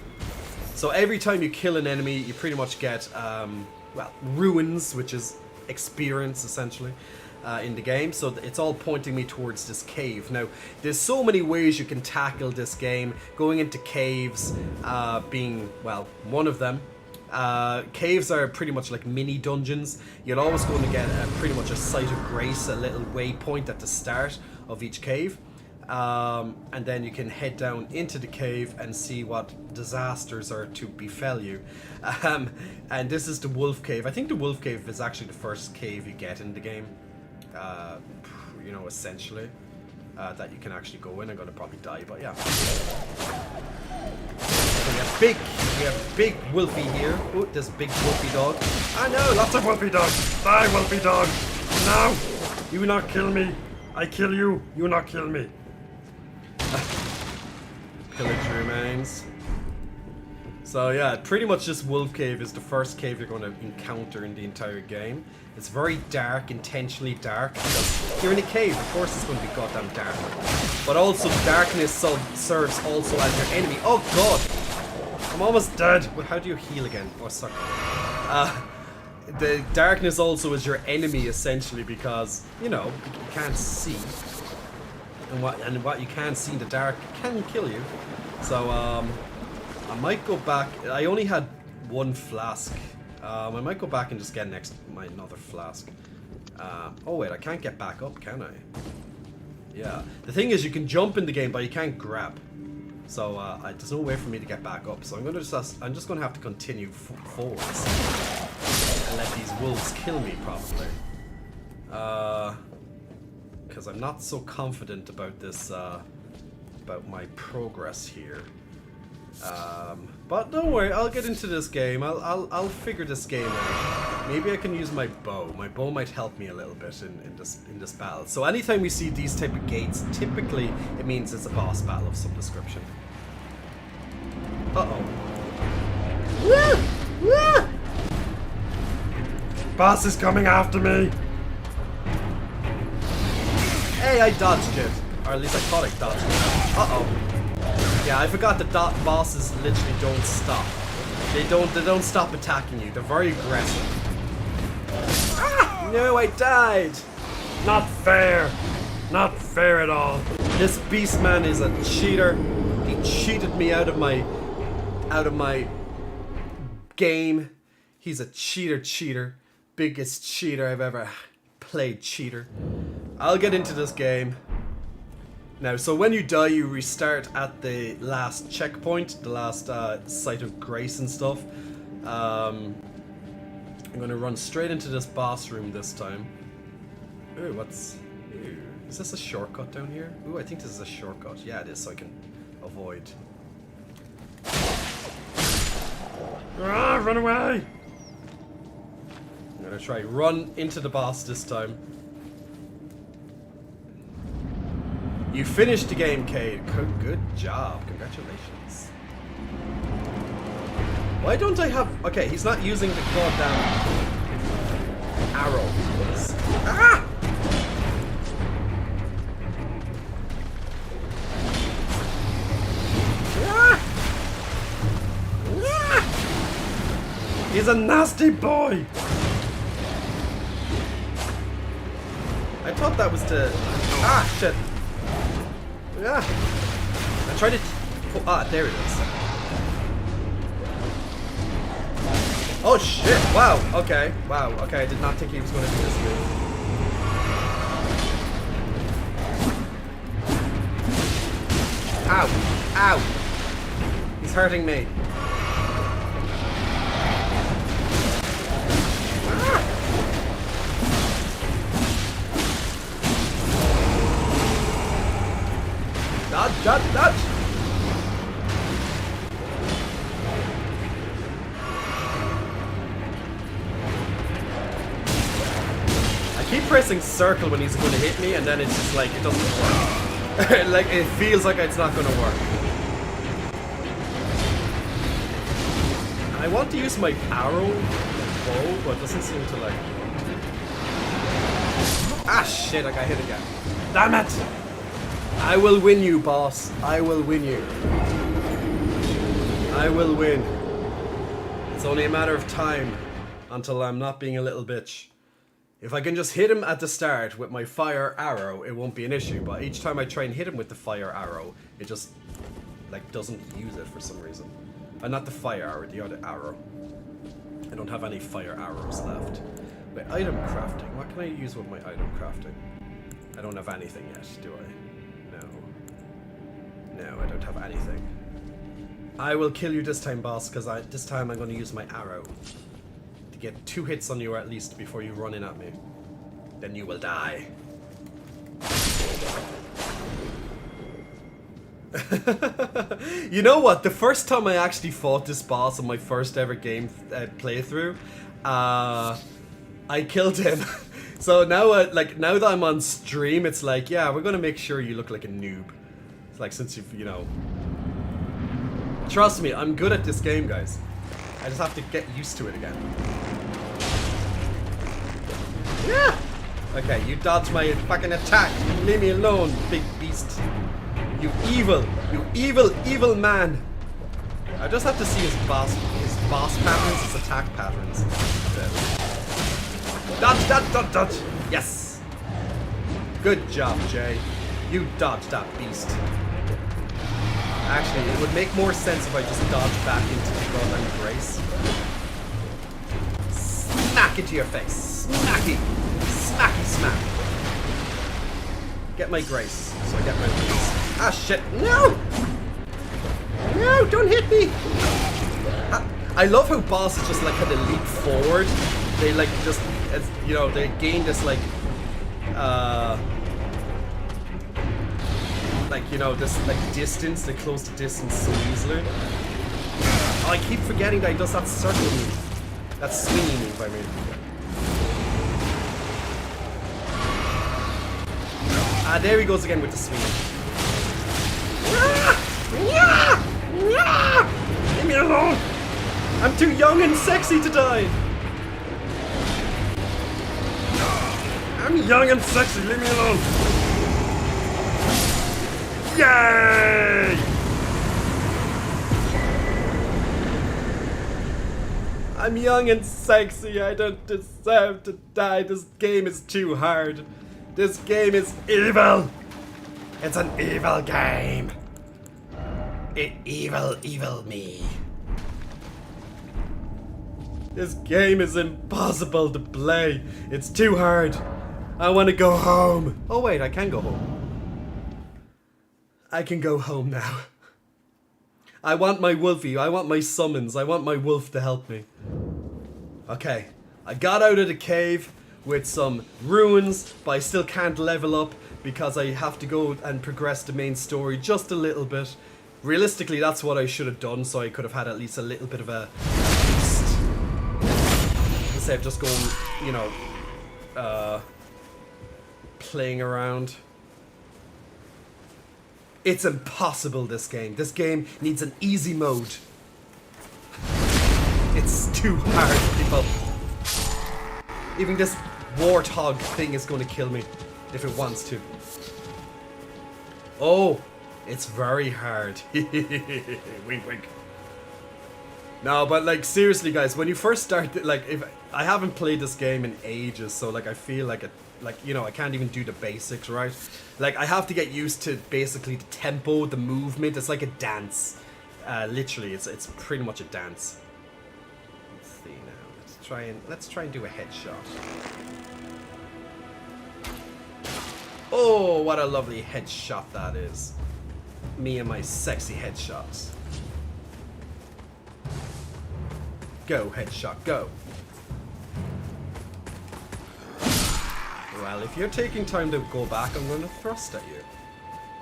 So every time you kill an enemy, you pretty much get, well, ruins, which is experience essentially, in the game, so it's all pointing me towards this cave. Now, there's so many ways you can tackle this game. Going into caves being, well, one of them. Caves are pretty much like mini dungeons. You're always going to get pretty much a site of grace, a little waypoint at the start of each cave. And then you can head down into the cave and see what disasters are to befell you. And this is the Wolf Cave. I think the Wolf Cave is actually the first cave you get in the game. You know, essentially. That you can actually go in. I'm going to probably die, but yeah. So we have big Wolfie here. Oh, there's a big Wolfie dog. I know, lots of Wolfie dogs. Die, Wolfie dog. No, you not kill me. I kill you. You not kill me. Pillage remains. So yeah, pretty much this Wolf Cave is the first cave you're going to encounter in the entire game. It's very dark, intentionally dark, because you're in a cave, of course it's going to be goddamn dark. But also darkness serves also as your enemy. Oh god! I'm almost dead! Well, how do you heal again? Oh, suck. The darkness also is your enemy, essentially, because, you know, you can't see. And what you can't see in the dark can kill you. So, I might go back. I only had one flask. I might go back and just get another flask. Oh wait, I can't get back up, can I? Yeah. The thing is, you can jump in the game, but you can't grab. So there's no way for me to get back up. So I'm just gonna have to continue forwards and let these wolves kill me, probably. Because I'm not so confident about this, about my progress here. But don't worry, I'll get into this game. I'll figure this game out. Maybe I can use my bow. My bow might help me a little bit in this battle. So anytime we see these type of gates, typically it means it's a boss battle of some description. Uh-oh. Woo! Woo! Boss is coming after me! Hey, I dodged it. Or at least I thought I dodged it. Uh-oh. Yeah, I forgot that bosses literally don't stop. They don't stop attacking you. They're very aggressive. Ah! No, I died. Not fair. Not fair at all. This Beastman is a cheater. He cheated me out of my game. He's a cheater. Biggest cheater I've ever played cheater. I'll get into this game. Now, so when you die, you restart at the last checkpoint, the last site of grace and stuff. I'm gonna run straight into this boss room this time. Ooh, ooh, is this a shortcut down here? Ooh, I think this is a shortcut. Yeah, it is, so I can avoid. Ah, run away! I'm gonna try run into the boss this time. You finished the game, Cade. Good job. Congratulations. Why don't I have... Okay, he's not using the goddamn arrow. Ah! Ah! Ah! He's a nasty boy! I thought that was the... Ah, shit. Yeah. I tried to... Ah, there it is. Oh shit, wow, okay. Wow, okay, I did not think he was going to do this move. Ow, ow. He's hurting me. Dodge! I keep pressing circle when he's going to hit me, and then it's just like, it doesn't work. Like, it feels like it's not going to work. I want to use my arrow bow, but it doesn't seem to like... Ah, shit, I got hit again. Damn it! I will win you, boss. I will win you. I will win. It's only a matter of time until I'm not being a little bitch. If I can just hit him at the start with my fire arrow, it won't be an issue. But each time I try and hit him with the fire arrow, it just, like, doesn't use it for some reason. Not the fire arrow, the other arrow. I don't have any fire arrows left. Wait, item crafting. What can I use with my item crafting? I don't have anything yet, do I? No. No, I don't have anything. I will kill you this time, boss, because this time I'm going to use my arrow. To get 2 hits on you at least before you run in at me. Then you will die. You know what? The first time I actually fought this boss on my first ever game playthrough, I killed him. So now, now that I'm on stream, it's like, yeah, we're gonna make sure you look like a noob. It's like, since you've, you know, trust me, I'm good at this game, guys. I just have to get used to it again. Yeah. Okay, you dodged my fucking attack. Leave me alone, big beast. You evil man. I just have to see his boss patterns, his attack patterns. Dodge, dodge, dodge, dodge. Yes. Good job, Jay. You dodged that beast. Actually, it would make more sense if I just dodged back into the gun and grace. Smack into your face. Smacky. Smacky smack. Get my grace. So I get my grace. Ah, shit. No! No, don't hit me! I love how bosses just like kind of leap forward. They like just, you know, they gain this like, you know, this like distance. They close the distance so easily. Oh, I keep forgetting that he does that circle move. That swinging move, I mean. Ah, there he goes again with the swing. Leave me alone! I'm too young and sexy to die! I'm young and sexy, leave me alone! Yay! I'm young and sexy, I don't deserve to die. This game is too hard. This game is evil! It's an evil game! Evil me. This game is impossible to play. It's too hard. I want to go home. Oh wait, I can go home. I can go home now. I want my wolfie. I want my summons. I want my wolf to help me. Okay, I got out of the cave with some ruins, but I still can't level up because I have to go and progress the main story just a little bit. Realistically, that's what I should have done, so I could have had at least a little bit of a boost. Instead of just going, you know, playing around. It's impossible, this game. This game needs an easy mode. It's too hard, people. Even this warthog thing is going to kill me if it wants to. Oh! It's very hard. Wink, wink. No, but like seriously, guys, when you first start, like, if I haven't played this game in ages, so like I feel like it, like, you know, I can't even do the basics, right? Like I have to get used to basically the tempo, the movement. It's like a dance. Literally, it's pretty much a dance. Let's see now. Let's try and do a headshot. Oh, what a lovely headshot that is. Me and my sexy headshots. Go, headshot, go. Well, if you're taking time to go back, I'm going to thrust at you.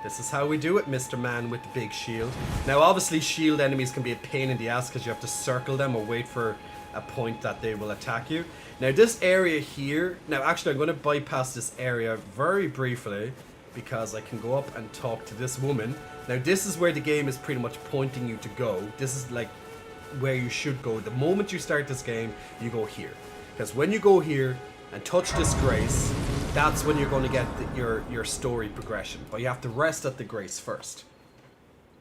This is how we do it, Mr. Man with the big shield. Now, obviously, shield enemies can be a pain in the ass because you have to circle them or wait for a point that they will attack you. Now, this area here... Now, actually, I'm going to bypass this area very briefly because I can go up and talk to this woman. Now, this is where the game is pretty much pointing you to go. This is, like, where you should go. The moment you start this game, you go here. Because when you go here and touch this grace, that's when you're going to get your story progression. But you have to rest at the grace first.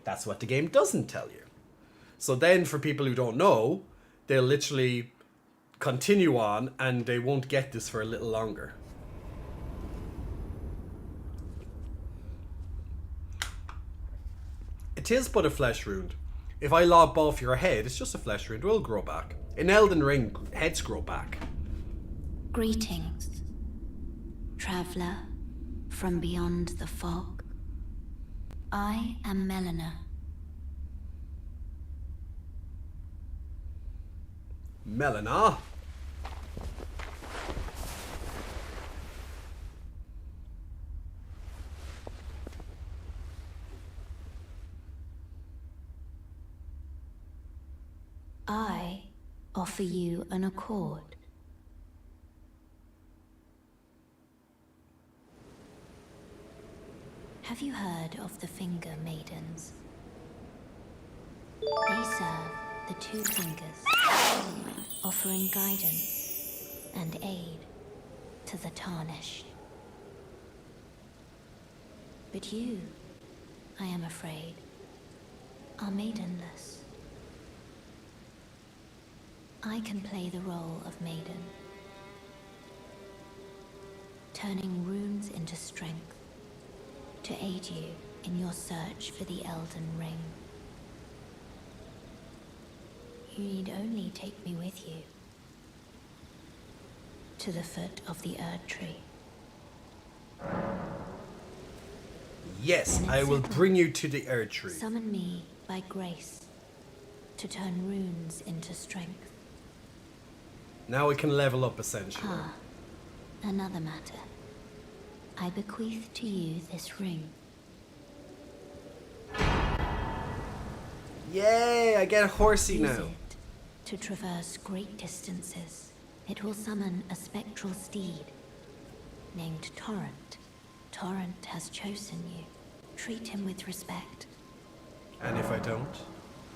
That's what the game doesn't tell you. So then, for people who don't know, they'll literally continue on, and they won't get this for a little longer. It is but a flesh wound. If I lob off your head, it's just a flesh wound. It will grow back. In Elden Ring, heads grow back. Greetings, traveler from beyond the fog. I am Melina. Melina? I offer you an accord. Have you heard of the Finger Maidens? They serve the two fingers, offering guidance and aid to the tarnished. But you, I am afraid, are maidenless. I can play the role of maiden, turning runes into strength to aid you in your search for the Elden Ring. You need only take me with you to the foot of the Erd Tree. Yes, I will bring you to the Erd Tree. Summon me by grace to turn runes into strength. Now we can level up, essentially. Ah, another matter. I bequeath to you this ring. Yay, I get a horsey Use now. it to traverse great distances. It will summon a spectral steed named Torrent. Torrent has chosen you. Treat him with respect. And if I don't?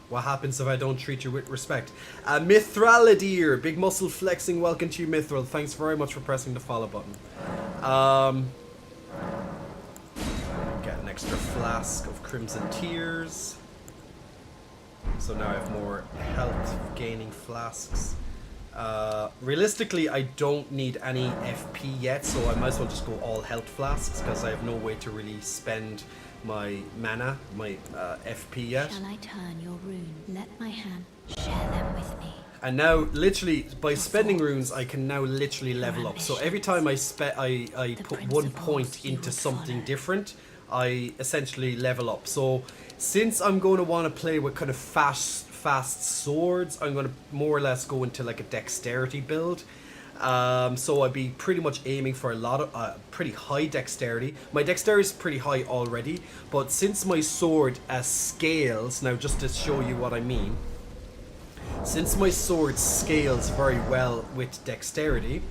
What happens if I don't treat you with respect? Mithraladir, big muscle flexing, welcome to you, Mithril. Thanks very much for pressing the follow button. Get an extra flask of Crimson Tears. So now I have more health gaining flasks. Realistically, I don't need any FP yet, so I might as well just go all health flasks because I have no way to really spend my mana, my FP yet. Shall I turn your rune? Let my hand share them with me. And now, literally, by spending runes, I can now literally level up. So every time I put 1 point into something different, I essentially level up. So since I'm going to want to play with kind of fast swords, I'm going to more or less go into like a dexterity build. So I'd be pretty much aiming for a lot of pretty high dexterity. My dexterity is pretty high already, but since my sword scales, now just to show you what I mean, since my sword scales very well with dexterity,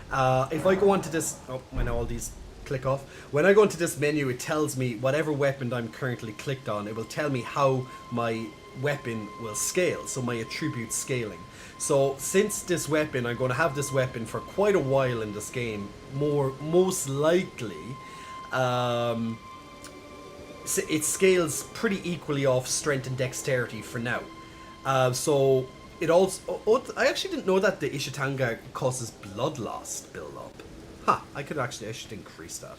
if I go onto this, when all these click off, when I go into this menu, it tells me whatever weapon I'm currently clicked on, it will tell me how my weapon will scale, so my attribute scaling. So since this weapon, I'm going to have this weapon for quite a while in this game, most likely, it scales pretty equally off strength and dexterity for now. So it also, I actually didn't know that the Ishitanga causes blood loss build up. I could actually increase that.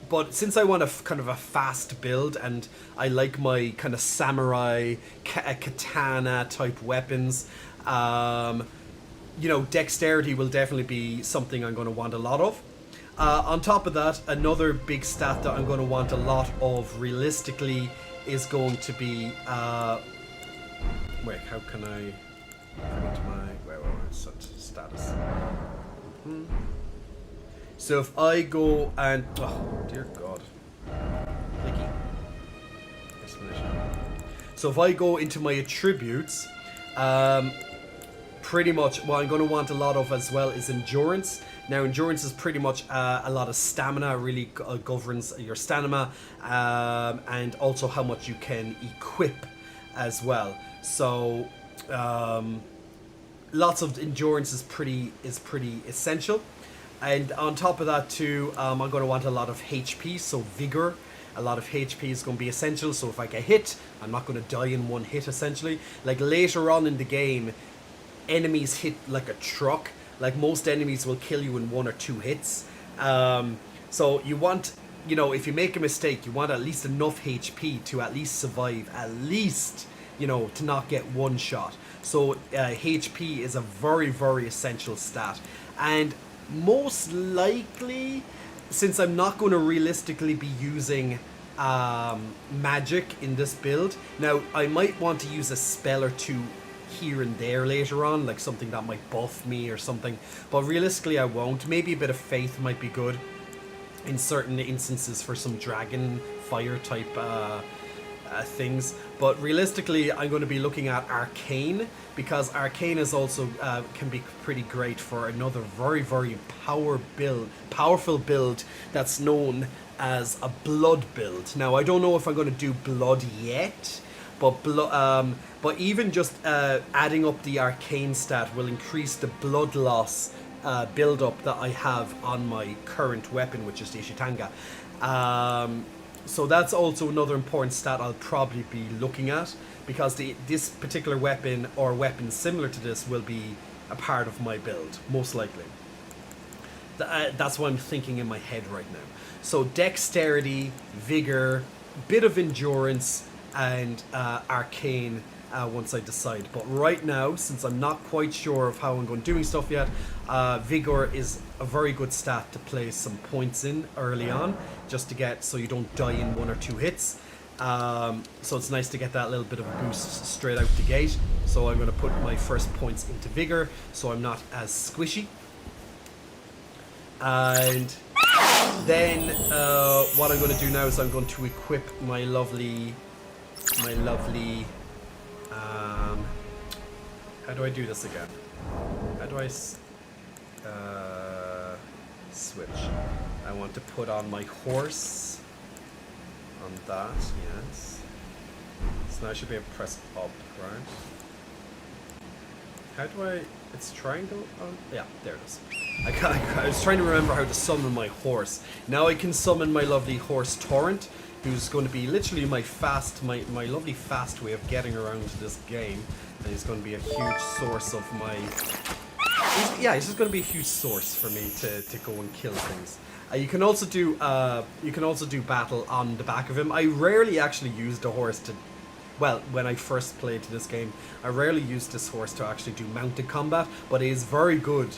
But since I want kind of a fast build, and I like my kind of samurai, katana type weapons, dexterity will definitely be something I'm going to want a lot of. On top of that, another big stat that I'm going to want a lot of realistically is going to be, wait, how can I go to my, status? So if I go and, oh dear God, Nicky. So if I go into my attributes, pretty much what I'm going to want a lot of as well is endurance. Now endurance is pretty much a lot of stamina, really governs your stamina, and also how much you can equip as well. So lots of endurance is pretty essential. And on top of that too, I'm going to want a lot of HP, so vigor. A lot of HP is going to be essential, so if I get hit, I'm not going to die in one hit essentially. Like later on in the game, enemies hit like a truck. Like most enemies will kill you in 1 or 2 hits. So you want, you know, if you make a mistake, you want at least enough HP to at least survive, at least, you know, to not get one shot. So HP is a very, very essential stat. And most likely, since I'm not going to realistically be using magic in this build, now I might want to use a spell or 2 here and there later on, like something that might buff me or something, but realistically I won't. Maybe a bit of faith might be good in certain instances for some dragon fire type things, but realistically I'm going to be looking at Arcane, because Arcane is also can be pretty great for another very, very powerful build that's known as a blood build. Now I don't know if I'm going to do blood yet, but even just adding up the Arcane stat will increase the blood loss build up that I have on my current weapon, which is the Ishitanga. So that's also another important stat I'll probably be looking at, because this particular weapon or weapons similar to this will be a part of my build, most likely. That's what I'm thinking in my head right now. So dexterity, vigor, bit of endurance, and Arcane once I decide. But right now, since I'm not quite sure of how I'm going doing stuff yet, vigor is a very good stat to place some points in early on, just to get so you don't die in 1 or 2 hits. So it's nice to get that little bit of a boost straight out the gate. So I'm going to put my first points into vigor, so I'm not as squishy. And then what I'm going to do now is I'm going to equip my lovely how do I do this again? How do I switch? I want to put on my horse on that, yes. So now I should be able to press up, right? How do I... It's triangle on... Yeah, there it is. I was trying to remember how to summon my horse. Now I can summon my lovely horse Torrent, who's going to be literally my lovely fast way of getting around this game, and he's going to be a huge source of my... he's just going to be a huge source for me to go and kill things. You can also do battle on the back of him. I rarely actually used a horse to... Well, when I first played this game, I rarely used this horse to actually do mounted combat, but it is very good,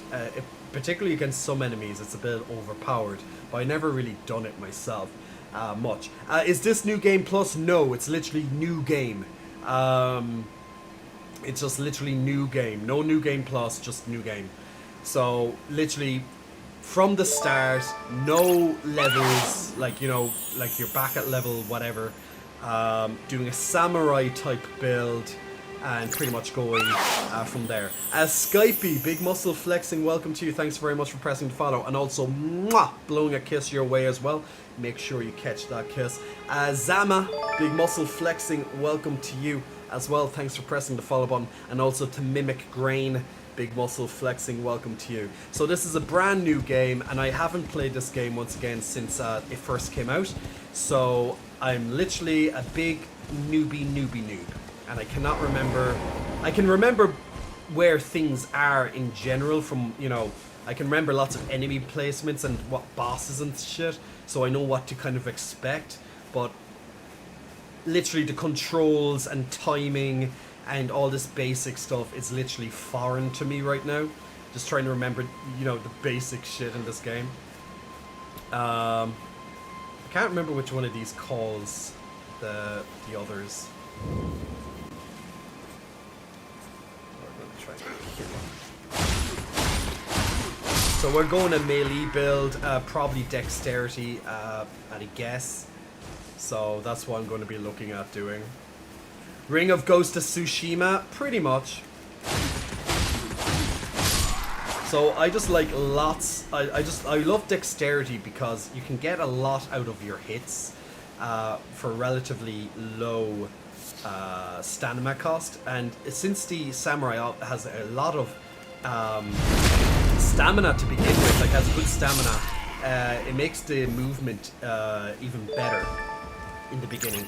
particularly against some enemies. It's a bit overpowered, but I never really done it myself much. Is this New Game Plus? No, it's literally New Game. It's just literally New Game. No New Game Plus, just New Game. So, literally, from the start, no levels, like, you know, like you're back at level whatever. Doing a samurai type build and pretty much going from there. Skypey, big muscle flexing, welcome to you. Thanks very much for pressing to follow, and also blowing a kiss your way as well. Make sure you catch that kiss. Zama, big muscle flexing, welcome to you as well. Thanks for pressing the follow button, and also to Mimic Grain, big muscle flexing, welcome to you. So this is a brand new game, and I haven't played this game once again since it first came out. So I'm literally a big noob, and I cannot remember. I can remember where things are in general from, you know, I can remember lots of enemy placements and what bosses and shit, so I know what to kind of expect, but literally the controls and timing and all this basic stuff is literally foreign to me right now. Just trying to remember, you know, the basic shit in this game. I can't remember which one of these calls the others. So we're going a melee build, probably dexterity, at a guess. So that's what I'm going to be looking at doing. Ring of Ghost of Tsushima, pretty much. So I just like lots. I love dexterity because you can get a lot out of your hits for relatively low stamina cost, and since the samurai has a lot of stamina to begin with, like has good stamina, it makes the movement even better in the beginning.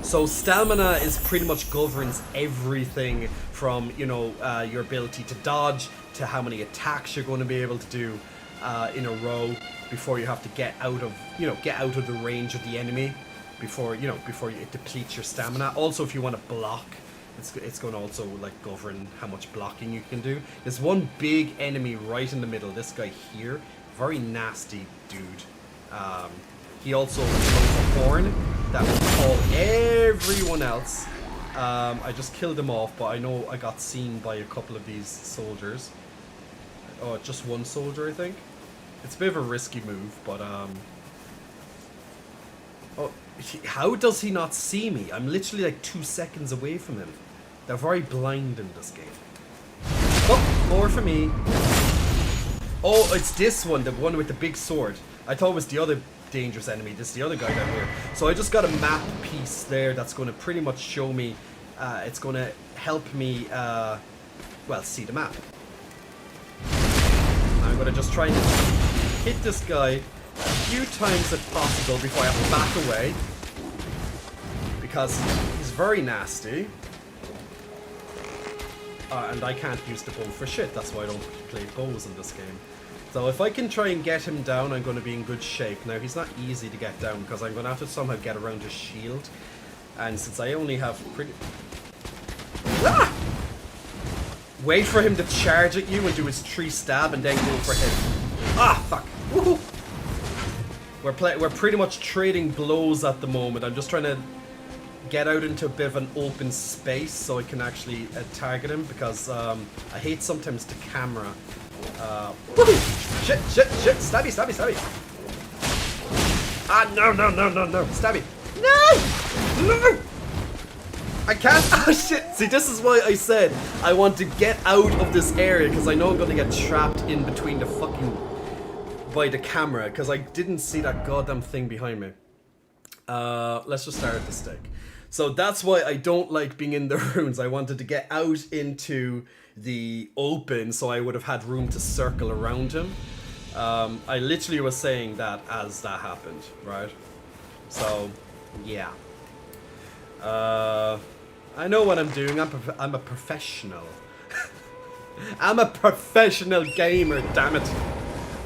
So stamina is pretty much governs everything from, you know, your ability to dodge to how many attacks you're going to be able to do in a row before you have to get out of, you know, get out of the range of the enemy before, you know, before it depletes your stamina. Also, if you want to block, it's going to also like govern how much blocking you can do. There's one big enemy right in the middle. This guy here, very nasty dude. He also throws a horn that will call everyone else. I just killed him off, but I know I got seen by a couple of these soldiers. Oh, just one soldier, I think. It's a bit of a risky move, but oh, how does he not see me? I'm literally like 2 seconds away from him. They're very blind in this game. Oh, more for me. Oh, it's this one, the one with the big sword. I thought it was the other dangerous enemy. This is the other guy down here. So I just got a map piece there that's going to pretty much show me, it's going to help me, well, see the map. I'm going to just try and hit this guy a few times if possible before I have to back away, because he's very nasty. And I can't use the bow for shit. That's why I don't play bows in this game. So if I can try and get him down, I'm going to be in good shape. Now, he's not easy to get down because I'm going to have to somehow get around his shield. And since I only have pretty... Ah! Wait for him to charge at you and do his 3 stab and then go for him. Ah, fuck. Woohoo! We're pretty much trading blows at the moment. I'm just trying to get out into a bit of an open space so I can actually target him, because I hate sometimes the camera. Shit, shit, shit! Stabby, stabby, stabby! Ah, no, no, no, no, no! Stabby! No! No! I can't! Oh shit! See, this is why I said I want to get out of this area, because I know I'm gonna get trapped in between the fucking... by the camera, because I didn't see that goddamn thing behind me. Let's just start at the stake. So that's why I don't like being in the ruins. I wanted to get out into the open so I would have had room to circle around him. I literally was saying that as that happened, right? So, yeah. I know what I'm doing. I'm a professional. I'm a professional gamer, damn it.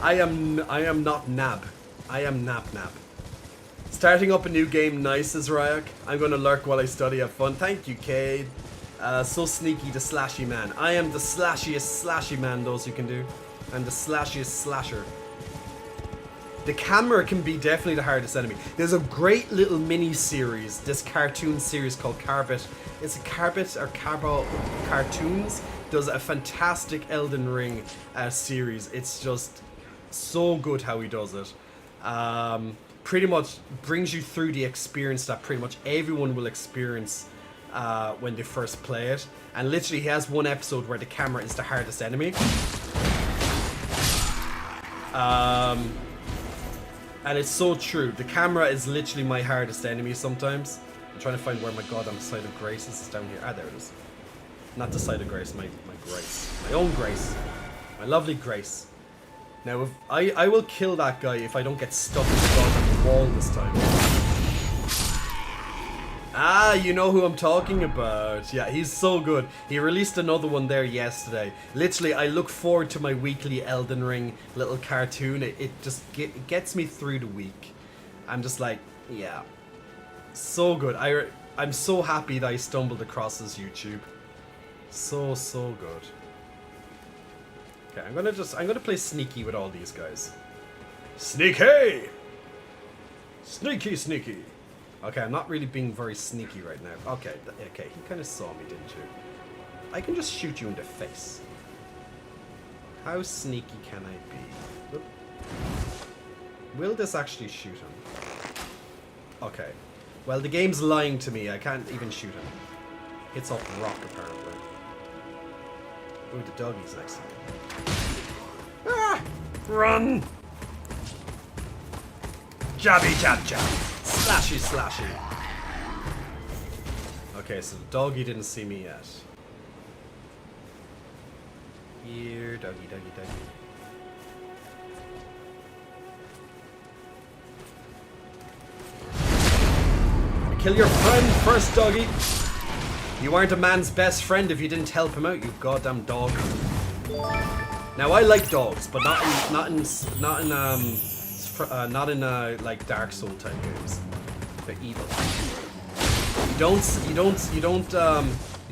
I am not Nab. I am Nab. Starting up a new game, nice, as Ryak. I'm gonna lurk while I study, have fun. Thank you, Cade. So sneaky, the slashy man. I am the slashiest slashy man those you can do. I'm the slashiest slasher. The camera can be definitely the hardest enemy. There's a great little mini series, this cartoon series called Carbit. It's a Carbit or Carbo Cartoons. Does a fantastic Elden Ring series. It's just so good how he does it. Pretty much brings you through the experience that pretty much everyone will experience when they first play it. And literally he has one episode where the camera is the hardest enemy. And it's so true. The camera is literally my hardest enemy sometimes. I'm trying to find where my goddamn side of grace is. It's down here. Ah, there it is. Not the side of grace, my grace. My own grace. My lovely grace. Now, if I will kill that guy if I don't get stuck in the goddamn wall this time. Ah, you know who I'm talking about. Yeah, he's so good. He released another one there yesterday. Literally, I look forward to my weekly Elden Ring little cartoon. It just gets me through the week. I'm just like, yeah. So good. I'm so happy that I stumbled across his YouTube. So good. Okay, I'm gonna play sneaky with all these guys. Sneaky! Sneaky! Okay, I'm not really being very sneaky right now. Okay, he kind of saw me, didn't you? I can just shoot you in the face. How sneaky can I be? Oop. Will this actually shoot him? Okay. Well, the game's lying to me. I can't even shoot him. Hits off rock, apparently. Ooh, the doggy's next to me. Ah! Run! Jabby jab jab. Slashy. Okay, so the doggy didn't see me yet. Here, doggy. Kill your friend first, doggy. You weren't a man's best friend if you didn't help him out, you goddamn dog. Now I like dogs, but not in like Dark Soul type games. They're evil. You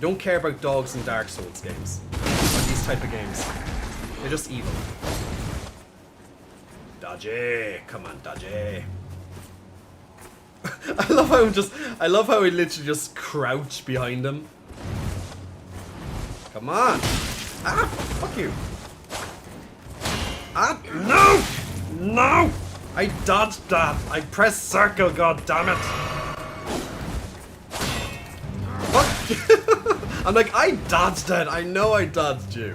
don't care about dogs in Dark Souls games. Or these type of games. They're just evil. Dodgy, come on, dodgy. I love how he literally just crouched behind him. Come on. Ah, fuck you. Ah, no! No! I dodged that. I pressed circle, god damn it. Fuck. I'm like, I dodged it. I know I dodged you.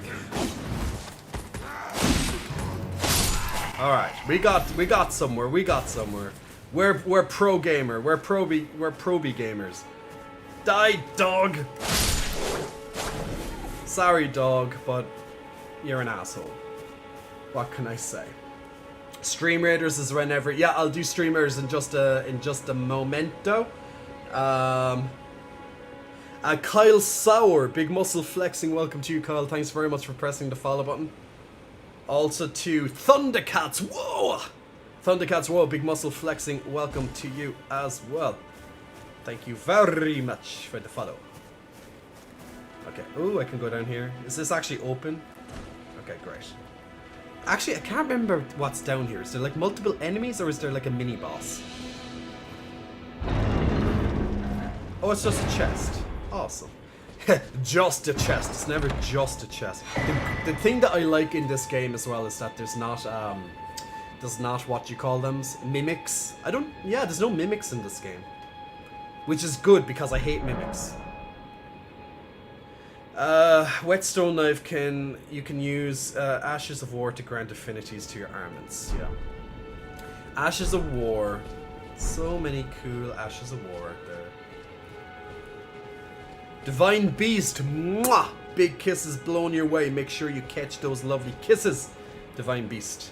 Alright, we got somewhere. We got somewhere. We're pro gamer. We're pro-B gamers. Die, dog. Sorry, dog, but you're an asshole. What can I say? Stream Raiders is whenever. Yeah, I'll do Stream Raiders in just a momento. Kyle Sauer, big muscle flexing. Welcome to you, Kyle. Thanks very much for pressing the follow button. Also to Thundercats. Whoa! Thundercats, whoa, big muscle flexing. Welcome to you as well. Thank you very much for the follow. Okay. Ooh, I can go down here. Is this actually open? Okay, great. Actually, I can't remember what's down here. Is there like multiple enemies or is there like a mini boss? Oh, it's just a chest. Awesome. Just a chest. It's never just a chest. The thing that I like in this game as well is that there's not what you call them, mimics. There's no mimics in this game, which is good because I hate mimics. Whetstone knife you can use Ashes of War to grant affinities to your armaments. Yeah, Ashes of War. So many cool Ashes of War out there. Divine Beast. Mwah! Big kisses blown your way. Make sure you catch those lovely kisses, Divine Beast.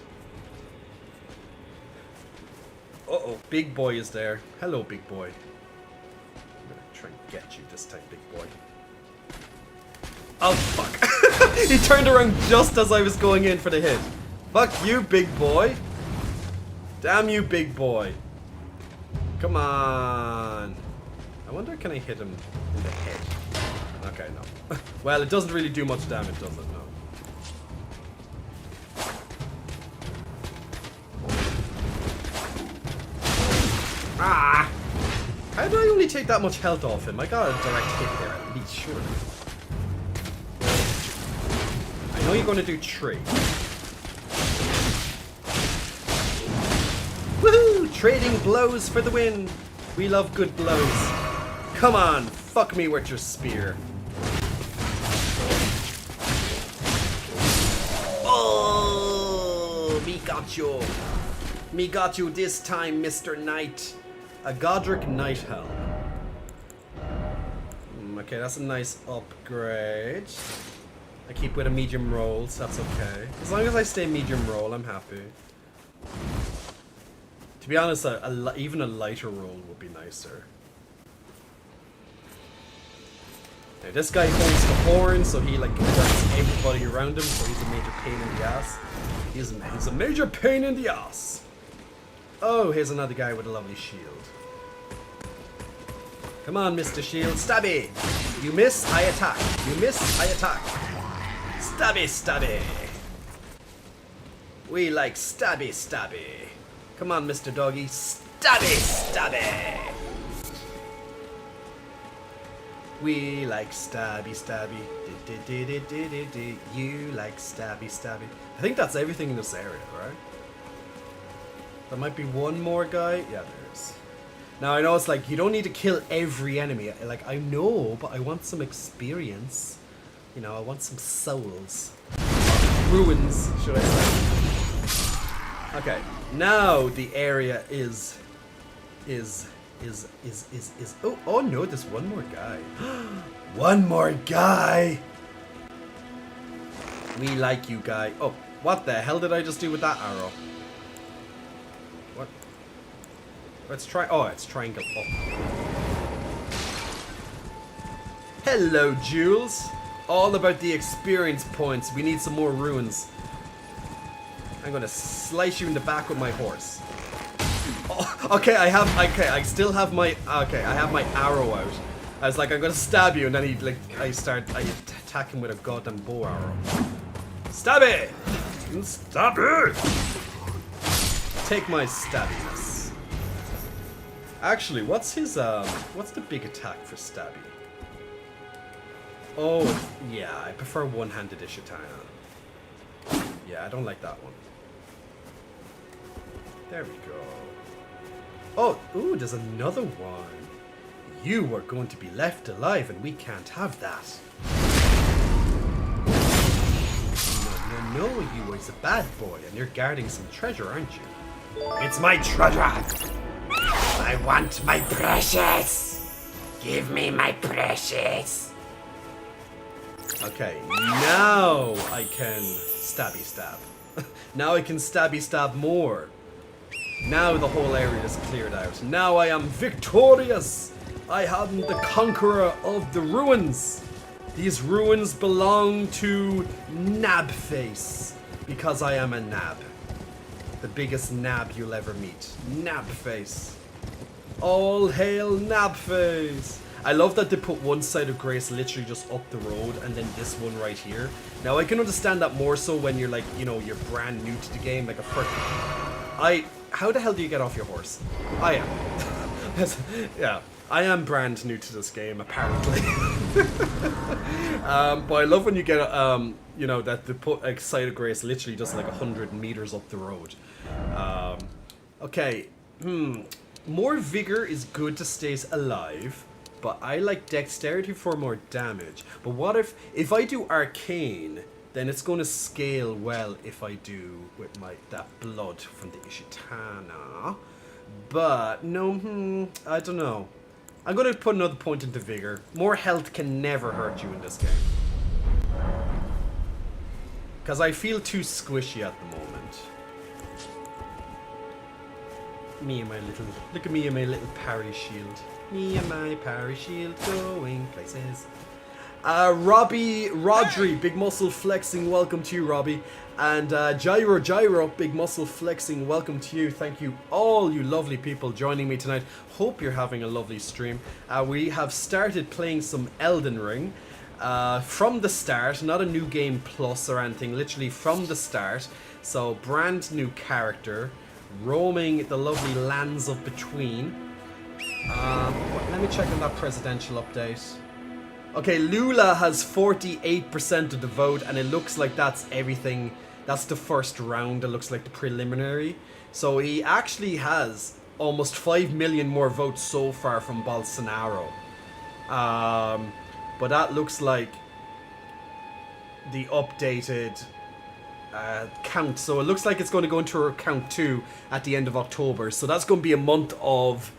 Uh-oh, Big Boy is there. Hello, Big Boy. I'm gonna try and get you this time, Big Boy. Oh, fuck. He turned around just as I was going in for the hit. Fuck you, Big Boy. Damn you, Big Boy. Come on. I wonder, can I hit him in the head? Okay, no. Well, it doesn't really do much damage, does it? No. Ah! How did I only take that much health off him? I got a direct hit there at least, surely. I know you're going to do 3. Woohoo! Trading blows for the win. We love good blows. Come on, fuck me with your spear. Oh, me got you. Me got you this time, Mr. Knight. A Godric Night Helm. Okay, that's a nice upgrade. I keep with a medium roll, so that's okay. As long as I stay medium roll, I'm happy. To be honest, even a lighter roll would be nicer. Now, this guy holds the horn, so he like converts everybody around him, so he's a major pain in the ass. He's a major pain in the ass. Oh, here's another guy with a lovely shield. Come on, Mr. Shield, stabby! You miss, I attack. You miss, I attack. Stabby, stabby. We like stabby, stabby. Come on, Mr. Doggy, stabby, stabby. We like stabby, stabby. You like stabby, stabby. I think that's everything in this area, right? There might be one more guy. Yeah, there is. Now, I know it's like, you don't need to kill every enemy. Like, I know, but I want some experience. You know, I want some souls. Ruins, should I say. Okay, now the area is oh no, there's one more guy. One more guy! We like you, guy. Oh, what the hell did I just do with that arrow? What? Let's try. Oh, it's triangle up. Hello, Jules. All about the experience points. We need some more runes. I'm gonna slice you in the back with my horse. Oh, okay, I still have my, I have my arrow out. I was like, I'm gonna stab you, and then I attack him with a goddamn bow arrow. Stab it! Stab it! Take my stabbiness. Actually, what's his, what's the big attack for Stabby? Oh, yeah, I prefer one-handed Ishitana. Yeah, I don't like that one. There we go. Oh, ooh, there's another one. You are going to be left alive, and we can't have that. No, you is a bad boy, and you're guarding some treasure, aren't you? It's my treasure! I want my precious! Give me my precious! Okay, now I can stabby stab. Now I can stabby stab more. Now the whole area is cleared out. Now I am victorious! I am the conqueror of the ruins! These ruins belong to Nabface, because I am a Nab. The biggest Nab you'll ever meet. Nabface. All hail Nabface! I love that they put one side of Grace literally just up the road and then this one right here. Now I can understand that more so when you're like, you know, you're brand new to the game, like a first... How the hell do you get off your horse? I am. Yeah. I am brand new to this game, apparently. But I love when you get, you know, that they put a side of Grace literally just like 100 meters up the road. Okay. More vigor is good to stay alive, but I like dexterity for more damage. But what if I do arcane, then it's going to scale well if I do with that blood from the Ishitana. But no, I don't know. I'm going to put another point into vigor. More health can never hurt you in this game. Because I feel too squishy at the moment. Me and my little... Look at me and my little parry shield. Me and my parry shield going places. Rodri, big muscle flexing, welcome to you, Robbie. And Gyro, big muscle flexing, welcome to you. Thank you, all you lovely people joining me tonight. Hope you're having a lovely stream. We have started playing some Elden Ring from the start, not a new game plus or anything, literally from the start. So, brand new character, roaming the lovely lands of between. Let me check on that presidential update. Okay, Lula has 48% of the vote, and it looks like that's everything. That's the first round. It looks like the preliminary. So he actually has almost 5 million more votes so far from Bolsonaro. But that looks like the updated count. So it looks like it's going to go into count 2 at the end of October. So that's going to be a month of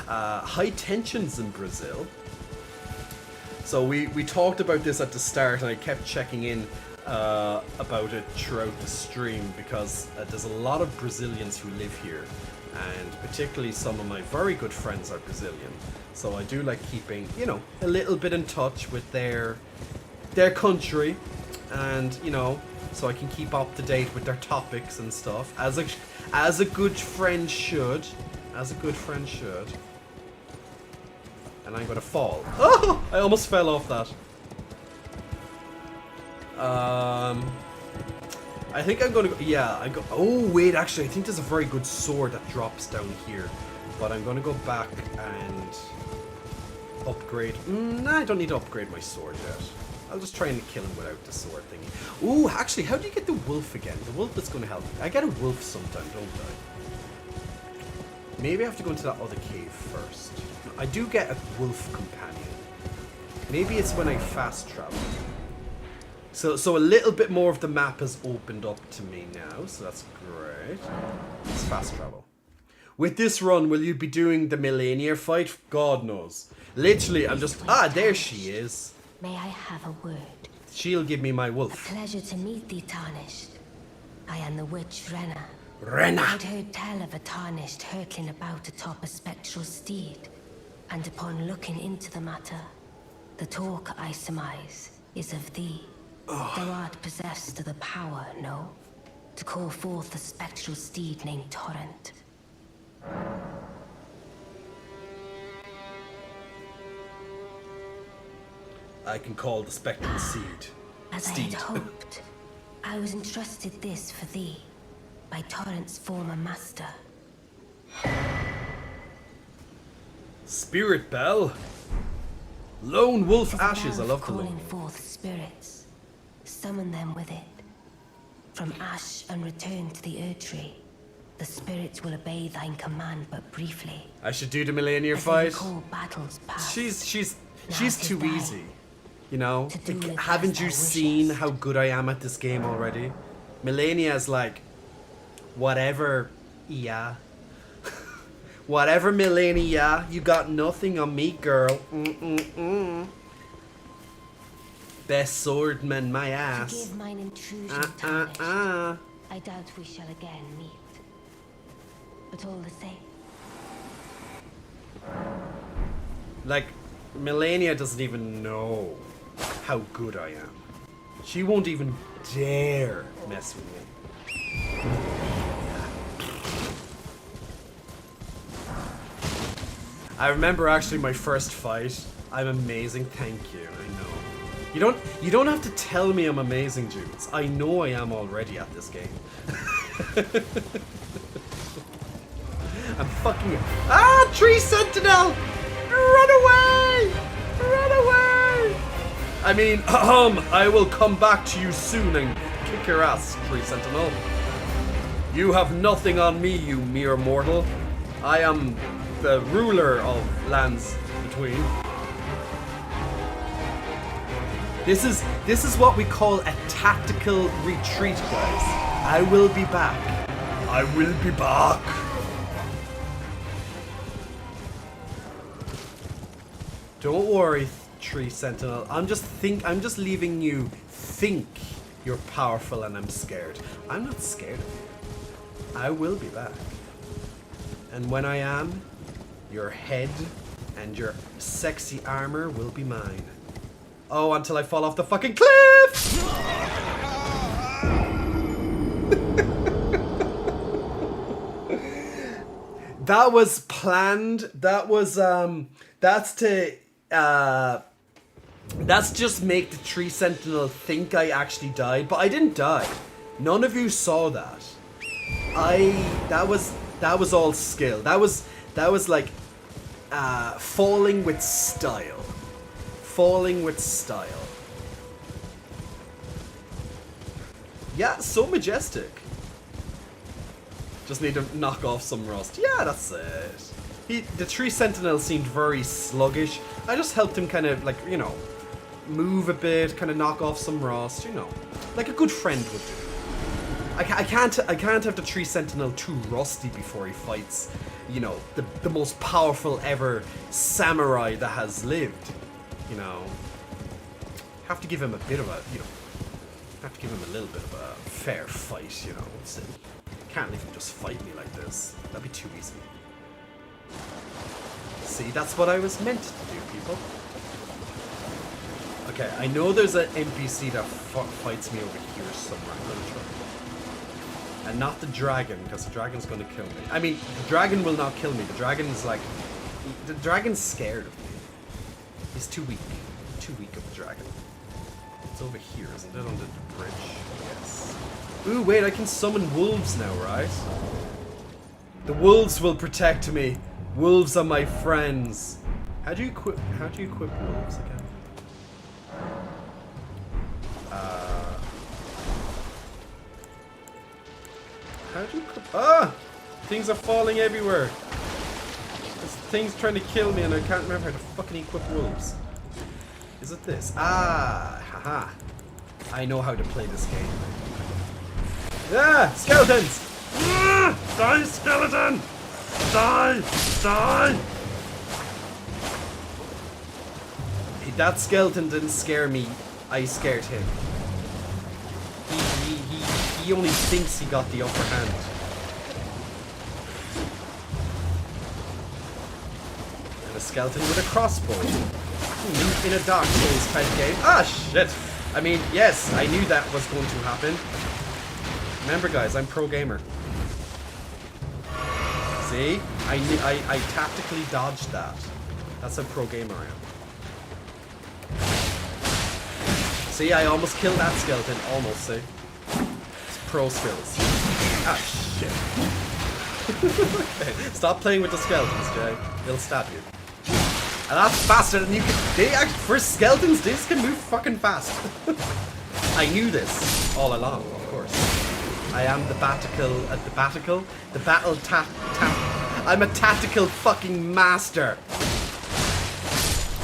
high tensions in Brazil. So we talked about this at the start, and I kept checking in about it throughout the stream, because there's a lot of Brazilians who live here, and particularly some of my very good friends are Brazilian. So I do like keeping, you know, a little bit in touch with their country, and, you know, so I can keep up to date with their topics and stuff, as a good friend should. As a good friend should. And I'm gonna fall. Oh! I almost fell off that. I think I'm gonna go... Yeah, oh, wait, actually, I think there's a very good sword that drops down here. But I'm gonna go back and upgrade... Nah, I don't need to upgrade my sword yet. I'll just try and kill him without the sword thingy. Ooh, actually, how do you get the wolf again? The wolf is gonna help me. I get a wolf sometime, don't I? Maybe I have to go into that other cave first. I do get a wolf companion. Maybe it's when I fast travel. So a little bit more of the map has opened up to me now, so that's great. Let's fast travel. With this run, will you be doing the Millennium fight? God knows. Literally, I'm just... Ah, there she is. May I have a word? She'll give me my wolf. A pleasure to meet thee, Tarnished. I am the witch Renna. Renna! I'd heard tell of a Tarnished hurtling about atop a spectral steed. And upon looking into the matter, the talk I surmise is of thee. Thou art possessed of the power, no? To call forth a spectral steed named Torrent. I can call the spectral seed. As I had hoped, I was entrusted this for thee by Torrent's former master. Spirit Bell. Lone Wolf Tis Ashes. I now love the calling Lone. forth spirits. Summon them with it. From ash and return to the Erdtree. The spirits will obey thine command but briefly. I should do the Millennium As they fight. recall battles past. She's Now too 'tis thine. easy. You know? To do Like, with haven't as you thou seen wishest. how good I am at this game already? Millennia's like, whatever, yeah. Whatever, Millennia, you got nothing on me, girl. Best swordman, my ass. Forgive mine intrusion, Tarnished. I doubt we shall again meet. But all the same. Like, Millennia doesn't even know how good I am. She won't even dare mess with me. I remember actually my first fight. I'm amazing, thank you. I know. You don't have to tell me I'm amazing, Jules. I know I am already at this game. I'm fucking. Ah, Tree Sentinel! Run away! Run away! I mean, I will come back to you soon and kick your ass, Tree Sentinel. You have nothing on me, you mere mortal. I am the ruler of lands between. This is what we call a tactical retreat, guys. I will be back. I will be back. Don't worry, Tree Sentinel. I'm just leaving you think you're powerful and I'm scared. I'm not scared of you. I will be back. And when I am, your head and your sexy armor will be mine. Oh, until I fall off the fucking cliff! That was planned. That was that's just make the Tree Sentinel think I actually died, but I didn't die. None of you saw that. That was all skill. That was like falling with style. Falling with style. Yeah, so majestic. Just need to knock off some rust. Yeah, that's it. The Tree Sentinel seemed very sluggish. I just helped him kind of, like, you know, move a bit, kind of knock off some rust, you know. Like a good friend would do. I can't have the Tree Sentinel too rusty before he fights, you know, the most powerful ever samurai that has lived. You know, have to give him a bit of a, you know, have to give him a little bit of a fair fight, you know. So, can't leave him just fight me like this. That'd be too easy. See, that's what I was meant to do, people. Okay, I know there's an NPC that fights me over here somewhere. I'm gonna try. And not the dragon, because the dragon's gonna kill me. I mean, the dragon will not kill me. The dragon's like, the dragon's scared of me. He's too weak. Too weak of a dragon. It's over here, isn't it? Under the bridge. Yes. Ooh, wait, I can summon wolves now, right? The wolves will protect me. Wolves are my friends. How do you equip wolves again? How do you equip? Ah! Things are falling everywhere. This thing's trying to kill me and I can't remember how to fucking equip wolves. Is it this? Ah! Haha. I know how to play this game. Ah! Skeletons! Ah! Die, skeleton! Die! Die! That skeleton didn't scare me. I scared him. He only thinks he got the upper hand. And a skeleton with a crossbow. In a Dark Souls type game. Ah, shit! I mean, yes, I knew that was going to happen. Remember, guys, I'm pro gamer. See? I tactically dodged that. That's how pro gamer I am. See, I almost killed that skeleton. Almost, see? It's pro skills. Ah, shit. Okay, stop playing with the skeletons, Jay. They'll stab you. And that's faster than you can. For skeletons, these can move fucking fast. I knew this all along, of course. I am the battle I'm a tactical fucking master.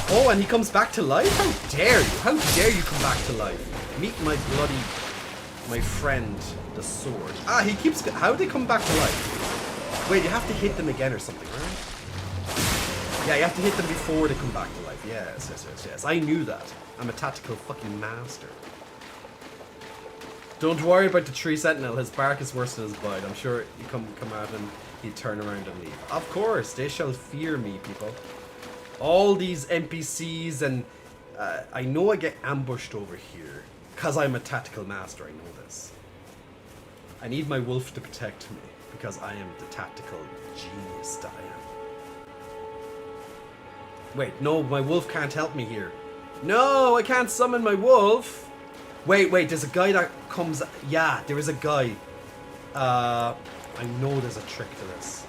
Oh, and he comes back to life? How dare you? How dare you come back to life? Meet my friend, the sword. Ah, he keeps. How did they come back to life? Wait, you have to hit them again or something, right? Yeah, you have to hit them before they come back to life. Yes. I knew that. I'm a tactical fucking master. Don't worry about the tree sentinel. His bark is worse than his bite. I'm sure you come out and he'd turn around and leave. Of course, they shall fear me, people. All these NPCs and I know I get ambushed over here because I'm a tactical master. I know this. I need my wolf to protect me because I am the tactical genius that I am. Wait, no, my wolf can't help me here. No, I can't summon my wolf. Wait, there's a guy that comes. Yeah, there is a guy. I know there's a trick to this.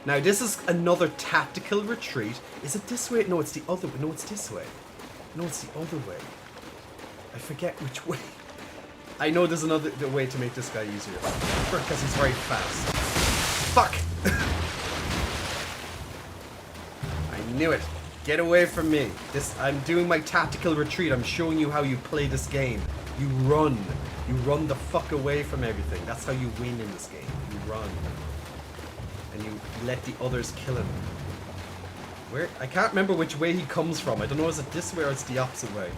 Now, this is another tactical retreat. Is it this way? No, it's the other way. No, it's this way. No, it's the other way. I forget which way. I know there's another way to make this guy easier. Because he's very fast. Fuck! I knew it. Get away from me. I'm doing my tactical retreat. I'm showing you how you play this game. You run. You run the fuck away from everything. That's how you win in this game. You run. And you let the others kill him. Where? I can't remember which way he comes from. I don't know, is it this way or it's the opposite way?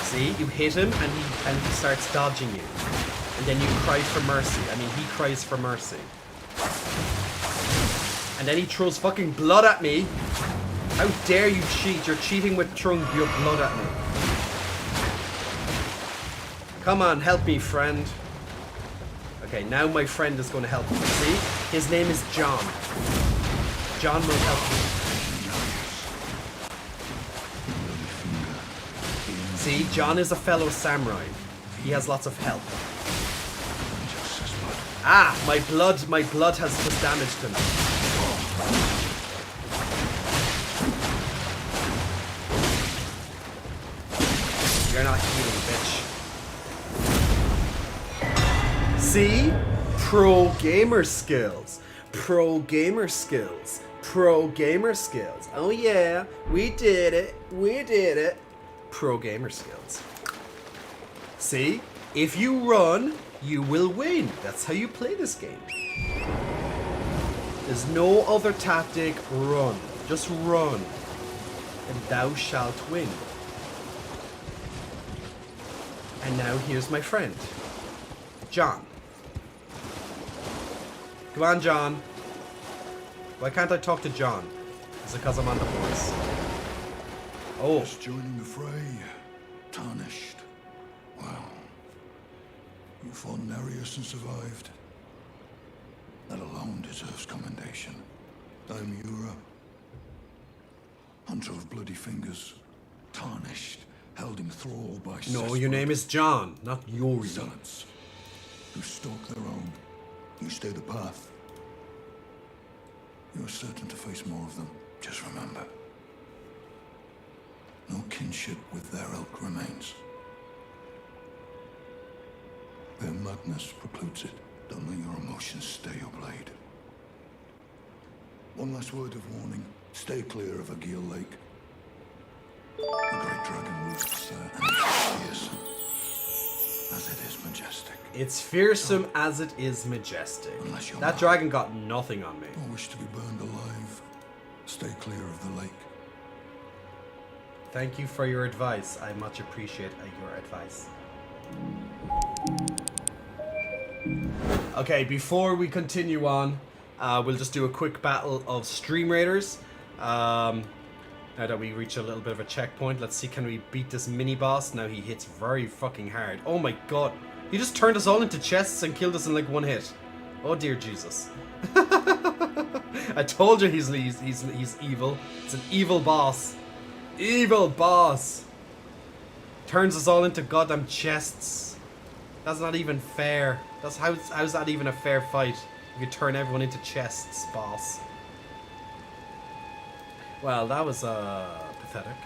See? You hit him and he starts dodging you. And then you cry for mercy. I mean, he cries for mercy. And then he throws fucking blood at me. How dare you cheat? You're cheating with throwing your blood at me. Come on, help me, friend. Okay, now my friend is going to help me. See? His name is John. John will help me. See? John is a fellow samurai. He has lots of help. Ah! My blood has just damaged him. You're not healing, bitch. See? Pro gamer skills. Pro gamer skills. Pro gamer skills. Oh yeah, we did it. We did it. Pro gamer skills. See? If you run, you will win. That's how you play this game. There's no other tactic. Run. Just run. And thou shalt win. And now here's my friend. John. Come on, John. Why can't I talk to John? Is it because I'm on the voice? Oh. Just joining the fray. Tarnished. Wow. You fought Nereus and survived. That alone deserves commendation. I'm Yura. Hunter of Bloody Fingers. Tarnished. Held in thrall by No, your name is John, not Yuri. Zealots. Who stalk their own. You stay the path. You're certain to face more of them. Just remember. No kinship with their ilk remains. Their madness precludes it. Don't let your emotions stay your blade. One last word of warning. Stay clear of Agil Lake. The great dragon roosts there, and it's fearsome as it is majestic. It's fearsome as it is majestic. That dragon got nothing on me. Don't wish to be burned alive. Stay clear of the lake. Thank you for your advice. I much appreciate your advice. Okay, before we continue on, we'll just do a quick battle of Stream Raiders. Now that we reach a little bit of a checkpoint, let's see, can we beat this mini boss? Now he hits very fucking hard. Oh my god, he just turned us all into chests and killed us in like one hit. Oh dear Jesus. I told you he's evil. It's an evil boss. Evil boss. Turns us all into goddamn chests. That's not even fair. How's that even a fair fight? You could turn everyone into chests, boss. Well, that was pathetic.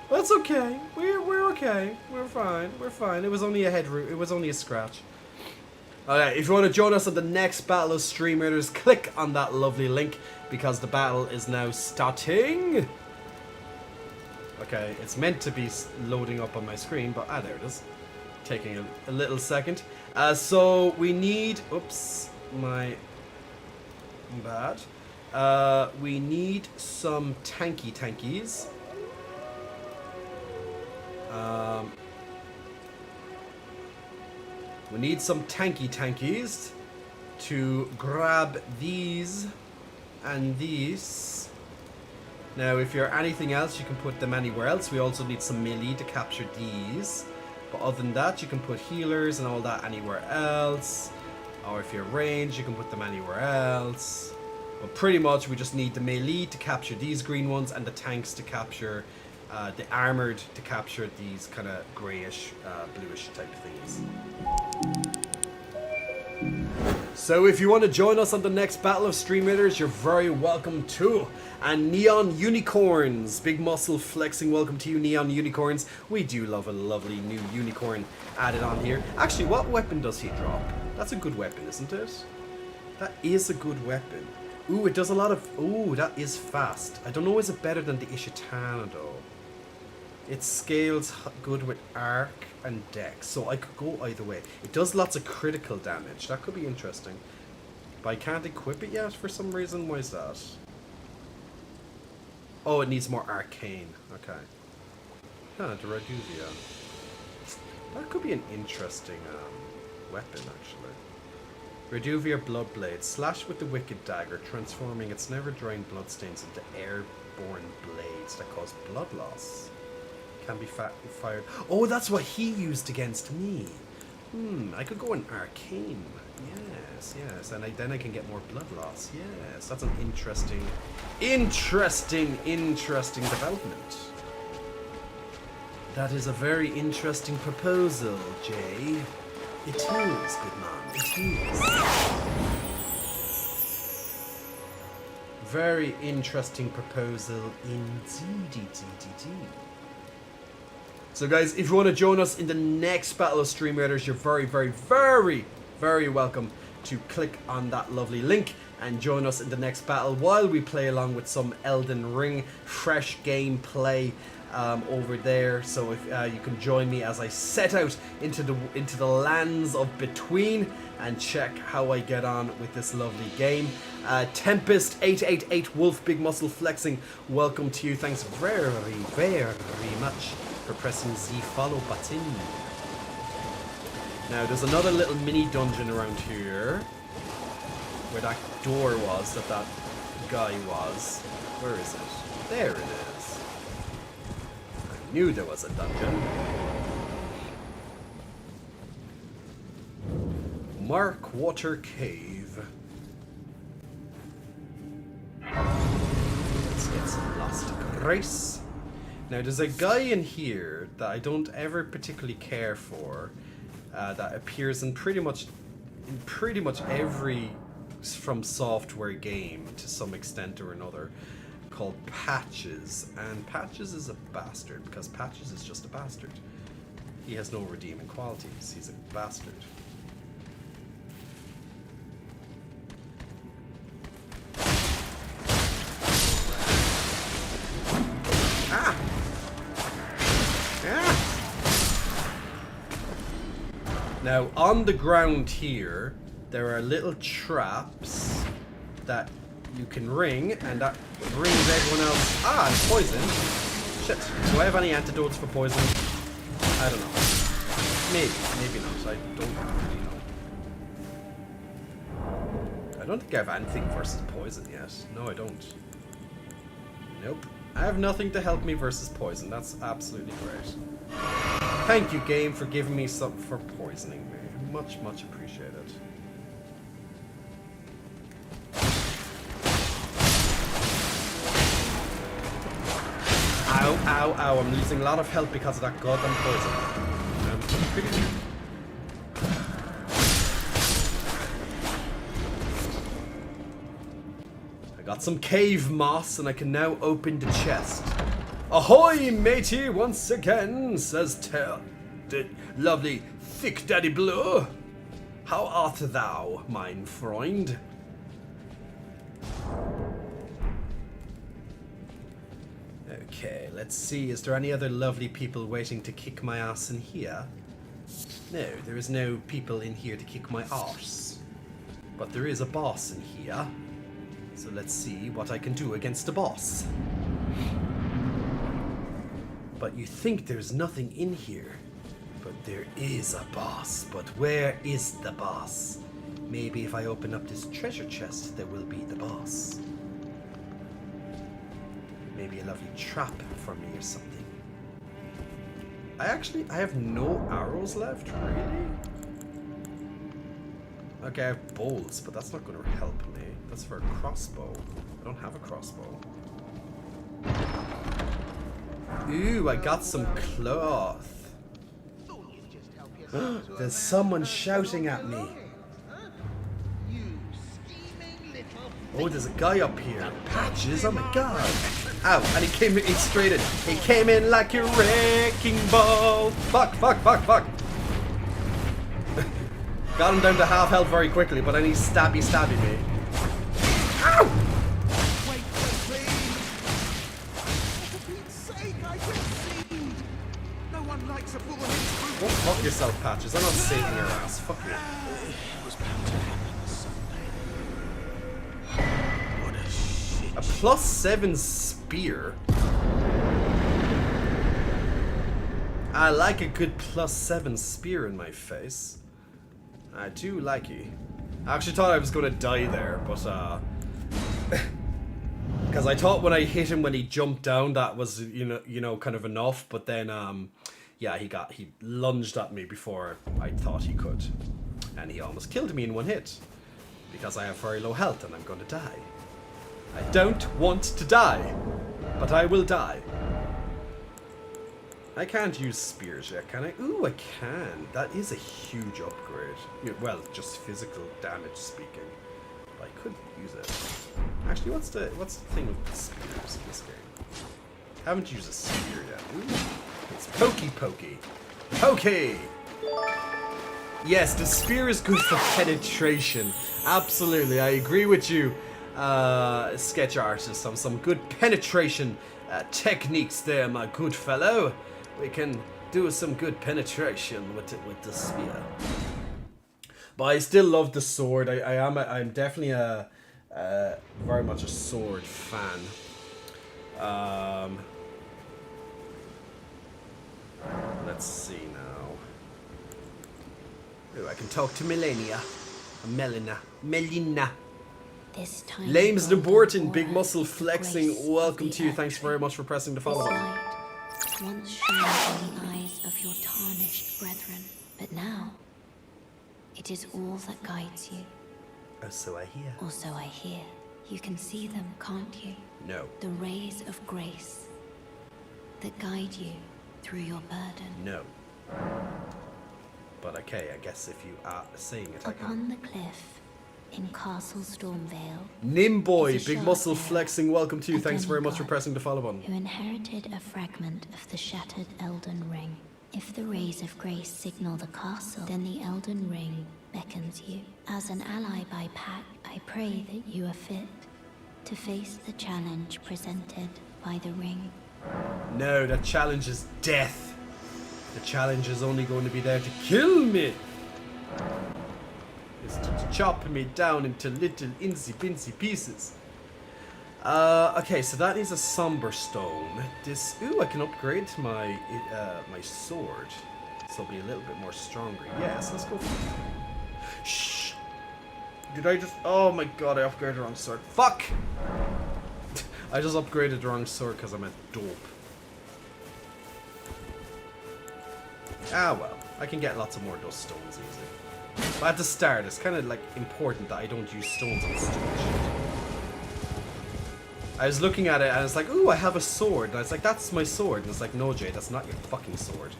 That's okay. We're okay. We're fine. We're fine. It was only a it was only a scratch. Alright, if you want to join us on the next battle of Stream Raiders, click on that lovely link because the battle is now starting. Okay, it's meant to be loading up on my screen, but there it is. Taking a little second. So we need, oops, my bad. We need some tankies. We need some tankies to grab these and these. Now, if you're anything else, you can put them anywhere else. We also need some melee to capture these. But other than that, you can put healers and all that anywhere else. Or if you're ranged, you can put them anywhere else. But pretty much, we just need the melee to capture these green ones and the tanks to capture the armored to capture these kind of grayish, bluish type things. So if you want to join us on the next Battle of Stream Raiders, you're very welcome to. And Neon Unicorns, big muscle flexing, welcome to you, Neon Unicorns. We do love a lovely new unicorn added on here. Actually, what weapon does he drop? That's a good weapon, isn't it? That is a good weapon. Ooh, it does a lot of... Ooh, that is fast. I don't know, is it better than the Ishitana though? It scales good with arc and dex, so I could go either way. It does lots of critical damage. That could be interesting. But I can't equip it yet for some reason. Why is that? Oh, it needs more arcane. Okay. Huh, the Reduvia. That could be an interesting weapon, actually. Reduvia Bloodblade. Slash with the Wicked Dagger, transforming its never-drying bloodstains into airborne blades that cause blood loss. Can be fired. Oh, that's what he used against me. I could go an arcane. Yes, and then I can get more blood loss. Yes, that's an interesting development. That is a very interesting proposal, Jay. It is, good man. It is. Very interesting proposal indeed. So guys, if you want to join us in the next Battle of Stream Raiders, you're very, very, very, very welcome to click on that lovely link and join us in the next battle while we play along with some Elden Ring fresh gameplay over there. So if you can join me as I set out into the lands of Between and check how I get on with this lovely game. Tempest 888 Wolf Big Muscle Flexing, welcome to you. Thanks very, very much for pressing the follow button. Now there's another little mini dungeon around here where that door was that guy was. Where is it? There it is. I knew there was a dungeon. Markwater Cave. Let's get some Lost Grace. Now there's a guy in here that I don't ever particularly care for, that appears in pretty much every From Software game to some extent or another, called Patches. And Patches is a bastard because Patches is just a bastard. He has no redeeming qualities. He's a bastard. Now, on the ground here, there are little traps that you can ring, and that brings everyone else... Ah, I'm poisoned. Shit. Do I have any antidotes for poison? I don't know. Maybe not. I don't really know. I don't think I have anything versus poison yet. No, I don't. Nope. I have nothing to help me versus poison. That's absolutely great. Thank you, game, for giving me something for poisoning me. Much, much appreciated. Ow, ow, ow. I'm losing a lot of health because of that goddamn poison. I got some cave moss and I can now open the chest. Ahoy, matey, once again, says the lovely thick Daddy Blue. How art thou, mein Freund? Okay, let's see. Is there any other lovely people waiting to kick my ass in here? No, there is no people in here to kick my arse. But there is a boss in here. So let's see what I can do against the boss. But you think there's nothing in here. But there is a boss. But where is the boss? Maybe if I open up this treasure chest, there will be the boss. Maybe a lovely trap for me or something. I have no arrows left, really? Okay, I have bolts, but that's not going to help me. That's for a crossbow. I don't have a crossbow. Ooh, I got some cloth. There's someone shouting at me. Oh, there's a guy up here. Patches, oh my god. Ow, and he came in straight in. He came in like a wrecking ball. Fuck, fuck, fuck, fuck. Got him down to half health very quickly, but then he's stabby me. Ow! Wait, please! For Pete's sake, I concede! No one likes a bullet. Go fuck yourself, Patches. I'm not saving your ass. Fuck you. It was bound to happen someday. What a shit. A +7 spear. I like a good +7 spear in my face. I do like it. I actually thought I was gonna die there, but because I thought when I hit him when he jumped down that was you know kind of enough, but then yeah, he lunged at me before I thought he could, and he almost killed me in one hit because I have very low health and I'm gonna die. I don't want to die, but I will die. I can't use spears yet, can I? Ooh, I can. That is a huge upgrade. Yeah, well, just physical damage speaking. But I could use it. Actually, what's the thing with the spears in this game? I haven't used a spear yet. Ooh, it's pokey. Pokey! Yes, the spear is good for penetration. Absolutely, I agree with you, sketch artist. Some good penetration techniques there, my good fellow. We can do some good penetration with the spear. But I still love the sword. I'm definitely very much a sword fan. Let's see now. Ooh, I can talk to Melina. This time Lames Nabortin, big muscle flexing. Welcome to you. Thanks very much for pressing the follow button. Once shone in the eyes of your tarnished brethren, but now it is all that guides you. Oh, so I hear. Or so I hear. You can see them, can't you? No. The rays of grace that guide you through your burden. No. But okay, I guess if you are saying it, I can. Upon the cliff in Castle Stormvale, Nimboy, big muscle flexing. Welcome to you. Thanks very much for pressing the follow button. who inherited a fragment of the shattered Elden Ring. If the rays of grace signal the castle, then the Elden Ring beckons you. As an ally by pack, I pray that you are fit to face the challenge presented by the ring. No, that challenge is death. The challenge is only going to be there to kill me. It's to chop me down into little insy-binsy pieces. Okay, so that is a somber stone. This, ooh, I can upgrade my my sword, so it'll be a little bit more stronger. Yes, let's go. Shh. Did I just... Oh my god, I upgraded the wrong sword. Fuck! I just upgraded the wrong sword because I'm a dope. Ah well, I can get lots of more dust stones easily. But at the start, it's kind of like important that I don't use stones on stupid shit. I was looking at it and it's like, ooh, I have a sword. And I was like, that's my sword. And it's like, no, Jay, that's not your fucking sword.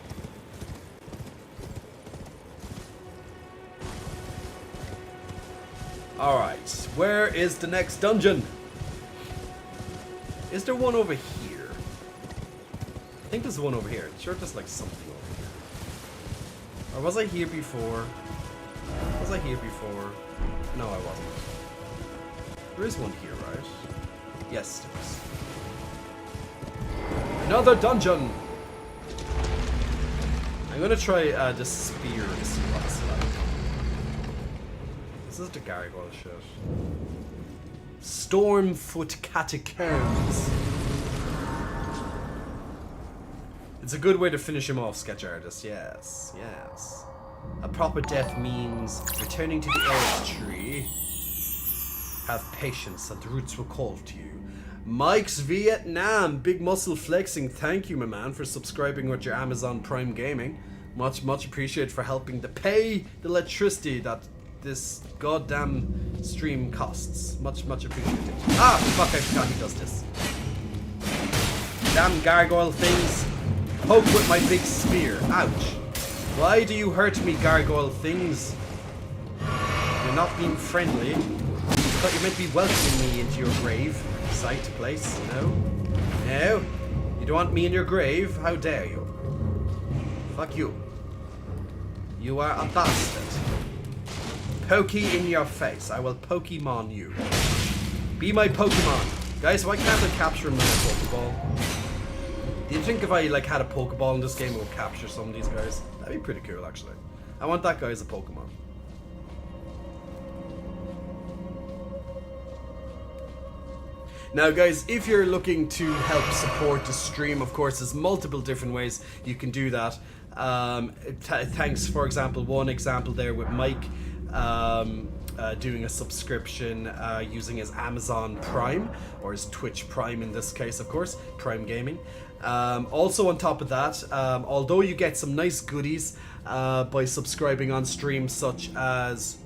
Alright, where is the next dungeon? Is there one over here? I think there's one over here. Sure, there's like something over here. Or was I here before? Was I here before? No, I wasn't. There is one here, right? Yes, there is. Another dungeon! I'm gonna try this spear to see what it's like. This is the gargoyle shit. Stormfoot Catacombs. It's a good way to finish him off, sketch artist. Yes, yes. A proper death means returning to the Earth Tree. Have patience, and the roots will call to you. Mike's Vietnam, big muscle flexing. Thank you, my man, for subscribing with your Amazon Prime Gaming. Much appreciated for helping to pay the electricity that this goddamn stream costs. Much appreciated. Ah, fuck, I forgot he does this. Damn gargoyle things. Poke with my big spear. Ouch. Why do you hurt me, gargoyle things? You're not being friendly. I thought you meant to be welcoming me into your grave. Site, place, no? No? You don't want me in your grave? How dare you? Fuck you. You are a bastard. Pokey in your face. I will Pokemon you. Be my Pokemon. Guys, why can't I capture him with a Pokeball? Do you think if I like had a Pokeball in this game, it would capture some of these guys? That'd be pretty cool, actually. I want that guy as a Pokemon. Now guys, if you're looking to help support the stream, of course there's multiple different ways you can do that. Thanks, for example, one example there with Mike doing a subscription using his Amazon Prime, or his Twitch Prime in this case, of course, Prime Gaming. Also on top of that, although you get some nice goodies by subscribing on stream, such as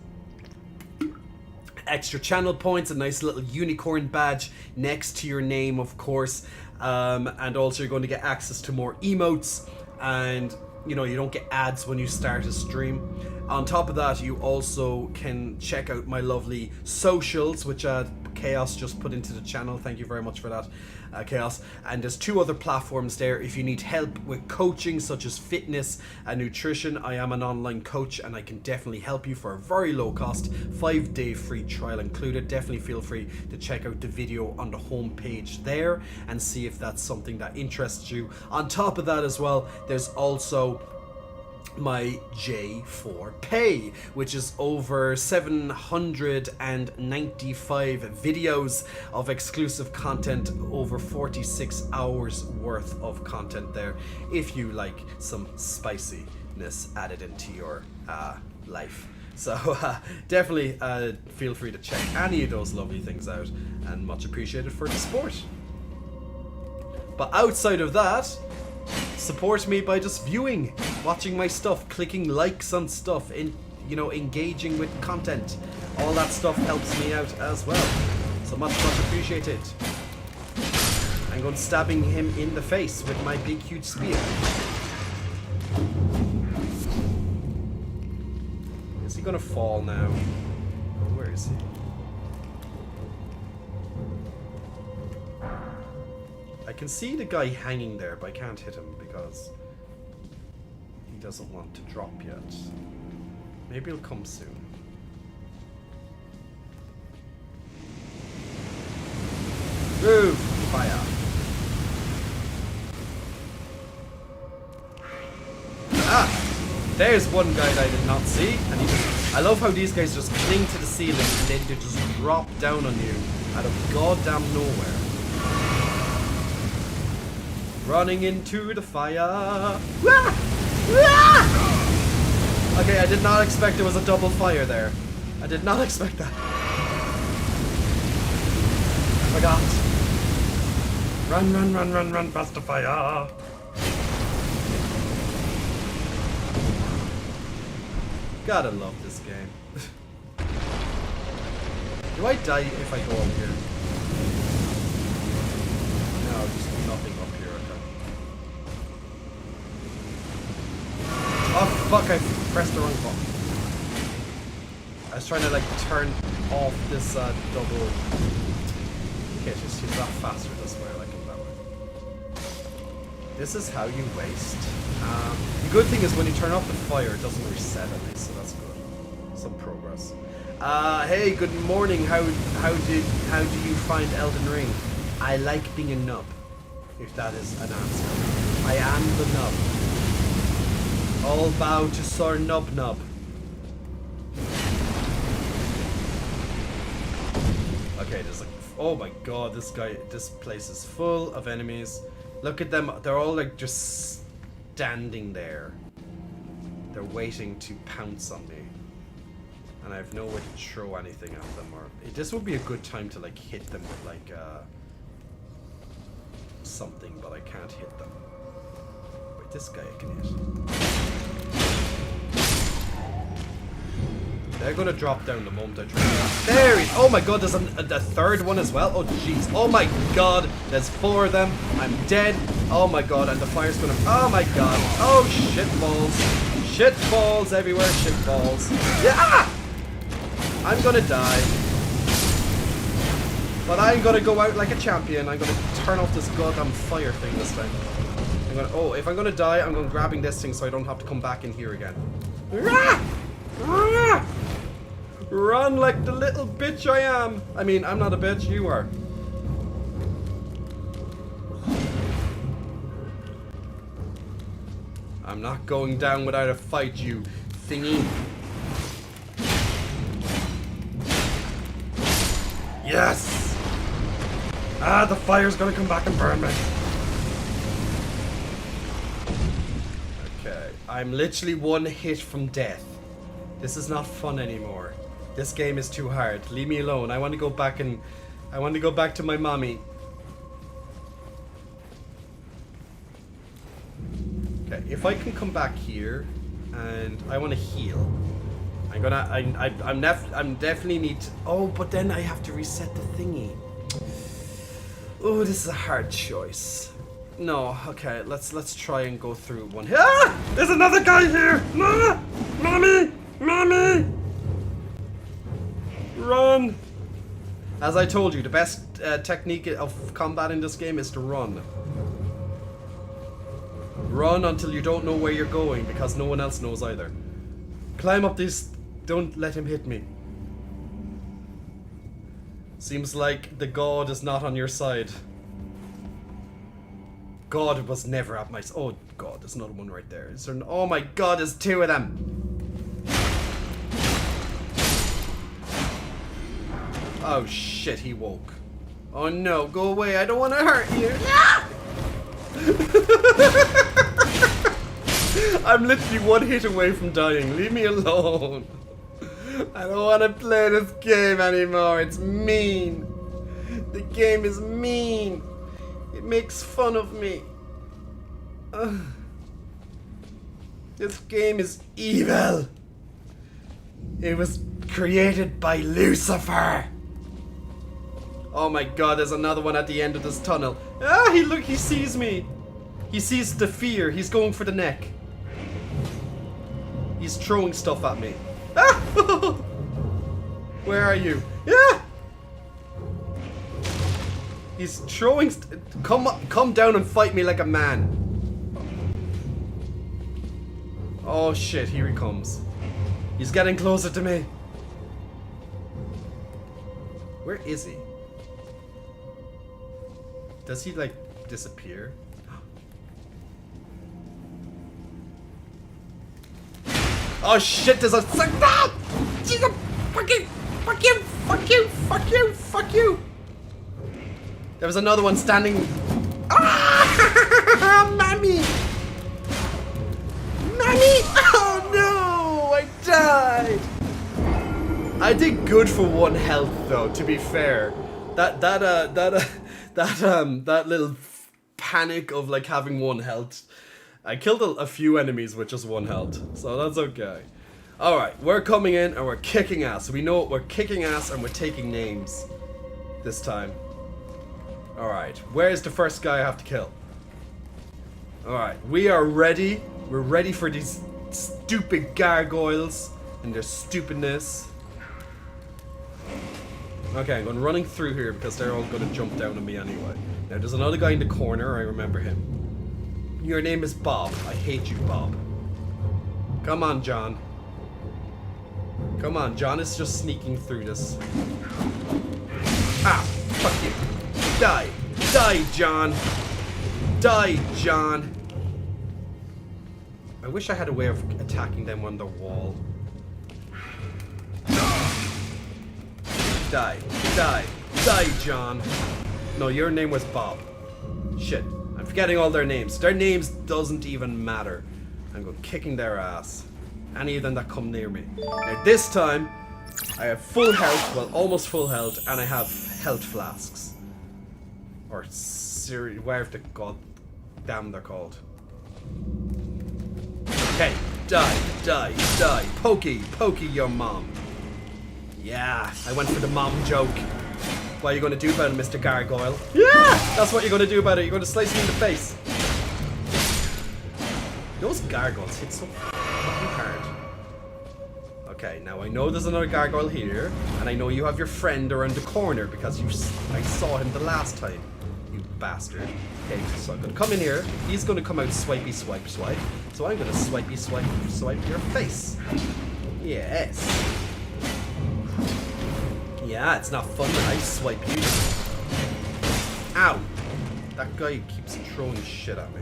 extra channel points, a nice little unicorn badge next to your name, of course, and also you're going to get access to more emotes, and you know, you don't get ads when you start a stream. On top of that, you also can check out my lovely socials, which Chaos just put into the channel. Thank you very much for that, Chaos. And there's 2 other platforms there. If you need help with coaching, such as fitness and nutrition, I am an online coach and I can definitely help you for a very low cost, 5-day free trial included. Definitely feel free to check out the video on the home page there and see if that's something that interests you. On top of that as well, there's also my J4 Pay, which is over 795 videos of exclusive content, over 46 hours worth of content there, if you like some spiciness added into your life. So definitely feel free to check any of those lovely things out, and much appreciated for the support. But outside of that, support me by just viewing, watching my stuff, clicking likes on stuff, you know, engaging with content. All that stuff helps me out as well. So much appreciated. I'm going stabbing him in the face with my big huge spear. Is he gonna fall now? Where is he? I can see the guy hanging there, but I can't hit him because he doesn't want to drop yet. Maybe he'll come soon. Move! Fire! Ah! There's one guy that I did not see, and he just... I love how these guys just cling to the ceiling and then they just drop down on you out of goddamn nowhere. Running into the fire. Ah! Ah! Okay, I did not expect there was a double fire there. I did not expect that. I forgot. Run, run, run, run, run, faster fire. Gotta love this game. Do I die if I go up here? No, just nothing up here. Okay. Oh fuck, I pressed the wrong button. I was trying to like turn off this double. Okay, she's not faster this way, I like it that way. This is how you waste. The good thing is when you turn off the fire, it doesn't reset at least, so that's good. Some progress. Hey, good morning. How do you find Elden Ring? I like being a nub, if that is an answer. I am the nub. All bow to Sir Nub Nub. Okay, there's like, oh my god, this place is full of enemies. Look at them, they're all like just standing there. They're waiting to pounce on me. And I have nowhere to throw anything at them, or this would be a good time to like hit them with like something, but I can't hit them. Wait, this guy I can hit. They're gonna drop down the moment I try. There he is! Oh my god, there's a third one as well. Oh jeez. Oh my god, there's 4 of them. I'm dead. Oh my god, and the fire's gonna. Oh my god. Oh shit balls. Shit balls everywhere. Shit balls. Yeah! Ah! I'm gonna die. But I'm gonna go out like a champion. I'm gonna turn off this goddamn fire thing this time. Oh, if I'm gonna die, I'm gonna grabbing this thing so I don't have to come back in here again. Ah! Ah! Run like the little bitch I am. I mean, I'm not a bitch, you are. I'm not going down without a fight, you thingy. Yes! Ah, the fire's gonna come back and burn me. Okay, I'm literally 1 hit from death. This is not fun anymore. This game is too hard. Leave me alone. I want to go back and I want to go back to my mommy. Okay, if I can come back here and I want to heal. I'm definitely need to, oh, but then I have to reset the thingy. Oh, this is a hard choice. No, okay, let's try and go through one. Ah! There's another guy here! Ah! Mommy! Mommy! Run! As I told you, the best technique of combat in this game is to run. Run until you don't know where you're going, because no one else knows either. Climb up this. Don't let him hit me. Seems like the god is not on your side. God was never at my side. Oh god, there's another one right there. Is there an, oh my god, there's 2 of them. Oh shit, he woke. Oh no, go away, I don't want to hurt you. I'm literally 1 hit away from dying. Leave me alone. I don't want to play this game anymore. It's mean. The game is mean. It makes fun of me. This game is evil. It was created by Lucifer. Oh my god, there's another one at the end of this tunnel. Ah, he sees me. He sees the fear. He's going for the neck. He's throwing stuff at me. Ah! Where are you? Yeah! He's throwing come down and fight me like a man. Oh shit, here he comes. He's getting closer to me. Where is he? Does he like disappear? Oh shit, there's a fuck you. There was another one standing. Ah! Mommy! Mommy! Oh no! I died! I did good for 1 health though, to be fair. That little panic of like having 1 health. I killed a few enemies with just 1 health, so that's okay. Alright, we're coming in and we're kicking ass. We know we're kicking ass and we're taking names this time. Alright, where's the first guy I have to kill? Alright, we are ready. We're ready for these stupid gargoyles and their stupidness. Okay, I'm going running through here because they're all going to jump down on me anyway. Now, there's another guy in the corner. I remember him. Your name is Bob. I hate you, Bob. Come on, John. Come on, John is just sneaking through this. Ah, fuck you. Die. Die, John. Die, John. I wish I had a way of attacking them on the wall. Die. Die. Die, John. No, your name was Bob. Shit. I'm forgetting all their names. Their names doesn't even matter. I'm going kicking their ass. Any of them that come near me. Now this time, I have full health, well almost full health, and I have health flasks. Or whatever the god damn they're called. Okay, die, die, die. Pokey your mom. Yeah, I went for the mom joke. What are you going to do about it, Mr. Gargoyle? Yeah! That's what you're going to do about it. You're going to slice me in the face. Those gargoyles hit so fucking hard. Okay, now I know there's another gargoyle here, and I know you have your friend around the corner because I saw him the last time. You bastard. Okay, so I'm going to come in here. He's going to come out swipey swipe swipe. So I'm going to swipey swipe swipe your face. Yes. Yeah, it's not fun when I swipe you. Ow! That guy keeps throwing shit at me.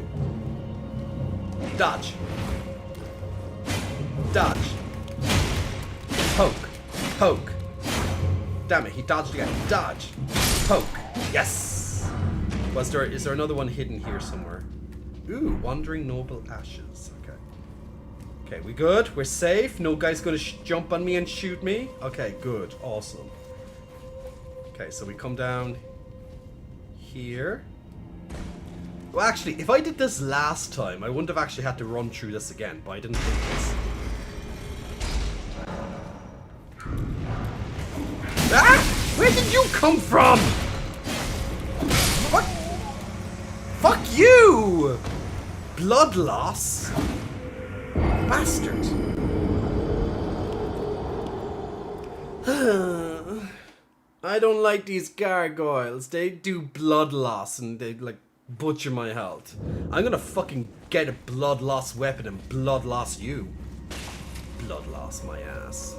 Dodge. Dodge. Poke. Poke. Damn it, he dodged again. Dodge. Poke. Yes! Is there another one hidden here somewhere? Ooh, Wandering Noble Ashes. Okay. Okay, we good? We're safe? No guy's gonna jump on me and shoot me? Okay, good. Awesome. Okay, so we come down here. Well, actually, if I did this last time, I wouldn't have actually had to run through this again, but I didn't think this. Ah! Where did you come from? What? Fuck you! Blood loss? Bastard. I don't like these gargoyles. They do blood loss and they like butcher my health. I'm gonna fucking get a blood loss weapon and blood loss you. Blood loss my ass.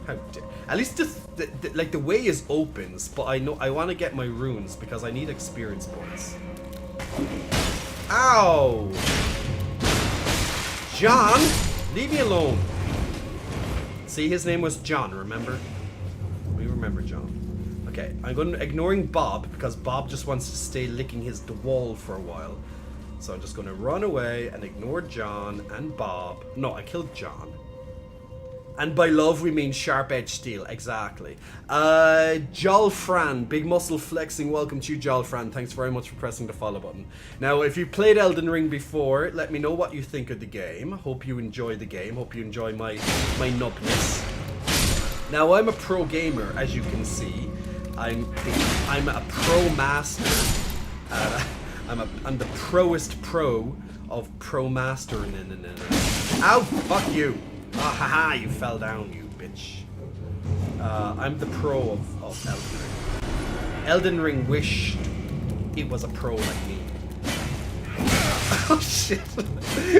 How dare? At least the way is opens, but I know I want to get my runes because I need experience points. Ow! John, leave me alone. See, his name was John. Remember? We remember John. Okay, I'm going to ignoring Bob because Bob just wants to stay licking the wall for a while. So I'm just going to run away and ignore John and Bob. No, I killed John. And by love we mean sharp edge steel, exactly. Jolfran, big muscle flexing, welcome to you, Jolfran. Thanks very much for pressing the follow button. Now, if you played Elden Ring before, let me know what you think of the game. Hope you enjoy the game. Hope you enjoy my nubness. Now, I'm a pro gamer, as you can see. I'm a pro master. I'm the proest pro of pro mastering. Ow! Fuck you! Ah, haha, you fell down, you bitch. I'm the pro of Elden Ring. Elden Ring wished it was a pro like me. Oh shit.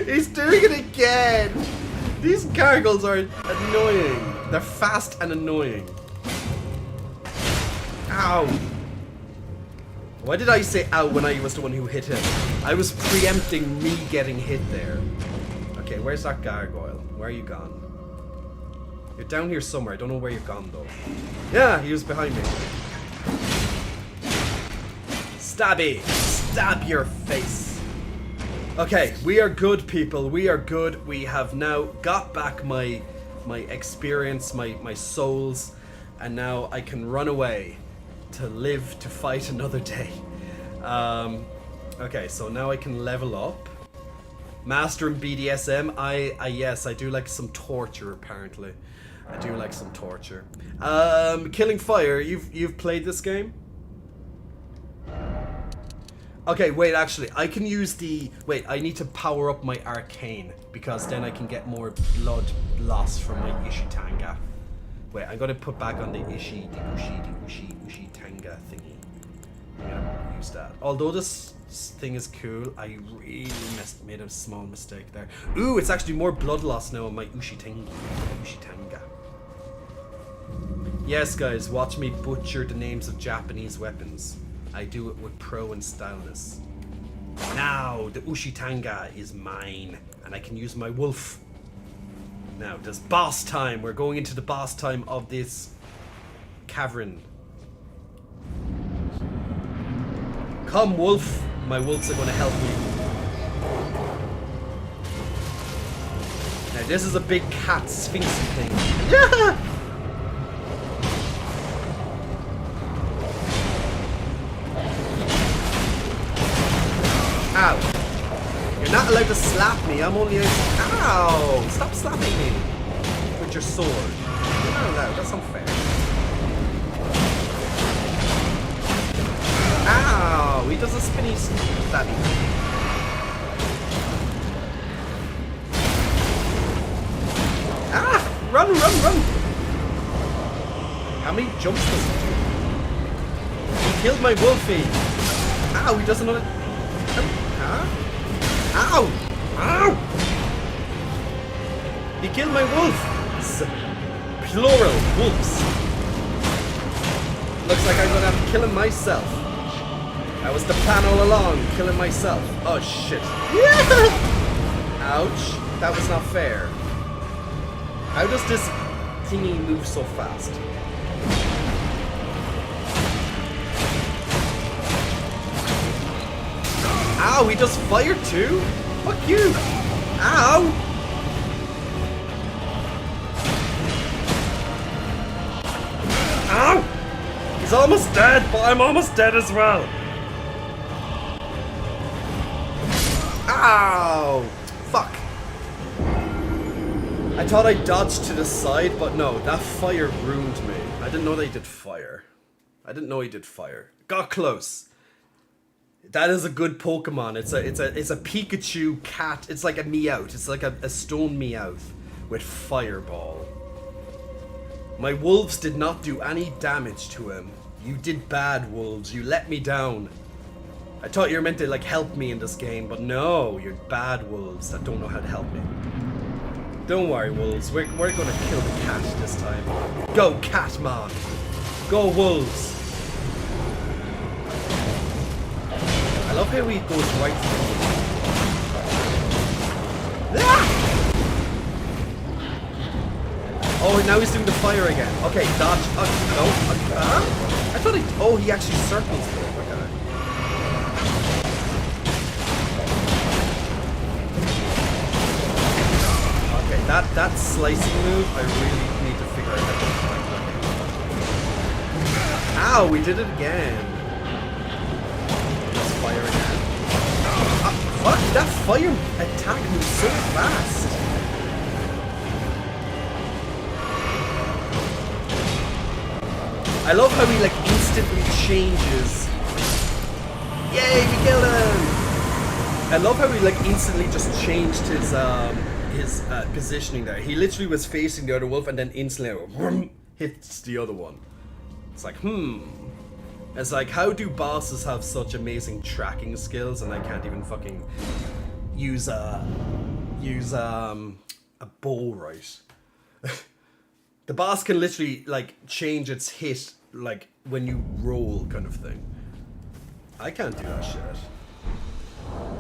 He's doing it again! These gargoyles are annoying. They're fast and annoying. Ow! Why did I say ow when I was the one who hit him? I was preempting me getting hit there. Okay, where's that gargoyle? Where are you gone? You're down here somewhere. I don't know where you're gone though. Yeah, he was behind me. Stabby! Stab your face! Okay, we are good, people. We are good. We have now got back my my experience, my souls, and now I can run away to live to fight another day. Okay, so now I can level up. Master in BDSM. Yes, I do like some torture. Apparently, I do like some torture. Killing Fire. You've played this game? Okay, wait. Actually, I can use the. Wait, I need to power up my arcane because then I can get more blood loss from my Ishitanga. Wait, I'm gonna put back on the Ushi Tanga thingy. I'm gonna use that. Although this thing is cool, I really made a small mistake there. Ooh, it's actually more blood loss now on my Ushitanga. Yes, guys, watch me butcher the names of Japanese weapons. I do it with pro and styleness. Now, the Ushitanga is mine, and I can use my wolf. Now, there's boss time. We're going into the boss time of this cavern. Come, wolf. My wolves are going to help me. Now, this is a big cat sphinxy thing. Yeah! Ow. You're not allowed to slap me. I'm only... Ow! Stop slapping me with your sword. You're not allowed. That's unfair. Ow! He does a spinny stabby. Ah! Run, run, run! How many jumps does he do? He killed my wolfie! Ow! He doesn't know... Huh? Ow! Ow! He killed my wolf! Plural, wolves. Looks like I'm gonna have to kill him myself. That was the plan all along, killing myself. Oh shit. Yeah! Ouch. That was not fair. How does this thingy move so fast? Ow, he does fire too? Fuck you! Ow! Ow! He's almost dead, but I'm almost dead as well. Ow! Fuck. I thought I dodged to the side, but no, that fire ruined me. I didn't know they did fire. I didn't know he did fire. Got close. That is a good Pokemon. It's a Pikachu cat. It's like a Meowth. It's like a stone Meowth with Fireball. My wolves did not do any damage to him. You did bad, wolves. You let me down. I thought you were meant to like help me in this game, but no, you're bad wolves that don't know how to help me. Don't worry, wolves. We're gonna kill the cat this time. Go, Catman. Go, wolves. I love how he goes right through. Ah! Oh, now he's doing the fire again. Okay, dodge. I thought he... Oh, he actually circles through. Okay, that slicing move, I really need to figure out how to... Ow, we did it again. Fire again. Fuck, that fire attack moves so fast. I love how he like instantly changes. Yay, we killed him! I love how he like instantly just changed his positioning there. He literally was facing the other wolf and then instantly hits the other one. It's like, It's like, how do bosses have such amazing tracking skills and I can't even fucking use a bow right? The boss can literally like change its hit like when you roll kind of thing. I can't do that shit.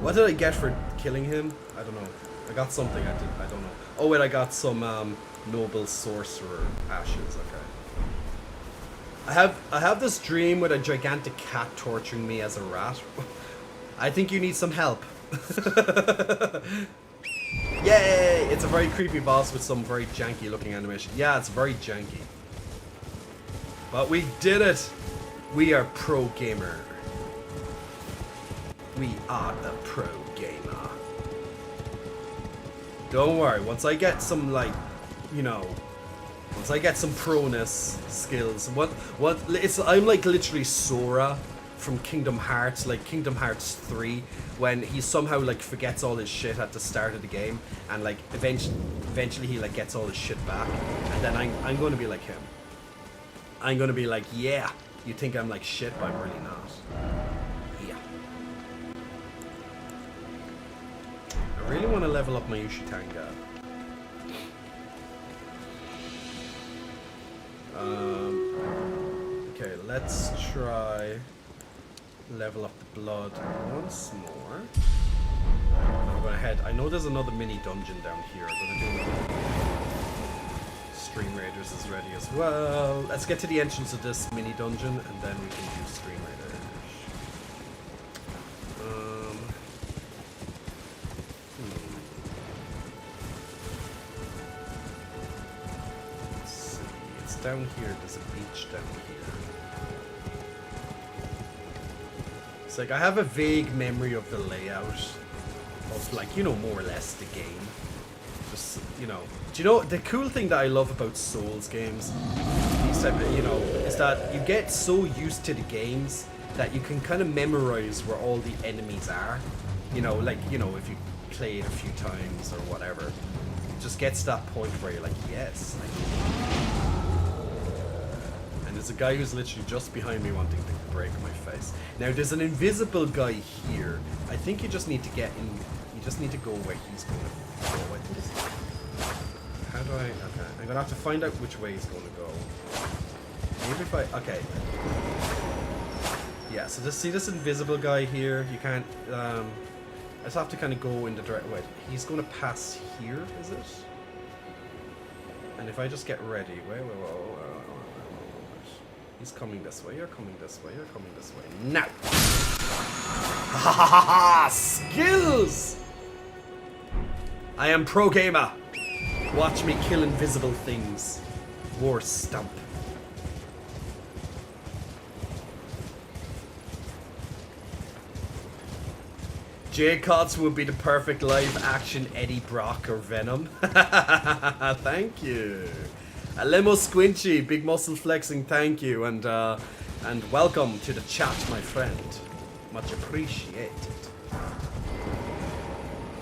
What did I get for killing him? I don't know. I got something. I don't know. Oh wait, I got some noble sorcerer ashes. Okay. I have this dream with a gigantic cat torturing me as a rat. I think you need some help. Yay! It's a very creepy boss with some very janky looking animation. Yeah, it's very janky. But we did it! We are pro gamer. We are the pro gamer. Don't worry, once I get some, like, you know, once I get some proness skills, I'm like literally Sora from Kingdom Hearts, like Kingdom Hearts 3, when he somehow like forgets all his shit at the start of the game, and like eventually he like gets all his shit back, and then I'm going to be like him. I'm going to be like, yeah, you think I'm like shit, but I'm really not. Yeah. I really want to level up my Ushitanga. Okay, let's try level up the blood once more. I'm gonna head. I know there's another mini dungeon down here. I'm gonna do another. Stream Raiders is ready as well. Let's get to the entrance of this mini dungeon and then we can do Stream Raiders. Let's see. It's down here. There's a beach down here. It's like I have a vague memory of the layout of, like, you know, more or less the game. Just, you know, do you know the cool thing that I love about Souls games, these type of, you know, is that you get so used to the games that you can kind of memorize where all the enemies are. You know, like, you know, if you play it a few times or whatever, it just gets to that point where you're like, yes. And there's a guy who's literally just behind me wanting to break my face. Now there's an invisible guy here. I think you just need to get in. You just need to go where he's going to go. I think it's, how do I? Okay, I'm gonna have to find out which way he's going to go. Maybe if I. Okay. Yeah. So just see this invisible guy here. You can't. I just have to kind of go in the direct way. He's going to pass here, is it? And if I just get ready, wait. He's coming this way, you're coming this way, you're coming this way. Now! Ha ha ha ha! Skills! I am pro gamer. Watch me kill invisible things. War stump. Jay Cots would be the perfect live action Eddie Brock or Venom. Thank you. Lemo Squinchy, big muscle flexing, thank you, and welcome to the chat, my friend. Much appreciated.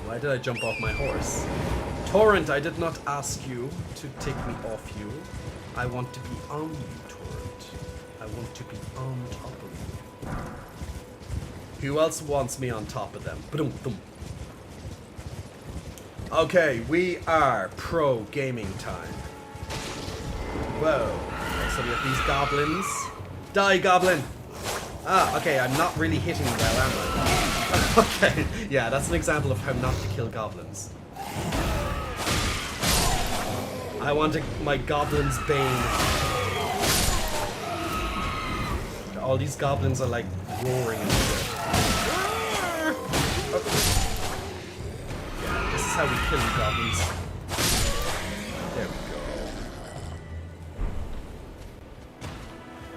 Why did I jump off my horse? Torrent, I did not ask you to take me off you. I want to be on you, Torrent. I want to be on top of you. Who else wants me on top of them? Ba-dum-dum. Okay, we are pro gaming time. Whoa. Okay, so we have these goblins. Die, goblin! Ah, okay, I'm not really hitting well, am I? Okay, yeah, that's an example of how not to kill goblins. I want my goblin's bane. All these goblins are like roaring and shit. Yeah, this is how we kill the goblins. There we go.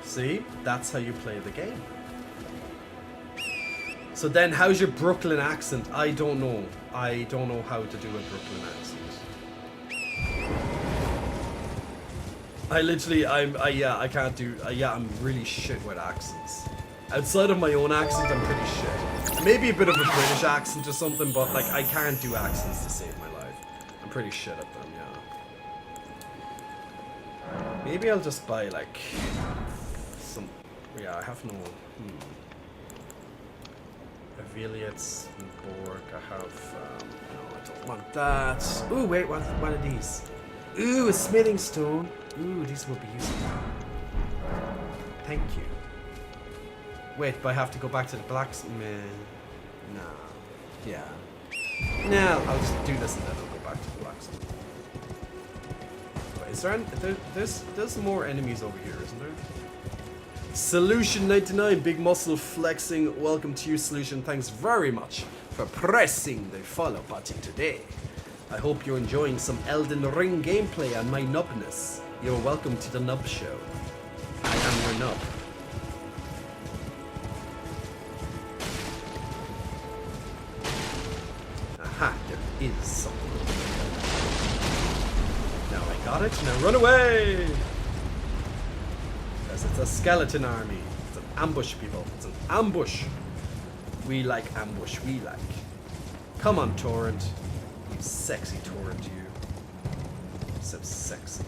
See? That's how you play the game. So then, how's your Brooklyn accent? I don't know. I don't know how to do a Brooklyn accent. I can't do, I'm really shit with accents. Outside of my own accent, I'm pretty shit. Maybe a bit of a British accent or something, but like, I can't do accents to save my life. I'm pretty shit at them, yeah. Maybe I'll just buy like, yeah, I have no, Aviliates and Borg, I have, no, I don't want that. Ooh, wait, one of these. Ooh, a smithing stone. Ooh, these will be useful. Thank you. Wait, but I have to go back to the blacksmith. Nah. Yeah. Nah, I'll just do this and then I'll go back to the blacksmith. Wait, is there there's more enemies over here, isn't there? Solution 99, big muscle flexing. Welcome to you, Solution. Thanks very much for pressing the follow button today. I hope you're enjoying some Elden Ring gameplay on my nubness. You're welcome to the Nub Show. I am your nub. Aha, there is something. Now I got it, now run away! Because it's a skeleton army. It's an ambush, people. It's an ambush. We like ambush, we like. Come on, Torrent. You sexy Torrent, you. So sexy.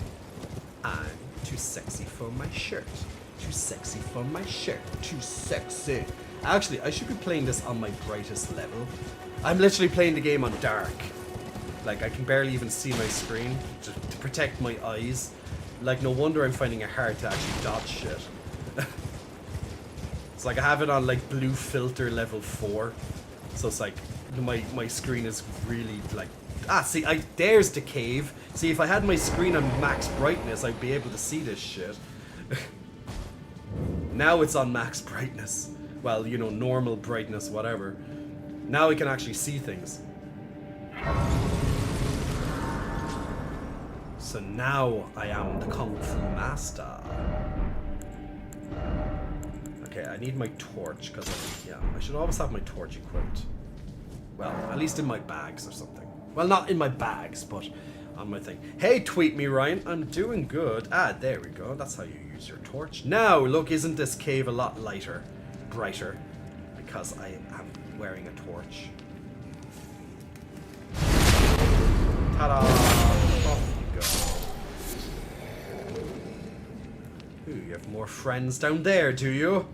I'm too sexy for my shirt. Too sexy for my shirt. Too sexy. Actually, I should be playing this on my brightest level. I'm literally playing the game on dark. Like, I can barely even see my screen to protect my eyes. Like, no wonder I'm finding it hard to actually dodge shit. It's like I have it on, like, blue filter level 4. So it's like, my screen is really, like... Ah, see, there's the cave. See, if I had my screen on max brightness, I'd be able to see this shit. Now it's on max brightness. Well, you know, normal brightness, whatever. Now I can actually see things. So now I am the Kung Fu Master. Okay, I need my torch, because I should always have my torch equipped. Well, at least in my bags or something. Well, not in my bags, but on my thing. Hey, tweet me, Ryan. I'm doing good. Ah, there we go. That's how you use your torch. Now, look, isn't this cave a lot lighter, brighter? Because I am wearing a torch. Ta-da! Off you go. Ooh, you have more friends down there, do you?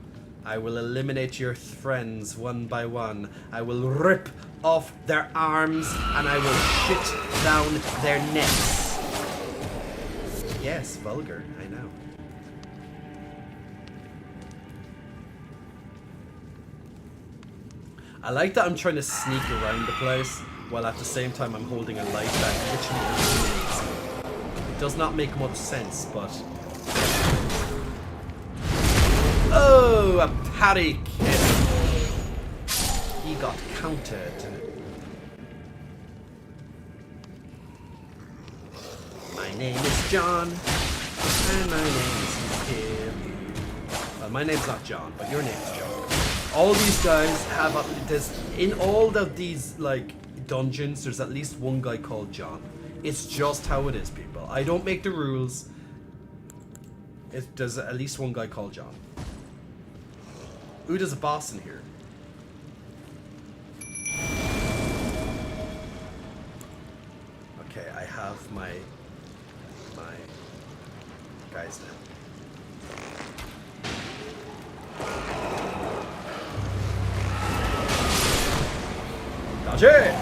I will eliminate your friends one by one. I will rip off their arms and I will shit down their necks. Yes, vulgar, I know. I like that I'm trying to sneak around the place while at the same time I'm holding a light that literally illuminates me. It does not make much sense, but... Oh, a patty kid. He got counted. My name is John, and my name is Kim. Well, my name's not John, but your name's John. All these guys have, in all of these, like, dungeons, there's at least one guy called John. It's just how it is, people. I don't make the rules. There's at least one guy called John. Ooh, there's a boss in here. Okay, I have my guys now. Dodge it!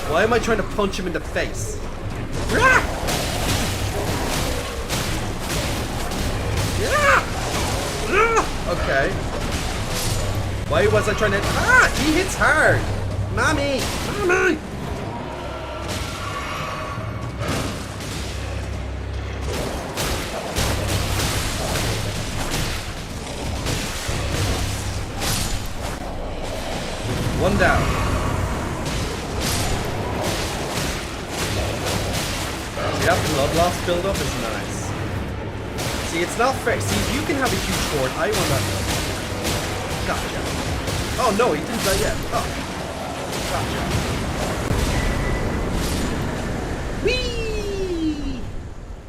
Why am I trying to punch him in the face? Okay. Why was I trying to... Ah! He hits hard! Mommy! Mommy! One down. See, that blood loss build-up is nice. See, it's not fair. See, you can have a huge sword. I want that. Gotcha. Oh, no, he didn't die yet. Oh. Gotcha. Whee!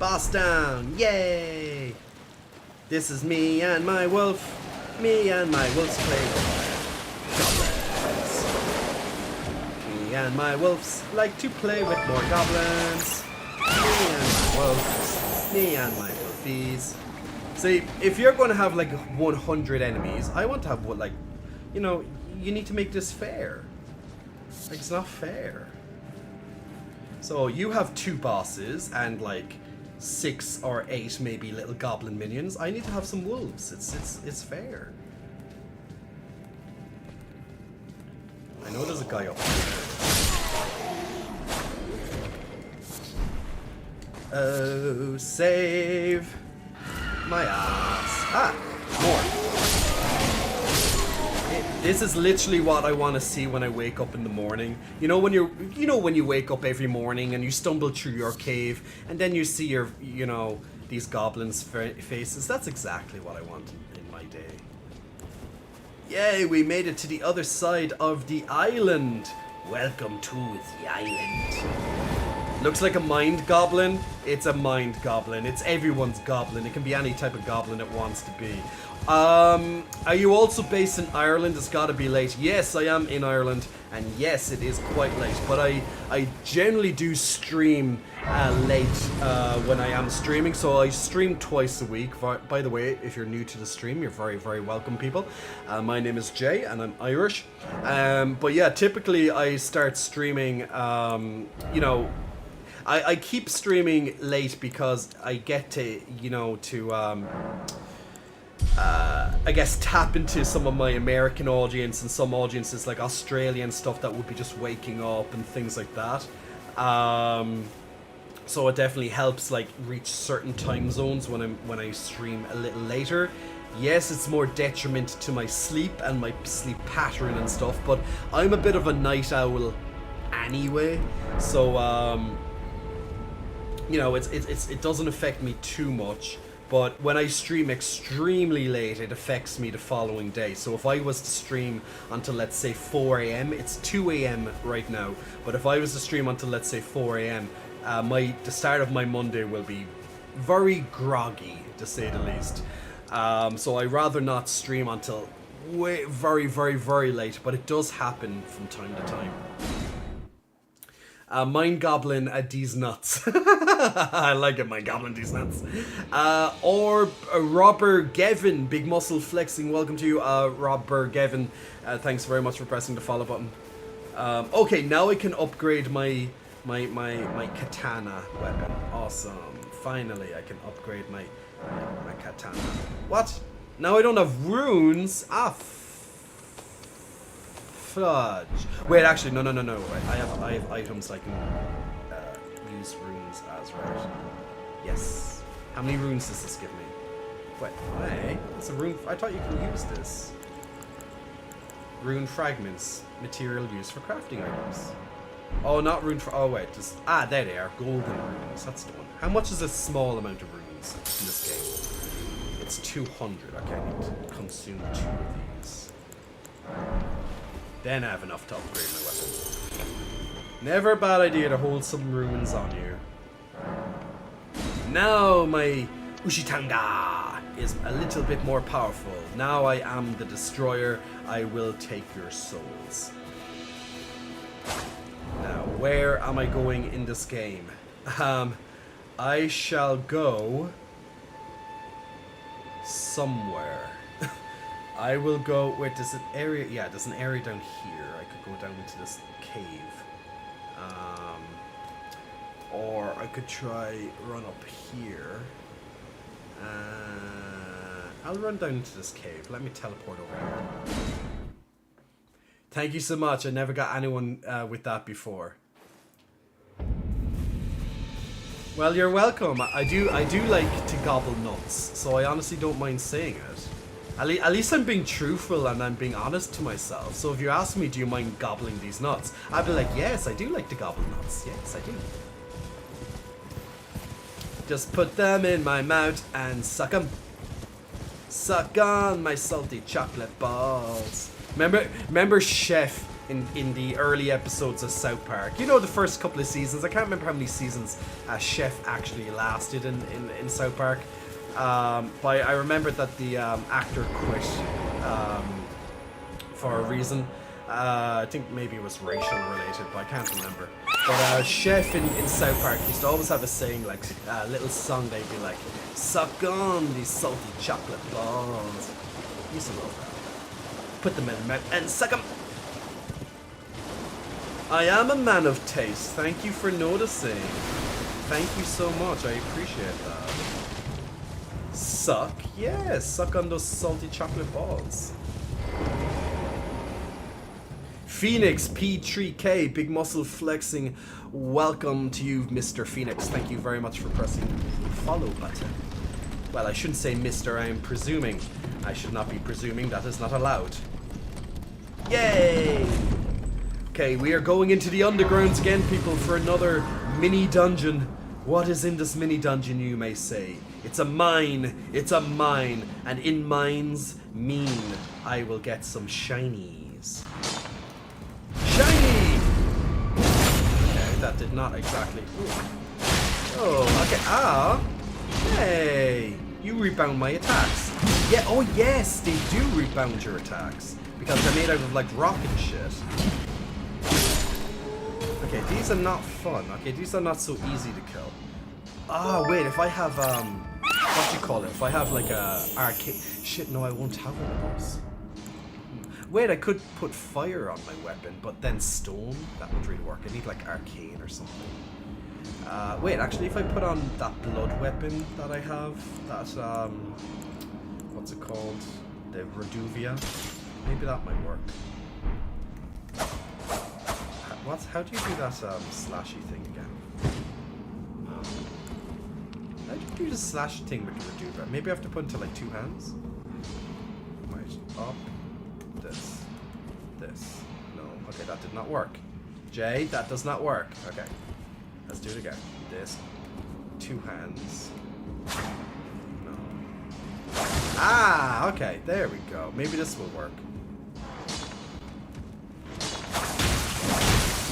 Boss down. Yay! This is me and my wolf. Me and my wolves play goblins. Me and my wolves like to play with more goblins. Me and my wolves. Me and my wolfies. See, if you're going to have like 100 enemies, I want to have what, like, you know, you need to make this fair. Like, it's not fair. So you have 2 bosses and like 6 or 8 maybe little goblin minions. I need to have some wolves. It's fair. I know there's a guy up there. Oh, save my ass. Ah, more. This is literally what I want to see when I wake up in the morning. You know when you wake up every morning and you stumble through your cave and then you see your, these goblins' faces. That's exactly what I want in my day. Yay, we made it to the other side of the island. Welcome to the island. Looks like a mind goblin. It's a mind goblin. It's everyone's goblin. It can be any type of goblin it wants to be. Are you also based in Ireland? It's gotta be late. Yes, I am in Ireland, and yes, it is quite late. But I generally do stream late when I am streaming, so I stream twice a week. By the way, if you're new to the stream, you're very, very welcome, people. My name is Jay, and I'm Irish. But yeah, typically I start streaming, I keep streaming late because I get to, I guess tap into some of my American audience and some audiences like Australian stuff that would be just waking up and things like that. So it definitely helps like reach certain time zones when I stream a little later. Yes, it's more detriment to my sleep and my sleep pattern and stuff, but I'm a bit of a night owl anyway, so it doesn't affect me too much. But when I stream extremely late, it affects me the following day. So if I was to stream until, let's say, 4 a.m., it's 2 a.m. right now. But if I was to stream until, let's say, 4 a.m., the start of my Monday will be very groggy, to say the least. So I'd rather not stream until very, very, very late. But it does happen from time to time. Mind Goblin these nuts. I like it, Mind Goblin these nuts. Or Robert Gevin, Big Muscle Flexing. Welcome to you, Robert Gevin. Thanks very much for pressing the follow button. Okay, now I can upgrade my katana weapon. Awesome. Finally, I can upgrade my katana. What? Now I don't have runes. Fudge. Wait, actually, no. I have items I can use runes as, right? Yes. How many runes does this give me? Wait, it's a rune. I thought you can use this. Rune fragments, material used for crafting items. Oh, not rune for. Oh wait, there they are. Golden runes. That's the one. How much is a small amount of runes in this game? It's 200. Okay, I need to consume 2 of these. Then I have enough to upgrade my weapon. Never a bad idea to hold some runes on you. Now my Ushitanga is a little bit more powerful. Now I am the destroyer. I will take your souls. Now, where am I going in this game? I shall go somewhere. I will go. Wait, there's an area. Yeah, there's an area down here. I could go down into this cave. Or I could try run up here. I'll run down into this cave. Let me teleport over here. Thank you so much. I never got anyone with that before. Well, you're welcome. I do like to gobble nuts, so I honestly don't mind saying it. At least I'm being truthful and I'm being honest to myself. So if you ask me, do you mind gobbling these nuts? I'd be like, yes, I do like to gobble nuts. Yes, I do. Just put them in my mouth and suck them. Suck on my salty chocolate balls. Remember Chef in the early episodes of South Park? You know, the first couple of seasons. I can't remember how many seasons Chef actually lasted in South Park. But I remember that the actor quit for a reason. I think maybe it was racial related, but I can't remember. But Chef in South Park used to always have a saying, like a little song. They'd be like, "Suck on these salty chocolate balls." I used to love that. Put them in the mouth and suck them. I am a man of taste. Thank you for noticing. Thank you so much. I appreciate that. Suck? Yeah, suck on those salty chocolate balls. Phoenix P3K, Big Muscle Flexing. Welcome to you, Mr. Phoenix. Thank you very much for pressing the follow button. Well, I shouldn't say Mr. I am presuming. I should not be presuming. That is not allowed. Yay! Okay, we are going into the undergrounds again, people, for another mini dungeon. What is in this mini dungeon, you may say? It's a mine. It's a mine. And in mines mean I will get some shinies. Shiny! Okay, that did not exactly... Ooh. Oh, okay. Ah. Hey. You rebound my attacks. Yeah, oh yes, they do rebound your attacks. Because they're made out of, like, rock and shit. Okay, these are not fun. Okay, these are not so easy to kill. Ah, wait, if I have, what do you call it? If I have, like, a arcade... Shit, no, I won't have one of those. Wait, I could put fire on my weapon, but then stone? That would really work. I need, like, arcane or something. Wait, actually, if I put on that blood weapon that I have, that, what's it called? The Reduvia? Maybe that might work. How do you do that, slashy thing again? How do you do the slash thing with the Reduvia? Maybe I have to put into, like, 2 hands? Right, up, this. No, okay, that did not work. Jay, that does not work. Okay. Let's do it again. This. 2 hands. No. Ah, okay. There we go. Maybe this will work.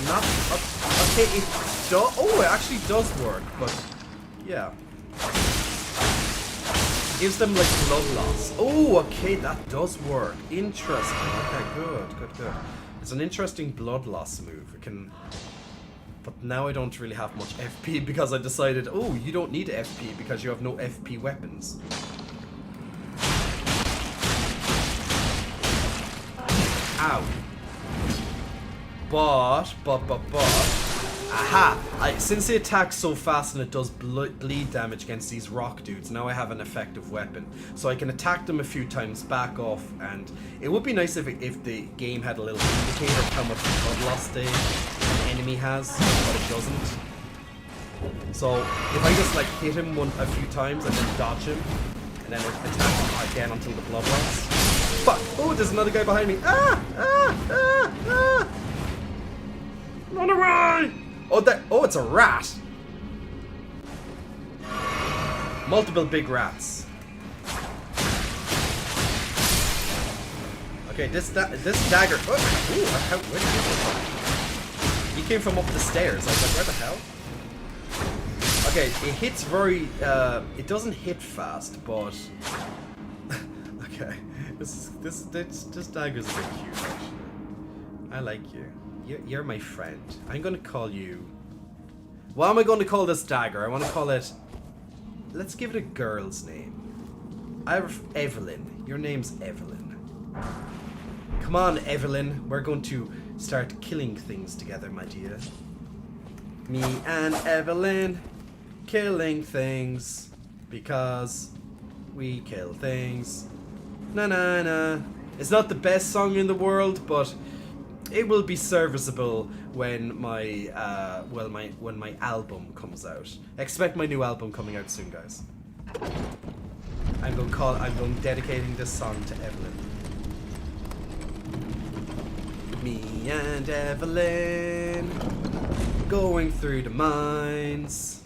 Not... Okay, it does... Oh, it actually does work, but... Yeah. Gives them, like, blood loss. Oh, okay, that does work. Interesting. Okay, good. It's an interesting blood loss move. It can... But now I don't really have much FP because I decided, oh, you don't need FP because you have no FP weapons. Ow. But, aha! Since it attacks so fast and it does bleed damage against these rock dudes, now I have an effective weapon. So I can attack them a few times, back off, and it would be nice if the game had a little indicator of how much blood loss the enemy has, but it doesn't. So if I just like hit him a few times and then dodge him, and then attack him again until the blood loss. Fuck! Oh, there's another guy behind me. Ah! Run away! Oh, it's a rat. Multiple big rats. Okay, this dagger. Oh, ooh, where did he come from? He came from up the stairs. I was like, where the hell? Okay, it hits very. It doesn't hit fast, but okay. This dagger's a bit cute, actually. I like you. You're my friend. I'm gonna call you... What am I going to call this dagger? I want to call it... Let's give it a girl's name. I have Evelyn. Your name's Evelyn. Come on, Evelyn. We're going to start killing things together, my dear. Me and Evelyn killing things because we kill things. Na na na. It's not the best song in the world, but it will be serviceable when my when my album comes out. Expect my new album coming out soon, guys. I'm dedicating this song to Evelyn. Me and Evelyn going through the mines.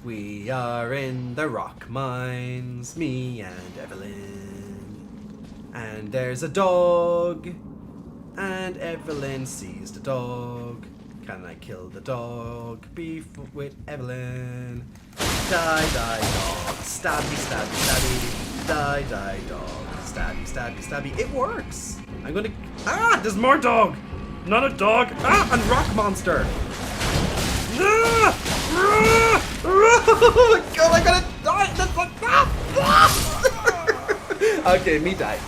We are in the rock mines. Me and Evelyn. And there's a dog. And Evelyn sees the dog. Can I kill the dog? Beef with Evelyn. Die, die, dog. Stabby, stabby, stabby. Die, die, dog. Stabby, stabby, stabby. It works. I'm gonna... Ah! There's more dog! Not a dog. Ah! And rock monster. Ah! Ah! Oh my god, I'm gonna die! That's like... Ah! Okay, me die.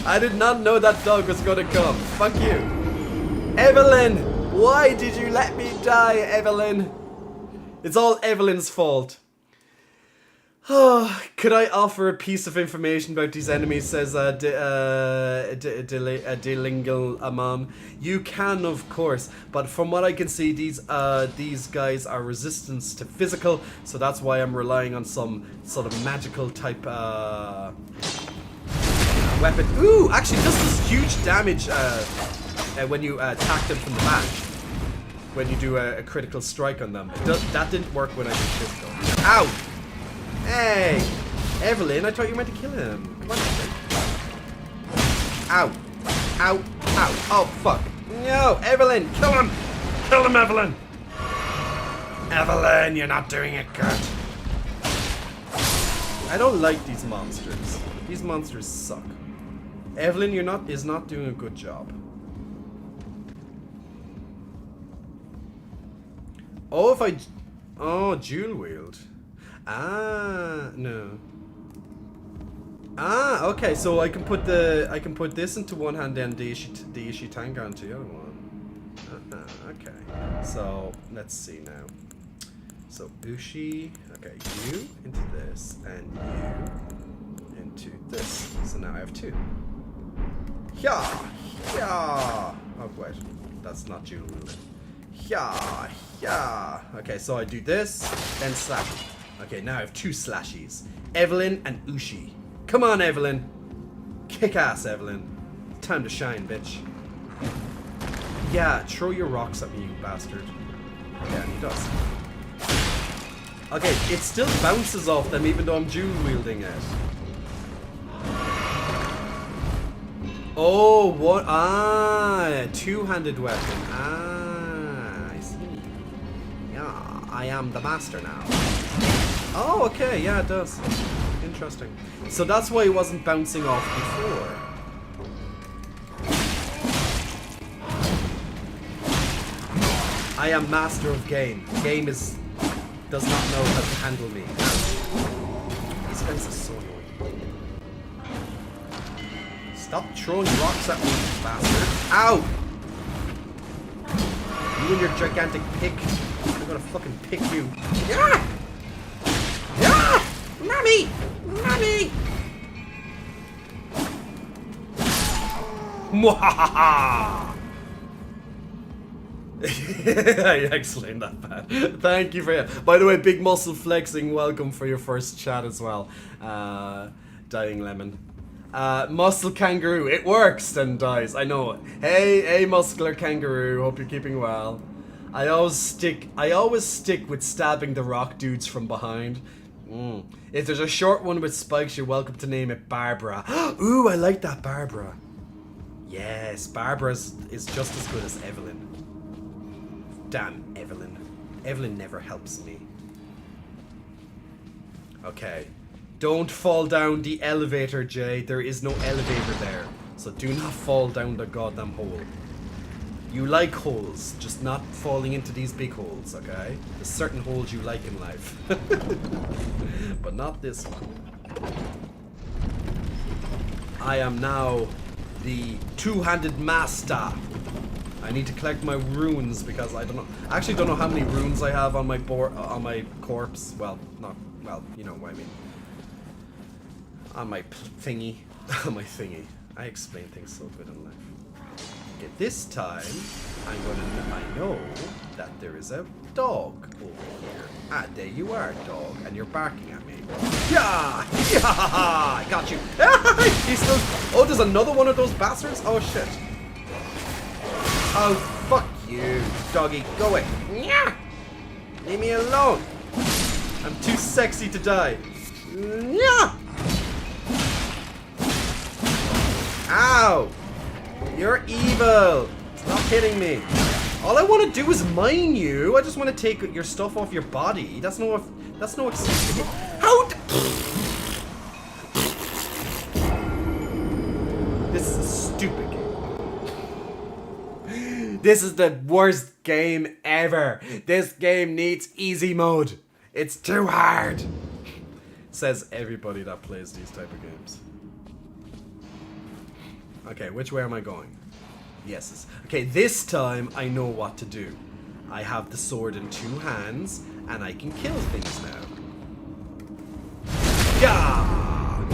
I did not know that dog was gonna come. Fuck you. Evelyn! Why did you let me die, Evelyn? It's all Evelyn's fault. Oh, could I offer a piece of information about these enemies, says Dilingal Amam. You can, of course, but from what I can see, these guys are resistant to physical, so that's why I'm relying on some sort of magical type weapon. Ooh, actually, this does huge damage when you attack them from the back. When you do a critical strike on them. That didn't work when I did physical. Ow! Hey! Evelyn, I thought you meant to kill him. Come on, Evelyn. Ow! Ow! Ow! Oh, fuck. No! Evelyn! Kill him! Kill him, Evelyn! Evelyn, you're not doing it good. I don't like these monsters. These monsters suck. Evelyn, is not doing a good job. Oh, if I... Oh, dual wield. Ah, no. Ah, okay, so I can put this into one hand, then the Ishitanga into the other one. Okay. So let's see now. So Ushi, okay, you into this, and you into this. So now I have two. Yeah, yeah. Oh wait, that's not dual wielding. Yeah, yeah. Okay, so I do this, then slash. Okay, now I have two slashies. Evelyn and Ushi. Come on, Evelyn. Kick ass, Evelyn. Time to shine, bitch. Yeah, throw your rocks at me, you bastard. Yeah, and he does. Okay, it still bounces off them even though I'm dual wielding it. Oh, what? Ah, two-handed weapon. Ah, I see. Yeah, I am the master now. Oh, okay, yeah, it does. Interesting. So that's why it wasn't bouncing off before. I am master of game. Game does not know how to handle me. These guys are so annoying. Stop throwing rocks at me, you bastard. Ow! You and your gigantic pick. I'm gonna fucking pick you. Yeah! Yeah! Mommy! Mommy! Mwahaha! I explained that bad. Thank you for it. By the way, big muscle flexing. Welcome for your first chat as well. Dying Lemon. Muscle kangaroo. It works then dies. I know. Hey, muscular kangaroo. Hope you're keeping well. I always stick with stabbing the rock dudes from behind. If there's a short one with spikes, you're welcome to name it Barbara. Ooh, I like that, Barbara. Yes, Barbara is just as good as Evelyn. Damn, Evelyn. Evelyn never helps me. Okay. Don't fall down the elevator, Jay. There is no elevator there. So do not fall down the goddamn hole. You like holes, just not falling into these big holes, okay? There's certain holes you like in life. But not this one. I am now the two-handed master. I need to collect my runes because I don't know. I actually don't know how many runes I have on my on my corpse. Well, you know what I mean. On my thingy, on my thingy. I explain things so good in life. Okay, this time I know that there is a dog over here. Ah, there you are, dog, and you're barking at me. Yeah, yeah, I got you. He's still. Oh, there's another one of those bastards. Oh shit. Oh, fuck you, doggy. Go away. Yeah. Leave me alone. I'm too sexy to die. Yeah. Ow. You're evil. Stop hitting me. All I want to do is mine you. I just want to take your stuff off your body. That's no excuse. How? This is a stupid game. This is the worst game ever. This game needs easy mode. It's too hard. Says everybody that plays these type of games. Okay, which way am I going? Yes. Okay, this time I know what to do. I have the sword in two hands, and I can kill things now. Yeah!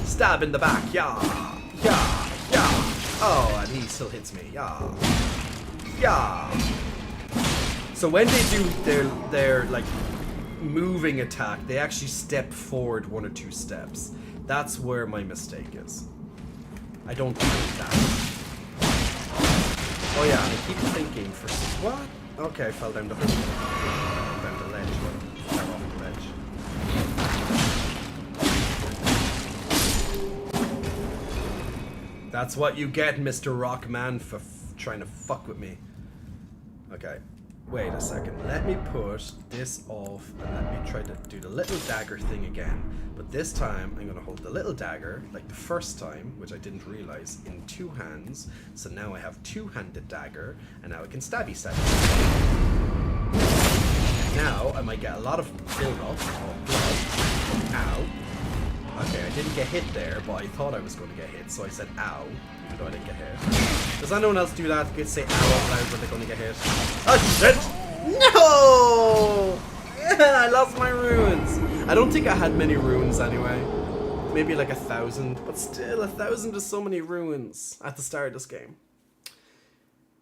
Stab in the back. Yeah! Yeah! Yeah! Oh, and he still hits me. Yeah! Yeah! So when they do their like moving attack, they actually step forward one or two steps. That's where my mistake is. I don't do that. Oh yeah, I keep thinking for what? Okay, I fell down the hole. Down the ledge. Fell off the ledge. That's what you get, Mr. Rockman, for trying to fuck with me. Okay. Wait a second. Let me put this off and let me try to do the little dagger thing again. But this time I'm gonna hold the little dagger like the first time, which I didn't realize, in 2 hands. So now I have 2-handed dagger, and now I can stabby stab. Now I might get a lot of build-up of blood. Ow. Okay, I didn't get hit there, but I thought I was going to get hit, so I said ow, even though I didn't get hit. Does anyone else do that? Get say ow out loud when they're going to get hit? Oh shit! No! I lost my runes. I don't think I had many runes anyway. Maybe like 1,000, but still 1,000 is so many runes at the start of this game.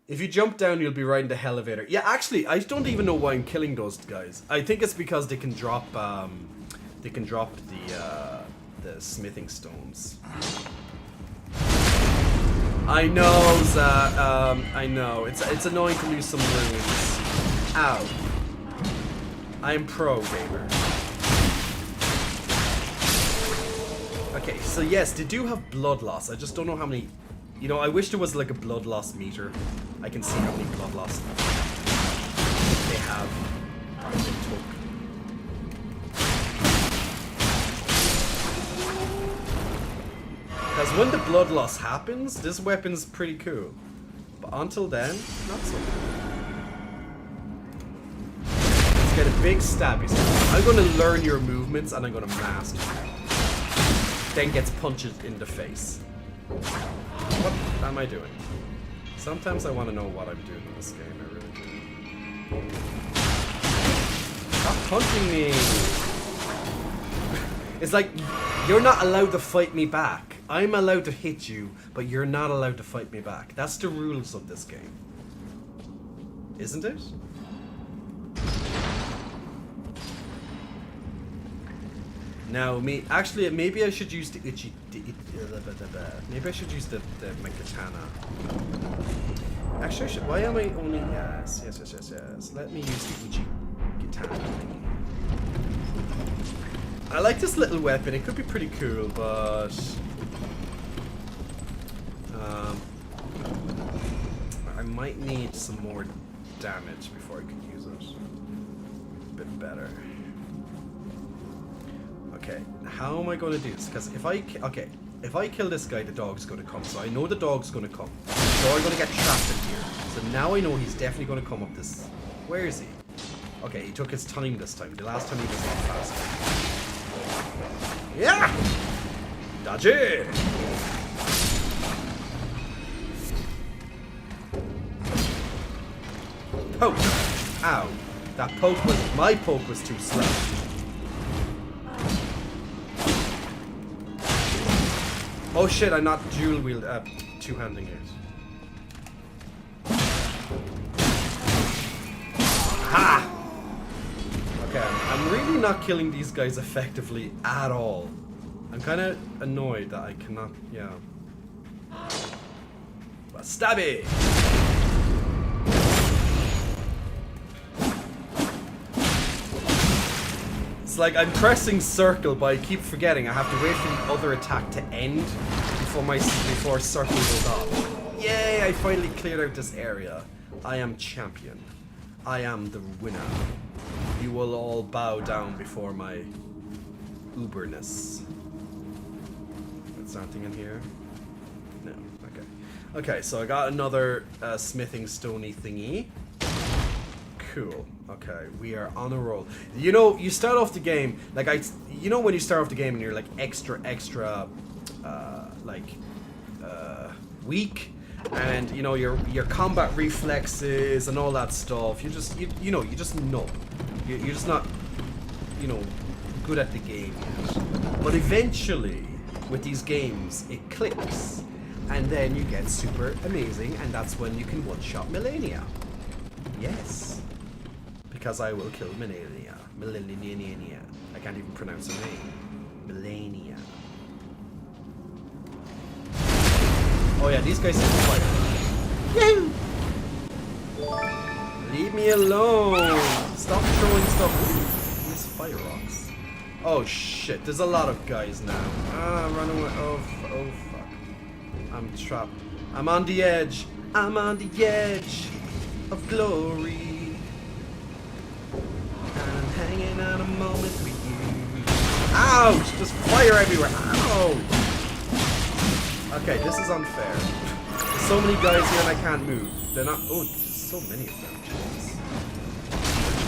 If you jump down, you'll be riding the elevator. Yeah, actually, I don't even know why I'm killing those guys. I think it's because they can drop the smithing stones. I know, I know. It's annoying to lose some runes. Ow. I'm pro gamer. Okay, so yes, they do have blood loss. I just don't know how many. You know, I wish there was like a blood loss meter. I can see how many blood loss they have. Or they took. Because when the blood loss happens, this weapon's pretty cool. But until then, not so cool. Let's get a big stabby stab. I'm gonna learn your movements and I'm gonna master them. Then gets punches in the face. What am I doing? Sometimes I want to know what I'm doing in this game, I really do. Stop punching me! It's like, you're not allowed to fight me back. I'm allowed to hit you, but you're not allowed to fight me back. That's the rules of this game. Isn't it? Now, actually, maybe I should use the itchy. Maybe I should use my katana. Actually, I should. Why am I only? Yes. Let me use the itchy katana thingy. I like this little weapon. It could be pretty cool, but I might need some more damage before I can use it. A bit better. Okay, how am I going to do this? Because if I kill this guy, the dog's going to come. So I know the dog's going to come. So I'm going to get trapped in here. So now I know he's definitely going to come up this. Where is he? Okay, he took his time this time. The last time he was a lot faster. Yeah! Dodge it! Poke! Ow. That poke was... My poke was too slow. Oh shit, I'm not dual wield two-handing it. Ha! Okay, I'm really not killing these guys effectively at all. I'm kind of annoyed that I cannot, yeah. But stabby! It's like I'm pressing circle, but I keep forgetting I have to wait for the other attack to end before circle goes off. Yay! I finally cleared out this area. I am champion. I am the winner. You will all bow down before my uberness. There's something in here? No. Okay. Okay, so I got another smithing stony thingy. Cool. Okay, we are on a roll. You know, you start off the game like you know when you start off the game and you're like extra weak, and you know your combat reflexes and all that stuff. You just you know you're just not good at the game yet. But eventually, with these games, it clicks, and then you get super amazing, and that's when you can one-shot Malenia. Yes. Because I will kill Malenia. I can't even pronounce her name. Malenia. Oh yeah, these guys seem fire. Yahoo! Leave me alone. Stop throwing stuff. Ooh, these fire rocks. Oh shit, there's a lot of guys now. Ah, run away. Oh fuck. I'm trapped. I'm on the edge. I'm on the edge of glory. And I'm hanging on a moment with you. Ouch! There's fire everywhere. Ow! Okay, this is unfair. There's so many guys here and I can't move. They're not. Oh, there's so many of them. Jesus.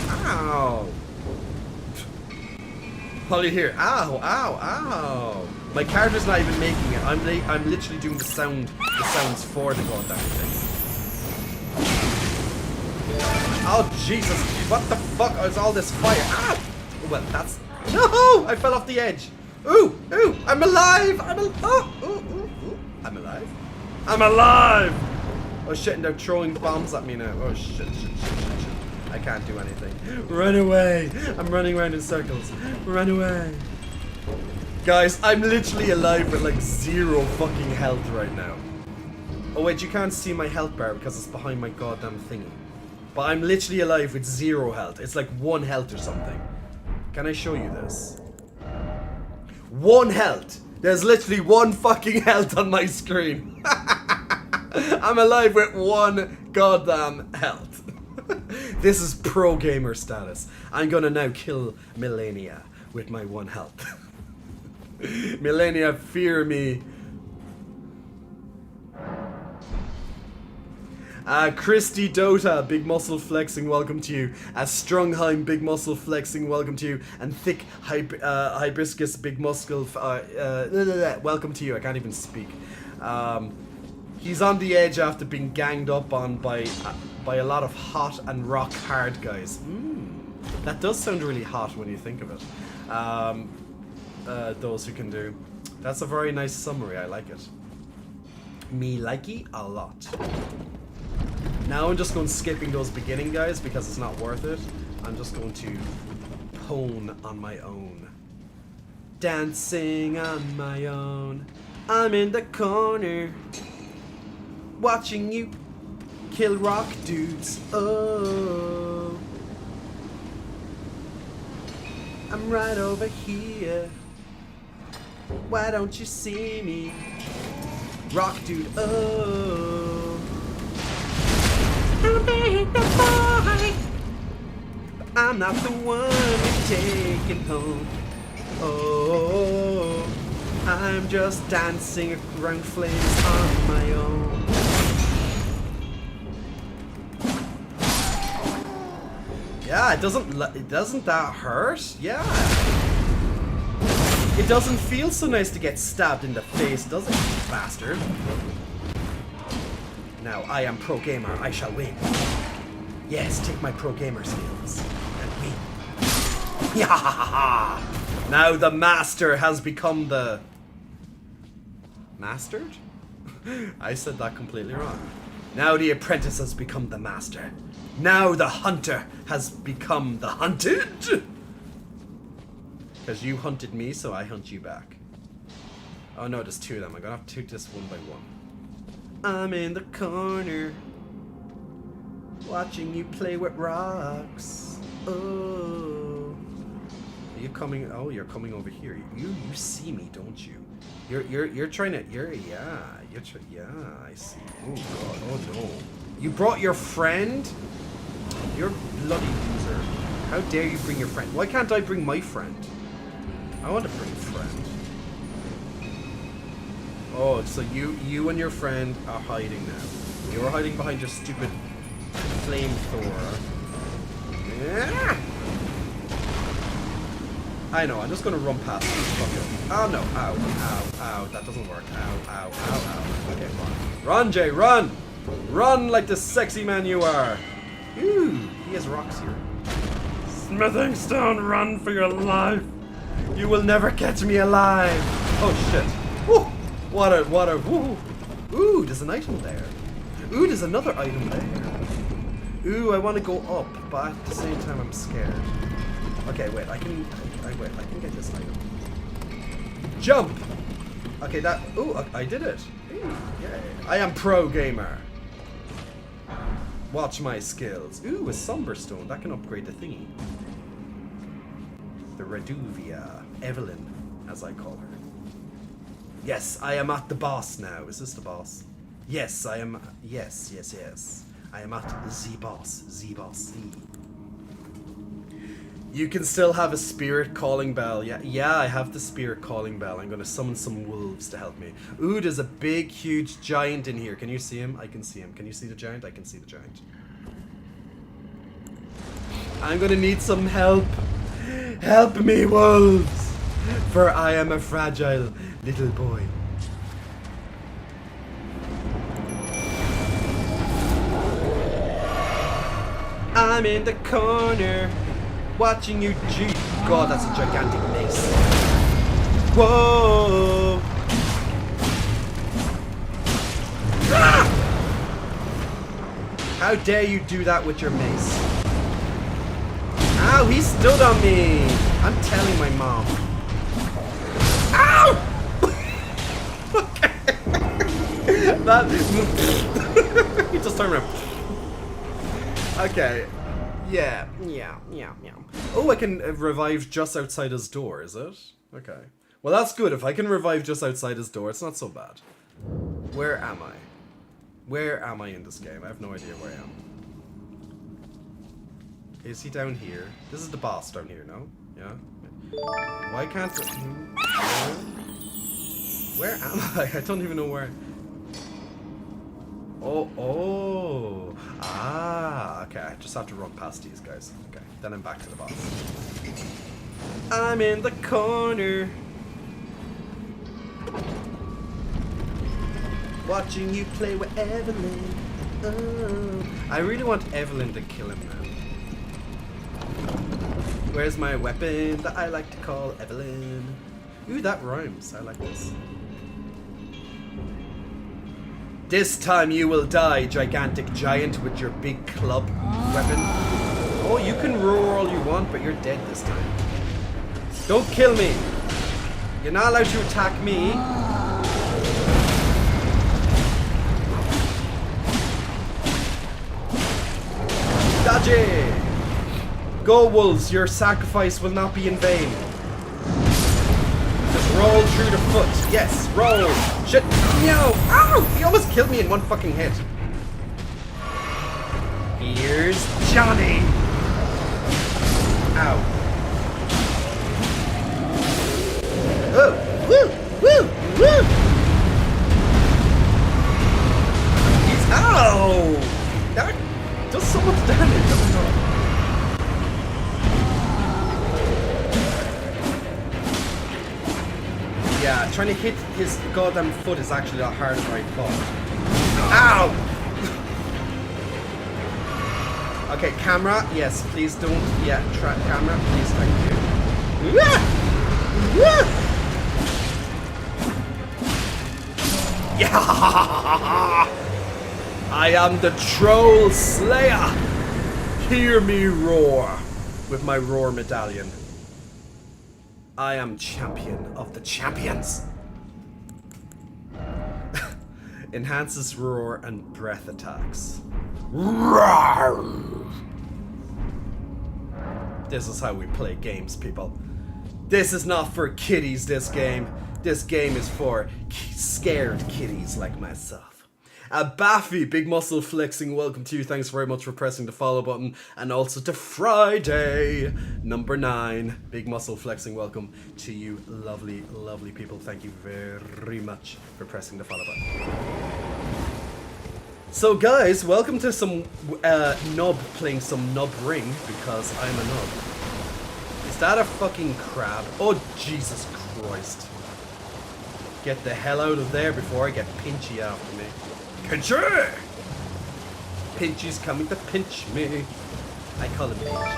Ow! While you're here. Ow! Ow! Ow! My character's not even making it. I'm literally doing the sounds for the goddamn thing. Oh Jesus! What the fuck is all this fire? Ah! Well, that's no! I fell off the edge. Ooh! Ooh! I'm alive! I'm alive! I'm alive! Oh shit! And they're throwing bombs at me now. Oh shit! I can't do anything. Run away! I'm running around in circles. Run away! Guys, I'm literally alive with like 0 fucking health right now. Oh wait, you can't see my health bar because it's behind my goddamn thingy. But I'm literally alive with 0 health. It's like 1 health or something. Can I show you this? 1 health! There's literally 1 fucking health on my screen. I'm alive with 1 goddamn health. This is pro gamer status. I'm gonna now kill Millennia with my 1 health. Millennia, fear me. Christy Dota, big muscle flexing, welcome to you. Strungheim, big muscle flexing, welcome to you. And Thick Hibiscus, big muscle, welcome to you. I can't even speak. He's on the edge after being ganged up on by a lot of hot and rock hard guys. That does sound really hot when you think of it. Those who can do. That's a very nice summary, I like it. Me likey a lot. Now I'm just going skipping those beginning guys because it's not worth it. I'm just going to pone on my own. Dancing on my own. I'm in the corner. Watching you kill rock dudes. Oh. I'm right over here. Why don't you see me? Rock dude, oh. I'm the boy, but I'm not the one you're taking home. Oh, I'm just dancing around flames on my own. Yeah, doesn't that hurt? Yeah. It doesn't feel so nice to get stabbed in the face, does it, bastard? Now, I am pro gamer, I shall win. Yes, take my pro gamer skills and win. Yahahaha! Now the master has become the... Mastered? I said that completely wrong. Now the apprentice has become the master. Now the hunter has become the hunted. Because you hunted me, so I hunt you back. Oh no, there's 2 of them. I'm gonna have to take this one by one. I'm in the corner, watching you play with rocks. Oh, are you coming? Oh, you're coming over here. You see me, don't you? You're trying to. Yeah, I see. Oh god. Oh no. You brought your friend? You're bloody loser. How dare you bring your friend? Why can't I bring my friend? I want to bring a friend. Oh, so you and your friend are hiding now. You were hiding behind your stupid flamethrower. Yeah. I know, I'm just gonna run past this fucker. Oh no, ow, ow, ow, that doesn't work. Ow, ow, ow, ow. Okay, run. Run, Jay, run! Run like the sexy man you are. Ooh, he has rocks here. Smithing Stone, run for your life. You will never catch me alive. Oh shit. Woo! What a, woo! Ooh, there's an item there. Ooh, there's another item there. Ooh, I want to go up, but at the same time I'm scared. Okay, wait, I can get this item. Jump! Okay, that, ooh, I did it. Yay. I am pro gamer. Watch my skills. Ooh, a somber stone. That can upgrade the thingy. The Reduvia. Evelyn, as I call her. Yes, I am at the boss now. Is this the boss? Yes, I am. Yes. I am at the boss. The boss. Z. You can still have a spirit calling bell. Yeah, I have the spirit calling bell. I'm gonna summon some wolves to help me. Ooh, there's a big, huge giant in here. Can you see him? I can see him. Can you see the giant? I can see the giant. I'm gonna need some help. Help me, wolves! For I am a fragile little boy. I'm in the corner, watching you. God, that's a gigantic mace. Whoa! Ah! How dare you do that with your mace? Ow, he stood on me! I'm telling my mom. Ow! Okay. That. He just turned around. Okay. Yeah. Oh, I can revive just outside his door, is it? Okay. Well, that's good. If I can revive just outside his door, it's not so bad. Where am I? Where am I in this game? I have no idea where I am. Is he down here? This is the boss down here, no? Yeah? Why can't I... Where am I? I don't even know where... Oh. Ah, okay. I just have to run past these guys. Okay, then I'm back to the boss. I'm in the corner. Watching you play with Evelyn. Oh. I really want Evelyn to kill him now. Where's my weapon that I like to call Evelyn? Ooh, that rhymes. I like this. This time you will die, gigantic giant, with your big club weapon. Oh, you can roar all you want, but you're dead this time. Don't kill me. You're not allowed to attack me. Dodge it! Go, wolves, your sacrifice will not be in vain. Just roll through the foot. Yes, roll. Shit. No. Ow! He almost killed me in one fucking hit. Here's Johnny. Ow. Oh. Woo! Woo! Woo! He's... Ow! That does so much damage. Yeah, trying to hit his goddamn foot is actually a lot harder than I thought. Ow! Okay, camera, yes, please don't. Yeah, camera, please, thank you. Yeah! I am the Troll Slayer! Hear me roar with my roar medallion. I am champion of the champions. Enhances roar and breath attacks. Roar! This is how we play games, people. This is not for kiddies, this game. This game is for scared kiddies like myself. Baffy, big muscle flexing, welcome to you. Thanks very much for pressing the follow button. And also to Friday, number 9, big muscle flexing, welcome to you, lovely, lovely people. Thank you very much for pressing the follow button. So guys, welcome to some nub playing some nub ring, because I'm a nub. Is that a fucking crab? Oh, Jesus Christ. Get the hell out of there before I get Pinchy after me. Pinchy! Pinchy's coming to pinch me. I call him Pinch.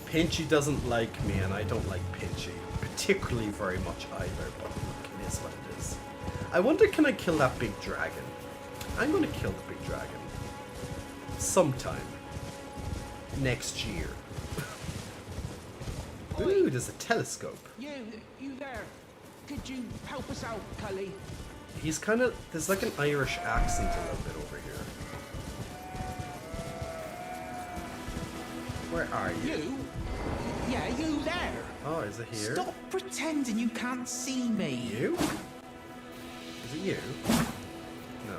Pinchy doesn't like me, and I don't like Pinchy particularly very much either, but look, it is what it is. I wonder, can I kill that big dragon? I'm gonna kill the big dragon. Sometime. Next year. Ooh, there's a telescope. You there? Could you help us out, Cully? He's kind of, there's like an Irish accent a little bit over here. Where are you? You? Yeah, you there? Oh, is it here? Stop pretending you can't see me. You? Is it you? No.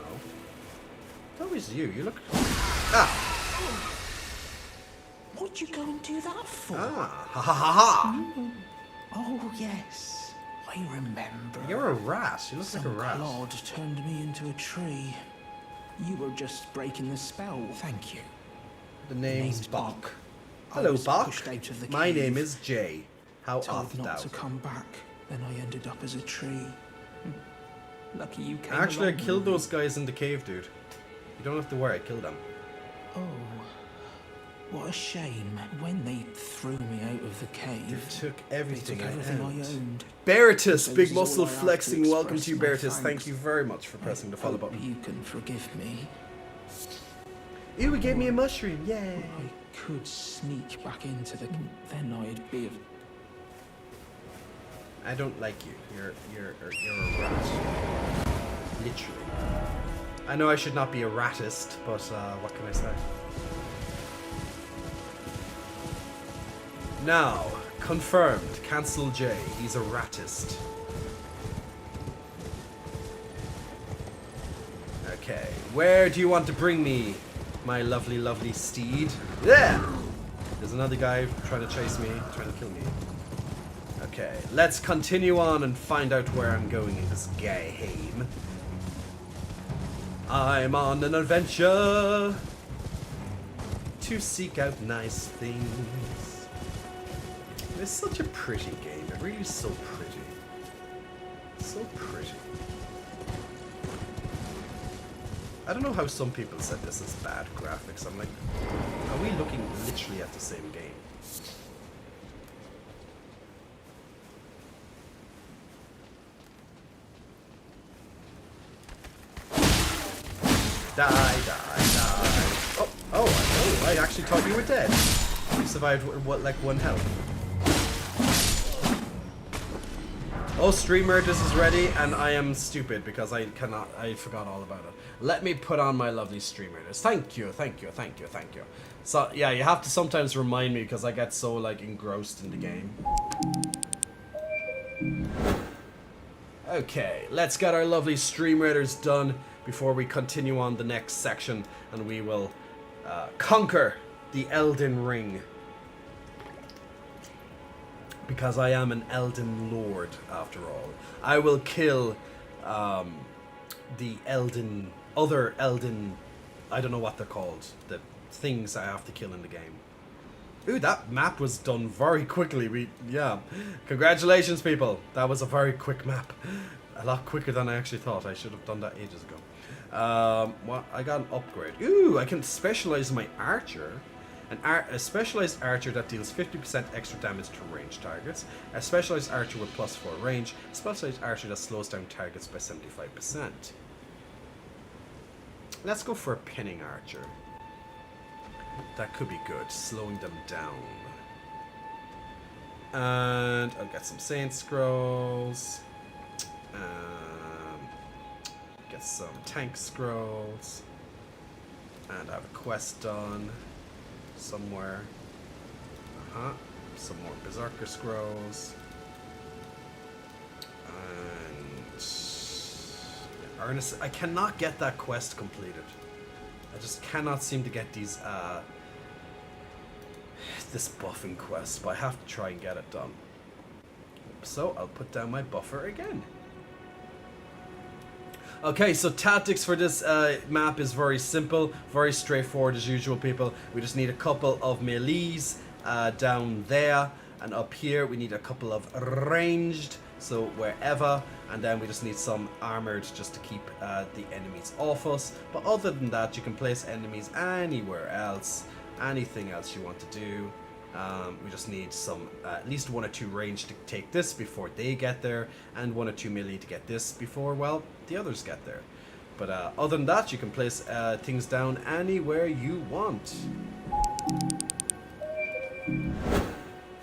It's always you. You look... Ah! What'd you go and do that for? Ah! Ha ha ha ha! Oh, yes. I remember. You're a rat. You look like a rat. Lord turned me into a tree. You were just breaking the spell. Thank you. The name's Bach. Bach. Hello, I was Bach. pushed out of the My cave, name is Jay. How art told thou? not to come back. Then I ended up as a tree. Lucky you came Actually, I along killed with me. those guys in the cave, dude. You don't have to worry, I killed them. Oh, what a shame. When they threw me out of the cave, They took everything, they took everything I owned. Beritus, So big this is all muscle I have to flexing. Welcome to you, express my Beritus. Thank thanks. you very much for pressing the follow Hope button. you can forgive me. Ew, he gave me a mushroom. Yay! I could sneak back into the... Then I'd be... I don't like you. You're a rat. Literally. I know I should not be a ratist, but what can I say? Now, confirmed. Cancel J. He's a ratist. Okay, where do you want to bring me, my lovely, lovely steed? Yeah! There's another guy trying to chase me, trying to kill me. Okay, let's continue on and find out where I'm going in this game. I'm on an adventure to seek out nice things. It's such a pretty game. It really is so pretty. So pretty. I don't know how some people said this is bad graphics. I'm like, are we looking literally at the same game? Die, die, die. Oh, I actually thought you were dead. You survived, what, like 1 health? Oh, Stream Murders is ready, and I am stupid because I forgot all about it. Let me put on my lovely Stream Murders. Thank you, thank you, thank you, thank you. So, yeah, you have to sometimes remind me because I get so, like, engrossed in the game. Okay, let's get our lovely Stream Raiders done before we continue on the next section, and we will conquer the Elden Ring. Because I am an Elden Lord, after all. I will kill the other Elden, I don't know what they're called, the things I have to kill in the game. Ooh, that map was done very quickly. Yeah. Congratulations, people. That was a very quick map. A lot quicker than I actually thought. I should have done that ages ago. What? I got an upgrade. Ooh, I can specialize my archer. A specialized archer that deals 50% extra damage to ranged targets. A specialized archer with +4 range. A specialized archer that slows down targets by 75%. Let's go for a pinning archer. That could be good, slowing them down. And I'll get some Saint Scrolls. Get some Tank Scrolls. And I have a quest done somewhere. Some more Berserker Scrolls. And Ernest, I cannot get that quest completed. I just cannot seem to get these this buffing quest, but I have to try and get it done. So I'll put down my buffer again. Okay, so tactics for this map is very simple, very straightforward as usual, people. We just need a couple of melees down there, and up here we need a couple of ranged, so wherever, and then we just need some armored just to keep the enemies off us. But other than that, you can place enemies anywhere else, anything else you want to do. We just need some, at least 1 or 2 range to take this before they get there, and 1 or 2 melee to get this before, well, the others get there. But other than that, you can place things down anywhere you want.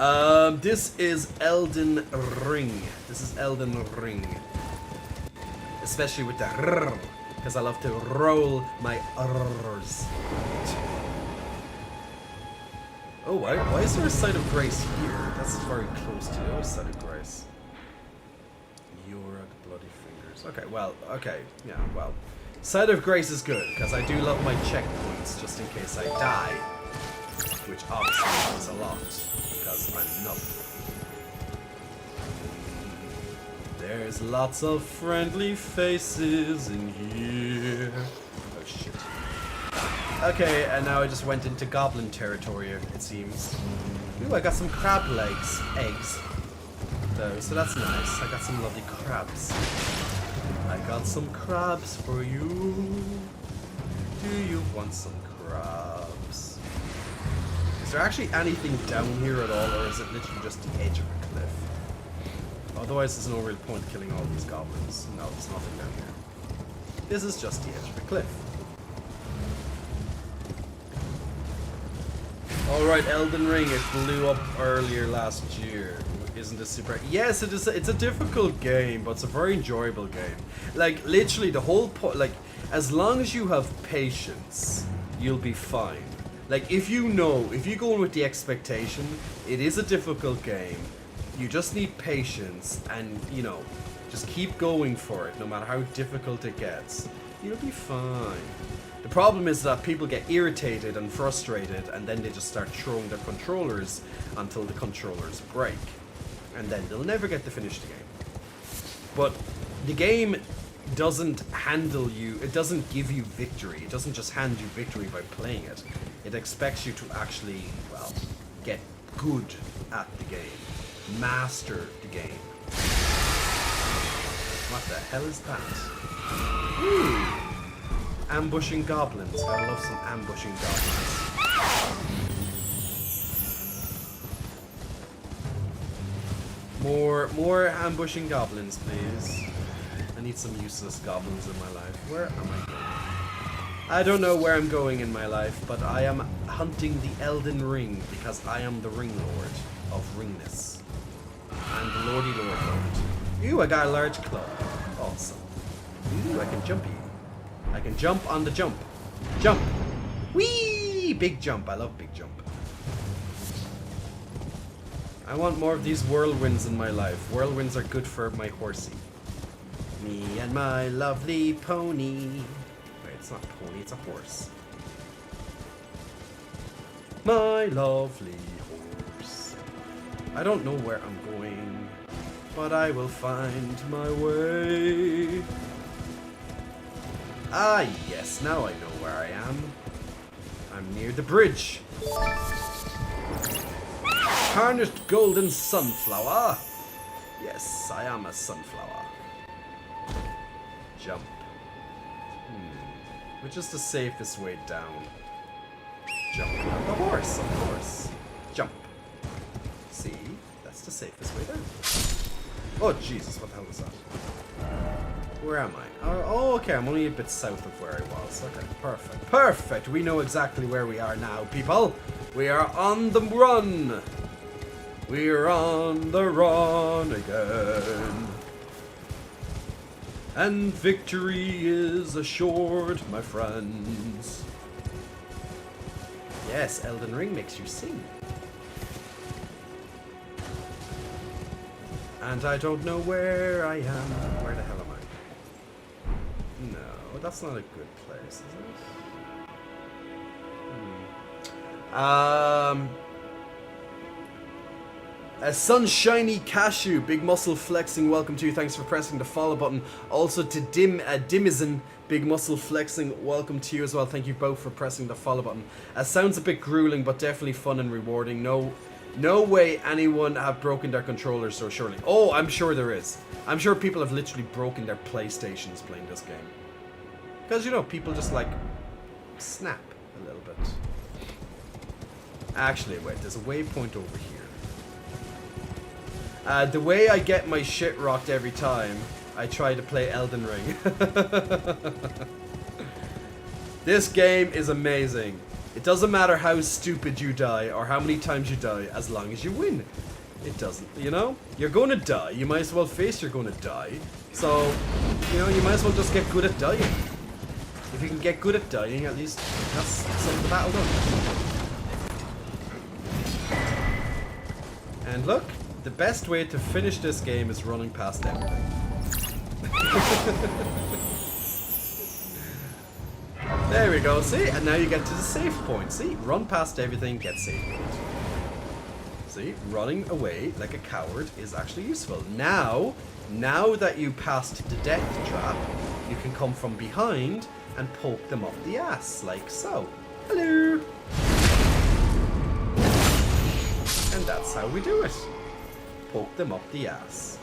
This is Elden Ring. This is Elden Ring. Especially with the rrr, because I love to roll my r's. Oh, why is there a Site of Grace here? That's very close to the other Site of Grace. Yorag Bloody Fingers. Okay, well, okay. Yeah, well. Site of Grace is good, because I do love my checkpoints, just in case I die. Which obviously is a lot, because I'm not. There's lots of friendly faces in here. Oh shit. Okay, and now I just went into goblin territory, it seems. Ooh, I got some crab legs. Eggs. So that's nice. I got some lovely crabs. I got some crabs for you. Do you want some crabs? Is there actually anything down here at all, or is it literally just the edge of a cliff? Otherwise, there's no real point killing all these goblins. No, there's nothing down here. This is just the edge of a cliff. Alright, Elden Ring, it blew up earlier last year. Isn't this super... Yes, it is. It's a difficult game, but it's a very enjoyable game. Like, literally, the whole point... Like, as long as you have patience, you'll be fine. Like, if you go in with the expectation, it is a difficult game. You just need patience and, you know, just keep going for it, no matter how difficult it gets. You'll be fine. The problem is that people get irritated and frustrated, and then they just start throwing their controllers until the controllers break. And then they'll never get to finish the game. But the game doesn't handle you, it doesn't give you victory. It doesn't just hand you victory by playing it. It expects you to actually, well, get good at the game. Master the game. What the hell is that? Ooh. Ambushing goblins. I love some ambushing goblins. More ambushing goblins, please. I need some useless goblins in my life. Where am I going? I don't know where I'm going in my life, but I am hunting the Elden Ring because I am the Ring Lord of Ringness. I'm the Lordy Lord. Ooh, I got a large club. Awesome. Ooh, I can jumpy. I can jump on the jump. Jump! Whee! Big jump. I love big jump. I want more of these whirlwinds in my life. Whirlwinds are good for my horsey. Me and my lovely pony. Wait, it's not a pony, it's a horse. My lovely horse. I don't know where I'm going, but I will find my way. Ah, yes, now I know where I am. I'm near the bridge. Tarnished golden sunflower. Yes, I am a sunflower. Jump. Which is the safest way down? Jump on the horse, of course. Jump. See? That's the safest way down. Oh, Jesus, what the hell was that? Where am I? Oh, okay, I'm only a bit south of where I was. Okay, perfect. Perfect! We know exactly where we are now, people. We are on the run. We're on the run again. And victory is assured, my friends. Yes, Elden Ring makes you sing. And I don't know where I am. Where the hell am I? No, that's not a good place, is it? A sunshiny cashew, big muscle flexing, welcome to you, thanks for pressing the follow button. Also to Dimizen, big muscle flexing, welcome to you as well, thank you both for pressing the follow button. Sounds a bit grueling, but definitely fun and rewarding. No way anyone have broken their controllers so surely. Oh, I'm sure there is. I'm sure people have literally broken their PlayStations playing this game. Because, you know, people just like snap a little bit. Actually, wait, there's a waypoint over here. The way I get my shit rocked every time I try to play Elden Ring. This game is amazing. It doesn't matter how stupid you die or how many times you die, as long as you win. It doesn't, you know? You're going to die. You might as well face you're going to die. So, you know, you might as well just get good at dying. If you can get good at dying, at least that's some of the battle done. And look, the best way to finish this game is running past everything. There we go, see? And now you get to the safe point. See? Run past everything, get safe point. See? Running away like a coward is actually useful. Now that you passed the death trap, you can come from behind and poke them up the ass, like so. Hello! And that's how we do it. Poke them up the ass.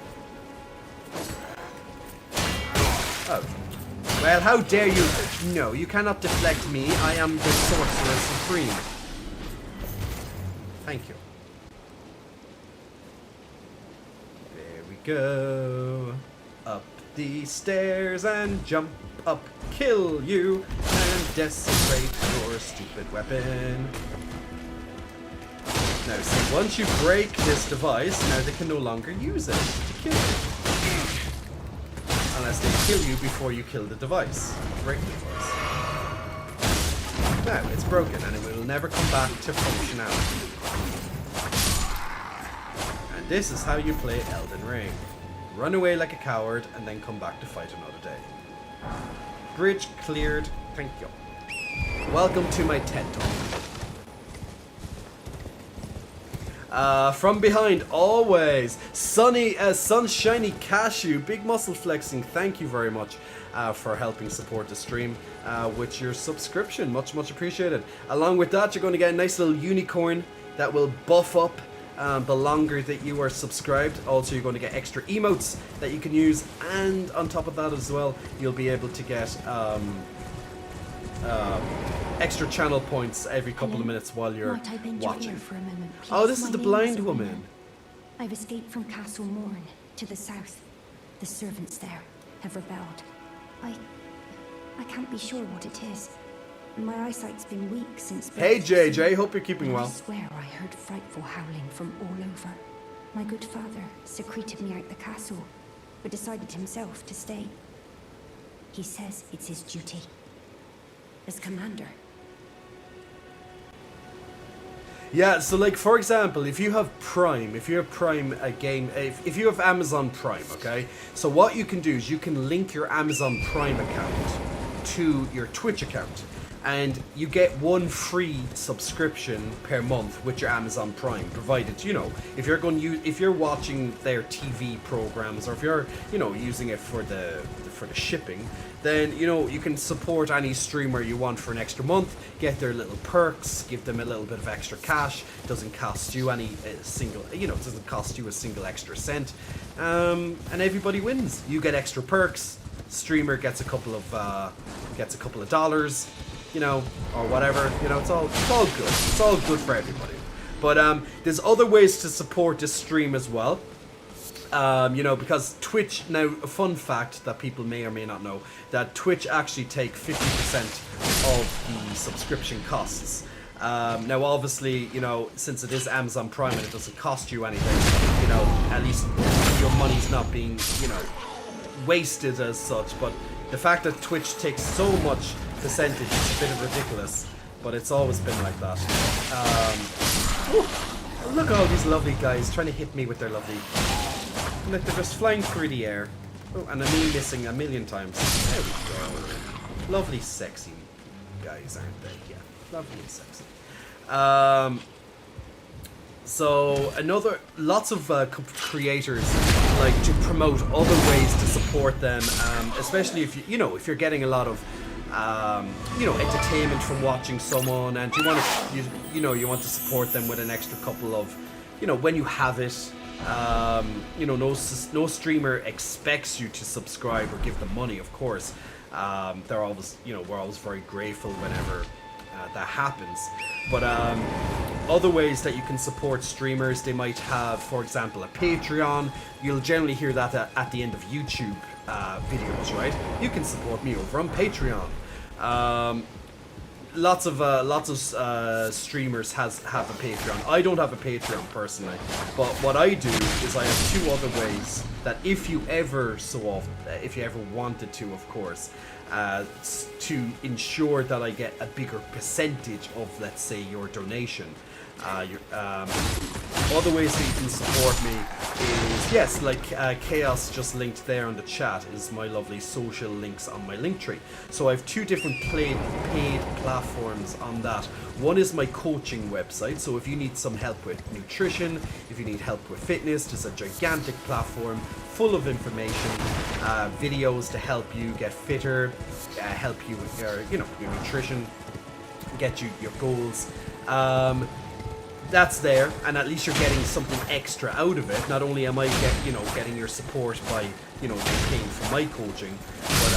Oh. Well, how dare you? No, you cannot deflect me. I am the Sorcerer Supreme. Thank you. There we go. Up the stairs and jump up, kill you, and desecrate your stupid weapon. Now, see, once you break this device, now they can no longer use it to kill you. Unless they kill you before you kill the device. Break the device. Now, it's broken and it will never come back to functionality. And this is how you play Elden Ring. Run away like a coward and then come back to fight another day. Bridge cleared. Thank you. Welcome to my TED Talk. From behind, always, Sunshiny Cashew, big muscle flexing, thank you very much for helping support the stream with your subscription, much appreciated. Along with that, you're going to get a nice little unicorn that will buff up the longer that you are subscribed. Also, you're going to get extra emotes that you can use, and on top of that as well, you'll be able to get extra channel points every couple of minutes while you're watching. For a moment, oh, this is the blind woman. I've escaped from Castle Morn to the south. The servants there have rebelled. I can't be sure what it is. My eyesight's been weak since... Hey JJ, hope you're keeping well. I swear I heard frightful howling from all over. My good father secreted me out the castle, but decided himself to stay. He says it's his duty. As commander. Yeah, so like for example, if you have Prime, if you have Amazon Prime, okay? So what you can do is you can link your Amazon Prime account to your Twitch account, and you get one free subscription per month with your Amazon Prime, provided, you know, if you're watching their TV programs, or if you're, you know, using it for the shipping, then, you know, you can support any streamer you want for an extra month, get their little perks, give them a little bit of extra cash. Doesn't cost you it doesn't cost you a single extra cent, and everybody wins. You get extra perks, streamer gets a couple of dollars, you know, or whatever. You know, it's all good. It's all good for everybody. But there's other ways to support this stream as well. You know, because Twitch, now a fun fact that people may or may not know, that Twitch actually take 50% of the subscription costs. Now obviously, you know, since it is Amazon Prime and it doesn't cost you anything, you know, at least your money's not being, you know, wasted as such. But the fact that Twitch takes so much percentage is a bit ridiculous, but it's always been like that. Look at all these lovely guys trying to hit me with their lovely... Look, they're just flying through the air. Oh, and me missing a million times. There we go. Lovely, sexy guys, aren't they? Yeah, lovely and sexy. So lots of creators like to promote other ways to support them, especially if if you're getting a lot of entertainment from watching someone, and you want to support them with an extra couple of, when you have it. No streamer expects you to subscribe or give them money, of course. They're always, we're always very grateful whenever that happens. But other ways that you can support streamers, they might have, for example, a Patreon. You'll generally hear that at the end of YouTube videos, right? You can support me over on Patreon. lots of streamers have a Patreon. I don't have a Patreon personally, but what I do is I have two other ways that if you ever wanted to, of course, to ensure that I get a bigger percentage of, let's say, your donation. Other ways that you can support me is, yes, like Chaos just linked there on the chat is my lovely social links on my Linktree. So I have two different paid platforms on that. One is my coaching website, so if you need some help with nutrition, if you need help with fitness, there's a gigantic platform full of information, videos to help you get fitter, help you with your nutrition, get you your goals. That's there, and at least you're getting something extra out of it. Not only am I getting your support by paying for my coaching, but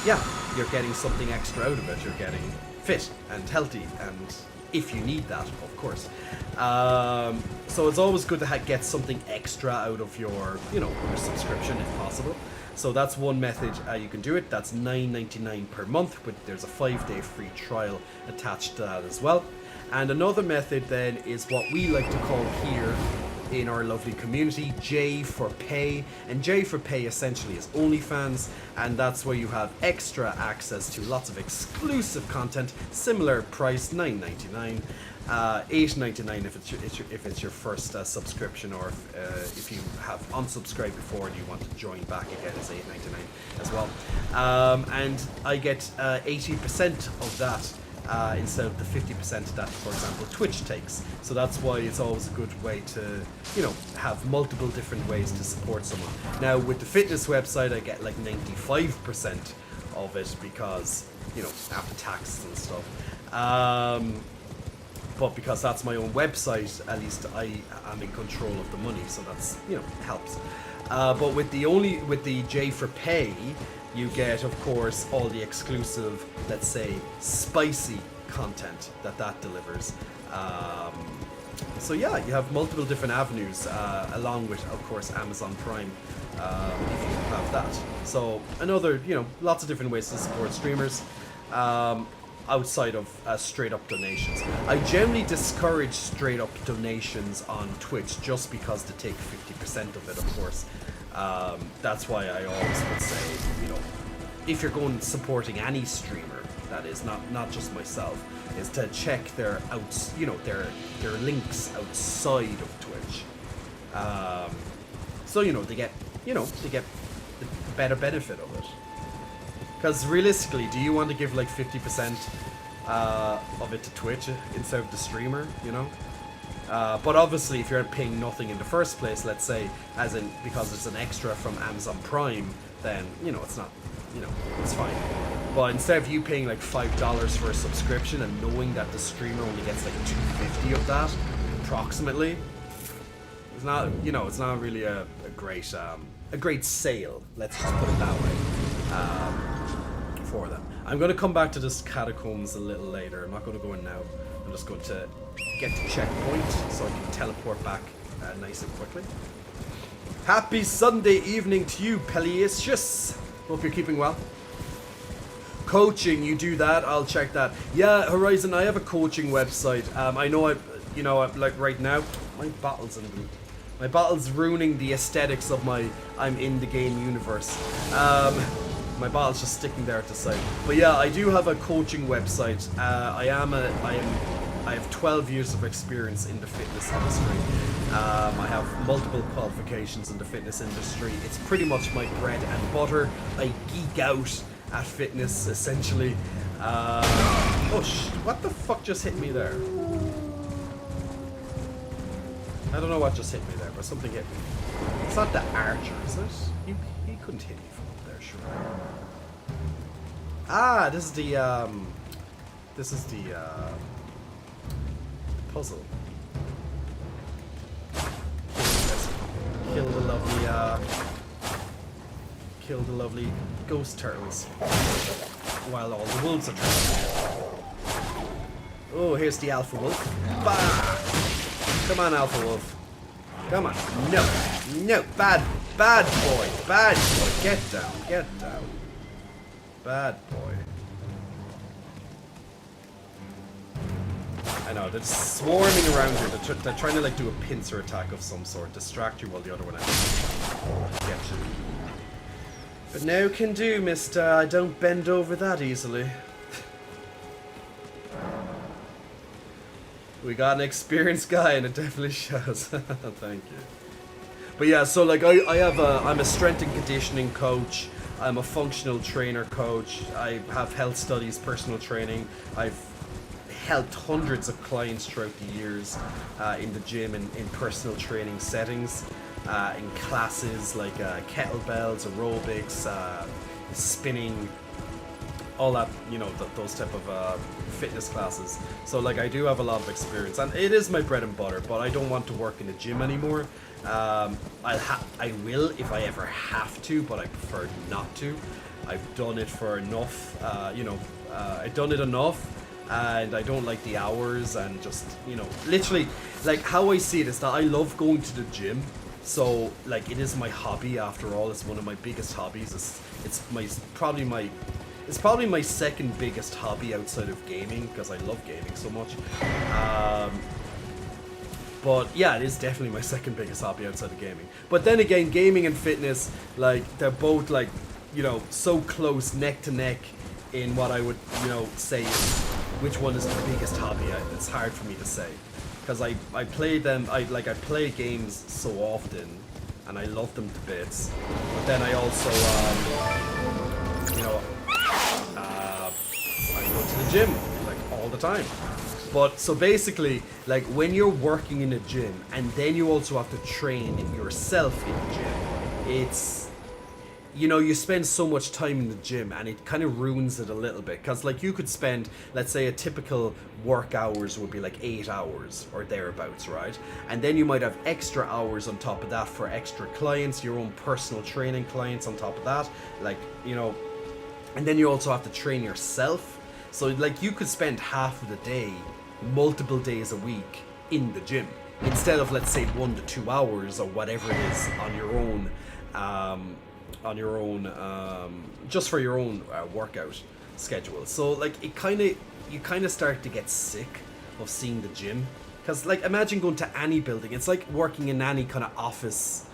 yeah, you're getting something extra out of it. You're getting fit and healthy, and if you need that, of course. So it's always good to get something extra out of your subscription if possible. So that's one method you can do it. That's $9.99 per month, but there's a 5-day free trial attached to that as well. And another method then is what we like to call here in our lovely community, J for Pay. And J for Pay essentially is OnlyFans, and that's where you have extra access to lots of exclusive content, similar price, $9.99. $8.99 if it's your first subscription, or if you have unsubscribed before and you want to join back again, it's $8.99 as well. And I get 80% of that instead of the 50% that, for example, Twitch takes. So that's why it's always a good way to, have multiple different ways to support someone. Now, with the fitness website, I get like 95% of it because, after taxes and stuff. But because that's my own website, at least I am in control of the money, so that's, helps. But with the J for Pay, you get, of course, all the exclusive, let's say, spicy content that delivers. So yeah, you have multiple different avenues, along with, of course, Amazon Prime, if you have that. So another, lots of different ways to support streamers, outside of straight up donations. I generally discourage straight up donations on Twitch just because they take 50% of it, of course. That's why I always would say, if you're going supporting any streamer, that is not just myself, is to check their their links outside of Twitch. So they get the better benefit of it. Because realistically, do you want to give like 50% of it to Twitch instead of the streamer? But obviously, if you're paying nothing in the first place, let's say, as in because it's an extra from Amazon Prime, then it's not, it's fine. But instead of you paying like $5 for a subscription and knowing that the streamer only gets like $2.50 of that, approximately, it's not, it's not really a great sale. Let's just put it that way. For them. I'm going to come back to this catacombs a little later. I'm not going to go in now. I'm just going to get to checkpoint so I can teleport back nice and quickly. Happy Sunday evening to you, Peliasius. Hope you're keeping well. Coaching, you do that? I'll check that. Yeah, Horizon, I have a coaching website. I know like right now, my bottle's ruining the aesthetics of my I'm in the game universe. My bottle's just sticking there at the side. But yeah, I do have a coaching website. I have 12 years of experience in the fitness industry. I have multiple qualifications in the fitness industry. It's pretty much my bread and butter. I geek out at fitness, essentially. What the fuck just hit me there? I don't know what just hit me there, but something hit me. It's not the archer, is it? He couldn't hit me from up there, sure. Ah, this is the puzzle. Kill the lovely ghost turtles while all the wolves are trying. Oh, here's the alpha wolf. Bah! Come on, alpha wolf. Come on. No, bad boy, get down. Bad boy. I know, they're just swarming around here. They're trying to like do a pincer attack of some sort, distract you while the other one get you. But now can do, mister. I don't bend over that easily. We got an experienced guy and it definitely shows. Thank you. But yeah, so like I'm a strength and conditioning coach. I'm a functional trainer coach. I have health studies, personal training. I've helped hundreds of clients throughout the years in the gym and in personal training settings, in classes like kettlebells, aerobics, spinning, all that, you know, those type of fitness classes. So like I do have a lot of experience and it is my bread and butter, but I don't want to work in the gym anymore. I will if I ever have to, but I prefer not to. I've done it for enough, I've done it enough, and I don't like the hours and just, you know, literally, like how I see it is that I love going to the gym. So like it is my hobby after all. It's one of my biggest hobbies. It's probably my second biggest hobby outside of gaming because I love gaming so much. But yeah, it is definitely my second biggest hobby outside of gaming. But then again, gaming and fitness, like they're both like, you know, so close neck to neck in what I would, you know, say is which one is the biggest hobby. It's hard for me to say because I play them. I play games so often and I love them to bits. But then I also I go to the gym like all the time. But so basically, like when you're working in a gym and then you also have to train yourself in the gym, it's, you know, you spend so much time in the gym and it kind of ruins it a little bit. Because like you could spend, let's say a typical work hours would be like 8 hours or thereabouts, right? And then you might have extra hours on top of that for extra clients, your own personal training clients on top of that. Like, you know, and then you also have to train yourself. So like you could spend half of the day, multiple days a week in the gym instead of, let's say, 1 to 2 hours or whatever it is on your own just for your own workout schedule. So like you kind of start to get sick of seeing the gym, because like imagine going to any building. It's like working in any kind of office.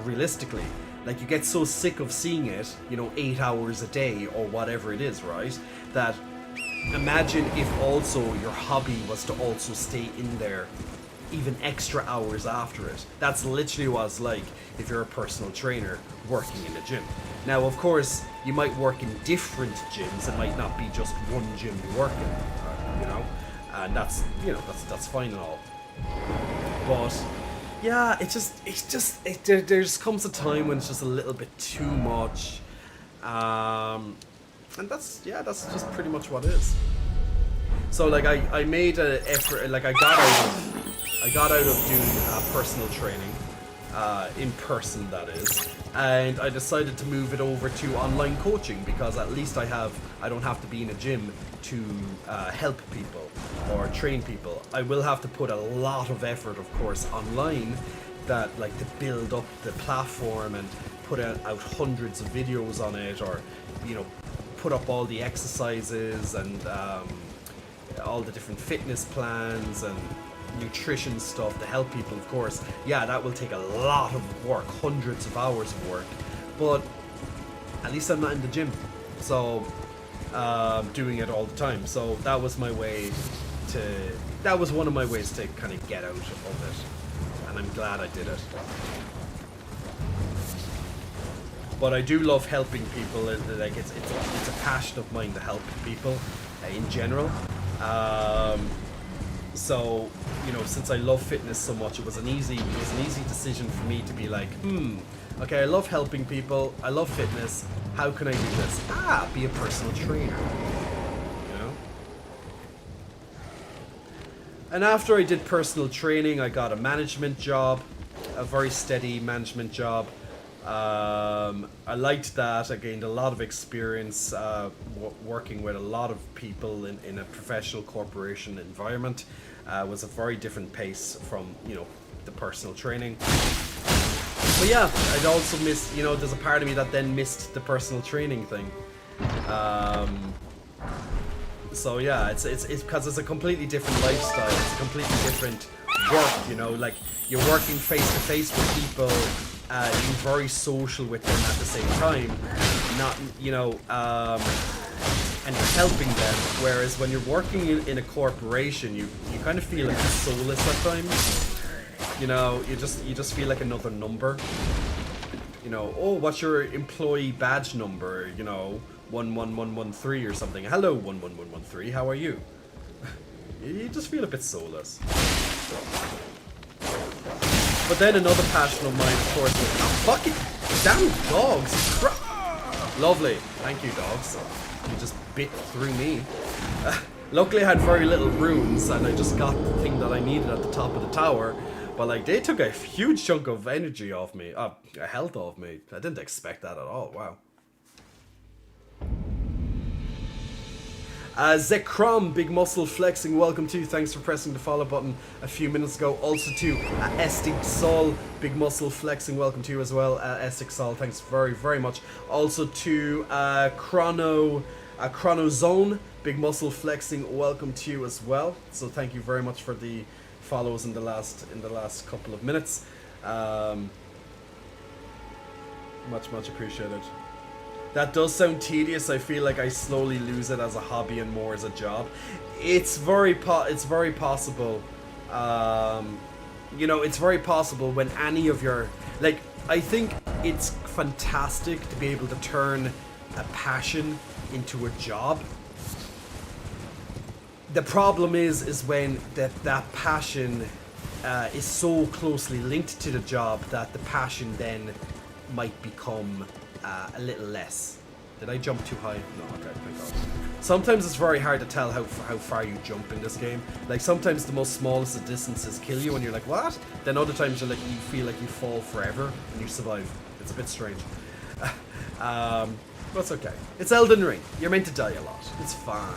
Realistically, like you get so sick of seeing it, you know, 8 hours a day or whatever it is, right? That imagine if also your hobby was to also stay in there even extra hours after it. That's literally what it's like if you're a personal trainer working in a gym. Now, of course, you might work in different gyms. It might not be just one gym you work in, you know, and that's, you know, that's fine and all. But yeah, there just comes a time when it's just a little bit too much. And that's just pretty much what it is. So like I made an effort, like I got out of doing personal training, in person that is, and I decided to move it over to online coaching because at least I don't have to be in a gym to help people or train people. I will have to put a lot of effort, of course, online, that like to build up the platform and put out hundreds of videos on it, or, you know, put up all the exercises and all the different fitness plans and nutrition stuff to help people, of course. Yeah, that will take a lot of work, hundreds of hours of work, but at least I'm not in the gym, so doing it all the time. So that was my way to, that was one of my ways to kind of get out of it, and I'm glad I did it. But I do love helping people. Like it's a passion of mine to help people in general. So, you know, since I love fitness so much, it was an easy decision for me to be like, okay, I love helping people, I love fitness, how can I do this? Be a personal trainer, you know? And after I did personal training, I got a management job, a very steady management job. I liked that. I gained a lot of experience working with a lot of people in a professional corporation environment. It was a very different pace from, you know, the personal training. But yeah, I'd also missed, you know, there's a part of me that then missed the personal training thing. So yeah, it's because it's a completely different lifestyle. It's a completely different work. You know, like you're working face to face with people, being very social with them at the same time. Not, you know, and you're helping them. Whereas when you're working in a corporation, you kind of feel like soulless at times. You know, you just feel like another number. You know, oh, what's your employee badge number? You know, 11113 or something. Hello, 11113. How are you? You just feel a bit soulless. But then another passion of mine, of course, was fucking damn dogs. Lovely, thank you, dogs. You just bit through me. Luckily, I had very little runes, and I just got the thing that I needed at the top of the tower. But like, they took a huge chunk of energy off me, health off me. I didn't expect that at all. Wow. Zekrom, big muscle flexing, welcome to you. Thanks for pressing the follow button a few minutes ago. Also to Estig Sol, big muscle flexing, welcome to you as well. Estig Sol, thanks very, very much. Also to Chronozone, big muscle flexing, welcome to you as well. So thank you very much for the follows in the last couple of minutes. Much appreciated. That does sound tedious. I feel like I slowly lose it as a hobby and more as a job. It's very possible. You know, it's very possible when any of your, like, I think it's fantastic to be able to turn a passion into a job. The problem is when that passion is so closely linked to the job that the passion then might become a little less. Did I jump too high? No, okay, thank God. Sometimes it's very hard to tell how far you jump in this game. Like sometimes the most smallest of distances kill you and you're like, what? Then other times you're like, you feel like you fall forever and you survive. It's a bit strange. But it's okay. It's Elden Ring. You're meant to die a lot. It's fine.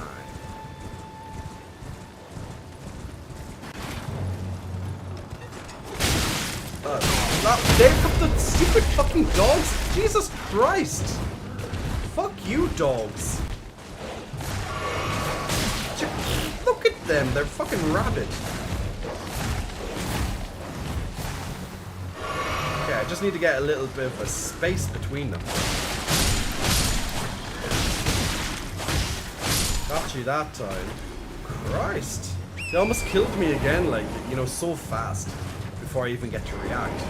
There come the stupid fucking dogs! Jesus Christ! Fuck you, dogs! Look at them, they're fucking rabid. Okay, I just need to get a little bit of a space between them. Got you that time. Christ! They almost killed me again, like, you know, so fast. Before I even get to react.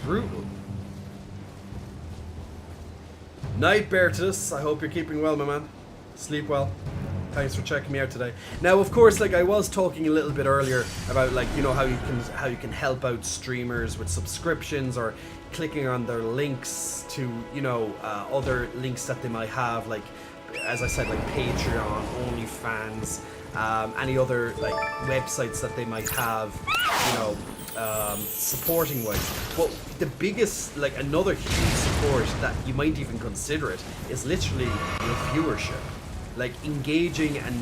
Brutal. Night, Bertus. I hope you're keeping well, my man. Sleep well. Thanks for checking me out today. Now, of course, like I was talking a little bit earlier about, like, you know, how you can help out streamers with subscriptions or clicking on their links to, you know, other links that they might have, like, as I said, like Patreon, OnlyFans, any other like websites that they might have, you know, supporting wise. But the biggest, like another huge support that you might even consider it is literally your viewership. Like engaging and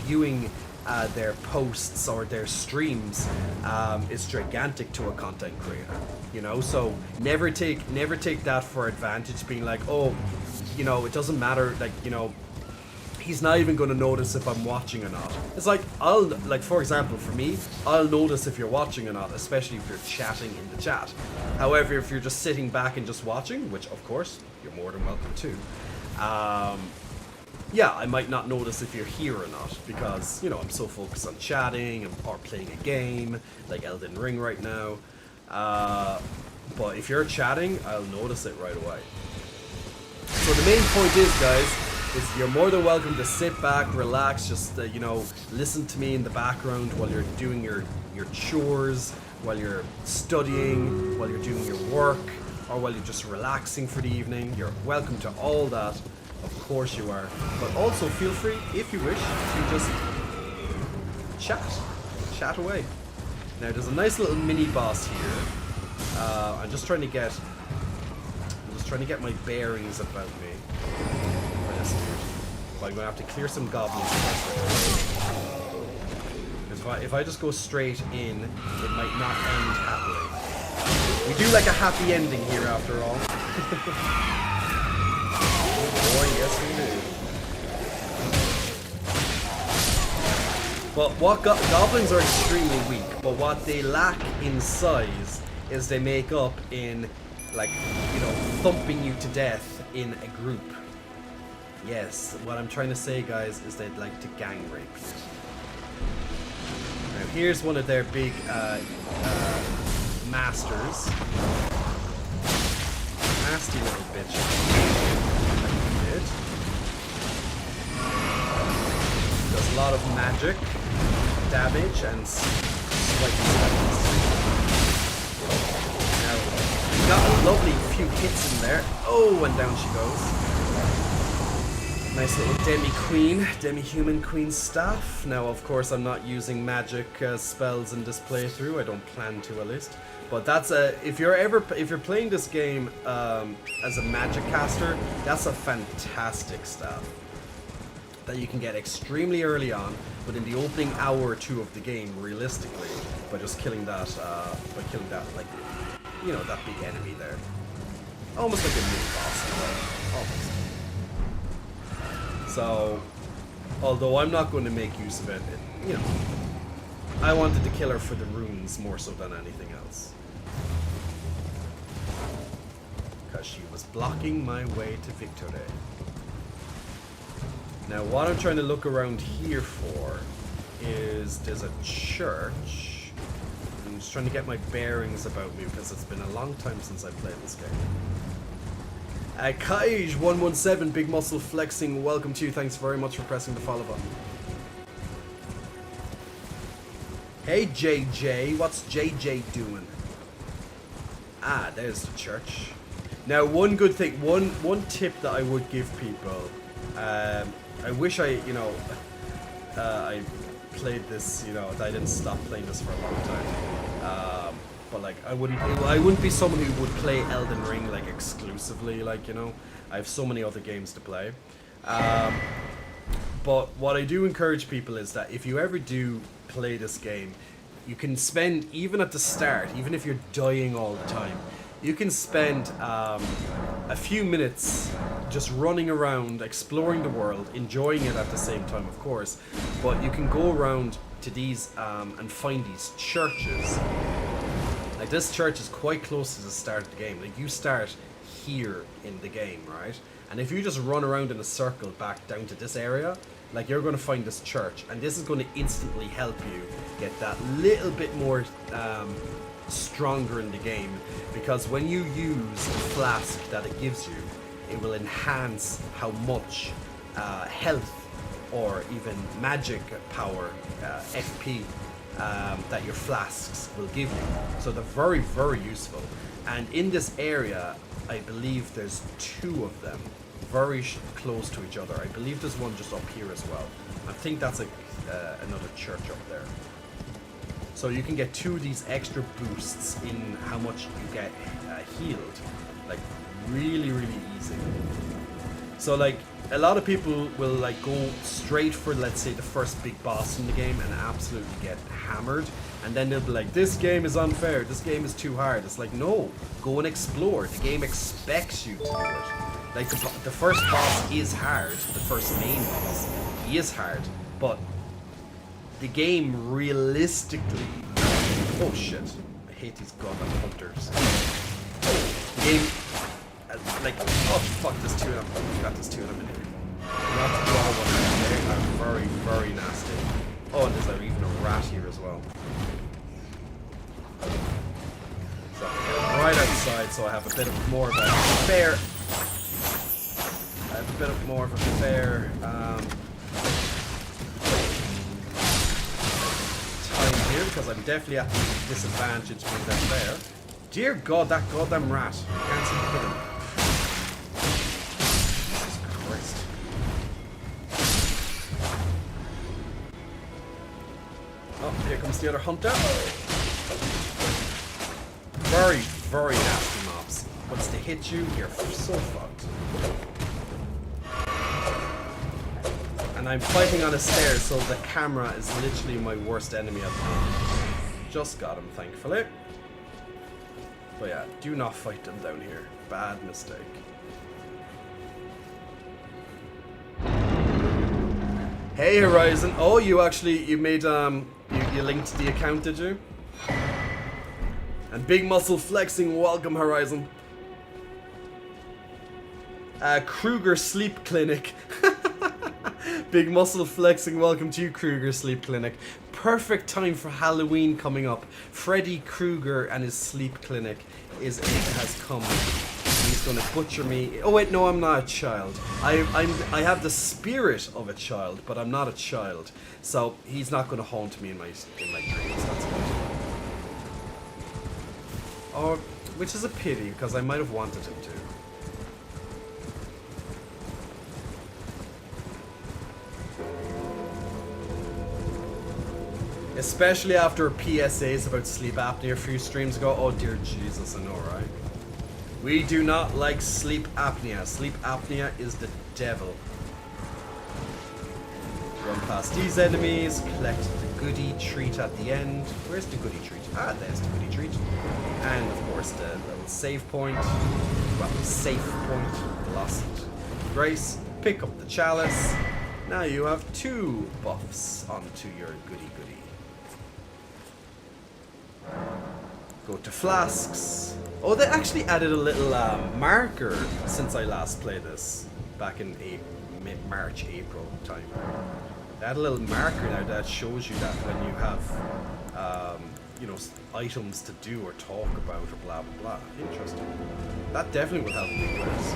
viewing their posts or their streams is gigantic to a content creator, you know. So never take that for advantage, being like, oh, you know, it doesn't matter, like, you know, he's not even going to notice if I'm watching or not. It's like, like for example, for me, I'll notice if you're watching or not, especially if you're chatting in the chat. However, if you're just sitting back and just watching, which of course you're more than welcome to, yeah, I might not notice if you're here or not, because, you know, I'm so focused on chatting or playing a game like Elden Ring right now. But if you're chatting, I'll notice it right away. So the main point is, guys, is you're more than welcome to sit back, relax, just you know, listen to me in the background while you're doing your chores, while you're studying, while you're doing your work, or while you're just relaxing for the evening. You're welcome to all that, of course you are. But also feel free, if you wish, to just chat away. Now there's a nice little mini boss here. I'm just trying to get my bearings about me. But I'm going to have to clear some goblins first. If I just go straight in, it might not end happily. We do like a happy ending here after all. Oh boy, yes we do. But what goblins are extremely weak, but what they lack in size is they make up in, like, you know, thumping you to death in a group. Yes, what I'm trying to say, guys, is they'd like to gang rape you. Now, here's one of their big masters. Nasty little bitch. Like does a lot of magic damage and swipe spells. Now, we got a lovely few hits in there. Oh, and down she goes. Nice little demi-human queen staff. Now, of course, I'm not using magic spells in this playthrough. I don't plan to, at least. But that's if you're playing this game as a magic caster, that's a fantastic staff that you can get extremely early on, but in the opening hour or two of the game, realistically, by just killing that, like, you know, that big enemy there, almost like a mini boss, almost. So, although I'm not going to make use of it, you know, I wanted to kill her for the runes more so than anything else. Because she was blocking my way to victory. Now, what I'm trying to look around here for is there's a church. I'm just trying to get my bearings about me because it's been a long time since I played this game. Kaij117, big muscle flexing, welcome to you. Thanks very much for pressing the follow button. Hey JJ, what's JJ doing? Ah, there's the church. Now, one good thing, one tip that I would give people, I wish I played this, you know, I didn't stop playing this for a long time. But like, I wouldn't be someone who would play Elden Ring like exclusively, like, you know. I have so many other games to play. But what I do encourage people is that if you ever do play this game, you can spend, even at the start, even if you're dying all the time, you can spend a few minutes just running around, exploring the world, enjoying it at the same time, of course. But you can go around to these and find these churches. Like, this church is quite close to the start of the game. Like, you start here in the game, right? And if you just run around in a circle back down to this area, like, you're going to find this church, and this is going to instantly help you get that little bit more stronger in the game, because when you use the flask that it gives you, it will enhance how much health or even magic power, FP, that your flasks will give you. So they're very, very useful. And in this area, I believe there's two of them very close to each other. I believe there's one just up here as well. I think that's another church up there. So you can get two of these extra boosts in how much you get healed. Like, really, really easy. So, like, a lot of people will, like, go straight for, let's say, the first big boss in the game and absolutely get hammered. And then they'll be like, this game is unfair, this game is too hard. It's like, no, go and explore. The game expects you to do it. Like, the first boss is hard, the first main boss, he is hard, but the game realistically... Oh shit, I hate these goddamn hunters. The game... like, oh fuck, there's two of them. I forgot there's two of them in here. You have to draw one. They are very, very nasty. Oh, and there's even a rat here as well. So right outside, so I have a bit of more of a fair... I have a bit of more of a fair time here, because I'm definitely at the disadvantage with them there. Dear God, that goddamn rat. I can't seem to hit him. Jesus Christ. Oh, here comes the other hunter. Very, very nasty mobs. Once they hit you, you're so fucked. And I'm fighting on a stairs, so the camera is literally my worst enemy at the moment. Just got him, thankfully. But yeah, do not fight them down here. Bad mistake. Hey Horizon. Oh, you made you linked the account, did you? And big muscle flexing, welcome Horizon. Kruger Sleep Clinic. Big muscle flexing, welcome to you, Kruger Sleep Clinic. Perfect time for Halloween coming up. Freddy Krueger and his sleep clinic has come. He's gonna butcher me. Oh wait, no, I'm not a child. I have the spirit of a child, but I'm not a child. So he's not gonna haunt me in my dreams. That's good. Or, which is a pity because I might have wanted him to. Especially after PSAs about sleep apnea a few streams ago. Oh dear Jesus, I know, right? We do not like sleep apnea. Sleep apnea is the devil. Run past these enemies, collect the goodie treat at the end. Where's the goodie treat? Ah, there's the goodie treat. And of course the little save point. Well, safe point. Lost Grace. Pick up the chalice. Now you have 2 buffs onto your goodie. Go to flasks. Oh, they actually added a little marker since I last played this back in March, April time. They had a little marker now that shows you that when you have, you know, items to do or talk about or blah blah blah. Interesting. That definitely would help me with this.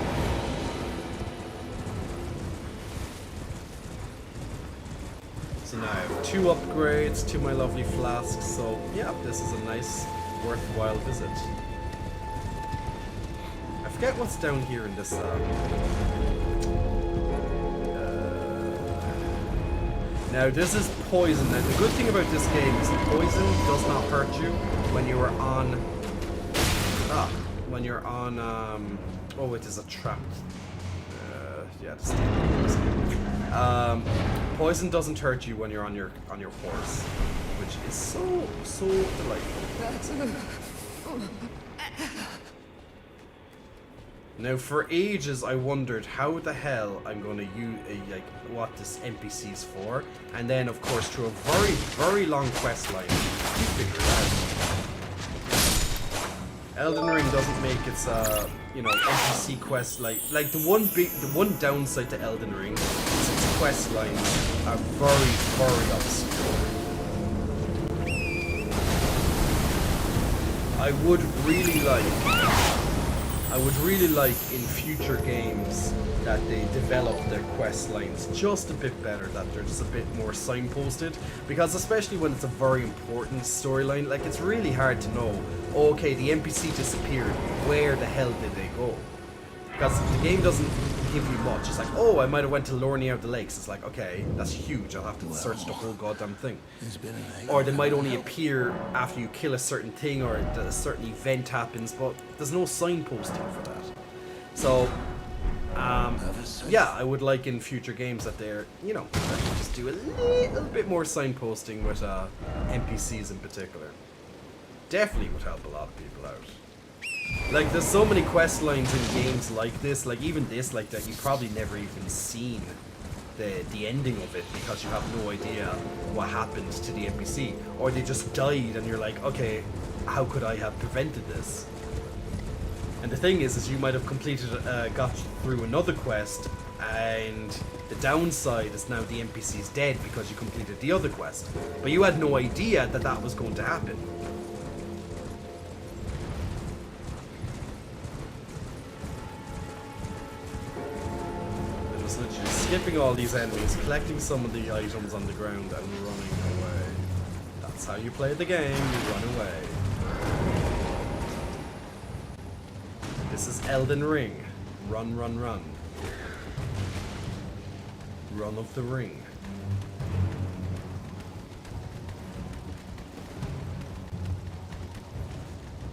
So now I have 2 upgrades to my lovely flasks. So yeah, this is a nice, worthwhile visit. I forget what's down here in this. Now this is poison. Now the good thing about this game is the poison does not hurt you when you are on. When you're on. Oh, it is a trap. Yeah, this poison doesn't hurt you when you're on your horse, which is so delightful. Now, for ages, I wondered how the hell I'm going to use what this NPC's for, and then, of course, through a very, very long quest line, you figure it out. Elden Ring doesn't make its NPC quest like the one downside to Elden Ring is its quest lines are very, very obscure. I would really like in future games that they develop their quest lines just a bit better, that they're just a bit more signposted, because especially when it's a very important storyline, like it's really hard to know, oh, okay, the NPC disappeared, where the hell did they go? Because the game doesn't give you much. It's like, oh, I might have went to Lornia of the Lakes. It's like, okay, that's huge. I'll have to search the whole goddamn thing. Or they might only appear after you kill a certain thing or a certain event happens, but there's no signposting for that. So, yeah, I would like in future games that they're, that they just do a little bit more signposting with NPCs in particular. Definitely would help a lot of people out. Like, there's so many quest lines in games like this, like even this, like that you've probably never even seen the ending of it because you have no idea what happened to the NPC, or they just died and you're like, okay, how could I have prevented this? And the thing is you might have completed, got through another quest, and the downside is now the NPC's dead because you completed the other quest, but you had no idea that that was going to happen. Skipping all these enemies, collecting some of the items on the ground and running away. That's how you play the game, you run away. This is Elden Ring. Run, run, run. Run of the Ring.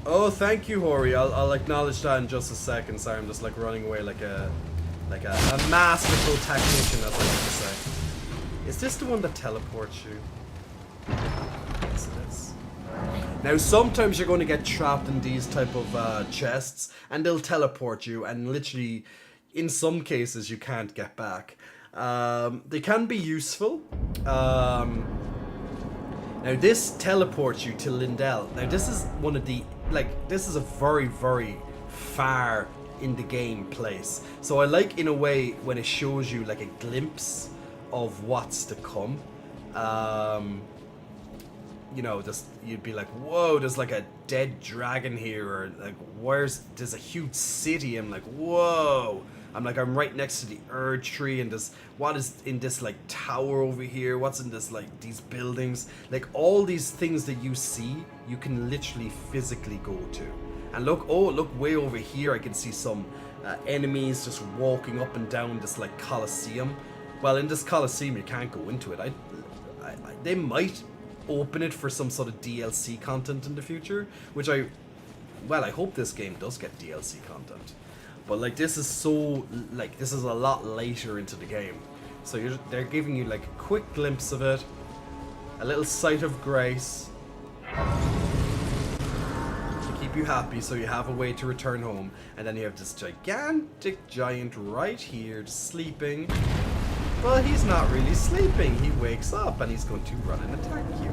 Oh, thank you, Hori. I'll acknowledge that in just a second. Sorry, I'm just like running away like a masterful technician, as I like to say. Is this the one that teleports you? Yes, it is. Now, sometimes you're going to get trapped in these type of chests, and they'll teleport you, and literally, in some cases, you can't get back. They can be useful. Now this teleports you to Lindell. Now this is one of the, this is a very, very far in the game place. So I like, in a way, when it shows you like a glimpse of what's to come. You know, just, you'd be like, whoa, there's like a dead dragon here, or like, there's a huge city. I'm like, whoa. I'm right next to the Erd tree, and what is in this like tower over here? What's in this, like, these buildings? Like, all these things that you see, you can literally physically go to. And look, way over here, I can see some enemies just walking up and down this like Colosseum. Well, in this Colosseum, you can't go into it. They might open it for some sort of DLC content in the future, which I hope this game does get DLC content. But like, this is so, like, this is a lot later into the game, so they're giving you like a quick glimpse of it, a little sight of grace to keep you happy, so you have a way to return home. And then you have this gigantic giant right here just sleeping. But he's not really sleeping. He wakes up and he's going to run and attack you.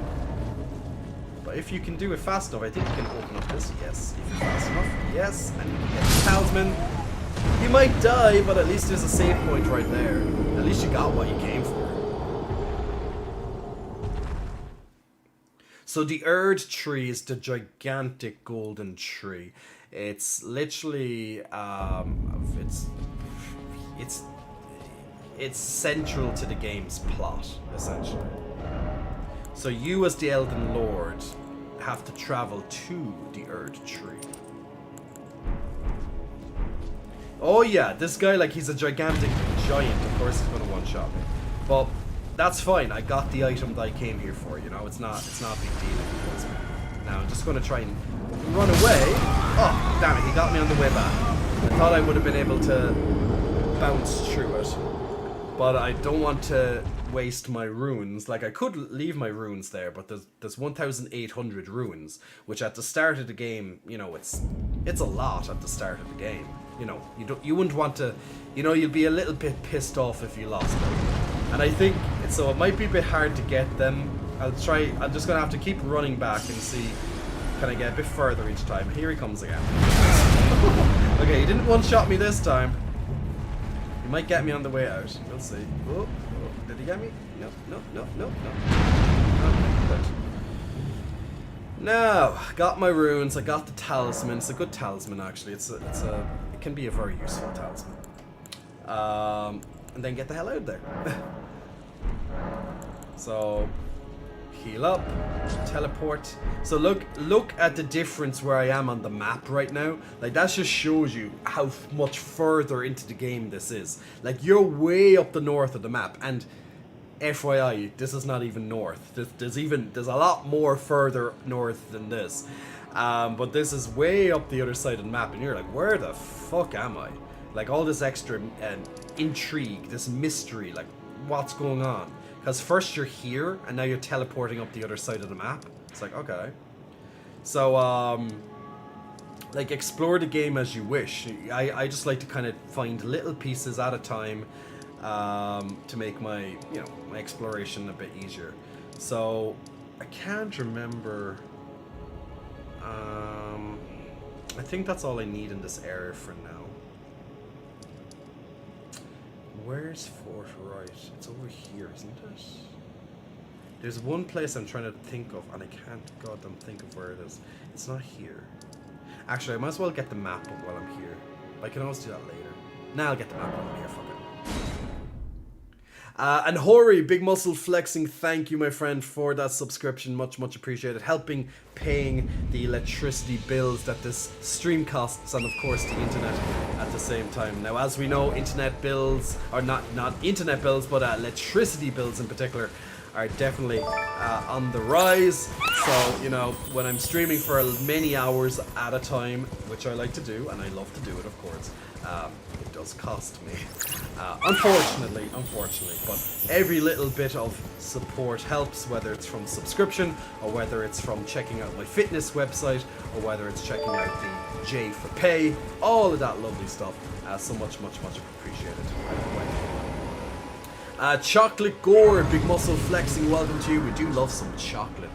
But if you can do it fast enough, I think you can open up this. Yes, if you're fast enough. Yes, and you can get the talisman. You might die, but at least there's a save point right there. At least you got what you came for. So the Erd tree is the gigantic golden tree. It's literally, it's central to the game's plot, essentially. So you, as the Elden Lord, have to travel to the Erd tree. Oh yeah, this guy, like, he's a gigantic giant. Of course he's gonna one-shot me. But that's fine. I got the item that I came here for, you know? It's not a big deal if he kills me. Now I'm just gonna try and run away. Oh, damn it, he got me on the way back. I thought I would have been able to bounce through it. But I don't want to waste my runes. Like, I could leave my runes there, but there's 1,800 runes, which at the start of the game, you know, it's a lot at the start of the game. You know, you wouldn't want to, you know, you'd be a little bit pissed off if you lost them. And I think, so it might be a bit hard to get them. I'm just gonna have to keep running back and see, can I get a bit further each time. Here he comes again. Okay, he didn't one-shot me this time. He might get me on the way out. We'll see. Oh, did he get me? No. Good. Now, got my runes. I got the talisman. It's a good talisman, actually. It can be a very useful talisman. And then get the hell out of there. So, heal up, teleport. So look at the difference where I am on the map right now. Like, that just shows you how much further into the game this is. Like, you're way up the north of the map, and FYI, this is not even north. There's a lot more further north than this. But this is way up the other side of the map, and you're like, where the fuck am I? Like, all this extra intrigue, this mystery, like, what's going on? Because first you're here, and now you're teleporting up the other side of the map. It's like, okay. So, like, explore the game as you wish. I just like to kind of find little pieces at a time to make my, my exploration a bit easier. So, I can't remember. I think that's all I need in this area for now. Where's Fort Wright? It's over here, isn't it? There's one place I'm trying to think of, and I can't goddamn think of where it is. It's not here. Actually, I might as well get the map up while I'm here. I can always do that later. Now I'll get the map while I'm here, fuck it. And Hori, Big Muscle Flexing, thank you, my friend, for that subscription. Much, much appreciated. Helping paying the electricity bills that this stream costs, and of course the internet at the same time. Now, as we know, internet bills, or not internet bills, but electricity bills in particular, are definitely on the rise. So, when I'm streaming for many hours at a time, which I like to do, and I love to do it, of course, it does cost me. Unfortunately, but every little bit of support helps, whether it's from subscription, or whether it's from checking out my fitness website, or whether it's checking out the J for Pay, all of that lovely stuff. So much, much, much appreciated. Chocolate Gore, Big Muscle Flexing, welcome to you. We do love some chocolate.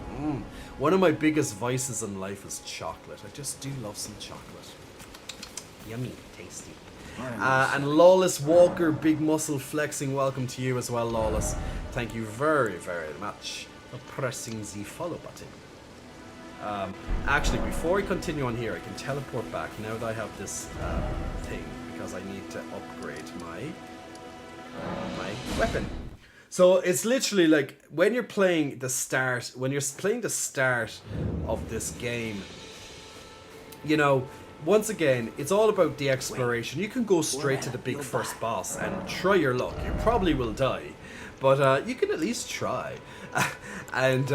One of my biggest vices in life is chocolate. I just do love some chocolate. Yummy, tasty. And Lawless Walker, Big Muscle Flexing, welcome to you as well, Lawless. Thank you very, very much for pressing the follow button. Actually, before I continue on here, I can teleport back now that I have this thing, because I need to upgrade my weapon. So it's literally like when you're playing the start, of this game, you know, once again, it's all about the exploration. You can go straight to the big first boss and try your luck. You probably will die, but you can at least try. And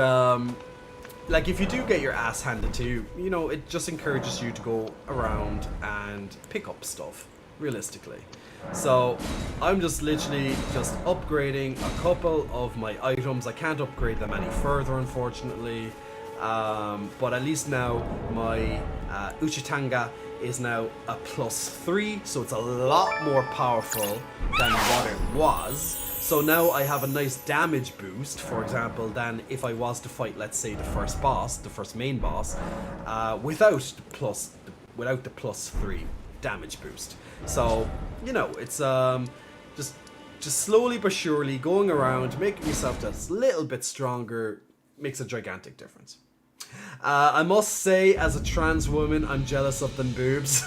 like if you do get your ass handed to you, you know, it just encourages you to go around and pick up stuff, realistically. So I'm just literally just upgrading a couple of my items. I can't upgrade them any further, unfortunately, but at least now my Uchitanga is now a +3, so it's a lot more powerful than what it was. So now I have a nice damage boost, for example, than if I was to fight, let's say, the first main boss, without the +3 damage boost. So, you know, it's just slowly but surely going around, making yourself just a little bit stronger makes a gigantic difference. I must say, as a trans woman, I'm jealous of them boobs.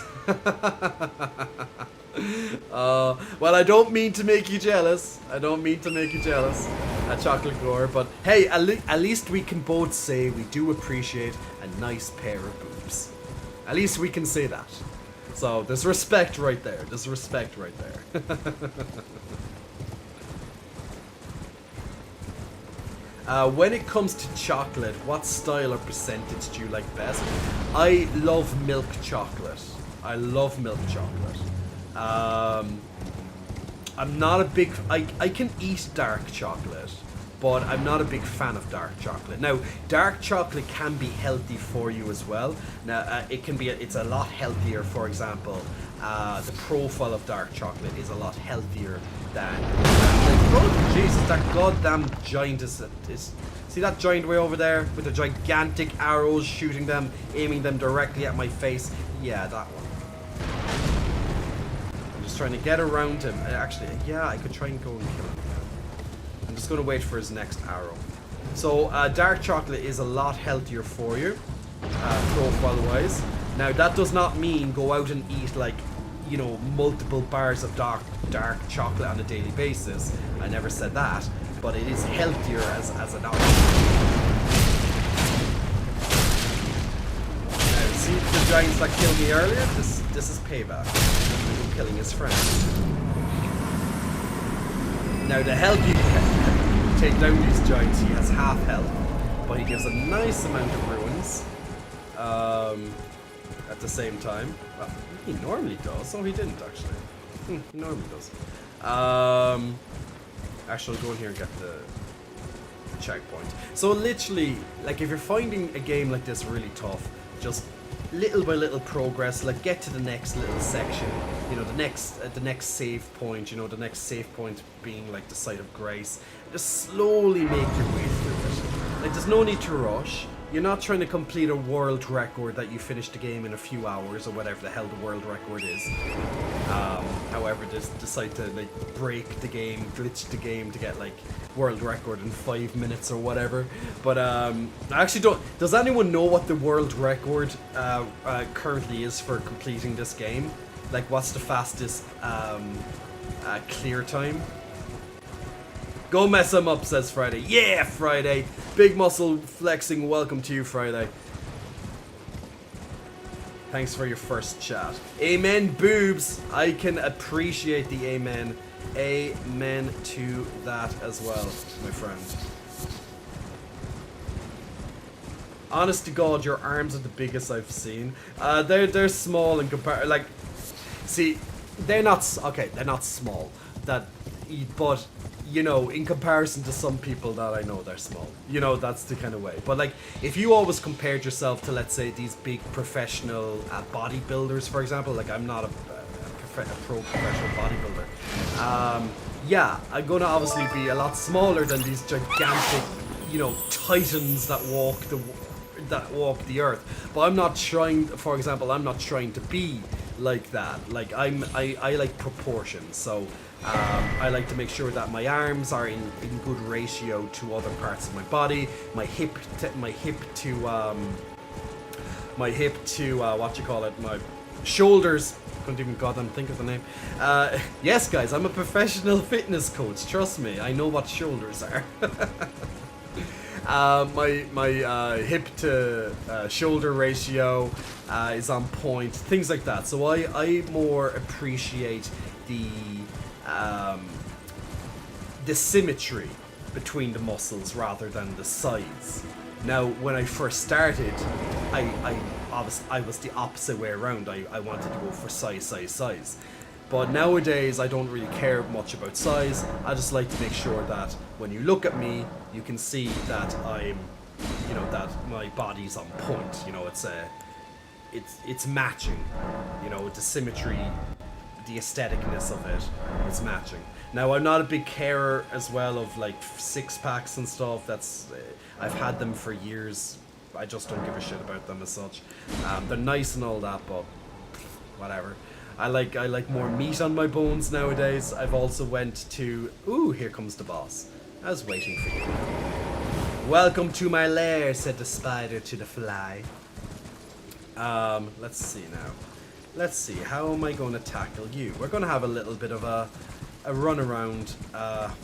Well, I don't mean to make you jealous. Chocolate Gore. But hey, at least we can both say we do appreciate a nice pair of boobs. At least we can say that. So there's respect right there. When it comes to chocolate, what style or percentage do you like best? I love milk chocolate. I'm not a big... I can eat dark chocolate, but I'm not a big fan of dark chocolate. Now, dark chocolate can be healthy for you as well. Now, it's a lot healthier, for example. The profile of dark chocolate is a lot healthier than... Oh, Jesus, that goddamn giant is... See that giant way over there? With the gigantic arrows shooting them, aiming them directly at my face? Yeah, that one. I'm just trying to get around him. Actually, yeah, I could try and go and kill him. I'm just going to wait for his next arrow. So, dark chocolate is a lot healthier for you, profile-wise. Now, that does not mean go out and eat, like, you know, multiple bars of dark chocolate on a daily basis. I never said that, but it is healthier as an option. Now, see the giants that killed me earlier? This is payback for killing his friend. Now, the health you take down these giants, he has half health, but he gives a nice amount of ruins at the same time. Well, he normally does. Oh, he didn't actually. He normally does. Actually, I'll go in here and get the checkpoint. So literally, like if you're finding a game like this really tough, just little by little progress, like get to the next little section, you know, the next save point, you know, the next save point being like the site of grace. Just slowly make your way through it. Like there's no need to rush. You're not trying to complete a world record that you finished the game in a few hours or whatever the hell the world record is. However, just decide to like break the game, glitch the game to get like world record in 5 minutes or whatever. But I actually don't. Does anyone know what the world record currently is for completing this game? Like, what's the fastest clear time? Go mess him up, says Friday. Yeah, Friday. Big muscle flexing. Welcome to you, Friday. Thanks for your first chat. Amen, boobs. I can appreciate the amen. Amen to that as well, my friend. Honest to God, your arms are the biggest I've seen. They're small in comparison. Like, see, they're not small. But you know, in comparison to some people that I know, they're small. You know, that's the kind of way. But like, if you always compared yourself to, let's say, these big professional bodybuilders, for example, like I'm not a pro professional bodybuilder. Yeah, I'm gonna obviously be a lot smaller than these gigantic, you know, titans that walk the earth. But I'm not trying. For example, I'm not trying to be like that. Like I like proportion. So I like to make sure that my arms are in good ratio to other parts of my body. My hip to what you call it, my shoulders. Couldn't even goddamn think of the name. Yes, guys, I'm a professional fitness coach. Trust me, I know what shoulders are. My hip to shoulder ratio is on point. Things like that. So I more appreciate the symmetry between the muscles rather than the size. Now, when I first started, I was the opposite way around. I wanted to go for size. But nowadays, I don't really care much about size. I just like to make sure that when you look at me, you can see that I'm, you know, that my body's on point. You know, it's matching. You know, the symmetry, the aestheticness of it, it's matching. Now, I'm not a big carer as well of like six packs and stuff. That's I've had them for years. I just don't give a shit about them as such. They're nice and all that, but whatever. I like more meat on my bones nowadays. I've also went to... Ooh, here comes the boss. I was waiting for you. Welcome to my lair, said the spider to the fly. Let's see now. Let's see, how am I going to tackle you? We're going to have a little bit of a run around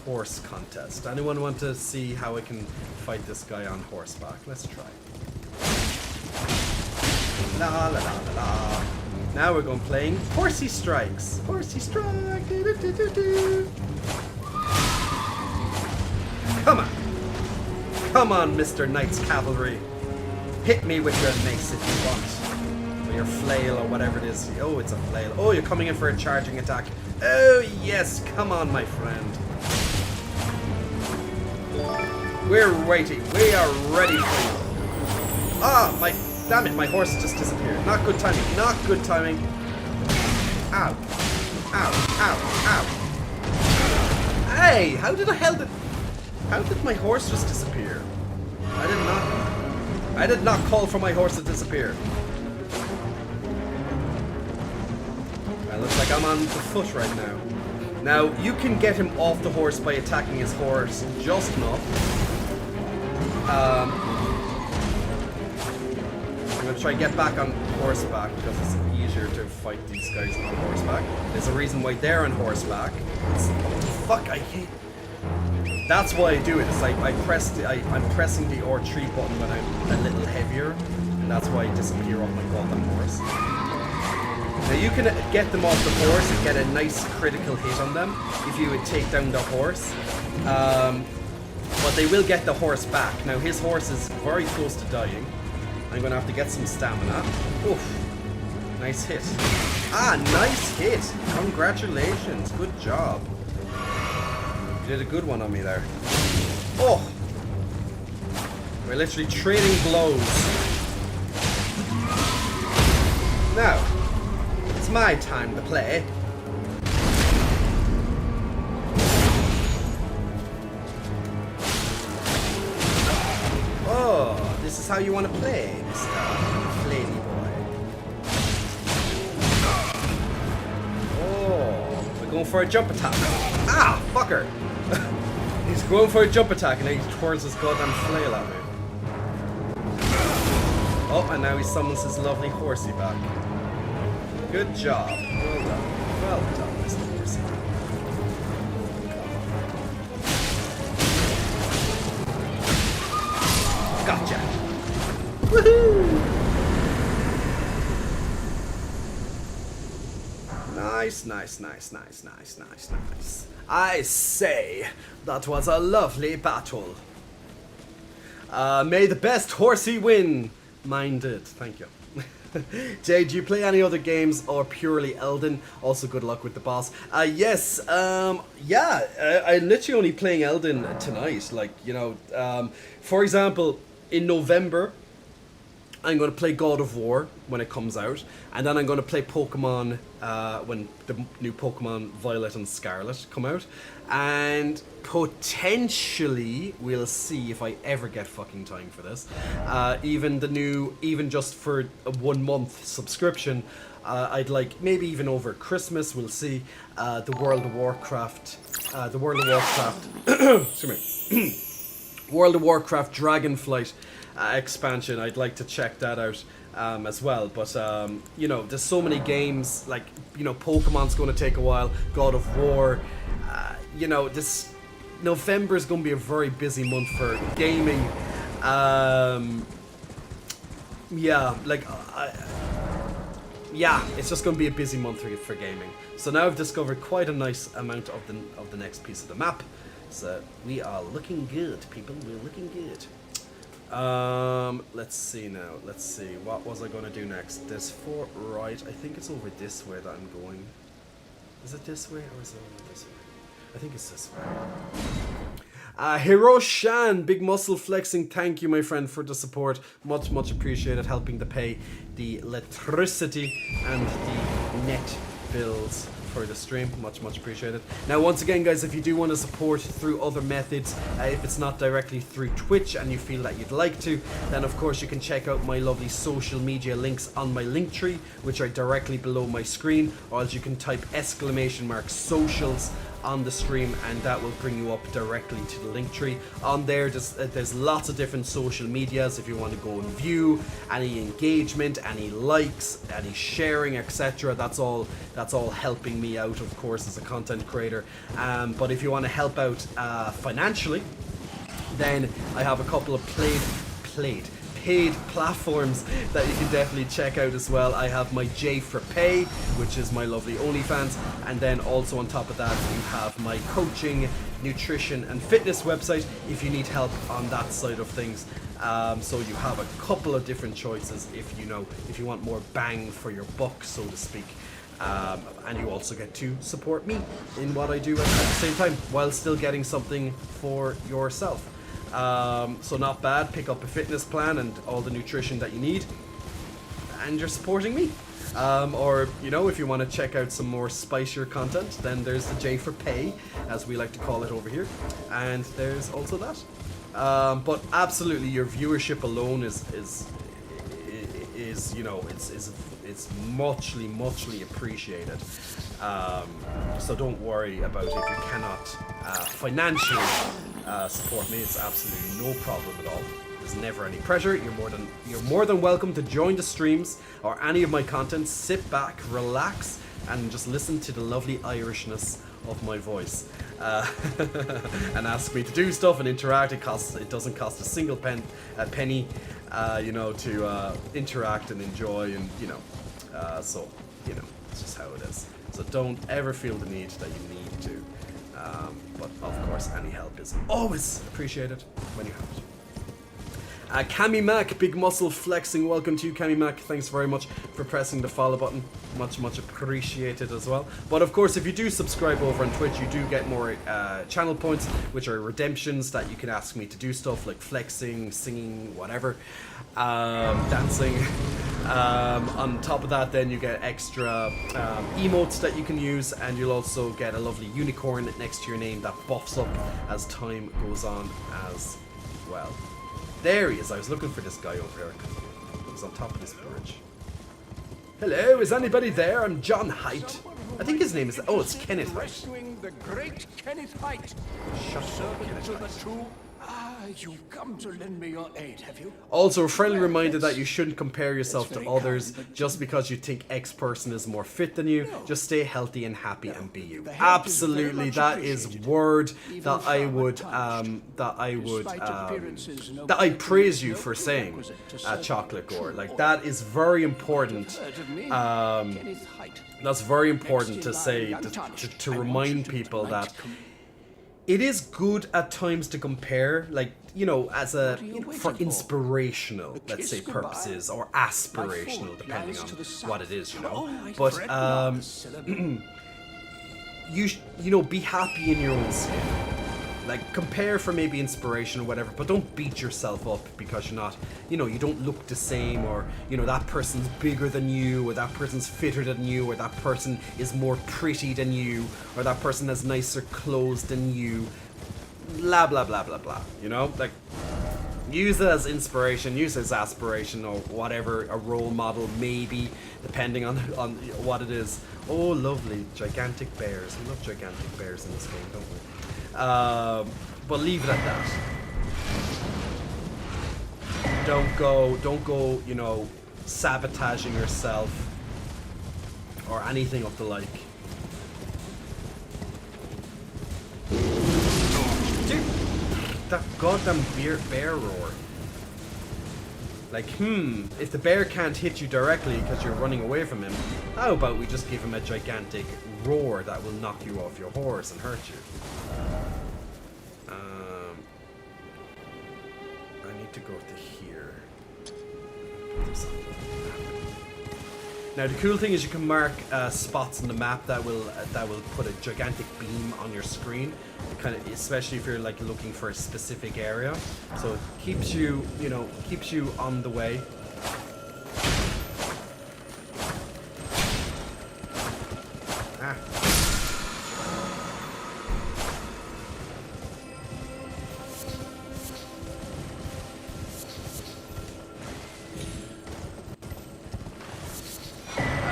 horse contest. Anyone want to see how I can fight this guy on horseback? Let's try. La la la la la. Now we're going playing Horsey Strikes. Horsey Strike. Do, do, do, do, do. Come on. Come on, Mr. Knight's Cavalry. Hit me with your mace if you want. Or your flail or whatever it is. Oh, it's a flail. Oh, you're coming in for a charging attack. Oh, yes. Come on, my friend. We're waiting. We are ready for you. Ah, my... Damn it, my horse just disappeared. Not good timing. Not good timing. Ow. Ow. Ow. Ow. Hey, how did my horse just disappear? I did not call for my horse to disappear. It looks like I'm on the foot right now. Now, you can get him off the horse by attacking his horse just enough. I'm gonna try and get back on horseback because it's easier to fight these guys on horseback. There's a reason why they're on horseback. Fuck, I hate... That's why I do it. It's like I'm pressing the R3 button when I'm a little heavier, and that's why I disappear off my goddamn horse. Now you can get them off the horse and get a nice critical hit on them if you would take down the horse. But they will get the horse back. Now his horse is very close to dying. I'm going to have to get some stamina. Oof. Nice hit. Ah, nice hit. Congratulations. Good job. You did a good one on me there. Oh. We're literally trading blows. Now, it's my time to play. Oh, this is how you want to play, Mr. Lady Boy. Oh, we're going for a jump attack. Ah, fucker! He's going for a jump attack and he twirls his goddamn flail at me. Oh, and now he summons his lovely horsey back. Good job. Well done. Well done, Mr. Horsey. Gotcha. Woohoo! Nice, nice, nice, nice, nice, nice, nice. I say, that was a lovely battle. May the best horsey win. Mine did. Thank you. Jay, do you play any other games or purely Elden? Also, good luck with the boss. Yes, yeah, I'm literally only playing Elden tonight. Like, you know, for example, in November, I'm going to play God of War when it comes out, and then I'm going to play Pokemon when the new Pokemon Violet and Scarlet come out, and potentially we'll see if I ever get fucking time for this. Even just for a 1 month subscription, I'd like maybe even over Christmas. We'll see the World of Warcraft, excuse me, World of Warcraft Dragonflight expansion. I'd like to check that out as well. But you know, there's so many games. Like, you know, Pokemon's going to take a while. God of War. You know, this November is going to be a very busy month for gaming. Yeah, it's just going to be a busy month for gaming. So now I've discovered quite a nice amount of the next piece of the map. So we are looking good, people. We're looking good. Let's see now. Let's see. What was I going to do next? There's 4 right. I think it's over this way that I'm going. Is it this way or is it over this way? I think it's this way. Hiroshan, big muscle flexing. Thank you, my friend, for the support. Much, much appreciated. Helping to pay the electricity and the net bills for the stream. Much, much appreciated. Now, once again, guys, if you do want to support through other methods, if it's not directly through Twitch and you feel that you'd like to, then of course you can check out my lovely social media links on my link tree, which are directly below my screen, or else you can type !socials on the stream and that will bring you up directly to the link tree. On there, there's lots of different social medias if you want to go and view any engagement, any likes, any sharing, etc. That's all helping me out, of course, as a content creator. But if you want to help out financially, then I have a couple of paid platforms that you can definitely check out as well. I have my J for Pay, which is my lovely OnlyFans, and then also on top of that you have my coaching, nutrition and fitness website if you need help on that side of things. So you have a couple of different choices if you want more bang for your buck, so to speak. And you also get to support me in what I do at the same time while still getting something for yourself. So not bad. Pick up a fitness plan and all the nutrition that you need, and you're supporting me. Or, you know, if you want to check out some more spicier content, then there's the J for Pay, as we like to call it over here, and there's also that. But absolutely, your viewership alone is you know, it's muchly appreciated. So don't worry about if you cannot financially support me. It's absolutely no problem at all. There's never any pressure. You're more than welcome to join the streams or any of my content. Sit back, relax, and just listen to the lovely Irishness of my voice, and ask me to do stuff and interact. It doesn't cost a single penny, you know, to interact and enjoy, and you know, so you know, it's just how it is. So don't ever feel the need that you need to. But of course, any help is always appreciated when you have it. Cami Mac, big muscle flexing. Welcome to you, Cami Mac. Thanks very much for pressing the follow button. Much appreciated as well. But of course, if you do subscribe over on Twitch, you do get more channel points, which are redemptions that you can ask me to do stuff like flexing, singing, whatever, dancing. On top of that, then you get extra emotes that you can use, and you'll also get a lovely unicorn next to your name that buffs up as time goes on as well. There he is. I was looking for this guy over there. He was on top of this bridge. Hello, is anybody there? I'm John Height. I think his name is... Oh, it's Kenneth Height. The great Kenneth Height. Shut up, Kenneth Height. You've come to lend me your aid, have you? Also, a friendly reminder that you shouldn't compare yourself to others just because you think X person is more fit than you. Just stay healthy and happy and be you. Absolutely, that is word that I praise you for saying, Chocolate Gore. Like, that is very important. That's very important to say, to remind people that it is good at times to compare, like, you know, as a, you know, for inspirational, let's say, purposes, or aspirational, depending on what it is, you know. But you know, be happy in your own skin. Like, compare for maybe inspiration or whatever, but don't beat yourself up because you're not, you know, you don't look the same, or, you know, that person's bigger than you, or that person's fitter than you, or that person is more pretty than you, or that person has nicer clothes than you. Blah, blah, blah, blah, blah. You know? Like, use it as inspiration, use it as aspiration, or whatever, a role model, maybe, depending on what it is. Oh, lovely. Gigantic bears. We love gigantic bears in this game, don't we? But leave it at that. Don't go, you know, sabotaging yourself or anything of the like. Dude, that goddamn bear roar. Like, if the bear can't hit you directly because you're running away from him, how about we just give him a gigantic roar that will knock you off your horse and hurt you? I need to go to here. Now the cool thing is you can mark spots on the map that will put a gigantic beam on your screen, kind of, especially if you're like looking for a specific area. So it keeps you, you know, keeps you on the way.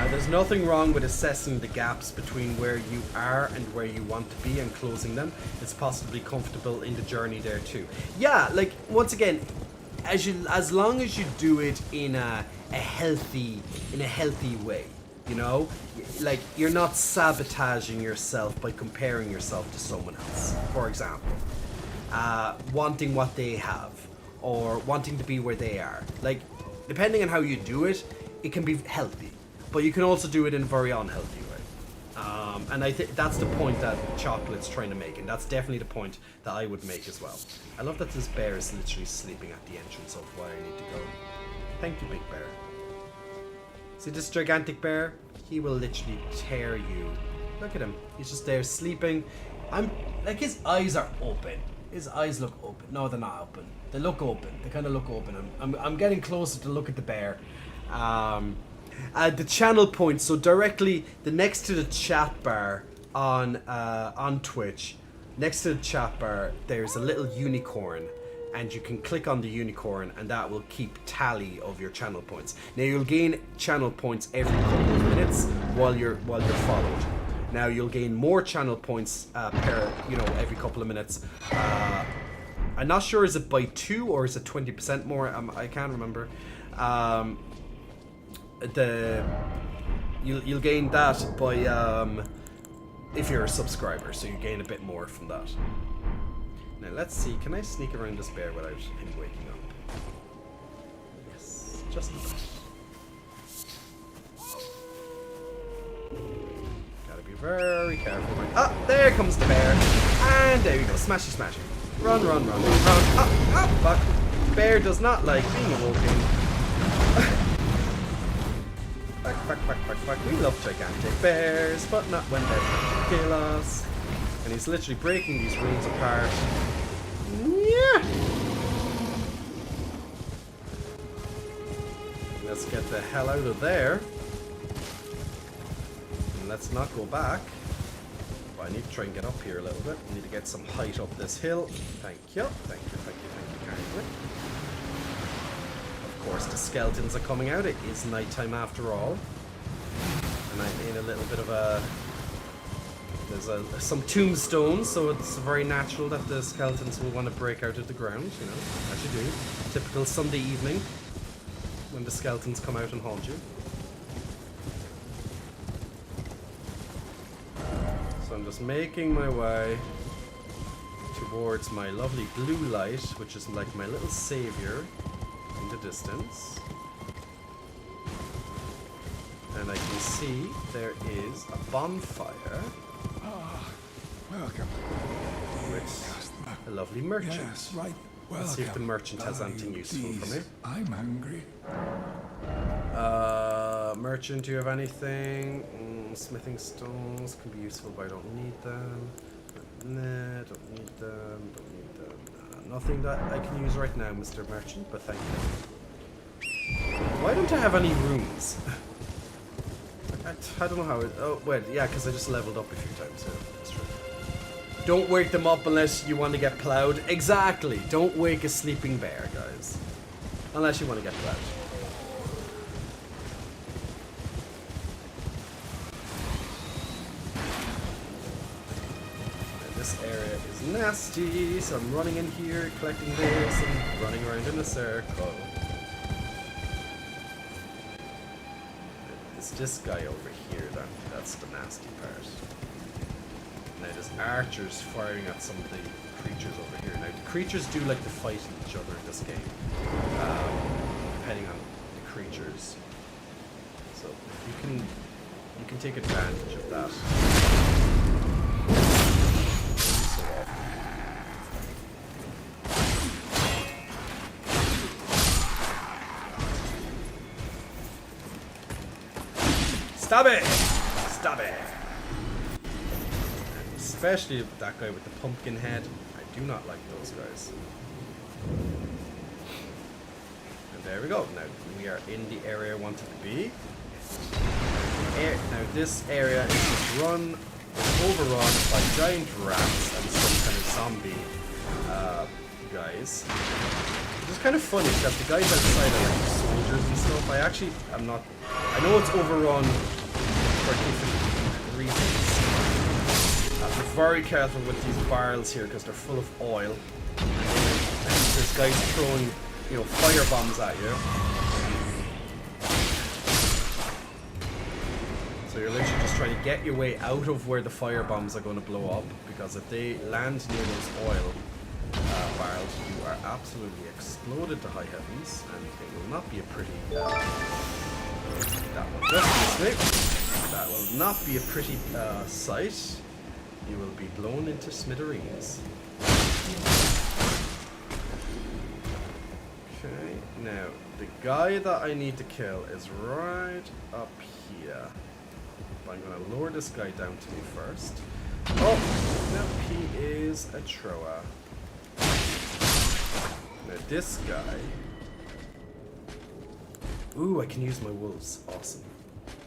There's nothing wrong with assessing the gaps between where you are and where you want to be and closing them. It's possibly comfortable in the journey there too. Yeah, like, once again, as long as you do it in a healthy way, you know, like, you're not sabotaging yourself by comparing yourself to someone else. For example, wanting what they have or wanting to be where they are. Like, depending on how you do it, it can be healthy. But you can also do it in a very unhealthy way. And I think that's the point that Chocolate's trying to make, and that's definitely the point that I would make as well. I love that this bear is literally sleeping at the entrance of where I need to go. Thank you, big bear. See this gigantic bear? He will literally tear you. Look at him. He's just there sleeping. I'm like, his eyes are open. His eyes look open. No, they're not open. They look open. They kind of look open. I'm getting closer to look at the bear. The channel points, so directly next to the chat bar on Twitch, next to the chat bar, there's a little unicorn, and you can click on the unicorn, and that will keep tally of your channel points. Now you'll gain channel points every couple of minutes while you're followed. Now you'll gain more channel points per, you know, every couple of minutes. I'm not sure, is it by 2 or is it 20% more? I can't remember. You'll gain that by if you're a subscriber, so you gain a bit more from that. Now let's see, can I sneak around this bear without him waking up? Yes, just about. Gotta be very careful. There comes the bear, and there you go, smashy smashy. Run, run, run, run. Fuck. Bear does not like being awoken. Fuck. We love gigantic bears, but not when they're trying to kill us. And he's literally breaking these rooms apart. Yeah. Let's get the hell out of there. And let's not go back. But I need to try and get up here a little bit. I need to get some height up this hill. Thank you. Thank you kindly. Of course, the skeletons are coming out. It is nighttime after all. And I'm in a little bit of a... There's some tombstones, so it's very natural that the skeletons will want to break out of the ground, you know, as you do. Typical Sunday evening, when the skeletons come out and haunt you. So I'm just making my way towards my lovely blue light, which is like my little savior in the distance. And I can see there is a bonfire. Welcome. With a lovely merchant. Yes, right. Let's see if the merchant has anything useful for me. I'm hungry. Merchant, do you have anything? Smithing stones can be useful, but I don't need them. Nah, don't need them, don't need them. Nothing that I can use right now, Mr. Merchant, but thank you. Why don't I have any rooms? I don't know how it... Oh, wait, yeah, because I just leveled up a few times, yeah, that's true. Don't wake them up unless you want to get plowed. Exactly! Don't wake a sleeping bear, guys. Unless you want to get plowed. This area is nasty, so I'm running in here, collecting this, and running around in a circle. It's this guy over here that's the nasty part. Now there's archers firing at some of the creatures over here. Now the creatures do like to fight each other in this game, depending on the creatures. So you can take advantage of that. Stop it! Stop it! Especially that guy with the pumpkin head. I do not like those guys. And there we go. Now we are in the area I wanted to be. Now this area is just overrun by giant rats and some kind of zombie guys. It's kind of funny because the guys outside are like soldiers and stuff. I know it's overrun for different reasons. Be very careful with these barrels here because they're full of oil. And there's guys throwing, fire bombs at you. So you're literally just trying to get your way out of where the fire bombs are going to blow up, because if they land near those oil barrels, you are absolutely exploded to high heavens, and it will not be a pretty. That will not be a pretty sight. You will be blown into smithereens. Okay, now the guy that I need to kill is right up here. I'm going to lower this guy down to me first. Oh, no, he is a Troa. Now this guy. Ooh, I can use my wolves. Awesome.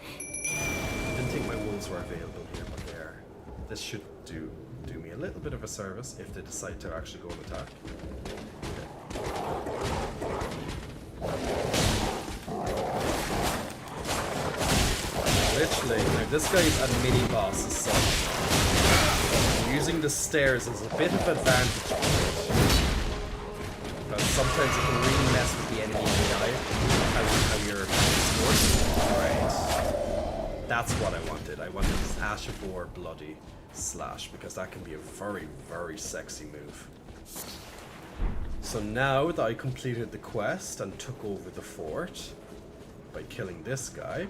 I didn't think my wolves were available here, but they are. This should do me a little bit of a service if they decide to actually go and attack. Literally, now this guy is a mini boss as such. Using the stairs is a bit of advantage because sometimes it can really mess with the enemy AI. How you're forced. Alright. That's what I wanted. I wanted this Ash of War bloody slash because that can be a very, very sexy move. So now that I completed the quest and took over the fort by killing this guy,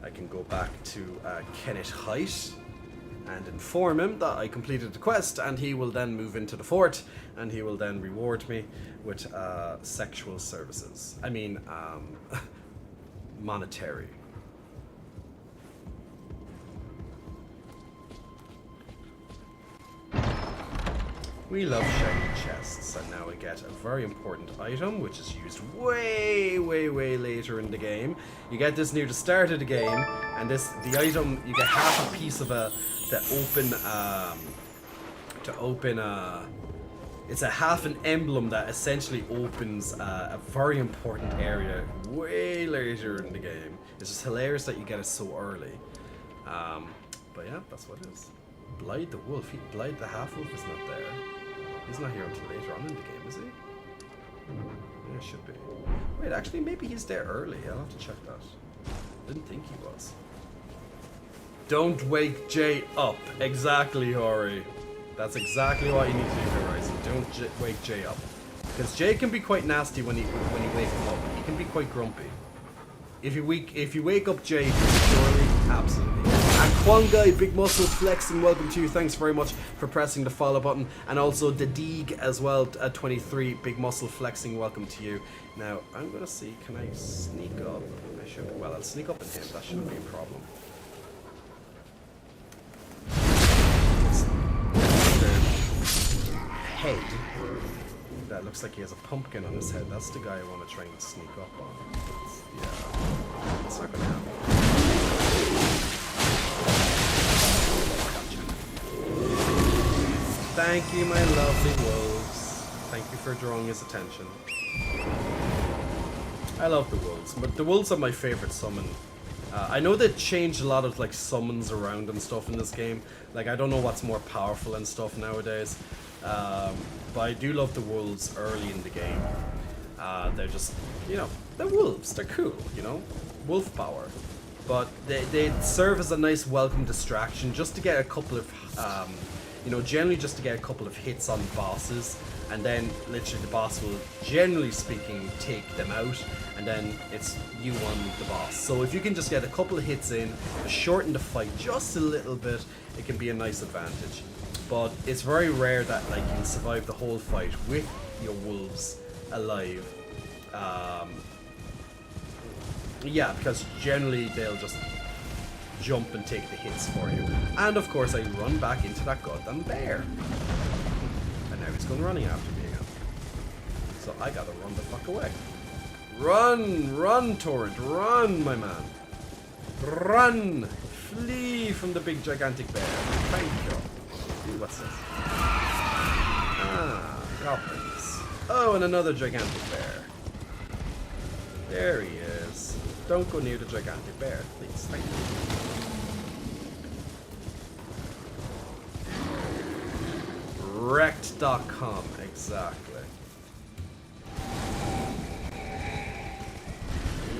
I can go back to Kennet Height and inform him that I completed the quest, and he will then move into the fort and he will then reward me with sexual services. I mean, monetary. We love shiny chests, and now we get a very important item, which is used way, way, way later in the game. You get this near the start of the game, and the item, you get half a piece of it's a half an emblem that essentially opens a very important area way later in the game. It's just hilarious that you get it so early. But yeah, that's what it is. Blythe the Wolf. Blythe the Half-Wolf is not there. He's not here until later on in the game, is he? Yeah, should be. Wait, actually, maybe he's there early. I'll have to check that. Didn't think he was. Don't wake Jay up. Exactly, Hori. That's exactly what you need to do, Horizon. Don't wake Jay up. Because Jay can be quite nasty when you wake him up. He can be quite grumpy. If you wake up Jay surely, absolutely. And Kwongai, Big Muscle Flexing, welcome to you. Thanks very much for pressing the follow button. And also the Deeg as well at 23, Big Muscle Flexing, welcome to you. Now, I'm going to see, can I sneak up? I should, well, I'll sneak up in him, that shouldn't be a problem. head. That looks like he has a pumpkin on his head. That's the guy I want to try and sneak up on. Yeah, it's not gonna happen. Thank you, my lovely wolves. Thank you for drawing his attention. I love the wolves, but the wolves are my favorite summon. I know they changed a lot of like summons around and stuff in this game. Like I don't know what's more powerful and stuff nowadays, but I do love the wolves early in the game. They're just, you know, they're wolves. They're cool, you know, wolf power. But they serve as a nice welcome distraction just to get a couple of, you know, generally just to get a couple of hits on bosses. And then literally the boss will, generally speaking, take them out, and then it's you on the boss. So if you can just get a couple of hits in, shorten the fight just a little bit, it can be a nice advantage. But it's very rare that like you survive the whole fight with your wolves alive. Yeah, because generally they'll just jump and take the hits for you. And of course I run back into that goddamn bear. Now he's going running after me again. So I gotta run the fuck away. Run! Run, Torrent! Run, my man! Run! Flee from the big gigantic bear. Thank you. Ooh, what's this? Ah, goblins. Oh, and another gigantic bear. There he is. Don't go near the gigantic bear, please. Thank you. Wrecked.com, exactly.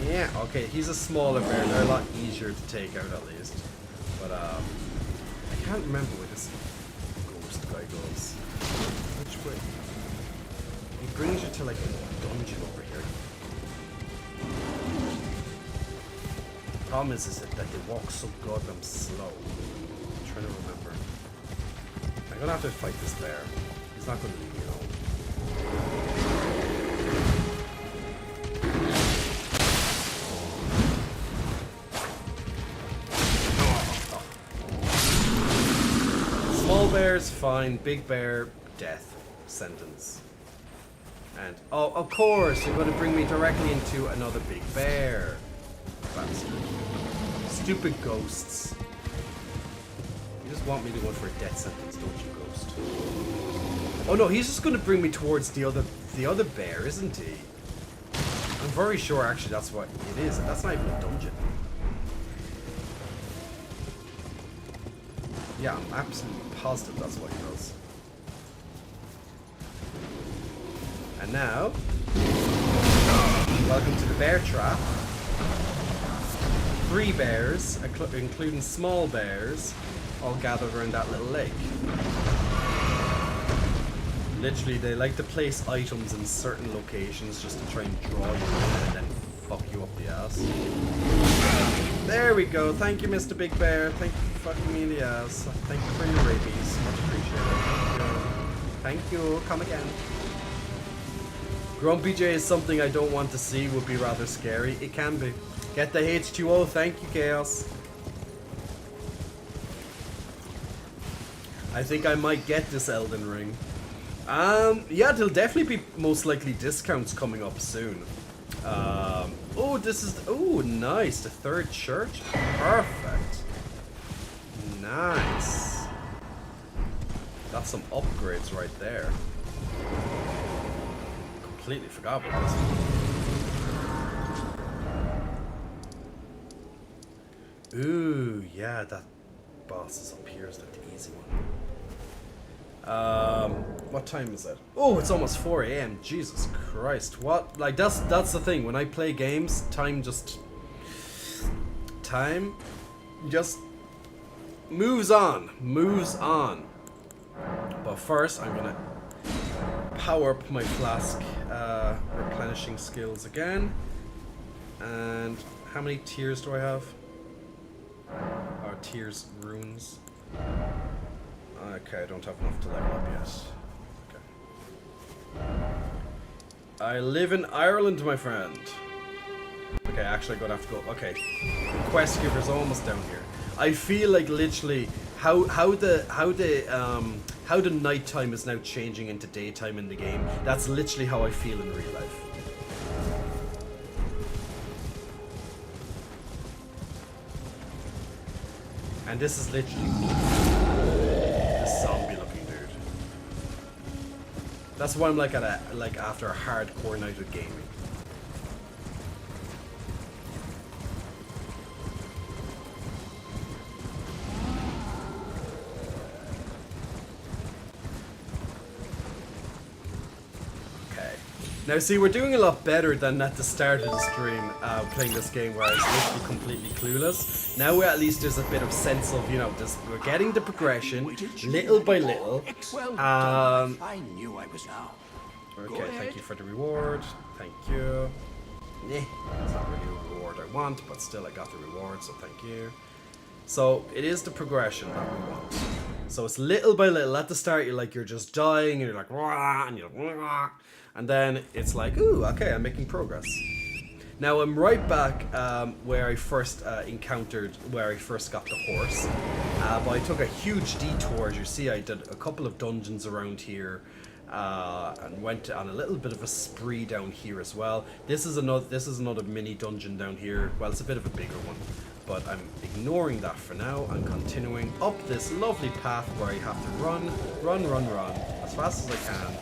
Yeah, okay, he's a smaller bear. They're a lot easier to take out at least. But I can't remember where this ghost guy goes. Which way? He brings you to like a dungeon over here. Problem is that they walk so goddamn slow. I'm trying to remember. I'm gonna have to fight this bear. He's not gonna leave me alone. Oh. Small bear's fine. Big bear, death sentence. And oh, of course, you're gonna bring me directly into another big bear. Bastard. Stupid ghosts. You just want me to go for a death sentence, don't you, Ghost? Oh no, he's just gonna bring me towards the other bear, isn't he? I'm very sure actually that's what it is, and that's not even a dungeon. Yeah, I'm absolutely positive that's what he does. And now, welcome to the bear trap. 3 bears, including small bears, all gathered around that little lake. Literally, they like to place items in certain locations just to try and draw you in and then fuck you up the ass. There we go. Thank you, Mr. Big Bear. Thank you for fucking me in the ass. Thank you for your rabies. Much appreciated. Thank you. Come again. Grumpy J is something I don't want to see. Would be rather scary. It can be. Get the H2O. Thank you, Chaos. I think I might get this Elden Ring. Yeah, there'll definitely be most likely discounts coming up soon. Oh, this is, oh, nice. The 3rd church. Perfect. Nice. Got some upgrades right there. Completely forgot about this. Ooh, yeah, that boss is up here. Is that the easy one? What time is it? Oh, it's almost 4 AM. Jesus Christ. What? Like, that's the thing. When I play games, time just moves on. Moves on. But first, I'm gonna power up my flask replenishing skills again. And how many tears do I have? Or tears runes? Okay, I don't have enough to level up yet. Okay. I live in Ireland, my friend. Okay, actually I'm gonna have to go. Okay. Quest giver's almost down here. I feel like literally how the how the nighttime is now changing into daytime in the game. That's literally how I feel in real life. And this is literally this zombie looking dude. That's why I'm like after a hardcore night of gaming. Now see, we're doing a lot better than at the start of the stream, playing this game where I was literally completely clueless. Now at least there's a bit of sense of, you know, we're getting the progression, little by little. I knew I was now. Okay, thank you for the reward. Thank you. That's not really the reward I want, but still I got the reward, so thank you. So it is the progression that we want. So it's little by little. At the start, you're just dying, and you're like, rah, and you're like, rah. And then it's like, ooh, okay, I'm making progress. Now I'm right back where I first where I first got the horse. But I took a huge detour. As you see, I did a couple of dungeons around here. And went on a little bit of a spree down here as well. This is another mini dungeon down here. Well, it's a bit of a bigger one. But I'm ignoring that for now. I'm continuing up this lovely path where I have to run as fast as I can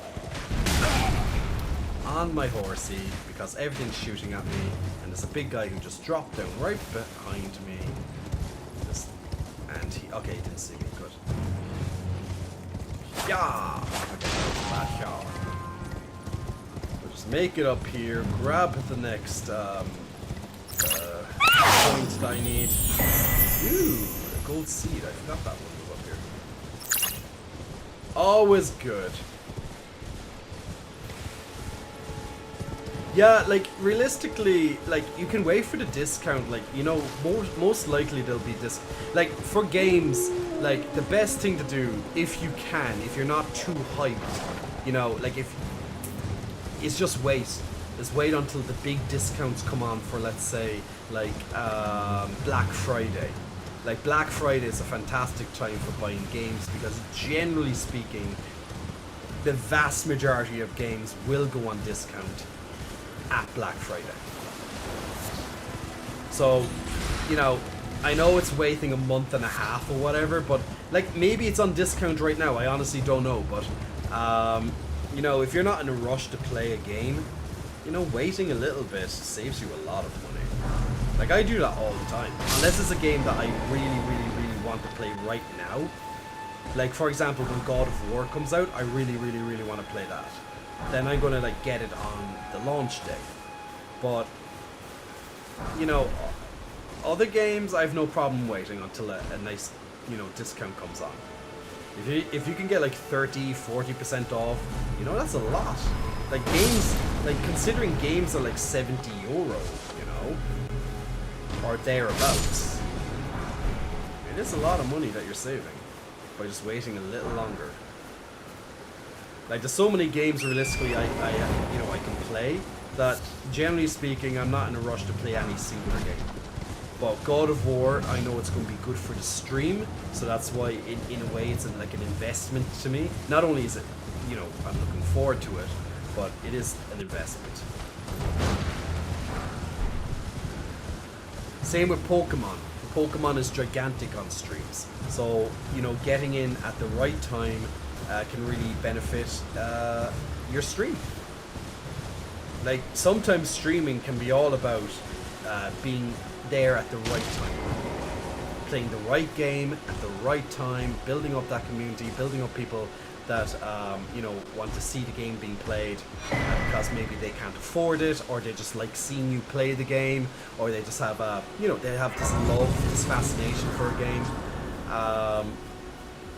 on my horsey, because everything's shooting at me, and there's a big guy who just dropped down right behind me. And he didn't see me. Good. Yeah. Okay, we'll just make it up here. Grab the next point that I need. Ooh, a gold seed. I forgot that one was up here. Always good. Yeah, like realistically, like you can wait for the discount. Like, you know, most likely there'll be this. Like for games, like the best thing to do, if you can, if you're not too hyped, you know, like it's just wait. Just wait until the big discounts come on for, let's say, like Black Friday. Like Black Friday is a fantastic time for buying games because generally speaking, the vast majority of games will go on discount at Black Friday. So, you know, I know it's waiting a month and a half or whatever, but like maybe it's on discount right now. I honestly don't know, but you know, if you're not in a rush to play a game, you know, waiting a little bit saves you a lot of money. Like I do that all the time, unless it's a game that I really want to play right now. Like for example, when God of War comes out, I really want to play that. Then I'm gonna like get it on the launch day. But you know, other games I have no problem waiting until a nice, you know, discount comes on. If you can get like 30-40% off, you know, that's a lot. Like games, like considering games are like €70, you know, or thereabouts. It is a lot of money that you're saving by just waiting a little longer. Like there's so many games realistically I can play that generally speaking I'm not in a rush to play any singular game. But God of War, I know it's going to be good for the stream, so that's why in a way it's like an investment to me. Not only is it, you know, I'm looking forward to it, but it is an investment. Same with Pokemon. Pokemon is gigantic on streams, so you know, getting in at the right time can really benefit your stream. Like sometimes streaming can be all about being there at the right time, playing the right game at the right time, building up that community, building up people that you know, want to see the game being played because maybe they can't afford it, or they just like seeing you play the game, or they just have you know, they have this love, this fascination for a game.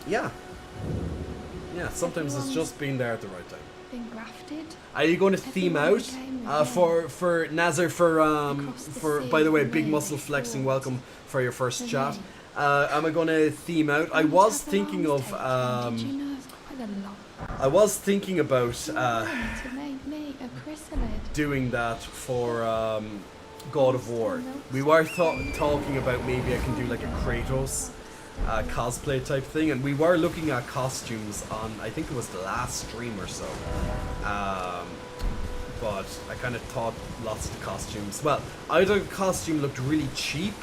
Yeah, sometimes it's just being there at the right time. Been grafted. Are you going to theme out for Nazar for by the way, big muscle flexing, welcome for your first chat. Am I going to theme out? I was thinking of I was thinking about doing that for God of War. We were talking about maybe I can do like a Kratos cosplay type thing, and we were looking at costumes on, I think it was the last stream or so. But I kind of thought lots of the costumes, well, either the costume looked really cheap,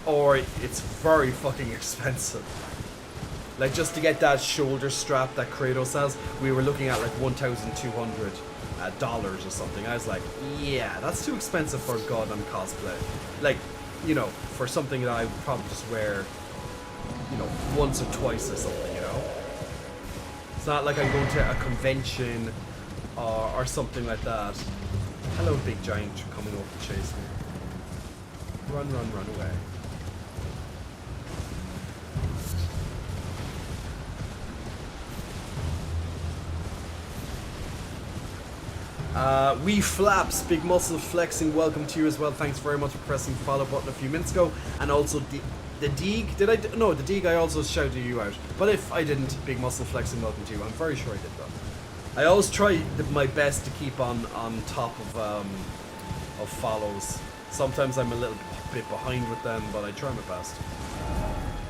or it's very fucking expensive. Like, just to get that shoulder strap that Kratos has, we were looking at like $1,200 or something. I was like, yeah, that's too expensive for goddamn cosplay. Like, you know, for something that I would probably just wear, you know, once or twice or something, you know? It's not like I'm going to a convention or something like that. Hello, big giant coming over to chase me. Run, run, run away. We Flaps, Big Muscle Flexing, welcome to you as well. Thanks very much for pressing the follow button a few minutes ago. And also the Deeg, did I? No, the Deeg I also shouted you out. But if I didn't, Big Muscle Flexing, welcome to you. I'm very sure I did that. I always try my best to keep on top of follows. Sometimes I'm a little bit behind with them, but I try my best.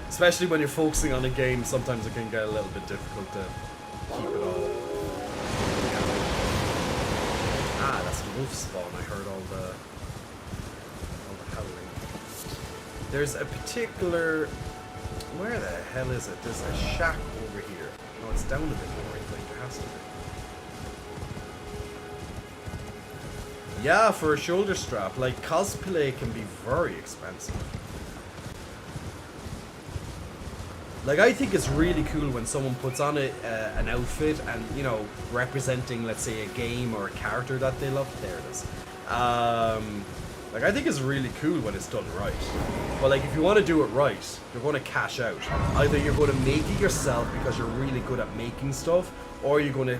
Especially when you're focusing on a game, sometimes it can get a little bit difficult to keep it all. Ah, that's the wolf spawn. I heard all the howling. There's a particular... Where the hell is it? There's a shack over here. No, it's down a bit more, I think. There has to be. Yeah, for a shoulder strap. Like, cosplay can be very expensive. Like, I think it's really cool when someone puts on an outfit and, you know, representing, let's say, a game or a character that they love. There it is. Like, I think it's really cool when it's done right. But, like, if you want to do it right, you're going to cash out. Either you're going to make it yourself because you're really good at making stuff, or you're going to,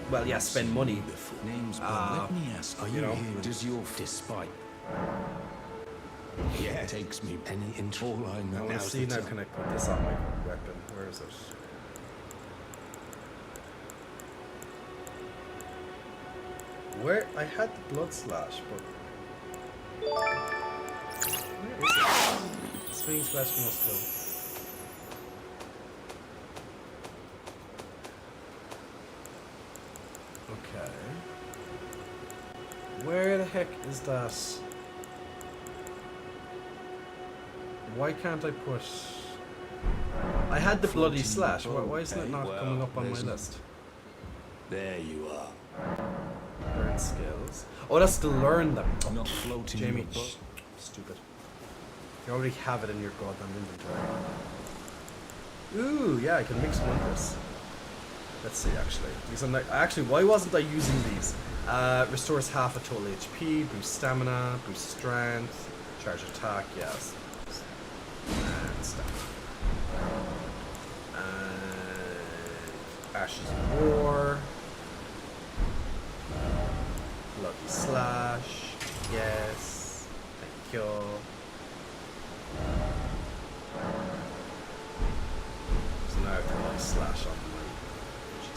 well, yeah, spend money. Names, let me ask, are you know, here? Does your despite? Yeah, it takes me any into all I know. Let's see now, can I put this on my weapon? Where is it? Where? I had the blood slash, but where is it? Swing slash muscle. Okay. Where the heck is that? Why can't I put... I had the bloody slash. Why isn't it not coming up on my list? There you are. Learn skills. Oh, that's to learn them. Not floating. Jamie, stupid. You already have it in your goddamn inventory. Ooh, yeah, I can mix one of this. Let's see, actually. These are like, actually, why wasn't I using these? Restores half a total HP, boost stamina, boost strength, charge attack, yes. And stuff. And Ashes of War. Bloody Slash. Yes. Thank you. So now I have Bloody Slash on my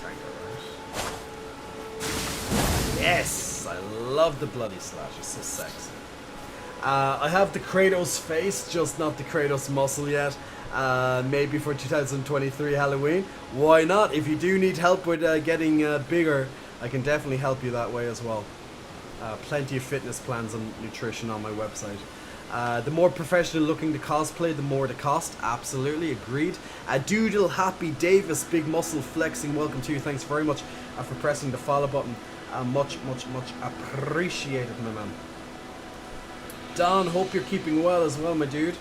tanker, right? Yes! I love the Bloody Slash. It's so sexy. I have the Kratos face, just not the Kratos muscle yet. Maybe for 2023 Halloween. Why not? If you do need help with getting bigger, I can definitely help you that way as well. Plenty of fitness plans and nutrition on my website. The more professional looking the cosplay, the more the cost. Absolutely, agreed. Doodle Happy Davis, Big Muscle Flexing, welcome to you. Thanks very much for pressing the follow button. Much appreciated, my man. Don, hope you're keeping well as well, my dude.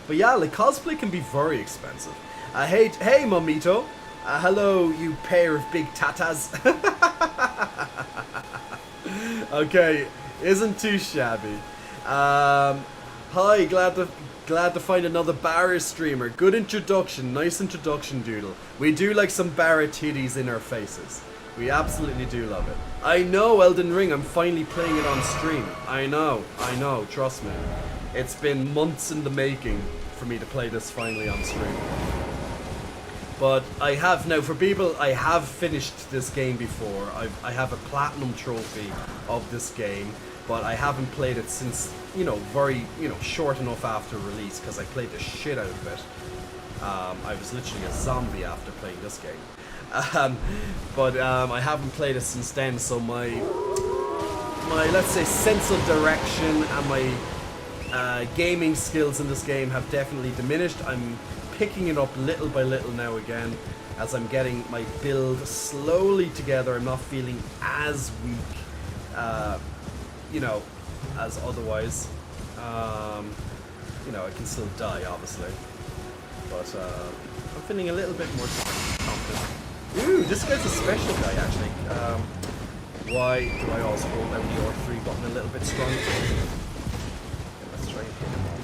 But yeah, like, cosplay can be very expensive. Hey, Mamito. Hello, you pair of big tatas. Okay, isn't too shabby. Hi, glad to find another Barra streamer. Good introduction, nice introduction, Doodle. We do like some Barra titties in our faces. We absolutely do love it. I know, Elden Ring, I'm finally playing it on stream. I know, trust me. It's been months in the making for me to play this finally on stream. But I have now, for people, I have finished this game before. I have a platinum trophy of this game. but I haven't played it since, you know, very, you know, short enough after release, because I played the shit out of it. I was literally a zombie after playing this game. But I haven't played it since then, so my let's say sense of direction and my gaming skills in this game have definitely diminished. I'm picking it up little by little now again as I'm getting my build slowly together. I'm not feeling as weak, you know, as otherwise. You know, I can still die, obviously, but I'm feeling a little bit more confident. Ooh, this guy's a special guy, actually. Why do I also hold down the R3 button a little bit stronger? Okay, let's try and hit him off.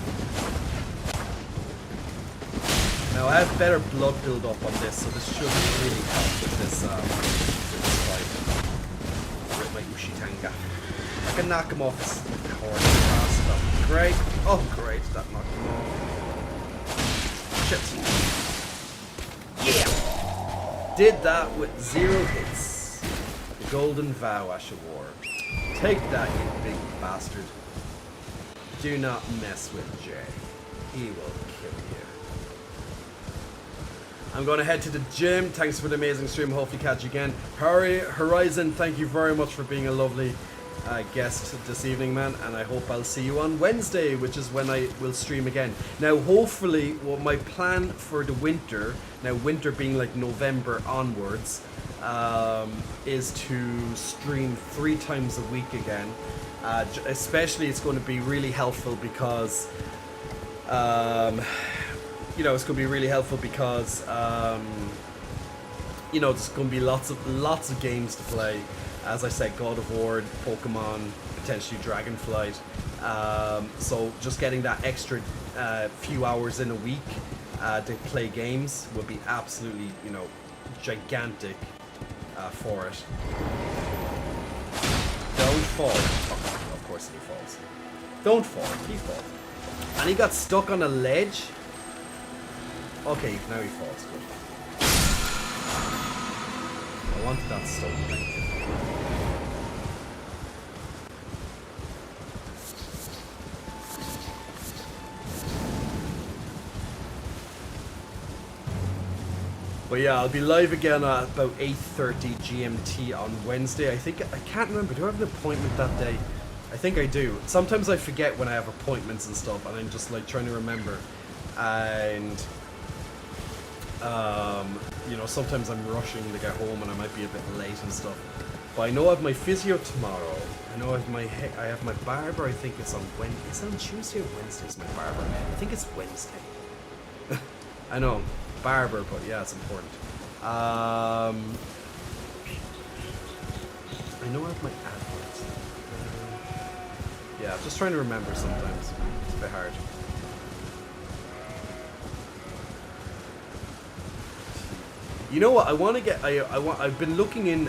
Now I have better blood build up on this, so this should really help with this fight. With my Ushitanga. I can knock him off his horse fast enough. Great. Oh great, that knocked him off. Shit. Yeah! Did that with 0 hits. The Golden Vow, Ashawar. Take that, you big bastard. Do not mess with Jay. He will kill you. I'm going to head to the gym. Thanks for the amazing stream. Hopefully catch you again. Horizon, thank you very much for being a lovely guest this evening, man, and I hope I'll see you on Wednesday, which is when I will stream again. Now hopefully, what my plan for the winter, now winter being like November onwards, is to stream 3 times a week again. Especially it's going to be really helpful because you know, it's going to be really helpful because you know, there's going to be lots of games to play. As I said, God of War, Pokemon, potentially Dragonflight. So just getting that extra few hours in a week to play games would be absolutely, you know, gigantic for it. Don't fall. Oh, of course he falls. Don't fall. He falls. And he got stuck on a ledge. Okay, now he falls. Good. I wanted that stone. Thank you. But yeah, I'll be live again at about 8:30 GMT on Wednesday. I can't remember. Do I have an appointment that day? I think I do. Sometimes I forget when I have appointments and stuff, and I'm just like trying to remember. And you know, sometimes I'm rushing to get home and I might be a bit late and stuff. But I know I have my physio tomorrow. I know I have my barber. I think it's on Wednesday. Is it on Tuesday or Wednesday? Is my barber? I think it's Wednesday. I know. Barber, but yeah, it's important. I know I have my adverts. Yeah, I'm just trying to remember sometimes. It's a bit hard. You know what? I want to get. I've been looking in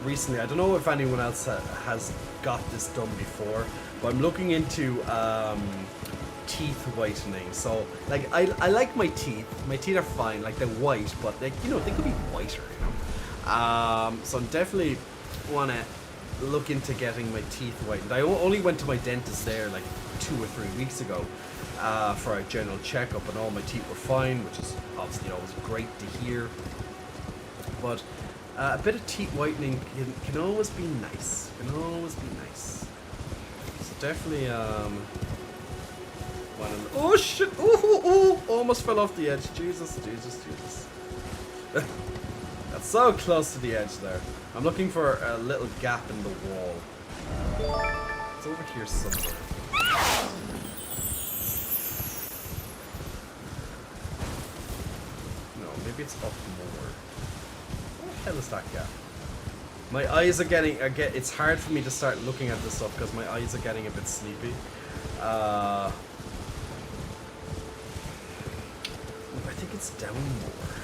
recently. I don't know if anyone else has got this done before, but I'm looking into teeth whitening. So like I like my teeth. My teeth are fine, like they're white, but like, you know, they could be whiter, you know. So I'm definitely want to look into getting my teeth whitened. I only went to my dentist there like 2 or 3 weeks ago for a general checkup, and all my teeth were fine, which is obviously always great to hear. But a bit of teeth whitening can always be nice. Can always be nice. So definitely oh shit! Ooh, almost fell off the edge. Jesus. That's so close to the edge there. I'm looking for a little gap in the wall. It's over here somewhere. No, maybe it's up more. What the hell is that gap? My eyes are getting. It's hard for me to start looking at this stuff because my eyes are getting a bit sleepy. I think it's down more.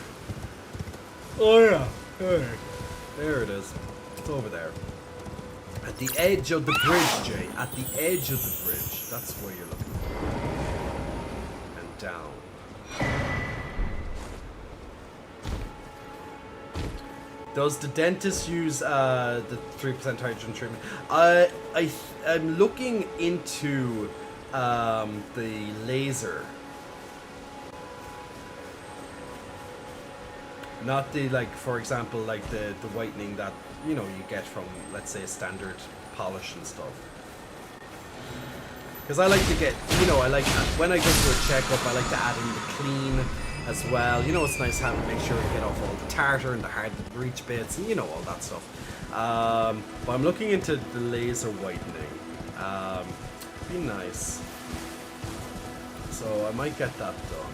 Oh yeah, there it is. It's over there. At the edge of the bridge, Jay. At the edge of the bridge. That's where you're looking for. And down. Does the dentist use the 3% hydrogen treatment? I'm looking into the laser. Not the, like, for example, like the whitening that, you know, you get from, let's say, standard polish and stuff. Because I like to get, you know, I like, when I go to a checkup, I like to add in the clean as well. You know, it's nice having to make sure you get off all the tartar and the hard to breach bits and, you know, all that stuff. But I'm looking into the laser whitening. Be nice. So I might get that done.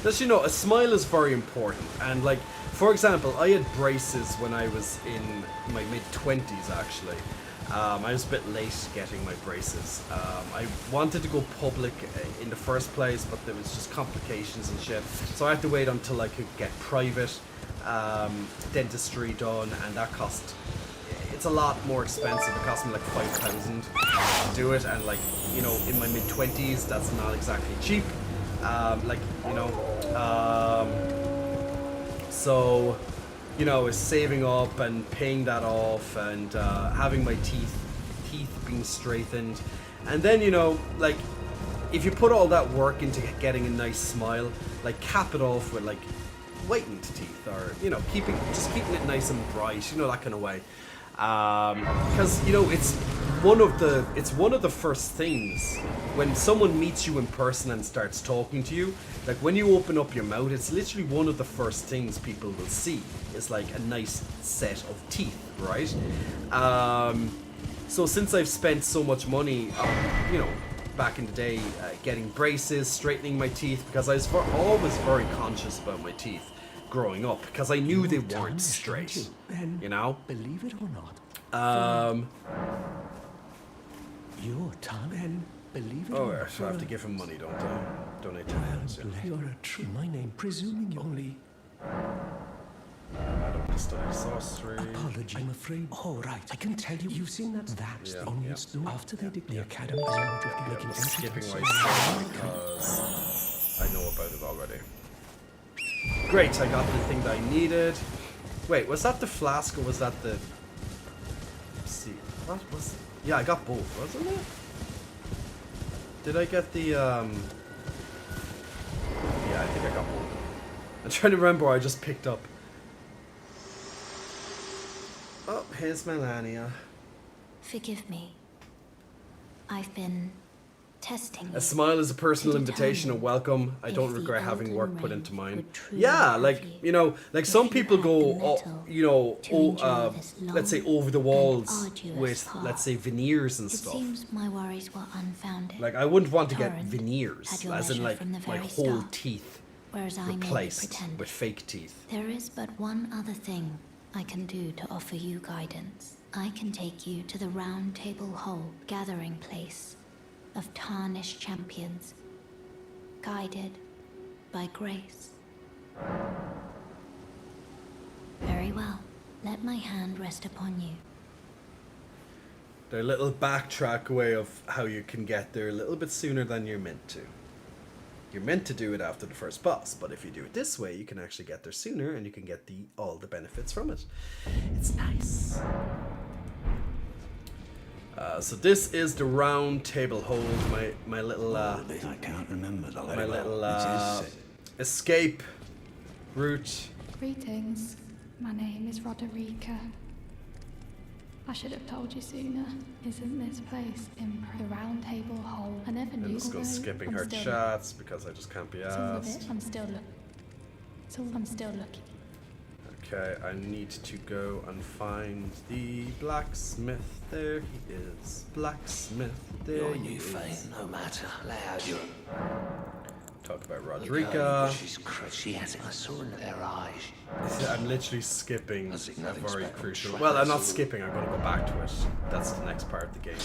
Just, you know, a smile is very important. And, like, for example, I had braces when I was in my mid-20s, actually. I was a bit late getting my braces. I wanted to go public in the first place, but there was just complications and shit. So I had to wait until I could get private dentistry done, and that cost... It's a lot more expensive. It cost me like $5,000 to do it, and, like, you know, in my mid-20s, that's not exactly cheap. Like, you know, so, you know, is saving up and paying that off and having my teeth being straightened, and then, you know, like, if you put all that work into getting a nice smile, like, cap it off with, like, whitened teeth, or, you know, keeping it nice and bright, you know, that kind of way. Because, you know, it's one of the first things when someone meets you in person and starts talking to you. Like, when you open up your mouth, it's literally one of the first things people will see is like a nice set of teeth, right? So since I've spent so much money, you know, back in the day, getting braces, straightening my teeth, because I was always very conscious about my teeth growing up, because I knew they weren't straight, you know? Believe it or not. Your tongue, and believe it or not. Oh, so I have to give him money, don't I? Donate to him. You're a true. My name, presuming only. I don't want to study sorcery. Apology. I'm afraid. Oh, right. I can tell you. You've seen that. That's Yeah, the only yeah, store after they declare yeah. academy. I'm skipping myself because I know about it already. Great, I got the thing that I needed. Wait, was that the flask or was that the... Let's see, what was it? Yeah, I got both, wasn't it? Did I get the, Yeah, I think I got both. I'm trying to remember what I just picked up. Oh, here's Melania. Forgive me. I've been testing. A smile is a personal invitation and welcome. I don't regret having work put into mine. Yeah, like, you know, like some people go, you know, let's say over the walls with, let's say, veneers and stuff. It seems my worries were unfounded. Like, I wouldn't want to get veneers, as in like my whole teeth replaced with fake teeth. There is but one other thing I can do to offer you guidance. I can take you to the Round Table Hole gathering place of tarnished champions, guided by grace. Very well. Let my hand rest upon you. Their little backtrack way of how you can get there a little bit sooner than you're meant to. You're meant to do it after the first boss, but if you do it this way, you can actually get there sooner and you can get all the benefits from it. It's nice. So this is the Round Table Hold, my little I can't remember the my little escape route. Greetings. My name is Roderica. I should have told you sooner. Isn't this place in the Round Table Hole? I never knew. I'm just skipping her chats because I just can't be asked. I'm still looking. Okay, I need to go and find the blacksmith. There he is. Blacksmith, there Your he new is. fame, no matter. Lay out your... Talk about Roderica. She has it. I saw in her eyes. I'm literally skipping a very spent crucial... on Well, I'm not traps. skipping, I'm going to go back to it. That's the next part of the game.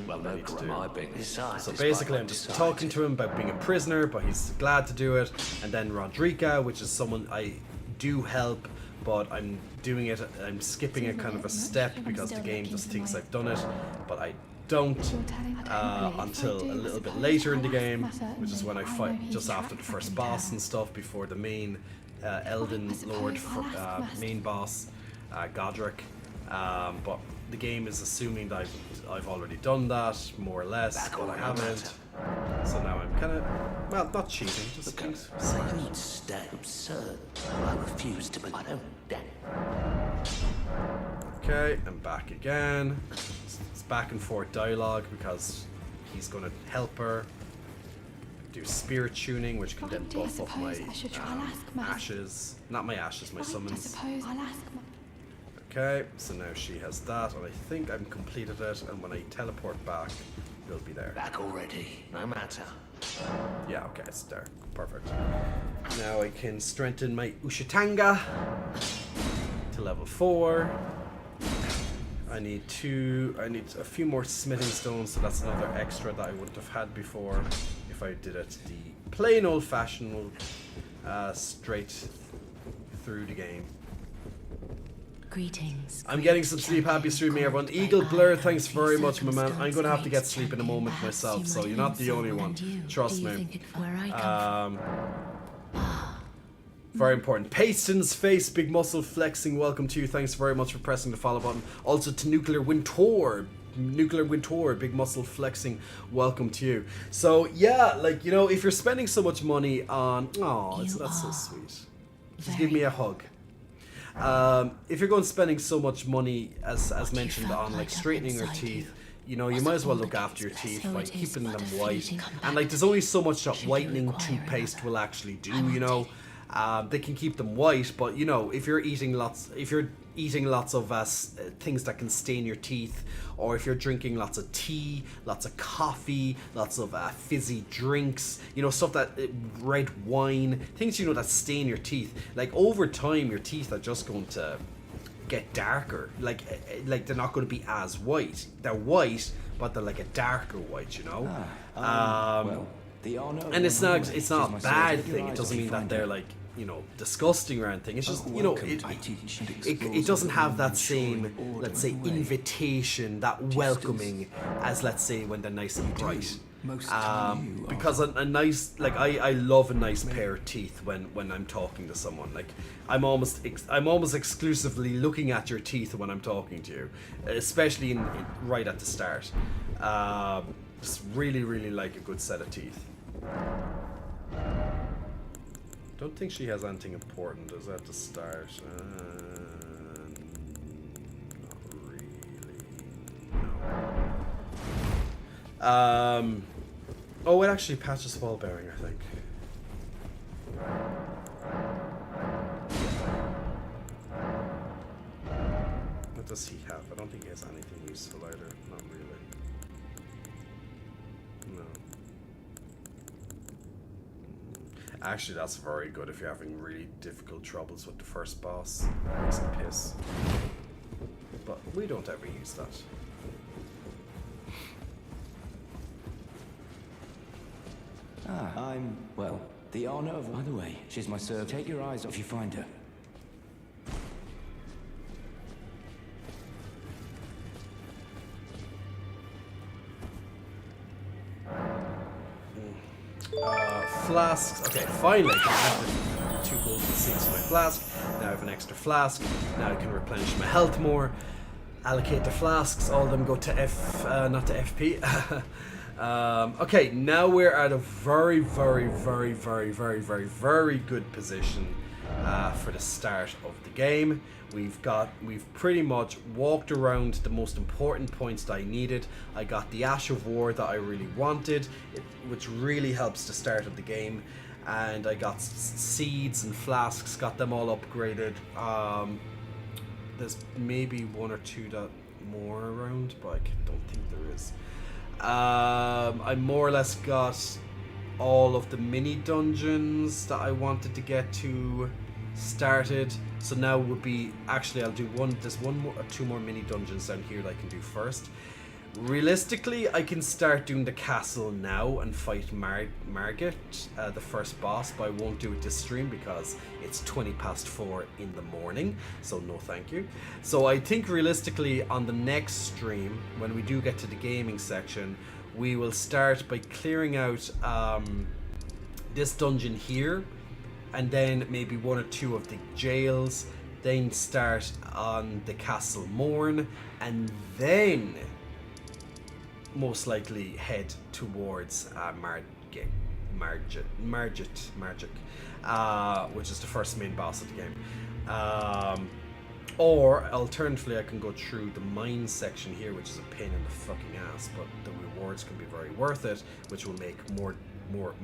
Well, I need to do. my big So basically, I'm just talking to him about being a prisoner, but he's glad to do it. And then Roderica, which is someone I do help, but I'm doing it, I'm skipping a kind of a step because the game just thinks I've done it, but I don't until a little bit later in the game, which is when I fight just after the first boss and stuff, before the main Elden Lord, main boss, Godric. But the game is assuming that I've already done that, more or less, but I haven't. So now I'm kind of, well, not cheating, just being smart. It's that absurd. I refuse to believe. I don't. Okay, I'm back again. It's back and forth dialogue because he's going to help her do spirit tuning, which can then buff up my ashes. Not my ashes, my summons. Okay, so now she has that, and I think I've completed it, and when I teleport back, it'll be there. Back already, no matter. Yeah, okay, it's there. Perfect. Now I can strengthen my Ushatanga to level 4. I need a few more smithing stones, so that's another extra that I wouldn't have had before if I did it the plain old-fashioned straight through the game. Greetings. I'm getting some sleep. Happy streaming, everyone. Eagle Blur, thanks very much, my man. I'm gonna have to get sleep in a moment myself, so you're not the only one. Trust me. Very important. Pastons Face, Big Muscle Flexing, welcome to you. Thanks very much for pressing the follow button. Also to Nuclear Wintour, Big Muscle Flexing, welcome to you. So yeah, like, you know, if you're spending so much money on, that's so sweet. Just give me a hug. If you're going spending so much money, as mentioned, on like straightening your teeth, you know, you might as well look after your teeth by keeping them white. And like, there's only so much that whitening toothpaste will actually do, you know. They can keep them white, but you know, if you're eating lots of things that can stain your teeth, or if you're drinking lots of tea, lots of coffee, lots of fizzy drinks, you know, stuff that red wine, things, you know, that stain your teeth, like over time your teeth are just going to get darker. Like they're not going to be as white. They're white, but they're like a darker white, you know. And it's not a bad thing. It doesn't mean that they're like, you know, disgusting or anything. It's just, you know, it doesn't have that same, let's say, invitation, that welcoming as, let's say, when they're nice and bright. Because a nice, like, I love a nice pair of teeth when I'm talking to someone. Like, I'm almost exclusively looking at your teeth when I'm talking to you, especially right at the start. Just really, really like a good set of teeth. Don't think she has anything important. Is that the start? Not really. No. Oh, it actually patches ball bearing, I think. What does he have? I don't think he has anything useful either. Not really. No. Actually, that's very good if you're having really difficult troubles with the first boss. It makes it piss. But we don't ever use that. I'm, well, the honor of... By the way, she's my servant. Take your eyes off if you find her. Flasks. Okay, finally I can add the 2 golden seeds to my flask. Now I have an extra flask. Now I can replenish my health more. Allocate the flasks. All of them go to F, not to FP. Okay, now we're at a very, very, very, very, very, very, very good position for the start of the game. We've pretty much walked around the most important points that I needed. I got the Ash of War that I really wanted, which really helps the start of the game. And I got seeds and flasks, got them all upgraded. There's maybe 1 or 2 more around, but I don't think there is. I more or less got all of the mini dungeons that I wanted to get to started. So now would be, actually I'll do there's 1 more or 2 more mini dungeons down here that I can do first. Realistically, I can start doing the castle now and fight Margit, the first boss, but I won't do it this stream because it's 4:20 in the morning, so no thank you. So I think realistically on the next stream, when we do get to the gaming section, we will start by clearing out this dungeon here, and then maybe 1 or 2 of the jails, then start on the Castle Morn, and then most likely head towards Margit, which is the first main boss of the game. Or alternatively, I can go through the mine section here, which is a pain in the fucking ass, but the rewards can be very worth it, which will make more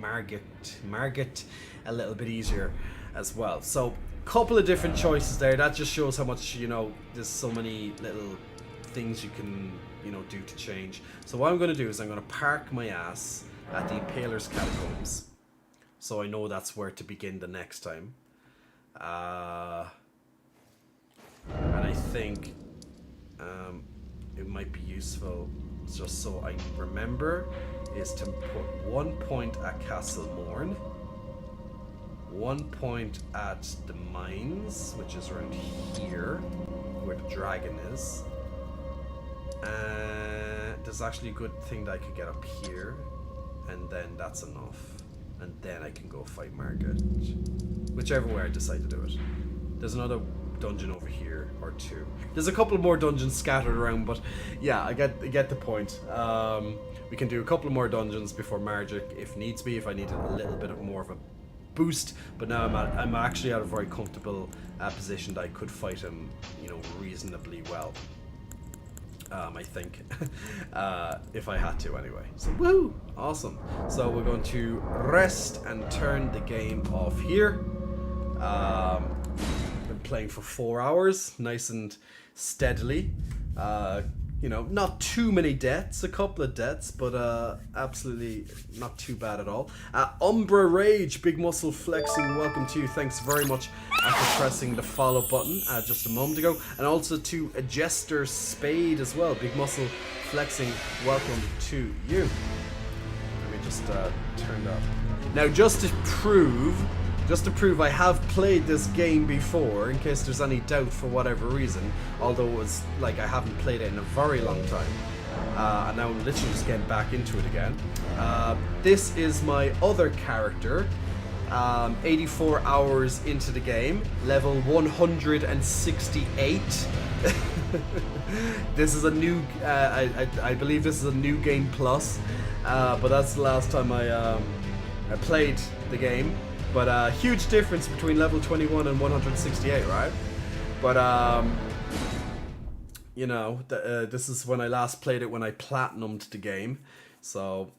Margit a little bit easier as well. So, couple of different choices there. That just shows how much, you know, there's so many little things you can, you know, do to change. So what I'm going to do is I'm going to park my ass at the Impaler's Catacombs, so I know that's where to begin the next time. And I think it might be useful, just so I remember, is to put 1 point at Castle Morn, 1 point at the mines, which is around here, where the dragon is. There's actually a good thing that I could get up here, and then that's enough. And then I can go fight Margit, whichever way I decide to do it. There's another dungeon over here, or 2. There's a couple more dungeons scattered around, but yeah, I get the point. We can do a couple more dungeons before Margit if needs be, if I need a little bit of more of a boost, but now I'm actually at a very comfortable position that I could fight him, you know, reasonably well. I think, if I had to anyway. So, woo! Awesome. So we're going to rest and turn the game off here. Been playing for 4 hours, nice and steadily. You know, not too many deaths, a couple of deaths, but absolutely not too bad at all. Umbra Rage, Big Muscle Flexing, welcome to you. Thanks very much for pressing the follow button just a moment ago. And also to Jester Spade as well, Big Muscle Flexing, welcome to you. Let me just turn that. Now, just to prove I have played this game before, in case there's any doubt for whatever reason, although it was like I haven't played it in a very long time, and now I'm literally just getting back into it again. This is my other character, 84 hours into the game, level 168. This is a new, I believe this is a new game plus, but that's the last time I played the game. But huge difference between level 21 and 168, right? But you know, this is when I last played it, when I platinumed the game. So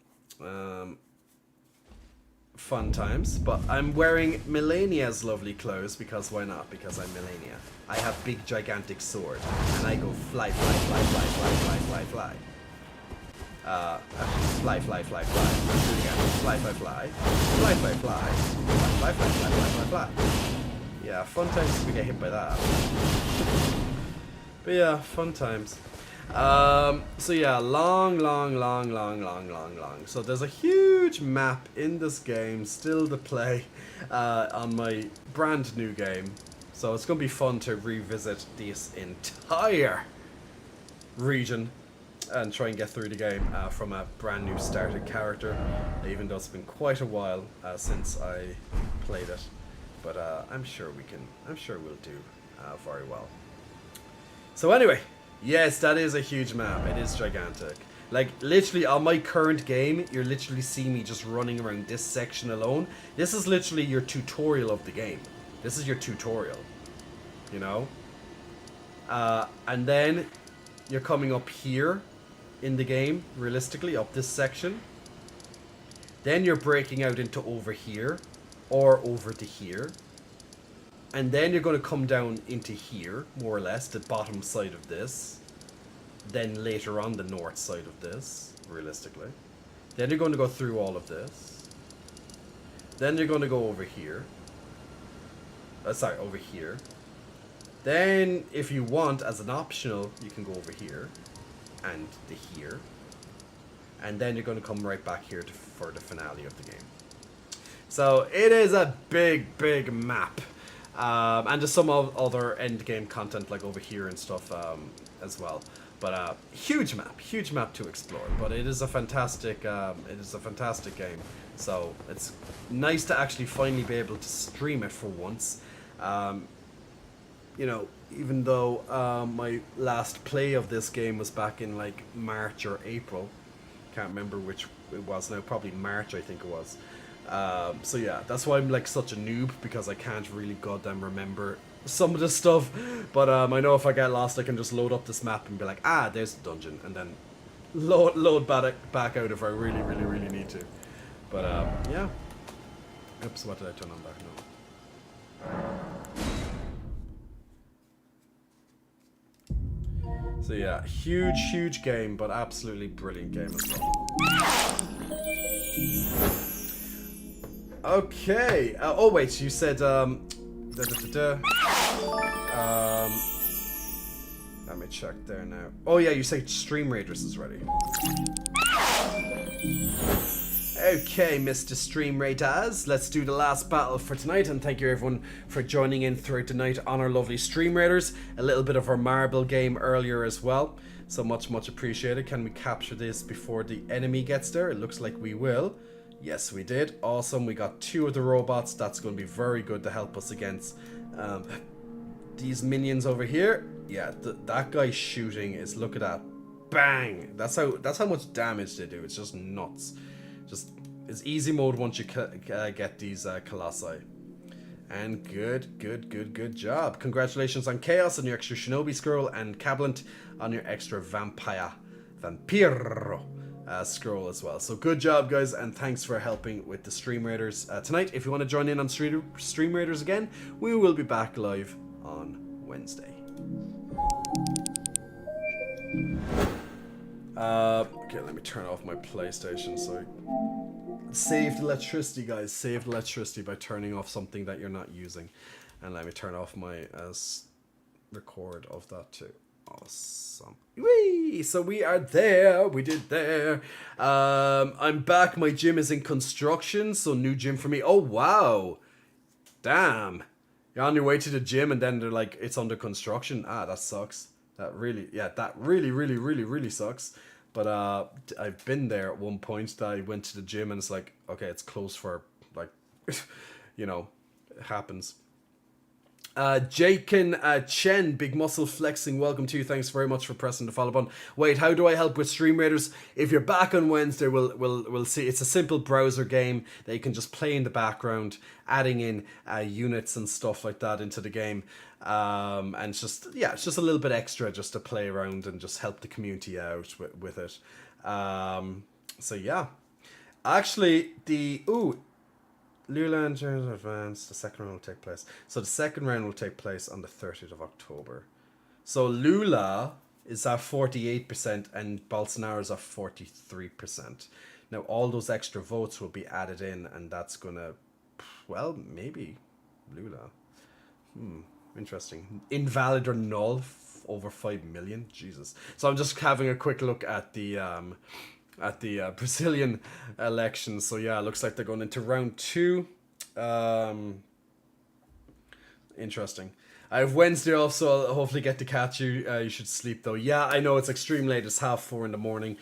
fun times. But I'm wearing Melania's lovely clothes because why not? Because I'm Melania. I have big gigantic sword and I go fly, fly, fly, fly, fly, fly, fly, fly. Fly, fly, fly, fly. Let's do it again. Fly, fly, fly. Fly, fly, fly. Fly, fly, fly, fly, fly, fly. Yeah, fun times if we get hit by that. But yeah, fun times. So yeah, long. So there's a huge map in this game still to play on my brand new game. So it's going to be fun to revisit this entire region and try and get through the game from a brand new started character, even though it's been quite a while since I played it. But I'm sure we'll do very well. So anyway, yes, that is a huge map. It is gigantic. Like, literally on my current game, you're literally seeing me just running around this section alone. This is literally your tutorial of the game. This is your tutorial, you know? And then you're coming up here in the game, realistically, up this section. Then you're breaking out into over here, or over to here. And then you're going to come down into here, more or less, the bottom side of this. Then later on the north side of this, realistically. Then you're going to go through all of this. Then you're going to go over here. Over here. Then, if you want, as an optional, you can go over here. And to here. And then you're going to come right back here for the finale of the game. So, it is a big map. And there's some other end game content, like over here and stuff, as well. But huge map to explore. But it is a fantastic game. So it's nice to actually finally be able to stream it for once. You know, even though my last play of this game was back in like March or April, can't remember which it was now, probably March I think it was. So yeah, that's why I'm like such a noob, because I can't really goddamn remember some of the stuff. But I know if I get lost, I can just load up this map and be like, ah, there's the dungeon, and then load back out if I really need to. But yeah. Oops, what did I turn on back now? So yeah, huge game, but absolutely brilliant game as well. Okay. Oh wait, you said let me check there now. Oh yeah, you say Stream Raiders is ready. Okay, Mr. Stream Raiders, let's do the last battle for tonight, and thank you everyone for joining in throughout the night on our lovely Stream Raiders. A little bit of our marble game earlier as well, so much appreciated. Can we capture this before the enemy gets there? It looks like we will. Yes, we did. Awesome. We got 2 of the robots. That's going to be very good to help us against these minions over here. Yeah, that guy shooting is, look at that. Bang! That's how much damage they do. It's just nuts. Just, it's easy mode once you get these colossi. And good job. Congratulations on Chaos on your extra Shinobi scroll, and Cablant on your extra Vampiro scroll as well. So good job, guys, and thanks for helping with the Stream Raiders tonight. If you want to join in on Stream Raiders again, we will be back live on Wednesday. Okay, let me turn off my PlayStation. So saved electricity, guys. Saved electricity by turning off something that you're not using. And let me turn off my record of that too. Awesome. Whee! So we are there. We did there. I'm back. My gym is in construction, so new gym for me. Oh wow. Damn. You're on your way to the gym and then they're like, it's under construction. Ah, that sucks. That really sucks. But I've been there at one point that I went to the gym and it's like, okay, it's closed for like you know, it happens. Jakin Chen, big muscle flexing, welcome to you. Thanks very much for pressing the follow button. Wait, how do I help with Stream Raiders? If you're back on Wednesday, we'll see. It's a simple browser game that you can just play in the background, adding in units and stuff like that into the game. And it's just, yeah, it's just a little bit extra just to play around and just help the community out with it. So yeah, actually Lula and James advance. The second round will take place. So the second round will take place on the 30th of October. So Lula is at 48% and Bolsonaro's at 43%. Now all those extra votes will be added in, and that's gonna, well, maybe Lula. Interesting. Invalid or null over 5 million. Jesus. So I'm just having a quick look at the Brazilian elections. So yeah, it looks like they're going into round 2. Interesting. I have Wednesday off, so I'll hopefully get to catch you. You should sleep though. Yeah, I know it's extreme late. It's 4:30 in the morning.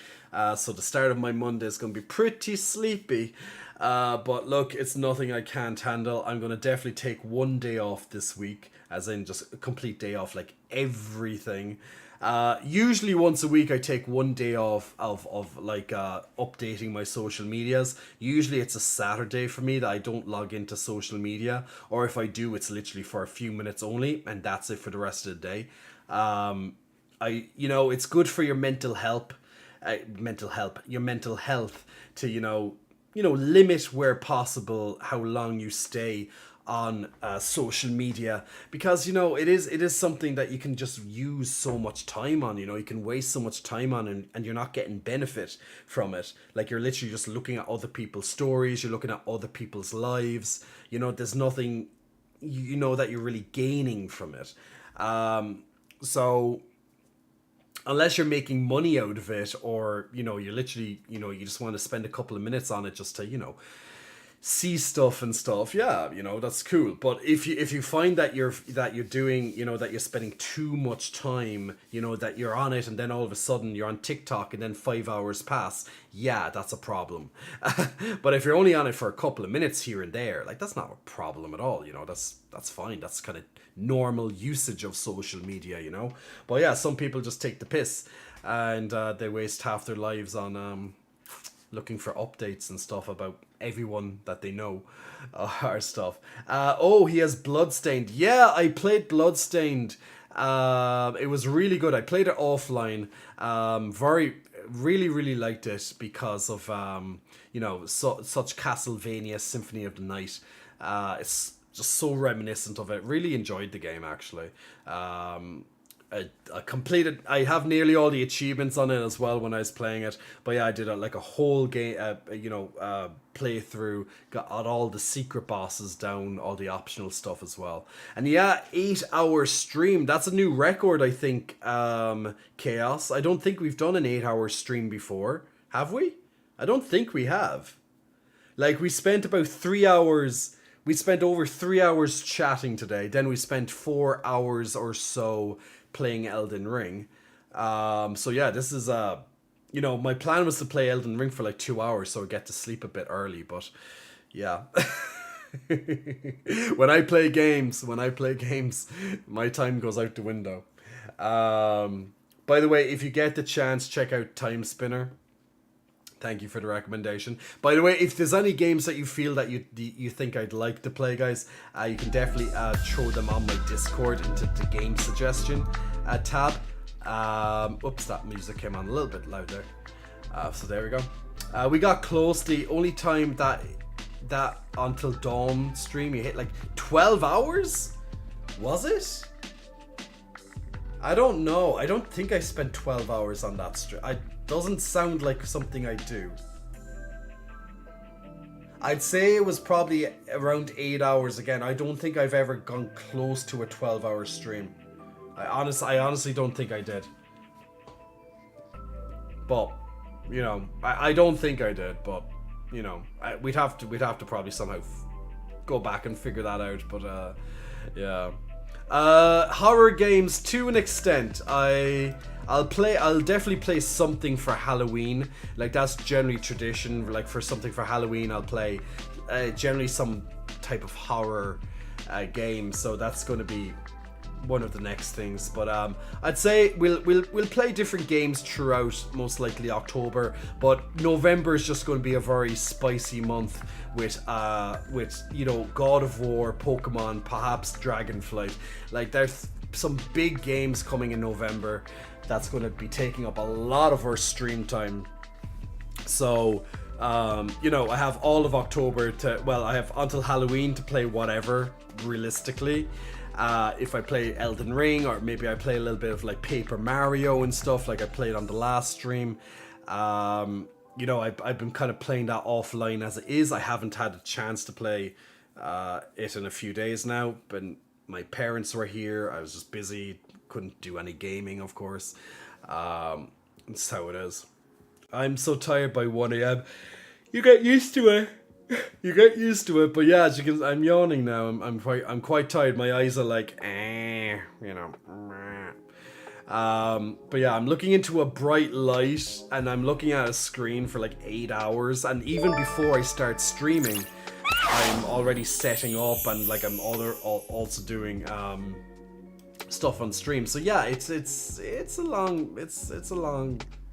So the start of my Monday is going to be pretty sleepy. But look, it's nothing I can't handle. I'm going to definitely take one day off this week, as in just a complete day off, like everything. Usually once a week I take one day off of like updating my social medias. Usually it's a Saturday for me that I don't log into social media, or if I do, it's literally for a few minutes only, and that's it for the rest of the day. It's good for your mental health to limit where possible how long you stay on social media, because it is something that you can just use so much time on. You can waste so much time on, and you're not getting benefit from it. Like, you're literally just looking at other people's stories, you're looking at other people's lives. There's nothing that you're really gaining from it. So unless you're making money out of it, or you're literally you just want to spend a couple of minutes on it just to see stuff and stuff, yeah, you know, that's cool. But if you find that you're doing, you know, that you're spending too much time, you know, that you're on it and then all of a sudden you're on TikTok and then 5 hours pass, yeah, that's a problem. But if you're only on it for a couple of minutes here and there, like, that's not a problem at all, you know, that's fine. That's kind of normal usage of social media, you know. But yeah, some people just take the piss and they waste half their lives on looking for updates and stuff about everyone that they know or stuff. Oh, he has Bloodstained. Yeah, I played Bloodstained. It was really good. I played it offline. Really liked it because of you know, such Castlevania Symphony of the Night. It's just so reminiscent of it. Really enjoyed the game, actually. I completed. I have nearly all the achievements on it as well when I was playing it. But yeah, I did like a whole game, playthrough. Got all the secret bosses down, all the optional stuff as well. And yeah, 8-hour stream. That's a new record, I think. Chaos. I don't think we've done an 8-hour stream before, have we? I don't think we have. Like, we spent about 3 hours. We spent over 3 hours chatting today. Then we spent 4 hours or so playing Elden Ring. So yeah, this is you know, my plan was to play Elden Ring for like 2 hours so I get to sleep a bit early, but yeah. when I play games, my time goes out the window. By the way, if you get the chance, check out Time Spinner. Thank you for the recommendation. By the way, if there's any games that you feel that you think I'd like to play, guys, you can definitely throw them on my Discord into the game suggestion tab. Oops, that music came on a little bit louder. So there we go. We got close. The only time that Until Dawn stream, you hit like 12 hours? Was it? I don't know. I don't think I spent 12 hours on that stream. Doesn't sound like something I do. I'd say it was probably around 8 hours again. I don't think I've ever gone close to a 12-hour stream. I honestly don't think I did. But, you know, I don't think I did. But, you know, we'd have to probably somehow go back and figure that out. But yeah. Horror games to an extent. I'll definitely play something for Halloween. Like, that's generally tradition. Like, for something for Halloween, I'll play generally some type of horror game. So that's going to be one of the next things. But I'd say we'll play different games throughout, most likely October. But November is just going to be a very spicy month with you know, God of War, Pokemon, perhaps Dragonflight. Like, there's some big games coming in November that's going to be taking up a lot of our stream time. So you know, I have all of October I have until Halloween to play whatever, realistically. If I play Elden Ring, or maybe I play a little bit of like Paper Mario and stuff like I played on the last stream. You know, I've been kind of playing that offline as it is. I haven't had a chance to play it in a few days now, but my parents were here. I was just busy, couldn't do any gaming, of course. That's how it is. I'm so tired by 1 a.m. You get used to it. You get used to it, but yeah, as you can, I'm yawning now. I'm quite tired. My eyes are like, you know. But yeah, I'm looking into a bright light, and I'm looking at a screen for like 8 hours. And even before I start streaming, I'm already setting up, and like I'm also doing stuff on stream. So yeah, it's a long,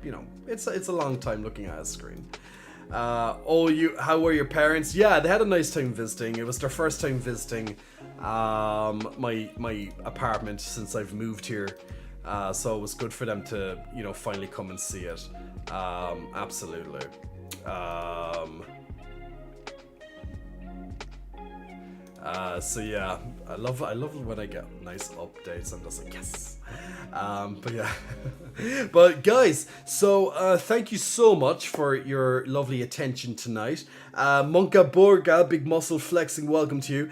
you know, it's a long time looking at a screen. How were your parents? Yeah, they had a nice time visiting. It was their first time visiting my apartment since I've moved here. So it was good for them to, you know, finally come and see it. Absolutely. So yeah, I love it when I get nice updates. I'm just like, yes. But yeah. But guys, so thank you so much for your lovely attention tonight. Monka Borga, Big Muscle Flexing, welcome to you.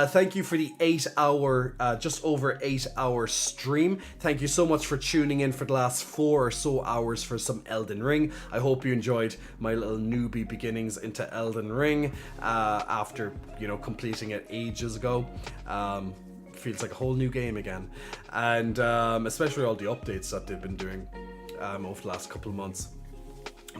Thank you for the 8 hour, just over 8 hour stream. Thank you so much for tuning in for the last 4 or so hours for some Elden Ring. I hope you enjoyed my little newbie beginnings into Elden Ring after, you know, completing it ages ago. Feels like a whole new game again, and especially all the updates that they've been doing over the last couple of months.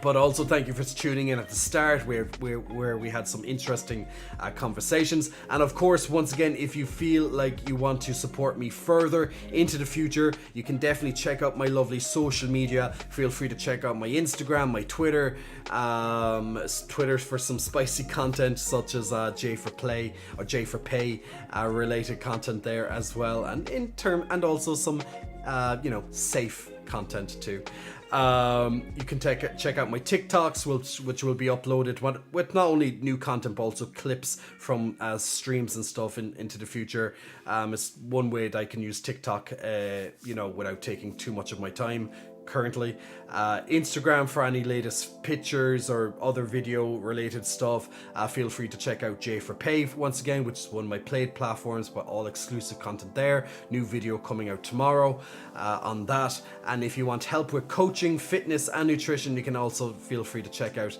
But also thank you for tuning in at the start where we had some interesting conversations. And of course, once again, if you feel like you want to support me further into the future, you can definitely check out my lovely social media. Feel free to check out my Instagram, my Twitter, Twitter for some spicy content such as J for Play or J for Pay related content there as well. And also some, you know, safe content too. You can check out my TikToks, which will be uploaded with not only new content but also clips from streams and stuff into the future. It's one way that I can use TikTok, you know, without taking too much of my time currently. Instagram for any latest pictures or other video related stuff. Feel free to check out J for Pay once again, which is one of my played platforms, but all exclusive content there. New video coming out tomorrow on that. And if you want help with coaching, fitness and nutrition, you can also feel free to check out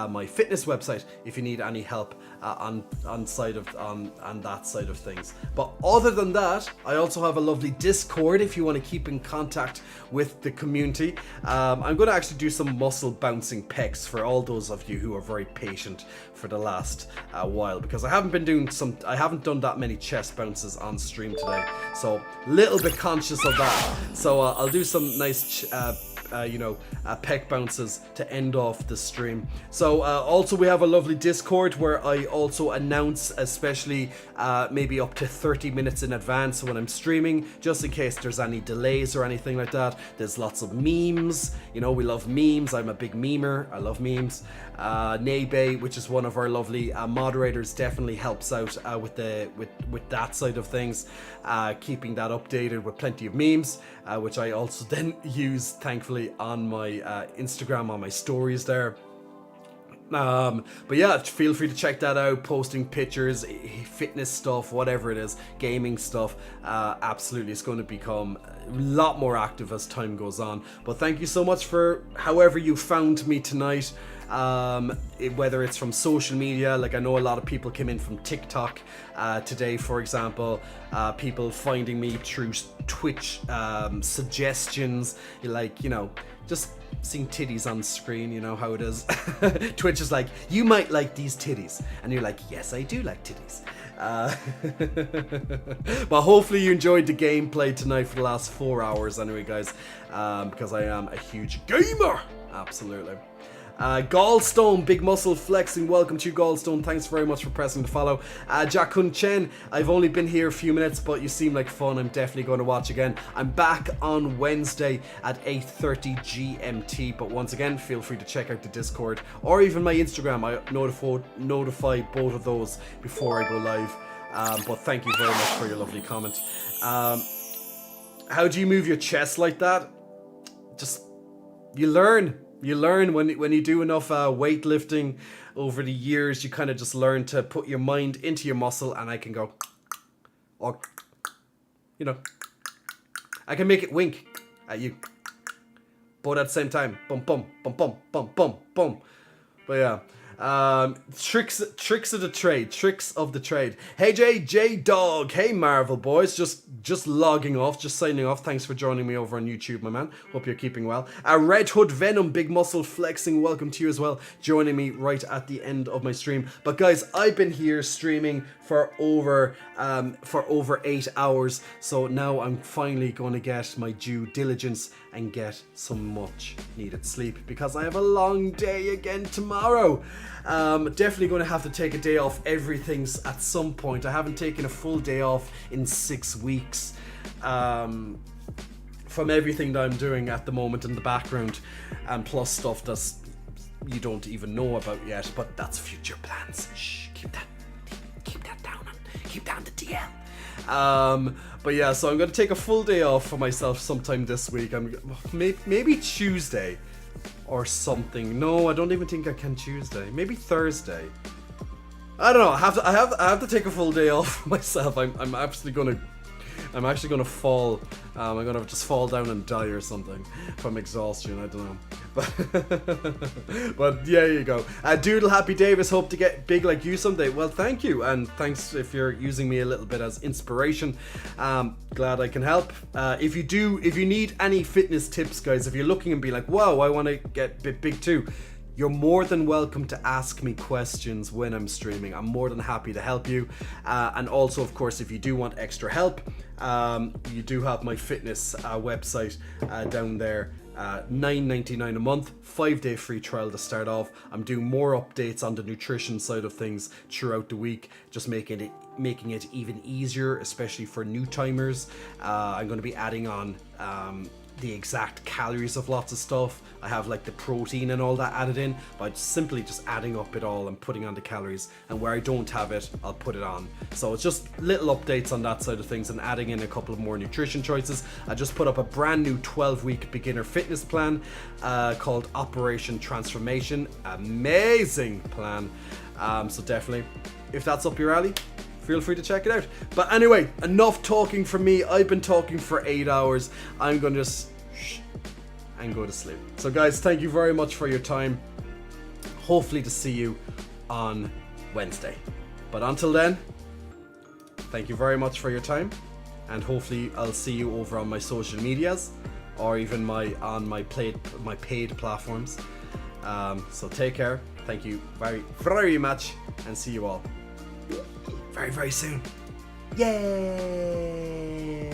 my fitness website if you need any help on that side of things. But other than that, I also have a lovely Discord if you want to keep in contact with the community. I'm going to actually do some muscle bouncing pecs for all those of you who are very patient for the last while, because I haven't done that many chest bounces on stream today, so a little bit conscious of that. So I'll do some nice pec bounces to end off the stream. So also we have a lovely Discord where I also announce, especially maybe up to 30 minutes in advance when I'm streaming, just in case there's any delays or anything like that. There's lots of memes, you know, we love memes. I'm a big memer, I love memes. Nebe, which is one of our lovely moderators, definitely helps out with that side of things, keeping that updated with plenty of memes, which I also then use thankfully on my Instagram, on my stories there. But yeah, feel free to check that out. Posting pictures, fitness stuff, whatever it is, gaming stuff. Absolutely, it's going to become a lot more active as time goes on. But thank you so much for however you found me tonight. Whether it's from social media, like I know a lot of people came in from TikTok today, for example, people finding me through Twitch suggestions, like, you know, just seeing titties on screen, you know how it is. Twitch is like, you might like these titties, and you're like, yes, I do like titties. But hopefully you enjoyed the gameplay tonight for the last 4 hours anyway, guys, because I am a huge gamer. Absolutely. Gallstone, Big Muscle Flexing, welcome to you, Gallstone. Thanks very much for pressing the follow. Jakun Chen, I've only been here a few minutes, but you seem like fun. I'm definitely going to watch again. I'm back on Wednesday at 8:30 GMT, but once again, feel free to check out the Discord or even my Instagram. I notify both of those before I go live. But thank you very much for your lovely comment. How do you move your chest like that? Just, you learn. You learn when you do enough weightlifting over the years. You kind of just learn to put your mind into your muscle, and I can go, or, you know, I can make it wink at you, but at the same time, bum bum bum bum bum bum bum. But yeah. Tricks of the trade. Hey J Dog, hey Marvel boys, just logging off, just signing off. Thanks for joining me over on YouTube, my man. Hope you're keeping well. Red Hood Venom, Big Muscle Flexing, welcome to you as well, joining me right at the end of my stream. But guys, I've been here streaming for over 8 hours, so now I'm finally going to get my due diligence and get some much needed sleep, because I have a long day again tomorrow. Definitely going to have to take a day off everything's at some point. I haven't taken a full day off in 6 weeks from everything that I'm doing at the moment in the background, and plus stuff that you don't even know about yet, but that's future plans. Shh, keep that down the DL. But yeah, so I'm going to take a full day off for myself sometime this week. Maybe Tuesday or something. No, I don't even think I can Tuesday. Maybe Thursday. I don't know. I have to take a full day off for myself. I'm actually gonna fall. I'm gonna just fall down and die or something from exhaustion. I don't know. But yeah, you go. Doodle Happy Davis, hope to get big like you someday. Well, thank you, and thanks if you're using me a little bit as inspiration. Glad I can help. If you need any fitness tips, guys, if you're looking and be like, wow, I want to get a bit big too, you're more than welcome to ask me questions when I'm streaming. I'm more than happy to help you. And also, of course, if you do want extra help, you do have my fitness website down there. $9.99 a month, 5-day free trial to start off. I'm doing more updates on the nutrition side of things throughout the week, just making it even easier, especially for new timers. I'm going to be adding on the exact calories of lots of stuff. I have like the protein and all that added in, but simply just adding up it all and putting on the calories, and where I don't have it, I'll put it on. So it's just little updates on that side of things and adding in a couple of more nutrition choices. I just put up a brand new 12-week beginner fitness plan called Operation Transformation. Amazing plan. So definitely, if that's up your alley, feel free to check it out. But anyway, enough talking from me. I've been talking for 8 hours. I'm gonna just and go to sleep. So guys, thank you very much for your time. Hopefully to see you on Wednesday. But until then, thank you very much for your time, and hopefully I'll see you over on my social medias or even on my paid platforms. So take care. Thank you very, very much, and see you all very, very soon. Yay!